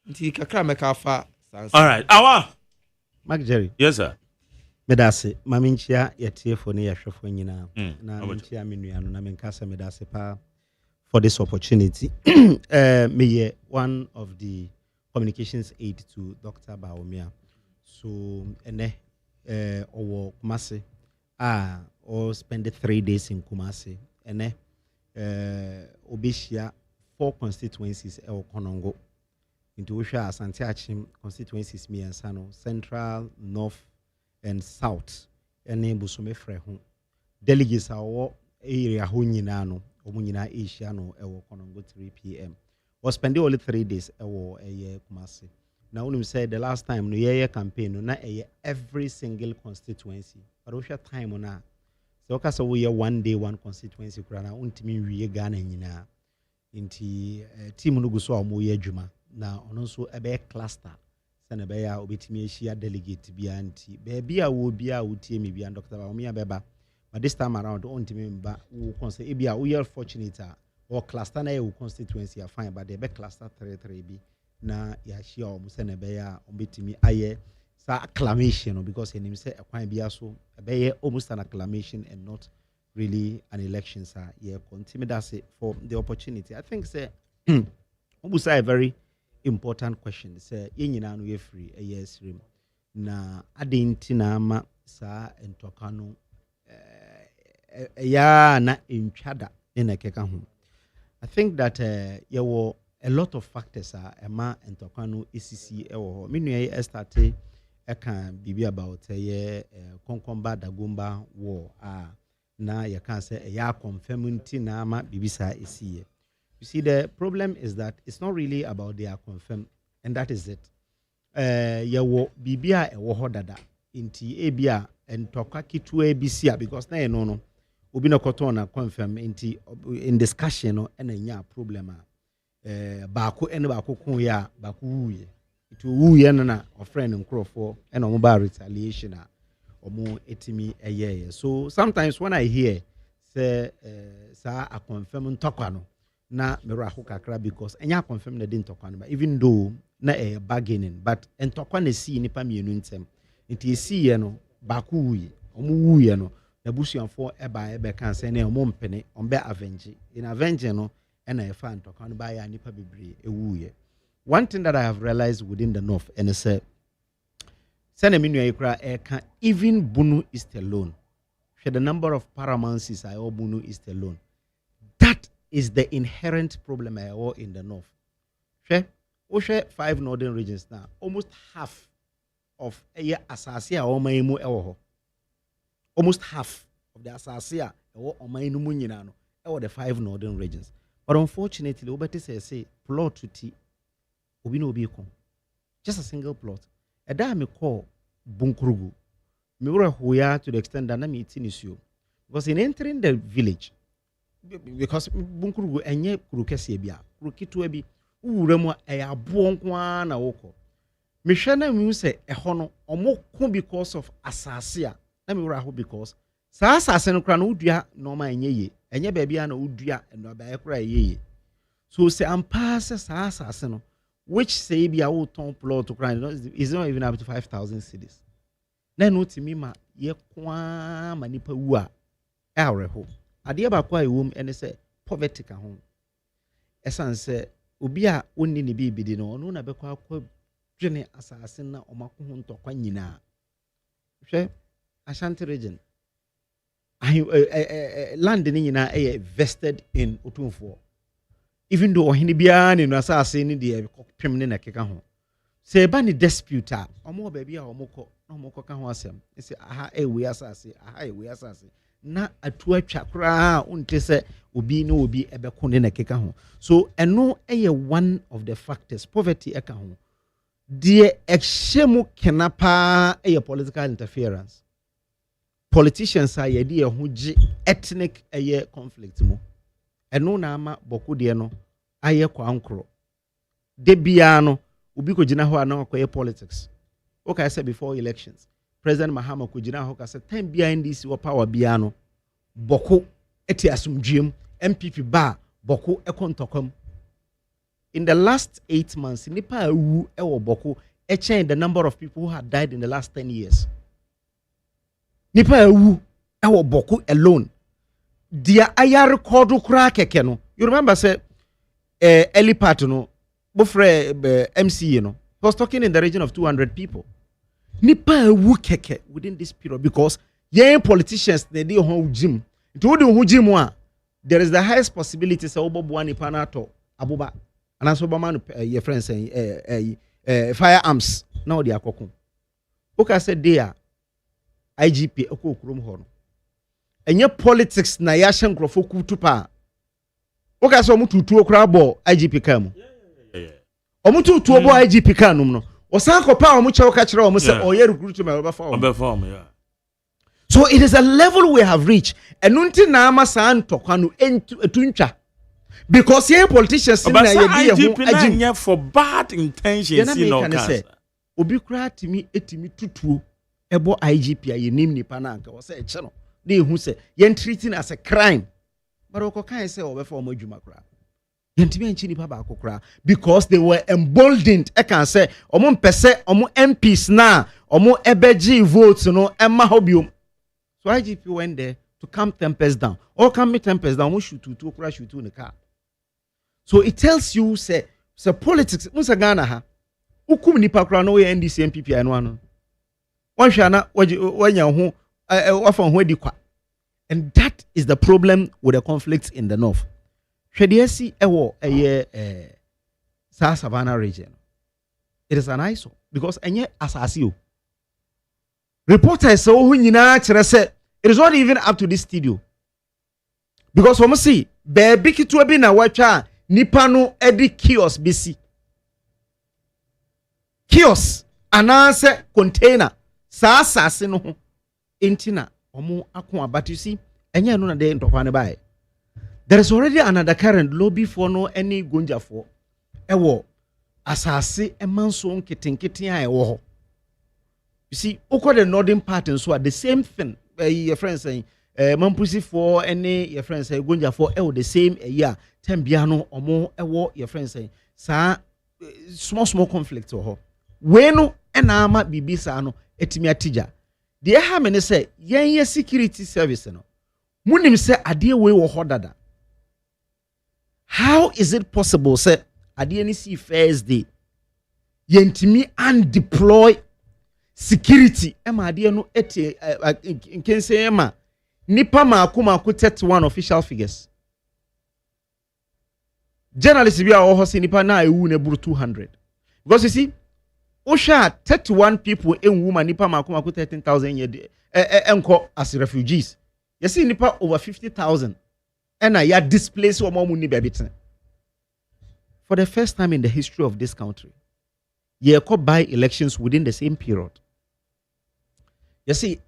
nti kakra meka fa sansa all right awa Mark Jerry yes sir medase maminchia yetiefo ne yahwefo nyina na minchia menuano na menkasa medase pa for this opportunity me one of the communications aid to Dr. Baomia so ene owo Kumasi or spend 3 days in Kumasi and Obishia 4 constituencies El Konongo into Usha Santiachim constituencies me and Sano Central, North and South and Busome Frehu delegates our area Huninano Omunina Asiano El Konongo 3 p.m. or spend only 3 days a year Kumasi. Now, when we said the last time, no year campaign, no every single constituency. But we share time on that. So, because we are 1 day, one constituency, Krana, untimi we Ghana nina. Inti team no go so amoye adwuma. Now, also a bear cluster. Sana beya obetimi share delegate bi anti. Be a wo bia wo tie me bia Dr. Baomia beba. But this time around, untimi mba wo consider bia we are fortunate or cluster na wo constituency are fine, but the be cluster 3 bi. Na ya shia omusene be ya ombetimi aye sa acclamation because him say akwan bia so be almost an acclamation and not really an election sir yeah continue that say for the opportunity I think say obusa a very important question say yenyina no ye free a yes rim na adenti na ama sa entokano ya na entwada na keka ho I think that ye wo a lot of factors are ema entokano ECC ewo me nua starte e kan bibi about konkomba dagomba war na you can say ya confirming na ama bibi sa esi. You see the problem is that it's not really about they are confirmed and that is it. Ya wo bibi a ewo hodada inti ebia entoka kitu ebisia because na no obi na koto na confirm inti in discussion no na nya problem baako ene baako kun ya baako wuye to wuye na friend nkrofo ena omo ba retaliation a omo etimi eye so sometimes when I hear say sa a confirm ntokwa no na mero ahụ kakra because enya confirm na dey ntokwa no even though na bargaining but ntokwa na si nipa mienu ntem nti esi ye no baako wuye omo wuye no na busuafo ebe kan say na omo mpene ombe avenge in avenge no na e fa ntokwa no ba ya nipa bebre ewuye. One thing that I have realized within the north and say send me ekra eka even Bunu East alone the number of paramouncies I owe Bunu East alone. That is the inherent problem I owe in the north. Share 5 northern regions now. Almost half of Asasia or Maimu Ewo. Almost half of the Asasia or Maimu Munino or the 5 northern regions. But unfortunately, Obati say plot to tea. Obino Biko. Just a single plot. A dame call Bunkrugu. Me were hoya to the extent that I'm eating issue. Because in entering the village, because Bunkrugu enye kurukesi bia, kurukitu ebi, uremo buonkwa na woko. Me shana mi say ehono omo kun because of asasia. Na me were ho because sa asase no kra no udua normal enye ye. Enye baabi na udua no ba ekra ye. So say ampase sa asase no which say bia wo ton plot to kra is not even up to 5,000 cedis. Na no timi ma ye kwa manipa wu a areho ade ba kwa ewom ene se poverty ka ho esan se obi a onni ne bibidi no ono na be kwa dwene asase na omako ho ntokwa nyina hwe Ashanti region land ni nyina vested in otumfo even though ohini bia ne no asase ni de pem ne na keka ho se ba ni dispute a omo ba bia omoko no moko ka ho asem ese aha we asase aha we asase na atu atwa kra unte se obi na obi ebeko ne na keka ho so eno one of the factors poverty eka ho de ehemu kenapa political interference politicians are ye ho gi ethnic conflict mo eno na ama boku de no aye kwa ankro de bia no obi ko gina ho ana akoye politics. Okay, I said before elections, President Mahama kujina ho ka say time bia NDC wo power bia no boko eti asumdwem MPP ba boko ekontokom. In the last 8 months, nipa awu ewo boko change the number of people who had died in the last 10 years. Nipa awu ewo boko alone. Dia aya record kura keke no. You remember say early part no bofre MC no. He was talking in the region of 200 people. Nipa ewu keke within this period because young politicians they dey on gym. To do gym one, there is the highest possibility say obobo nipa na to abuba. And as Obama your friend saying firearms now they are kokun. Okay, said there IGP okokrom ho no. Enye politics na ya hye nkrofo kutu pa. Okay, so mu tutu okra bo IGP kam. Omutu tuo bo IGP kanum no. Osan kopa omu che oka kire omu se oye recruitment oba so it is a level we have reached. Enunti na ama san tokwa no etuntwa. Because here politicians na ye be ho for bad intentions you know can obi kra timi etimi tutuo ebo IGP a yenim nipa na anka wo se eche no dey hu se ye treating as a crime but o ko kan se obefa omo adwuma kra yentimi anchi nipa ba akokra because they were emboldened e can say omo mpese omo MPs na omo ebeji votes no emma hobium. So IGP went there to calm tempers down or calm me tempers down, omo shoot to okra shoot in the car. So it tells you say politics musa Ghana ha ukum nipa kra no we NDC MPP anu anu wan hwa na wanya ho wafa ho adi kwa. And that is the problem with the conflicts in the north. Hwediasi ewo Savannah region. It is an eyesore because enye asase o. Reporters say who nyina kire say it is not even up to this studio. Because we see baby kitu bi na watwa nipa no edi kiosk bisi. Kiosk anase container sa asase no ho entina omo akon but you see enye no na de ntokwa ne bae. There is already another current lobby for no any gonja for ewo asase emanso nketinketi a ewo ho. You see oko the northern part and so the same thing your friends saying mampusi for any your friends say gonja for ewo the same year tembia no omo ewo your friends saying sa small conflict ho we no ena ama bibi sa no etimi atija The ha me ne say yen security service no. Munim say ade we wo hodada. How is it possible say ade ni see first day yentimi and deploy security ema ade no ete nkense ema nipa maako 31 official figures. Journalists be our host nipa na ewu na buru 200. Because you see, Osha 31 people in woman nipa maako 13,000 ye enko as refugees. You see nipa over 50,000 and ya displaced or more money baby. For the first time in the history of this country, ye could buy elections within the same period. You see,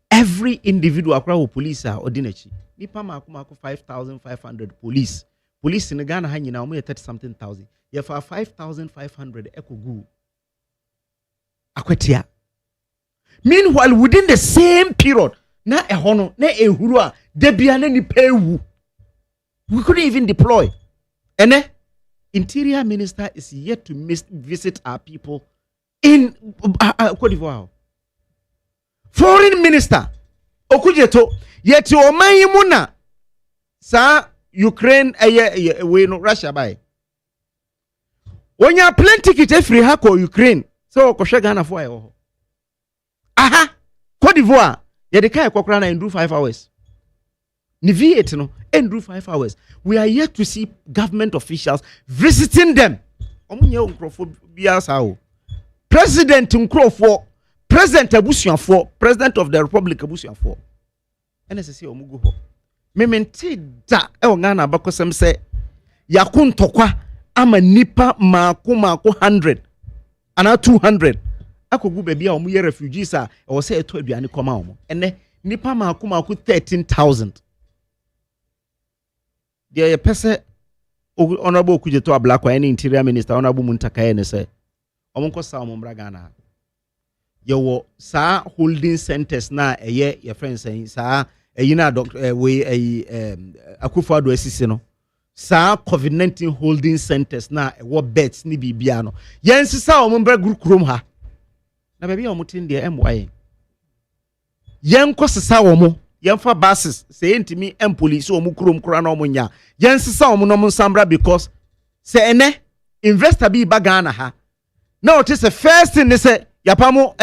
every individual across police are ordinary. Nipa maako 5,500 police. Police in Ghana hang now me 30 something thousand. You for 5,500 echo go. Akwetia. Meanwhile, within the same period, na ehono, na ehurua, debiane ni pewu. We couldn't even deploy. And Interior Minister is yet to visit our people in Cote d'Ivoire. Foreign Minister Okujeto yet to Omayimuna sa Ukraine we no Russia by. When you plane ticket free hako Ukraine, so ko Ghana for e. Aha, Cote d'Ivoire, ye de kai kokra na do 5 hours. Ni V8 no, do 5 hours. We are yet to see government officials visiting them. Omunye nkrofo bia sao. President nkrofo, President Abusianfo, President of the Republic Abusianfo. NSC omugu ho. Mementi da Ghana bakosem se yakun tokwa ama nipa maako 100 ana 200 akogu baby a omuye refugees a o se eto aduane koma omo ene nipa maako 13,000 the person honorable Kujeto Ablakwa any interior minister honorable Muntakaye ne se omonko sa omombra Ghana yewo sa holding centers na eye your friends saying sa na doctor we Akufo-Addo asisi no sa COVID-19 holding centers na ewo beds ni bibia no yensisa omombra group ha na baby omutin de MY yenkosisa omo yemfa buses say ntimi police omu krom kura na omunya yensisa omo no nsambra because say ene investor bi ba Ghana ha now it is the first thing they say yapamo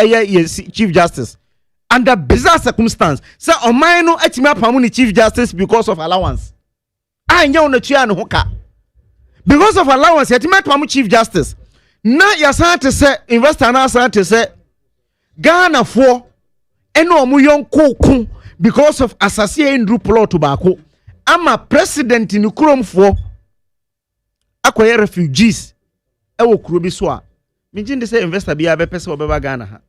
chief justice under bizarre circumstance say oman no atimi apamu ni chief justice because of allowance anya ono tua no hoka because of allowance atimi apamu chief justice na yasante say investor na asante say Ghana for eno omu yonko because of assassin Andrew plot tobacco ama president ni kurom for akoye refugees ewo kuro bi so a mingin say investor bi abepese obeba Ghana ha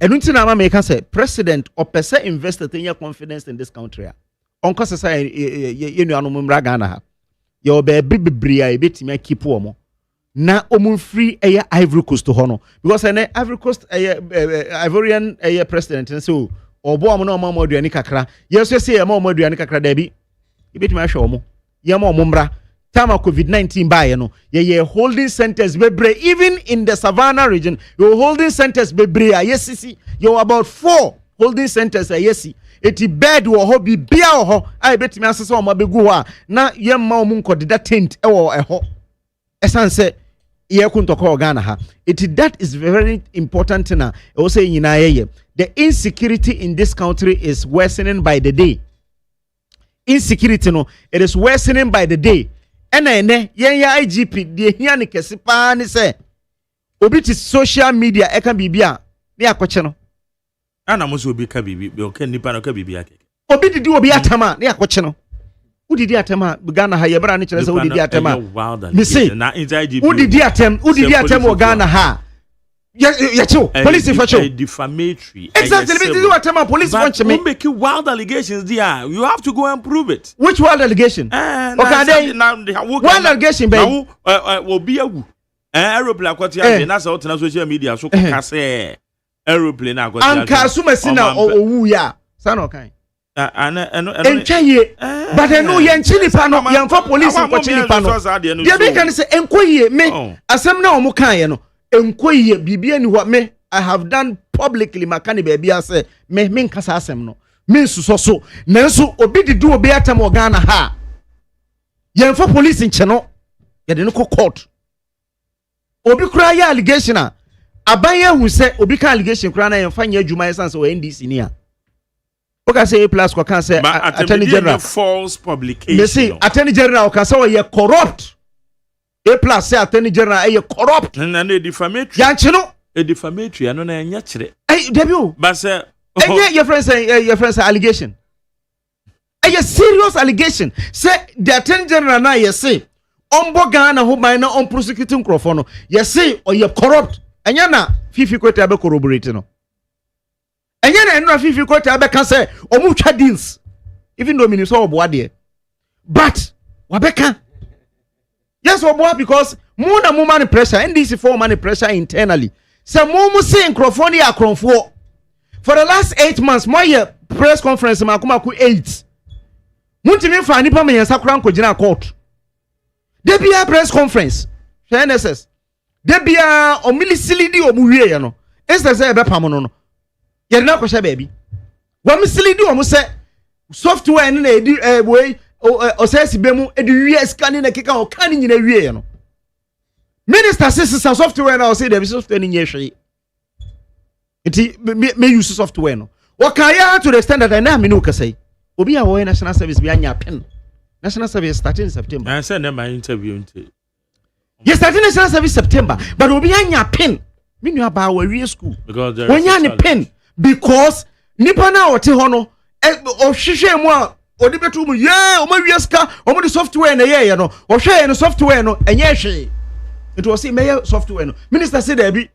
enunti na ma make say president opese investor tenya confidence in this country a onko say yenu mra Ghana ha ye obebi bibria e betimi keep omo na omun free Ivory Coast to hono because Ivory Coast Ivorian president and so obo am na omo aduani kakra yeso say am omo aduani kakra da bi e betimi ahwe omo ye ma omo mra time of COVID-19 by ye holding centers bebre even in the savannah region you holding centers bebre yes you about 4 holding centers yes eti bed wo ho bi bia wo ho ai betimi asese o mabegu ho a na ye ma o mun kodida tent e wo e ho esanse ye kuntoko Ghana ha eti that is very important na e wo say nyina ye the insecurity in this country is worsening by the day insecurity no it is worsening by the day ene ya IGP de hia ne kese pa ne se obi ti social media e kan bibia ne akoche no ana mo so obi ka bibi o kan nipa no ka bibi akeke obi didi obi atama ne akoche no udidi atama Ghana ha ye bra ne kire se udidi atama me say na IGP udidi atem o Ghana ha ya chill police for chill defamatory exactly this is what atama police want me make wild allegations there you have to go and prove it which wild allegation okay wild allegation be obi awu aeroplane akwati ade na so tena social media so ka say aeroplane akwati ade anka sumasi na owu ya sana okan enchaye but eno ye nchini pa no ye mfa police ko chini pa no ye be kan say enkoye me asem na omo kan ye no enkoye bibia ni ho me I have done publicly makani baby ase me nkasa asem no me nsuso so nanso obi didi obi atam Ghana ha yemfa police nche no ye de no court obi kura ya allegation a abaye hu se obi ka allegation kura na yemfa nya adwuma yesanse o NDC ni a oka say plus ko kan say attorney general false publication me say attorney general ka say we corrupt a plus say attorney general e corrupt na defamatory yanche no a defamatory ano na nya kire debut but say your friend say allegation a serious allegation say the attorney general na you say ombo Ghana ho man na on prosecuting crofo no you say or you corrupt anya na fifi kwete abe corroborate no anya na eno fifi kwete abe kan say omu twa deals even though minister obo ade but wabeka yes obo because mo na mo man pressure NDC for man pressure internally say mo say crofo ni akronfo for the last 8 months my press conference makumaku 8 muntimi fa nipa me yansa kura nkogina court debia press conference NSS debia omilisili di omuwie ye no instead say ebe pam no no ye na ko hye baabi wa misili di omu say software ni na edi wey osesi bemu edi wie scan na keka o kan nyina wie ye no minister says software na o say the software ni nye hwe iti me use software no wakaya to the extent that I na me no kasai obi a wo national service bi anya pen national service starting in September I said my interview nti yes starting national service September but obi anya pen me nua ba wa wie school because there when you pen because nipa na o te ho no o hwehwe mu a odi betu mu o ma wie ska o mo di software na ye no o hwe no software no enye hwe it was say me software no minister say there be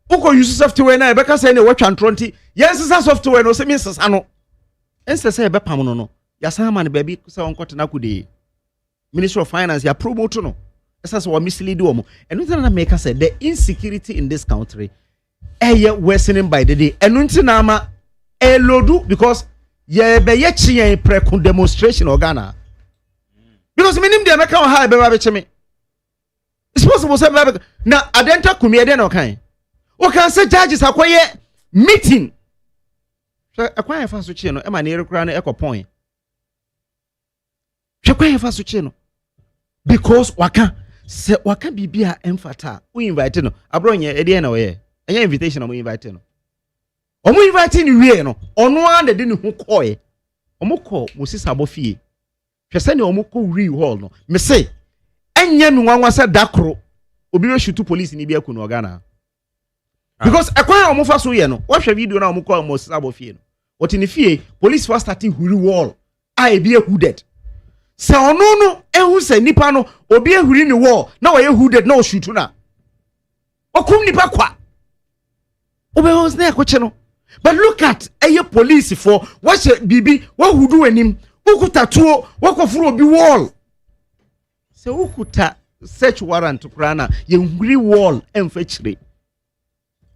uko use software na ebeka say na watch antronti yes software no say me sesa no ense say ebe pam no no ya sa man baby say on kwata na kude Ministry of Finance ya promote no esa say we mislead wo mo enu ntina na make say the insecurity in this country worsening by the day enu ntina ma elodu because ye be ye chi pre-con demonstration organa because minim de make on ha be ba be cheme it's possible say na adenta kumie de na kan o kan say judges akoye meeting so akwan fa so chi no e ma na erekura no ekopon hwe kwan fa so chi no because waka bibia emfata we invite no abronye e de na we enya invitation o invite no o mo invite ni wie no ono ande de ne hu koe o mo ko Moses abofie hwe se ne o mo ko real hall no me say enya mi nwanwa se dakro obi we shoot police ni bia ku no Ghana because ekwan o mo fa so ye no wo hwe video na o mo ko Moses abofie no what in the fie police was starting huri wall I be hooded se ono no ehu se nipa no obi ehuri ni wall na wo ye hooded na o shoot na okum nipa kwa obe was na ekoche no but look at eye police for what bibi what hudu anim ukuta tuo wakofuru obi wall se ukuta search warrant krana ye huri wall emfa chire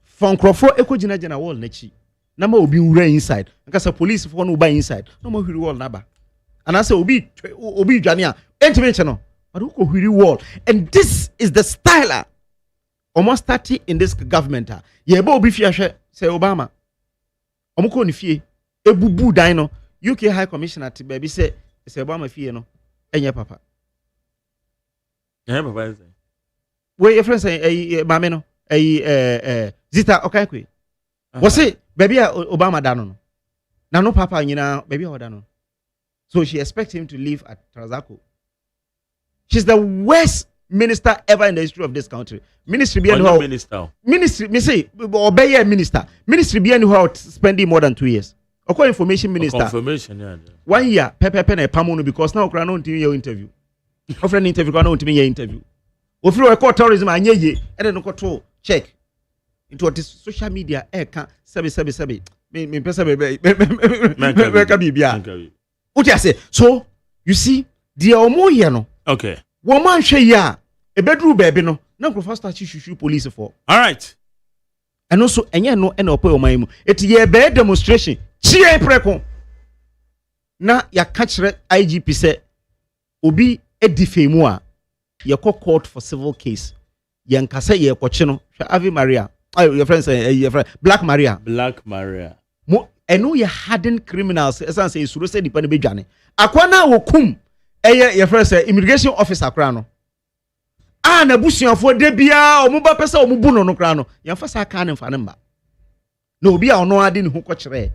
fonkrofo ekogina jana wall na chi na ma obi nwura inside nka say police for no ba inside no ma huri wall na ba and I say obi dwane a entime no but who huri wall and this is the style almost 30 in this government ye ba obi fie hwe say Obama omko ni fie ebubu dan no UK High Commissioner ti baby say Obama fie no enye papa is we your friend say mame no Zita okay kwe was it baby Obama dano no na no papa nyina baby odano so she expects him to live at Trazaco. She's the worst minister ever in the history of this country. Ministry be anyhow. Ministry, me say, obey minister. Ministry be anyhow spending more than 2 years. Okay, information minister. Confirmation, yeah. 1 year, Pepe Pamono because now Krano to your interview. Offering interview, Krano to me your interview. If you record tourism and ye, and then control check into what is social media. Sabi. Me pesa be. What I say? So you see, the omo here no. Okay. Woman share ya a bedroom baby no. No go first start shoot police for. All right. And also enya no ena opo oman mu. Eti ye be demonstration. Chie preko. Na ya catch IGP say obi edifemu a ye court for civil case. Ye nkasa ye kwache no. Ave Maria your friend say your friend Black Maria. Mo eno ye hardened criminals esan say suro say dipa ne bedwane. Akwana wokum your friend say immigration officer kra no. Na busuafo de bia omuba pesa omubu no kra no. Yemfa sa ka ne mfa ne mba. Na obi a ono ade ne ho kwekere.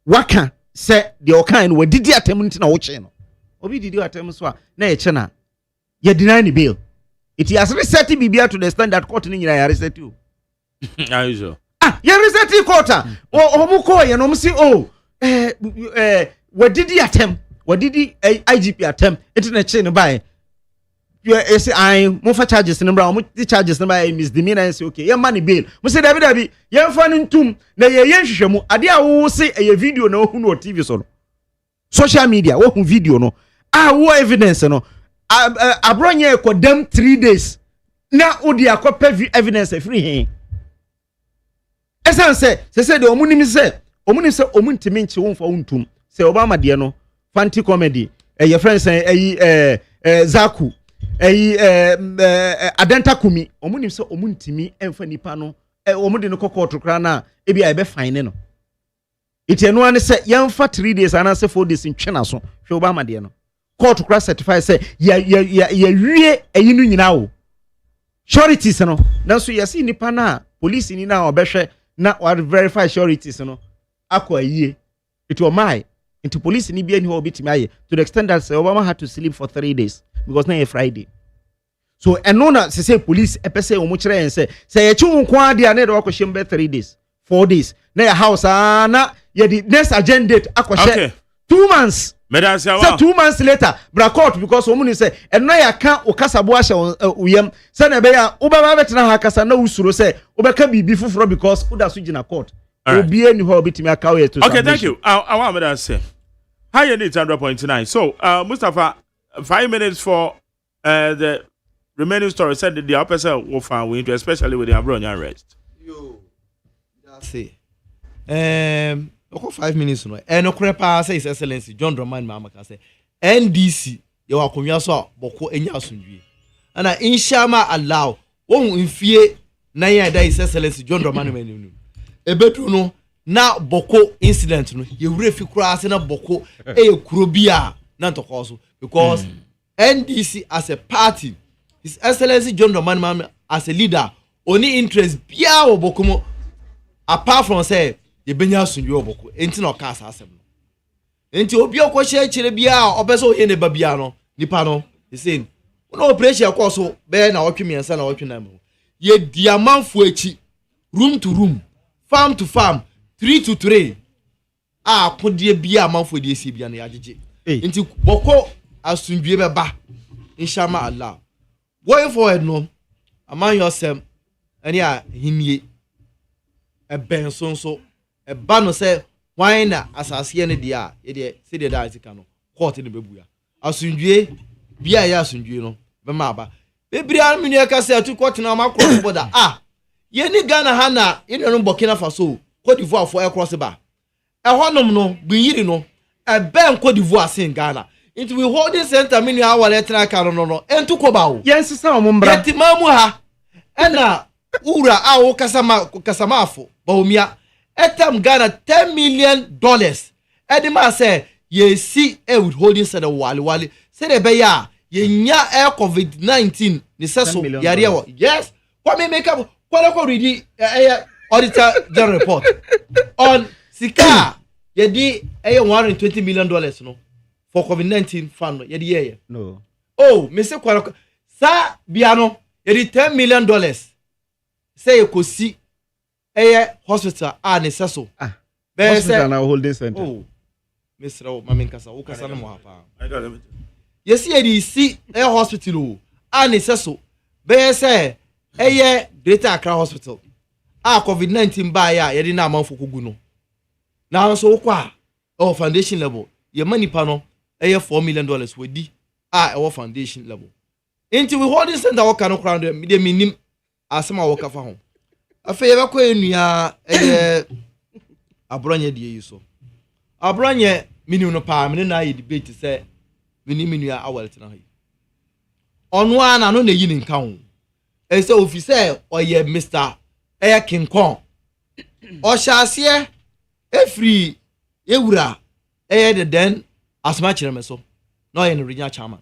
Waka say the okan we didi atem nti na wo che no. Obi didi atem so a na ye che na ye deny ni bail. It has reset bibia to the standard court ni nyina ya reset you. Are you sure? Ya reset court omu ko ye no msi we didi atem we didi IGP atem it na che no bai. You say I mo fa charges no bra mo di charges no bai misdemeanor and say okay ye money bail. Mo say dabi ye fa ntum na ye hwehwemu ade a wo say e video na ohu no TV so no. Social media wo hu video no. Wo evidence no. Abronye kodam 3 days na odi akopa evidence free hin esan say de omunim say omuntimi nche wonfa wontum say Obama de no fanti comedy your friend say Zaku Adenta Kumi omunim say omuntimi emfa nipa no omude no kokotro kra na e bia e be fine no itienu ane say yemfa 3 days ana say 4 days ntwena so hwe Obama de no court class certify say ya wie eyinu nyina wo sureties no nanso yesi nipa na police ni na obehwe na or verify sureties no akwa yie it was my into police ni bia ni ho bitimi aye to the extent that Obama had to sleep for 3 days because na Friday so eno na say police epese omo kire yen say ye chiwu kwa dia na de wakɔhye mbe 3 days 4 days na ya house na ye the next agenda date akɔhye 2 months. So 2 months later, Brakot because woman say, and now I can't Okasabuasha uyam, send a bear, Ubavetna Hakasa no usuro say, Ubaka be before because Uda Sujina court. Be any hobby to me a cow. Okay, thank you. I want to say, how you need 100.9. So, Mustafa, 5 minutes for the remaining story said that the opposite will find winter, especially with the Abronia arrest. That's it. 5 minutes no e no krepa say his excellency John Dramani Mahama ka say NDC ye wa konwa so boko enya asundwie ana inshama allow won mfie na ye da his excellency John Dramani Mahama ebedu no na boko incident no ye wure fi kura ase na boko e kuro bia na ntoko so because NDC as a party his excellency John Dramani Mahama as a leader only interest bia wo boko mo apart from say ye benya sunwe oboko enti na okasa asem no enti obi okwohye kire bia obeso ye ne babia no nipa no he say una operation akọ so be na otwe miensa na otwe na mu ye diamanfo echi room to room farm to farm 3 to 3 akodie bia amanfo die sie bia na yajeje enti boko asunwe be ba inshallah Allah going forward no aman yosem ani a hinie e ben so ba no say why na asase ne dia ye de se de da atika no court ne bebuya asundue bia ya asundue no be ma ba bebria menu ya ka say atu court na ma cross border ye ni Ghana ha na ye no Burkina Faso Cote d'Ivoire for cross ba e honom no binyiri no e ben Cote d'Ivoire sin Ghana into we holding center menu ha wale tra ka no entu ko ba wo yes sa mo mbra yetimamu ha ena ura a kasama afo ba omia etam Ghana $10 million. Edima say ye see a withholding center wali say the beya ye nya air COVID-19 ni seso yare wo yes what me make up ko read auditor general report on sika ye di $120 million no for COVID-19 fund ye di no me say ko sa bia no ye di $10 million say ko si hospital ne seso hospital na holding center Mr. Mamenkasa ukasa na mo hapa yes ye di si hospital ne seso be say Greater Accra Hospital COVID-19 ba ya ye di na amanfo kogu no na so kwa foundation level ye money pa no $4 million we di foundation level into we holding center wo kan kra ndo me minim asema wo ka fa ho afei ba ko enua abronye die yi so abronye minu no pa me na yi debate say minu awalt na yi onu ana no na yi ni nka ho e say officer oye Mr. King Kong o shasie every ewura the then as much remeso no ye regional chairman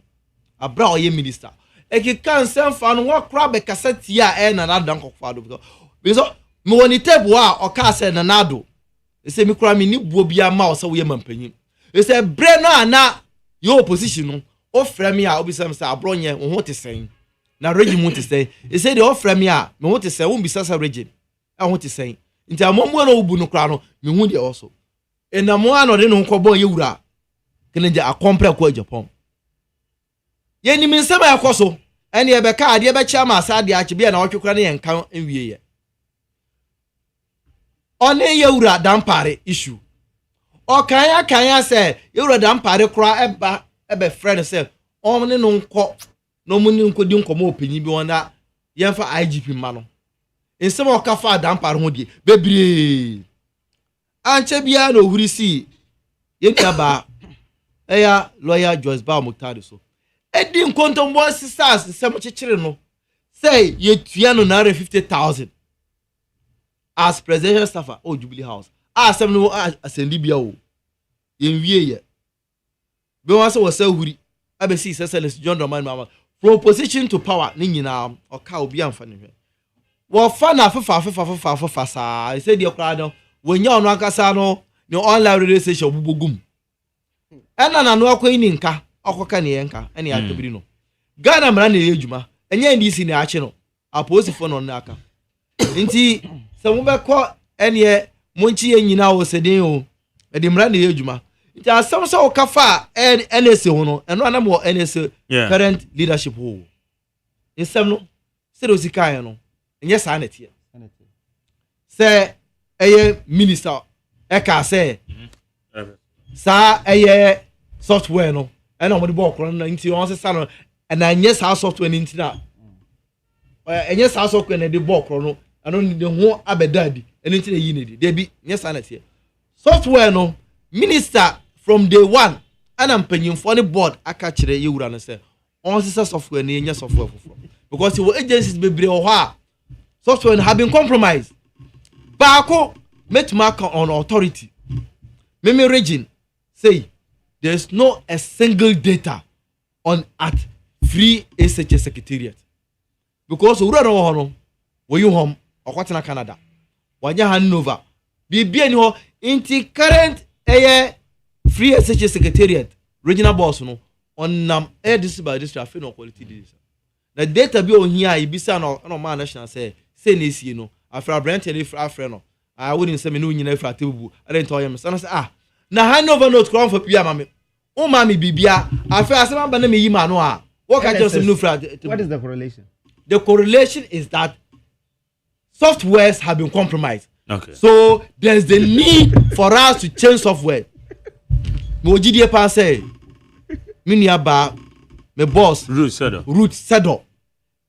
abra oye minister e kan sem fa no wo kra be kasati a na dan kokfa do because me woni table a o ka say na nado e say me kra me ni buo bia ma o say we mampanyin e say bre no ana your opposition no o frɛ me a obi say abro nye wo ho te sen na regime mo te sen e say the o frɛ me a me ho te sen wo bi sasa regime a ho te sen nti amomo no obu no kra no me hu de also na mo ano de no nkɔbɔ yewura kenja akompre kwa Japan ye ni min sema yakoso ene ye beka ade be chia ma asa de ache bia na otwekura ne yenkan enwie ye one yewura dampare issue o kan ya say yewura dampare kura ebe friend say o ne no nkɔ no mu ni nkodi nkɔmɔ opanyi bi wona yemfa IGP ma no nsema o ka fa dampare ho die bebre anche bia no huri si yekaba eya lawyer Joyce Ba Mutare so edi nkontombo sisters nsem chichire no say yetua no na 50,000 as presidential staffer o Jubilee House asem no asendi bia o yenwie ye be wan say wasa huri abesi seseles John Dramani Mahama from opposition to power ni nyina o ka obi amfa ne hwe wo fa na fefa sa say de kra no wonya ono akasa no ne online radio station bubogum ena na no akwa ni nka akoka ne yenka ene ya tobiri no Ghana mra na yejuma enye ndisi ne ache no aposifo no na aka nti se mo bekọ ene monchi ye nyina wo seden o ede mra na yejuma nti asem so o kafa NSA ho no eno na mo NSA current leadership ho nsem no se do sika no enye sa na tie se eye minister eka say sa eye software no and on the book run into on say and anye sa software ni ntina enye sa software na the book no ano ni de ho abedadi eni ntina yi ne de bi nye sa na tie software no minister from day one and am panyimfo ne board aka kire yewura no say on say software na enye software foforo because the agencies be bre ho a software have been compromised baako metmark on authority meme region say there's no a single data on at free SHS secretariat because we don't know where you home or what in Canada wanya Hanover bibia ni ho inti current free SHS secretariat regional boss no on this by this traffic no quality data the data bi on here ibisa no man national say na sie no afra brand tele afra no I wouldn't say me no nyina afra tebu I didn't tell him so say na Hanover note crown for pia mame o mame bibia afra asema ba na me yima no a what can just no fra. What is the correlation? The correlation is that softwares have been compromised. Okay. So there's the need for us to change software. Mo gidie pa say me nia ba me boss Root Sedo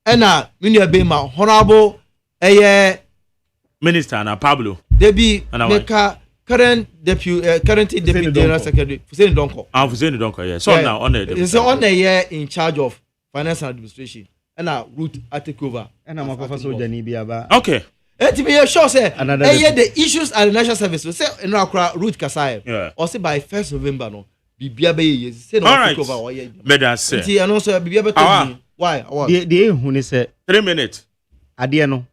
ena me nia be ma honorable minister na Pablo Debi Meka current deputy general secretary Fuseni Donko. Fuseni Donko, yeah. So now on the so on the year in charge of finance and administration and root I take over and I'm a professor Jani Biaba. Okay. To be sure say the issues at the national service we say in our root Kasai or say by 1st November no Bibiaba ye say no take over Meda say and also Bibiaba tell me why the who say 3 minutes adie no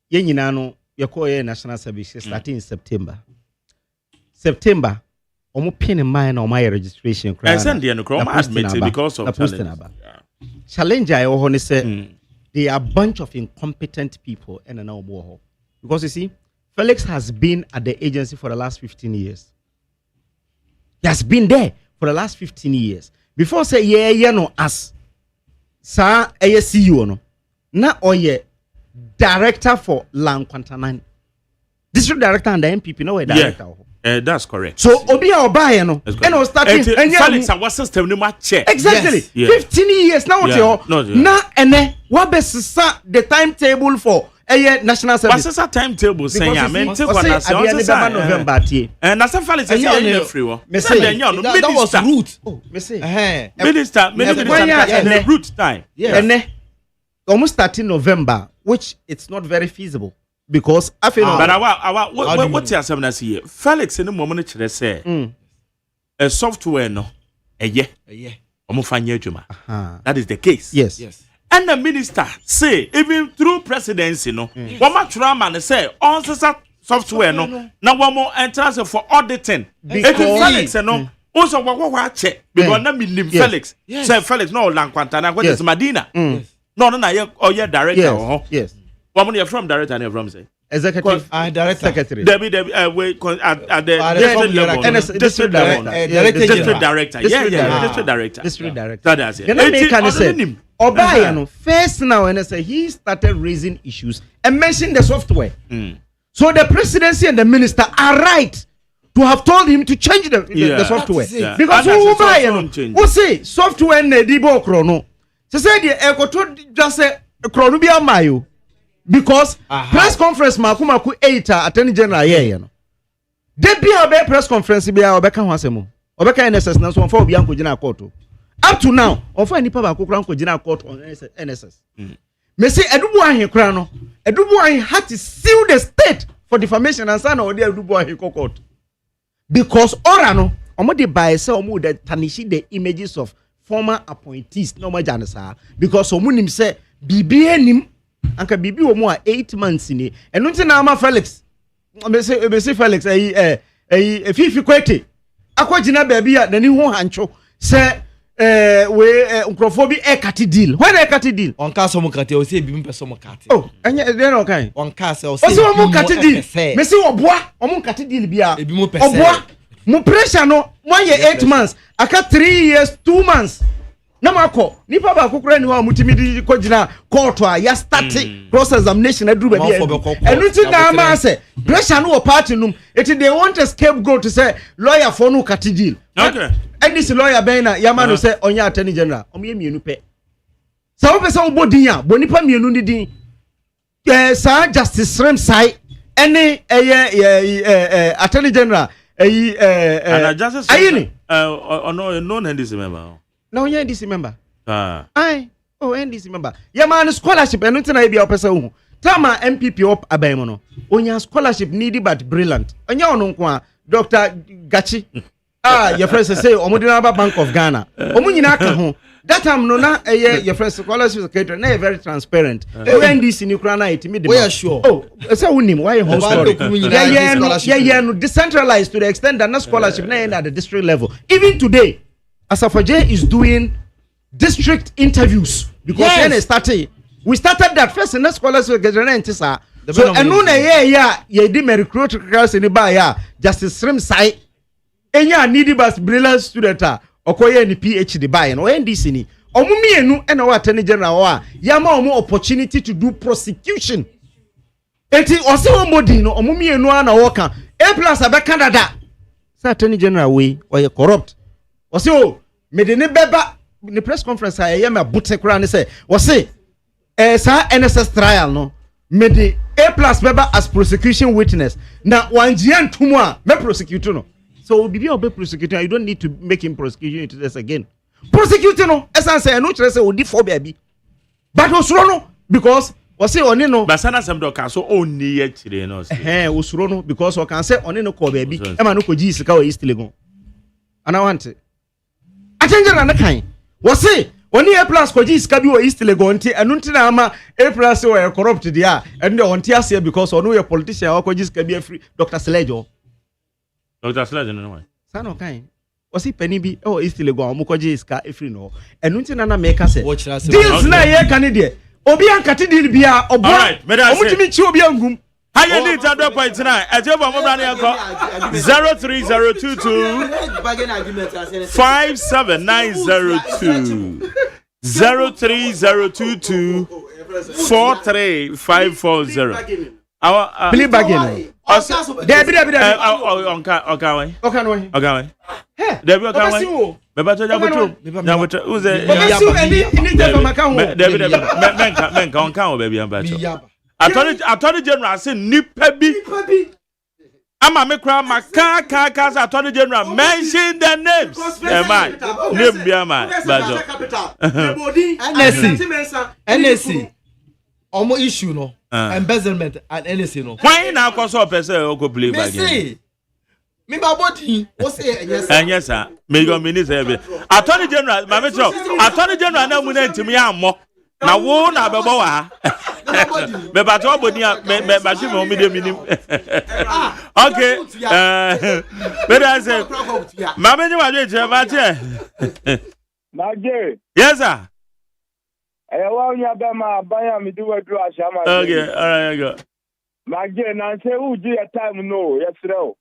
ye nyina no ye call ye national service starting in September omo pin in mind on my registration crowd. I send the admit because of challenge I want to say they are a bunch of incompetent people and now more because you see Felix has been at the agency for the last 15 years. He has been there for the last 15 years. Before say yeah no as sa CEO no na oye director for Land Quantanan. District director and the MPP no way director. That's correct. So obi a obaye no and was starting Felix and what system no match. Exactly. Yes. 15 years now na ene what be the timetable for national service. What's the timetable saying? I mean, November tie. And that's Felix is here free. That was root. Minister root time. Ene almost starting November, which it's not very feasible because I feel. But what's your seminars here? Felix in the moment say a software no yeah. That is the case. Yes. And the minister say even through presidency no one much man say on software no now one more entrance for auditing because Felix no also what check because na me Felix say Felix no Lankwantana what is Medina no yeah director yes one money from director and from say executive director secretary Debbie at the district director district director that's it. Then I can say Obaya no first now and say he started raising issues and mentioned the software. So the presidency and the minister are right to have told him to change the software because who say software ne dibo chrono. So say the ekoto just say chrono bi amayo because press conference makumaku 8 attorney general here no. They be a press conference be obeka ho asemo. Obeka NSS na so for obi anko gina court. Up to now, offer any papa kukran ko gina court on NSS. Me say edubu ahin kran no. Edubu ahin had to sue the state for defamation and say na odi edubu ahin court. Because ora no, omo dey buy say omo dey tarnish the images of former appointees no ma janisa because omo nim say bibi enim anka bibi omo a 8 months ni. Enu nti na ama Felix. Me say Felix fifi kwete. Akogina baby a nani ho hancho say we unkrofobi ekati deal. When ekati deal? On ka so mo kati o say bi mpeso mo kati. Oh, anya dey no kan. On ka say o say mo kati deal. Me say oboa, omo kati deal bia. Ebi mo pese. Oboa. Mo pressure no 1 year 8 months. Aka 3 years 2 months. Na mako nipa ba kokora ni ho amutimi di kogina court a ya start cross examination aduru ba bia. Enu ti na ma say pressure no party num. It they want a scapegoat to say lawyer for no kati deal. Okay. And this lawyer Bena Yamano say Onya Attorney General. Omi mienu pe. Sa wo pese wo bodin a bonipa mienu ni din. Sa Justice Rem sai any Attorney General and Justice ayini no NDC member. No onya NDC member. NDC member. Yamano scholarship enu tina bia opese wo. Tama MPP up abaimo no. Onya scholarship needy but brilliant. Onya ono nko a Dr. Gachi your friend say Omodinaba Bank of Ghana. Omunyina ka ho. That time no na your friend scholarship secretary na very transparent. NDC ni kura na itimi de. We are sure. Oh, say unim why home story. Yeah, no decentralized to the extent that na scholarship na at the district level. Even today, Asafaje is doing district interviews because we started that first in the scholarship secretary na ntisa. So enu na ye di me recruit class ni ba ya Justice Srim sai enya needy but brilliant student okoye ni PhD buy no NDC ni omumienu ena wa attorney general wa yama omo opportunity to do prosecution eti ose omodi no omumienu ana woka A+ abe Canada say attorney general we oye corrupt ose o me de ne beba ni press conference aye me bote kura ne say ose sa NSS trial no me de A+ beba as prosecution witness na wanjia ntumu a me prosecute no. So bibi obe prosecutor, you don't need to make him prosecution into this again. Prosecutor no, essence no chere say odi for baby. But osuro no because we say oni no. But sana sem do ka so oni ye chire no say. Osuro no because we can say oni no call baby. E ma no ko ji sika we east legon. Ana want. Attention na kan. We say oni A+ ko ji sika bi we east legon nti enu nti na ama A+ we corrupt dia and they want here because onu ye politician ko ji sika bi free Dr. Slejo. Dr. Sledge no why? Sano kan. Osi peni bi East Legon omukoje iska efri no. Enu nti na make say. Deals na ye kan de. Obi ankati deal bia obo. Omutimi chi obi angum. Haye ni 100.9. Ejebo mo bra na yanko. 03022 57902 03022 43540. Our Billy Baggin. Debbie. Okay. Debbie, who's Attorney General say nipa bi Ama me kra maka sa Attorney General mention the names. Man, name be man. Bajo. NSC. Omo issue no. Embezzlement and NSC no. Why na kwaso person o go play back again? Me ba body o say yes. Yes sir. Me go minister. Attorney General, ma me tell. Attorney General na mu na ntimi ammo. Na wo na bebo wa. Me ba to bodi me ba shi me de minim. Okay. But I say ma me wa je ma che. Maje. Yes sir. Wa nya be ma banya me do wadru ashama. Okay, all right, go. Maje na say uji a time no, yes re.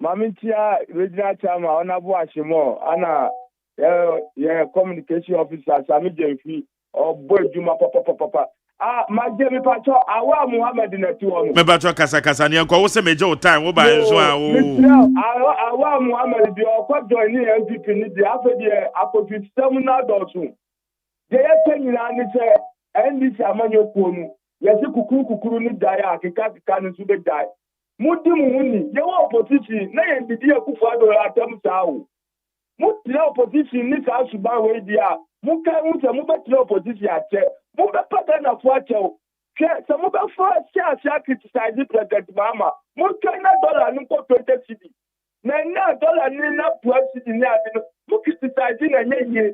Mamintia regional chairman Honorable Ashimo ana communication officer Sami Jemfi or boy Juma papa Maje me pacho awa Muhammad na ti wo me pacho kasa ne ko wo se meje o time wo ba enso a wo awa Muhammad bi o ko join ni MPP ni di afedi akofit seminal dosun je ye tenina ni se NDC amanyo kuonu yesi kukuru ni daya akika ni su be dai Mudi muhuni, yewa opposition, na yendidi ya kufado ya atamu sao. Mudi ya opposition ni saa suba wedia. Muka mubetile opposition ya che. Mubepata na fuache o. Se mubefua siya criticize President Mahama. Muka ina $20 CD. Na ina $20 ni na CD ni abino. Mukriticize na nye.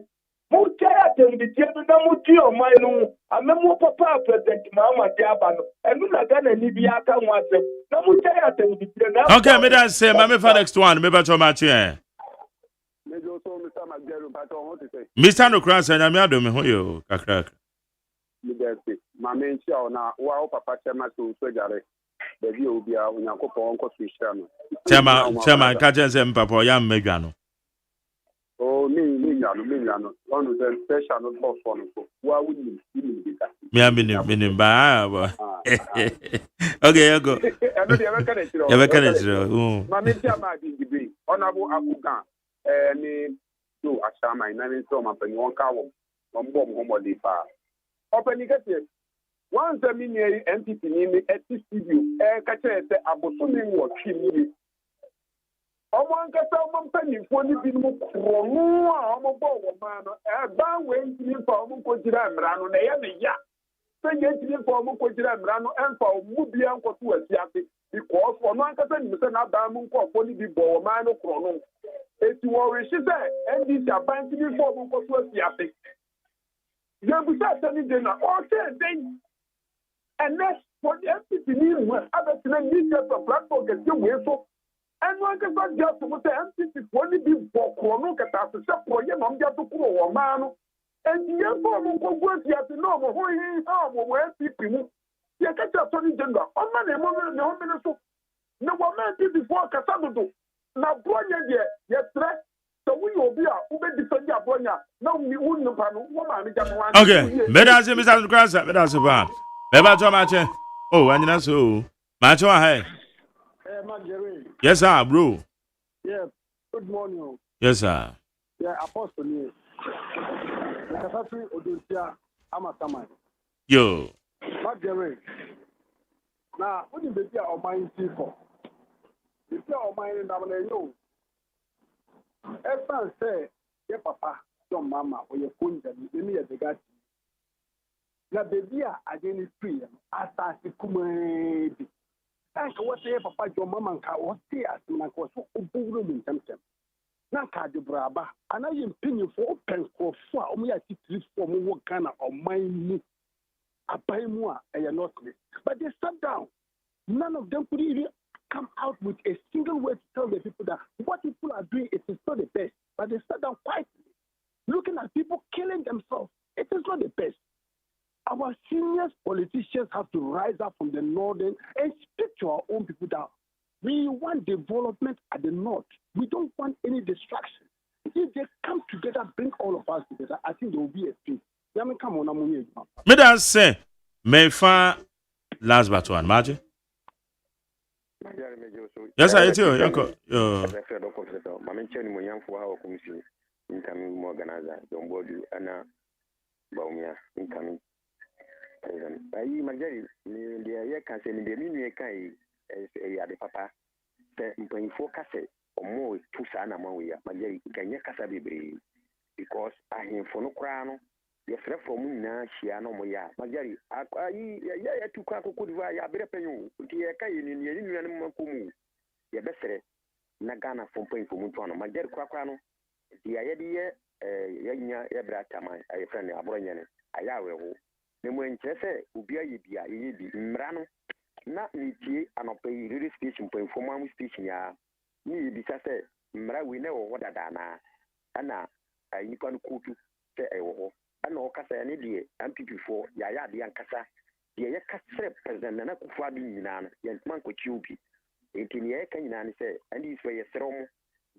Muka ya tembitie na muti o mainu. Ame mu papa President Mahama diabano. Enu na gana ni biyaka mwase. Okay, me dan say, me for next one, me better match here. Mr. No cross and I'm out me ho kakra. Me dey say, ma me ntia na wa papa chema so sojare. Baby obi a Onyankopon nko so hira no. Chema ka chen say mpapa ya mmedwa no. Oh, me nyano. One the special no boss for no. Wa wuni ni bita. Me ba. Okay, you go. Ya be kana chiro. Ma me ntia ma di gibi. Honorable Akukan ni do ashama ina ni so ma pani won ka wo. Won bom homo di pa. Openi kete. Once a mini MPP ni eti studio ka chere se abosumi wo twimi. Omo nkasa omo mpanifo ni bi mu krono a omo bo wo ma no ba we ntimi fa omo ko jira mra no na ye ne ya se ye ntimi fa omo ko jira mra no emfa omo bia nkoto asiate because ono nkasa ni se na ba mu nkofo ni bi bo wo ma no krono eti wo we shi se NDC aban ntimi fa omo nkoto asiate ye bu sa ni de na o se den and next for the MPP ni mu abetina ni se platform get we so and one can just with the MPP only be for Chrono Catastrophe for you, Mom Jatuku or Mano, and the young woman who was yet to know who he is, where people. You catch a Tony General, on my name, no minister. No one man did before Casado. Now, Bronya, yes, threat. So we will be a who may defend your Bronya. No, we wouldn't have woman. Okay, better say, Mr. Grass, better say, Never so much. Oh, and that's so much. Hey. Yes, sir, bro. Yeah, good morning. Yes, sir. Yeah, Apostle. Yo. Now, what is the idea of my people? The idea of my name, Everyone say, yeah, Papa, your mama, or your phone, you need a guy. Now, baby, I didn't free him. I started to come. Anka wase papa jo mama nka wase asem nka so oburu mu ntemtem na nka de braba ana ye mpanyifo openkofo a omo ya titiri fo omo wo Ghana oman mu abai mu a not me, but they sat down. None of them could even come out with a single word to tell the people that what people are doing is not the best, but they sat down quietly looking at people killing themselves. It is not the best. Our senior politicians have to rise up from the northern and speak to our own people that we want development at the north. We don't want any distraction. If they come together, bring all of us together, I think there will be a peace. Come on, me don't say, me fa last but one, Margie. Yes, I too. Yo. Ayi magari ni dia ye kan se ni de mi kai e ya de papa sɛ mpanyinfoɔ kasa ɔmo tu saa na ma wei a magye ganye kasa bebree because ahemfo no koraa no yɛfrɛfrɛ mu nyinaa hyia na ɔmo yɛ a magye ayi yɛtu kɔ akɔkɔ diva yɛ abere panyin o nti yɛka yɛ ne yɛ nua no mu kɔmu yɛbɛsrɛ na Ghana fo mpanyinfo mu ntɔn no magye koraa no di ayɛ de yɛ yɛnya yɛbrɛ ataman ayɛfrɛ ne aboro nyɛ ne ayɛ awerɛho na mu nkyerɛ sɛ obi ayɛ bi a yɛyɛ bi mmara no na metie anɔpɛ yi radio station mpanyinfo mu amu station ya ne yɛbisa sɛ mmara wei na ɛwɔ hɔ dada anaa ɛna nnipa no kootu sɛ ɛwɔ hɔ ɛna ɔkasa ne deɛ MPP foɔ yɛayɛ adeɛ ankasa deɛ yɛka kyerɛ president Nana Akufo-Addo nyinaa no yɛntoma nkɔkyie obi nti ne yɛka nyinaa ne sɛ ɛne yi so yɛserɛ mo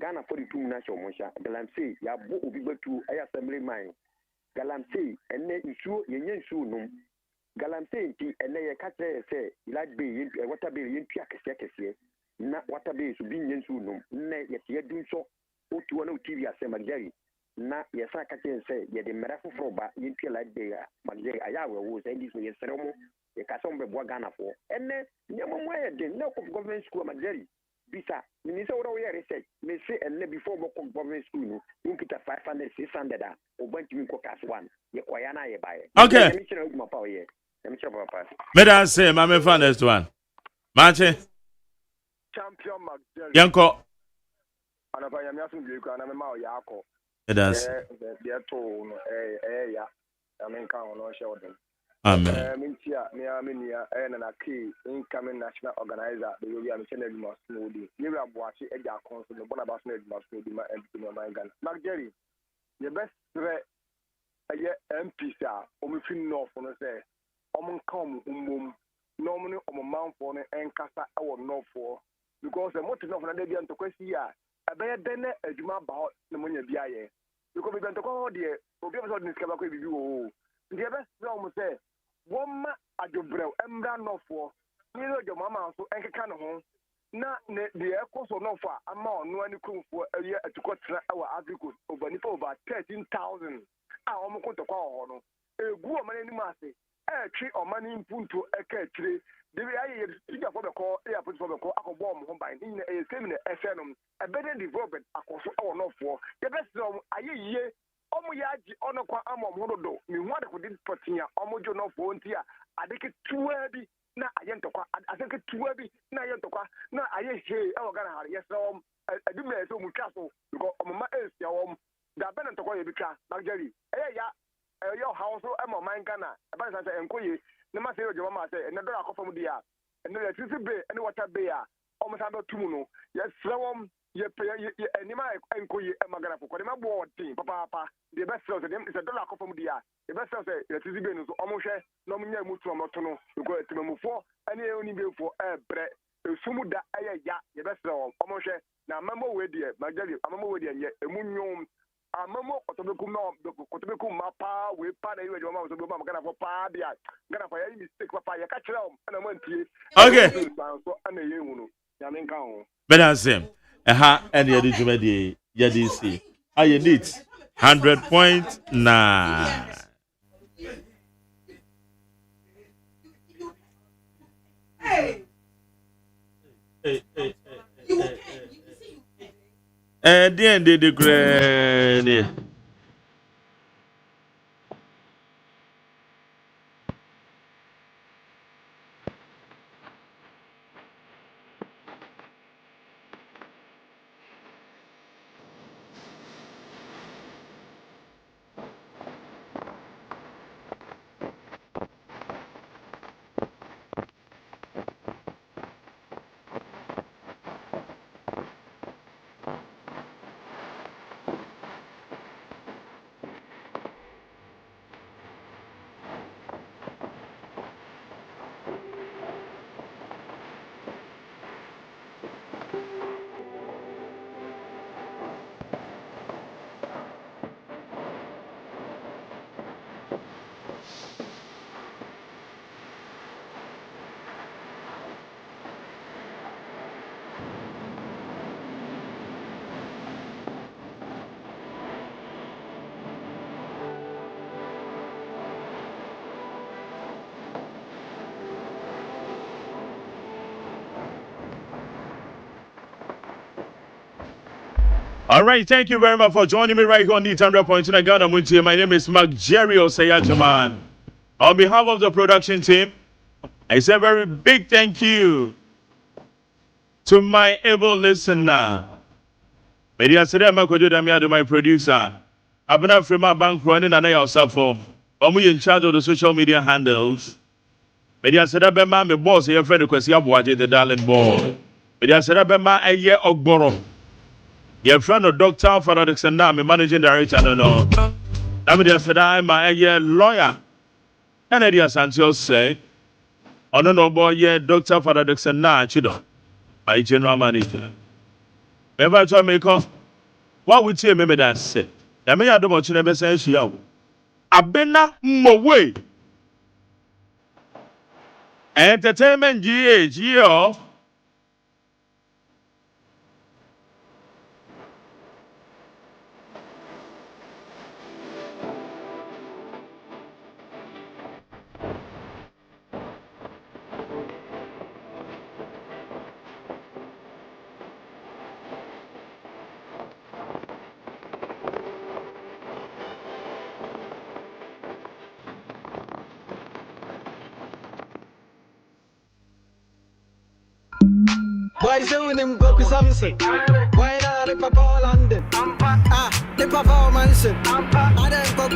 Ghana for the two na show monsha galamsey ya bo obi batu aya assembly mine galamsey enne nsuo yenye nsuo num galamsey nti enne ye ka kire se ilad be yen water be yen pia kese na water be so bi nye nsuo num ne ye te dun so otu na TV asem magari na ye sa ka kire se ye de mera foforo ba yen pia lad be ya magari aya wo se ndi so ye sere mo ye ka so mbe bo Ghana fo enne nyemo mo ye de na ko government school magari bisa minisa wora we research me say and before mo government school no you put 500 600 a obanti mi ko class 1 ye kwaya na ye bae okay me chira uguma pa ye me chira papa me da say ma me fa next one mache champion magdalene yanko ana ba ya mi asun bi ko ana me ma o ya akọ me da say de to no ya amen kan ono she odin amen mintia me amenia na key incoming national organizer the way am channel must know di ni ra boache eja konso no bona baso na must know di ma MP no man gan magderi ye best re aye MP sa o me fin no fo no say o mo kan mo no mo ne o mo manfo no enkasa e wo no fo because the motive no fo na de bia ntokwasi a ebe de na adwuma ba na mo nya bia ye because be ntokwa de obi am so de skaba ko bibi wo ndi ebe no mo say woma adwobrɛw embra nɔfoɔ ni no de mama so enkeka ne ho na ne de ekoso nɔfo a ama ɔno ani kumfoɔ ɛyɛ atukɔtena ɛwɔ Africa over nipa over 13,000 a ɔmo kontɔkwa wɔ hɔ no egu ɔman anim ase ɛtwe ɔman impunto ɛka atire de bi ayɛ yɛ fo bɛkɔ ɛyɛ fo bɛkɔ akɔbɔ ɔmo ho ban ne ɛyɛ sɛm ne ɛsɛ no ɛbɛde development akɔso ɛwɔ nɔfoɔ yɛbɛsɛ ɔmo ayɛ yie omu yaji ono kwa ama mhododo mi hwade ko dit potia omu jo no fo nti a adeke tuwa bi na ayento kwa adeke tuwa bi na ayento kwa na aye he e wo gana hare yeso adum na so mu twa so because omama esia wom da bena ntokwa ye bi twa magari ya yo house so ema man gana e ba sa enkoye ne ma se yo joma ma se ene do akofam di a ene le tisi be ene water be a omu sa do tumu no yesra wom ye anima enkoye emagana fo kwade mabo odin papa the best sales dem is a dollar ko from dia the best sales e tizi be no so omo hwe no nya mu tu omo to no ko etimamufo ene e oni befo bre esumu da eye ya the best sales omo hwe na mamo we die magari amamo we die ye emu nwom amamo otobeku no otobeku mapa we pa na iwe joma so be ma magana fo pa dia gana fa ya mistake papa ye ka kire o na mantie okay so ana ye hu no ya men kan ho benazem ha and yedi jumedi yedi si aye neat 100.9 hey the end the grand All right, thank you very much for joining me right here on the 100.9 Ghana Muntie. My name is Mark Jerry OSEI AGYEMAN. On behalf of the production team, I say a very big thank you to my able listener. Media Sere Makojo Damiado, my producer. Abena Frema Bank running and I also for. In charge of the social media handles. Media Sere Bema, my boss, your friend, Kwesi Abuaje, the darling boy. Media Sere Bema, a year Ogboro. Your friend of Dr. Father Dixon, my managing director, I don't know. Media Sere, I'm a year lawyer. And Eddie Santos say, I don't know boy, yeah, Dr. Father Dixon, Chido, my general manager. Remember, I told me, what would you remember that said? I may have done what you never said, she out. Abena Mowe. Entertainment GH, yo. Why is it when them go to Samson? Why not the Papa London? The performance. I don't go